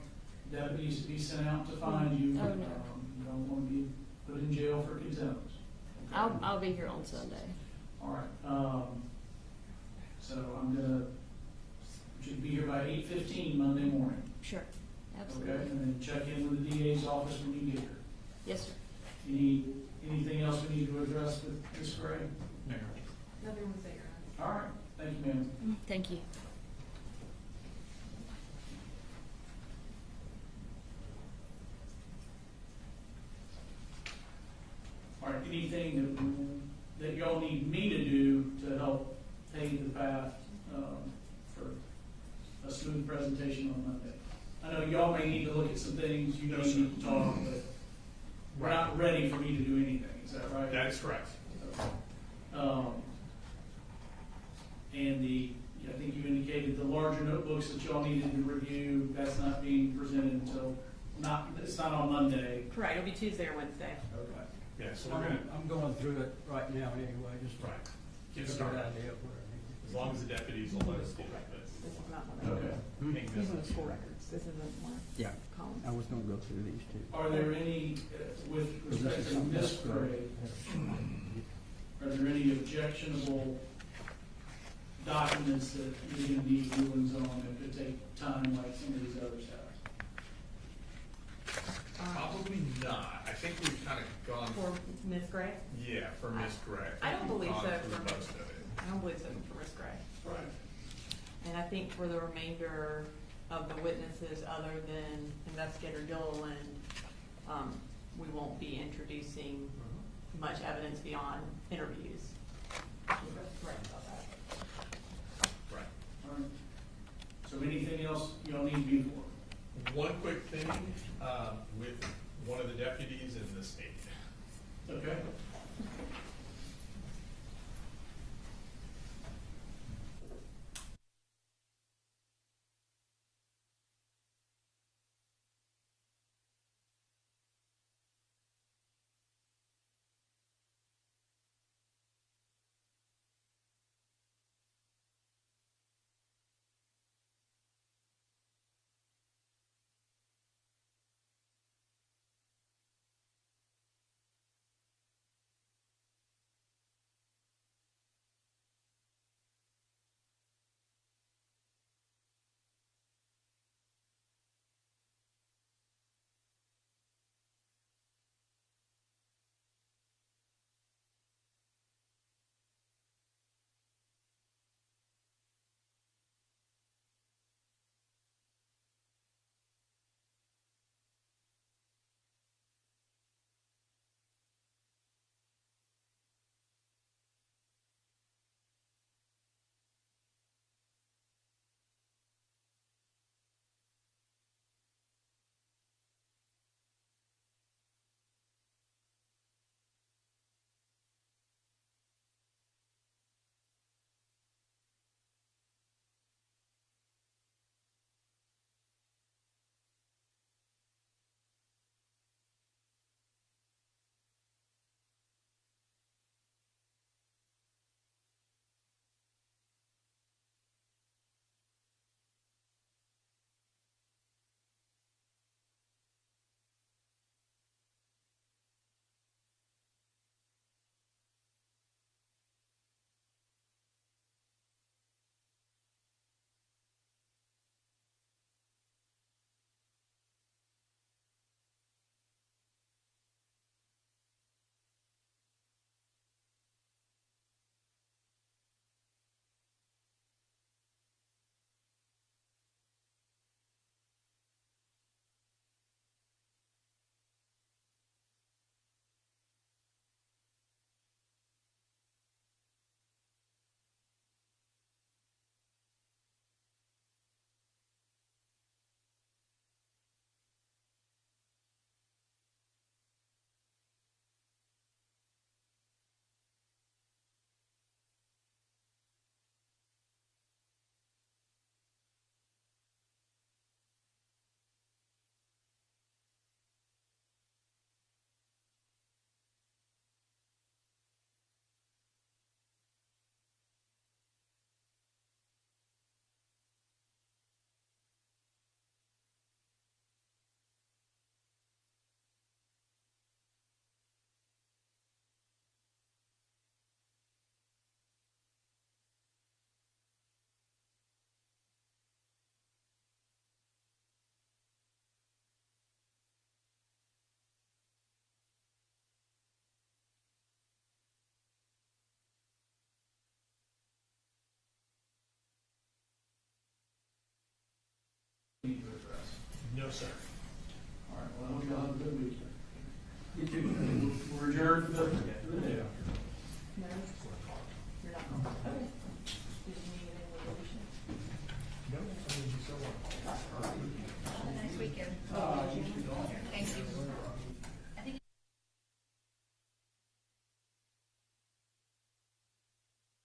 deputies to be sent out to find you. Oh, no. You don't want to be put in jail for contempt. Okay? I'll be here on Sunday. All right. So I'm gonna, should be here by 8:15 Monday morning. Sure. Okay, Absolutely. and then check in with the DA's office when you get here. Yes, sir. Anything else we need to address with Ms. Gray? Nothing to say, Your Honor. All right, thank you, ma'am. Thank you. All right, anything that y'all need me to do to help pave the path for a smooth presentation on Monday? I know y'all may need to look at some things, you may need to talk, but we're not ready for me to do anything, is that right? That is correct. And I think you indicated the larger notebooks that y'all needed to review, that's not being presented until, it's not on Monday. Correct, it'll be Tuesday or Wednesday. Okay. Yeah, so we're gonna, I'm going through it right now anyway, just to right, get get a good started. idea of where I need to As long as the deputies will let us do it, but This is not one of Okay. ping These are the business. school records. This isn't one. Yeah. Columns. I was gonna go through these two. Are there any, with respect to Miss Gray, are there any objectionable documents that you're gonna need rulings on that could take time like some of these others have? Probably not. I think we've kind of gone, For Ms. Gray? yeah, for Ms. Gray. I don't believe We've so gone through for- most of it. I don't believe so for Ms. Gray. Right. And I think for the remainder of the witnesses, other than Investigator Gilliland, we won't be introducing much evidence beyond interviews. You're correct about that. Right. All right. So anything else y'all need me for? One quick thing, with one of the deputies in the state. Okay. Need to address. No, sir.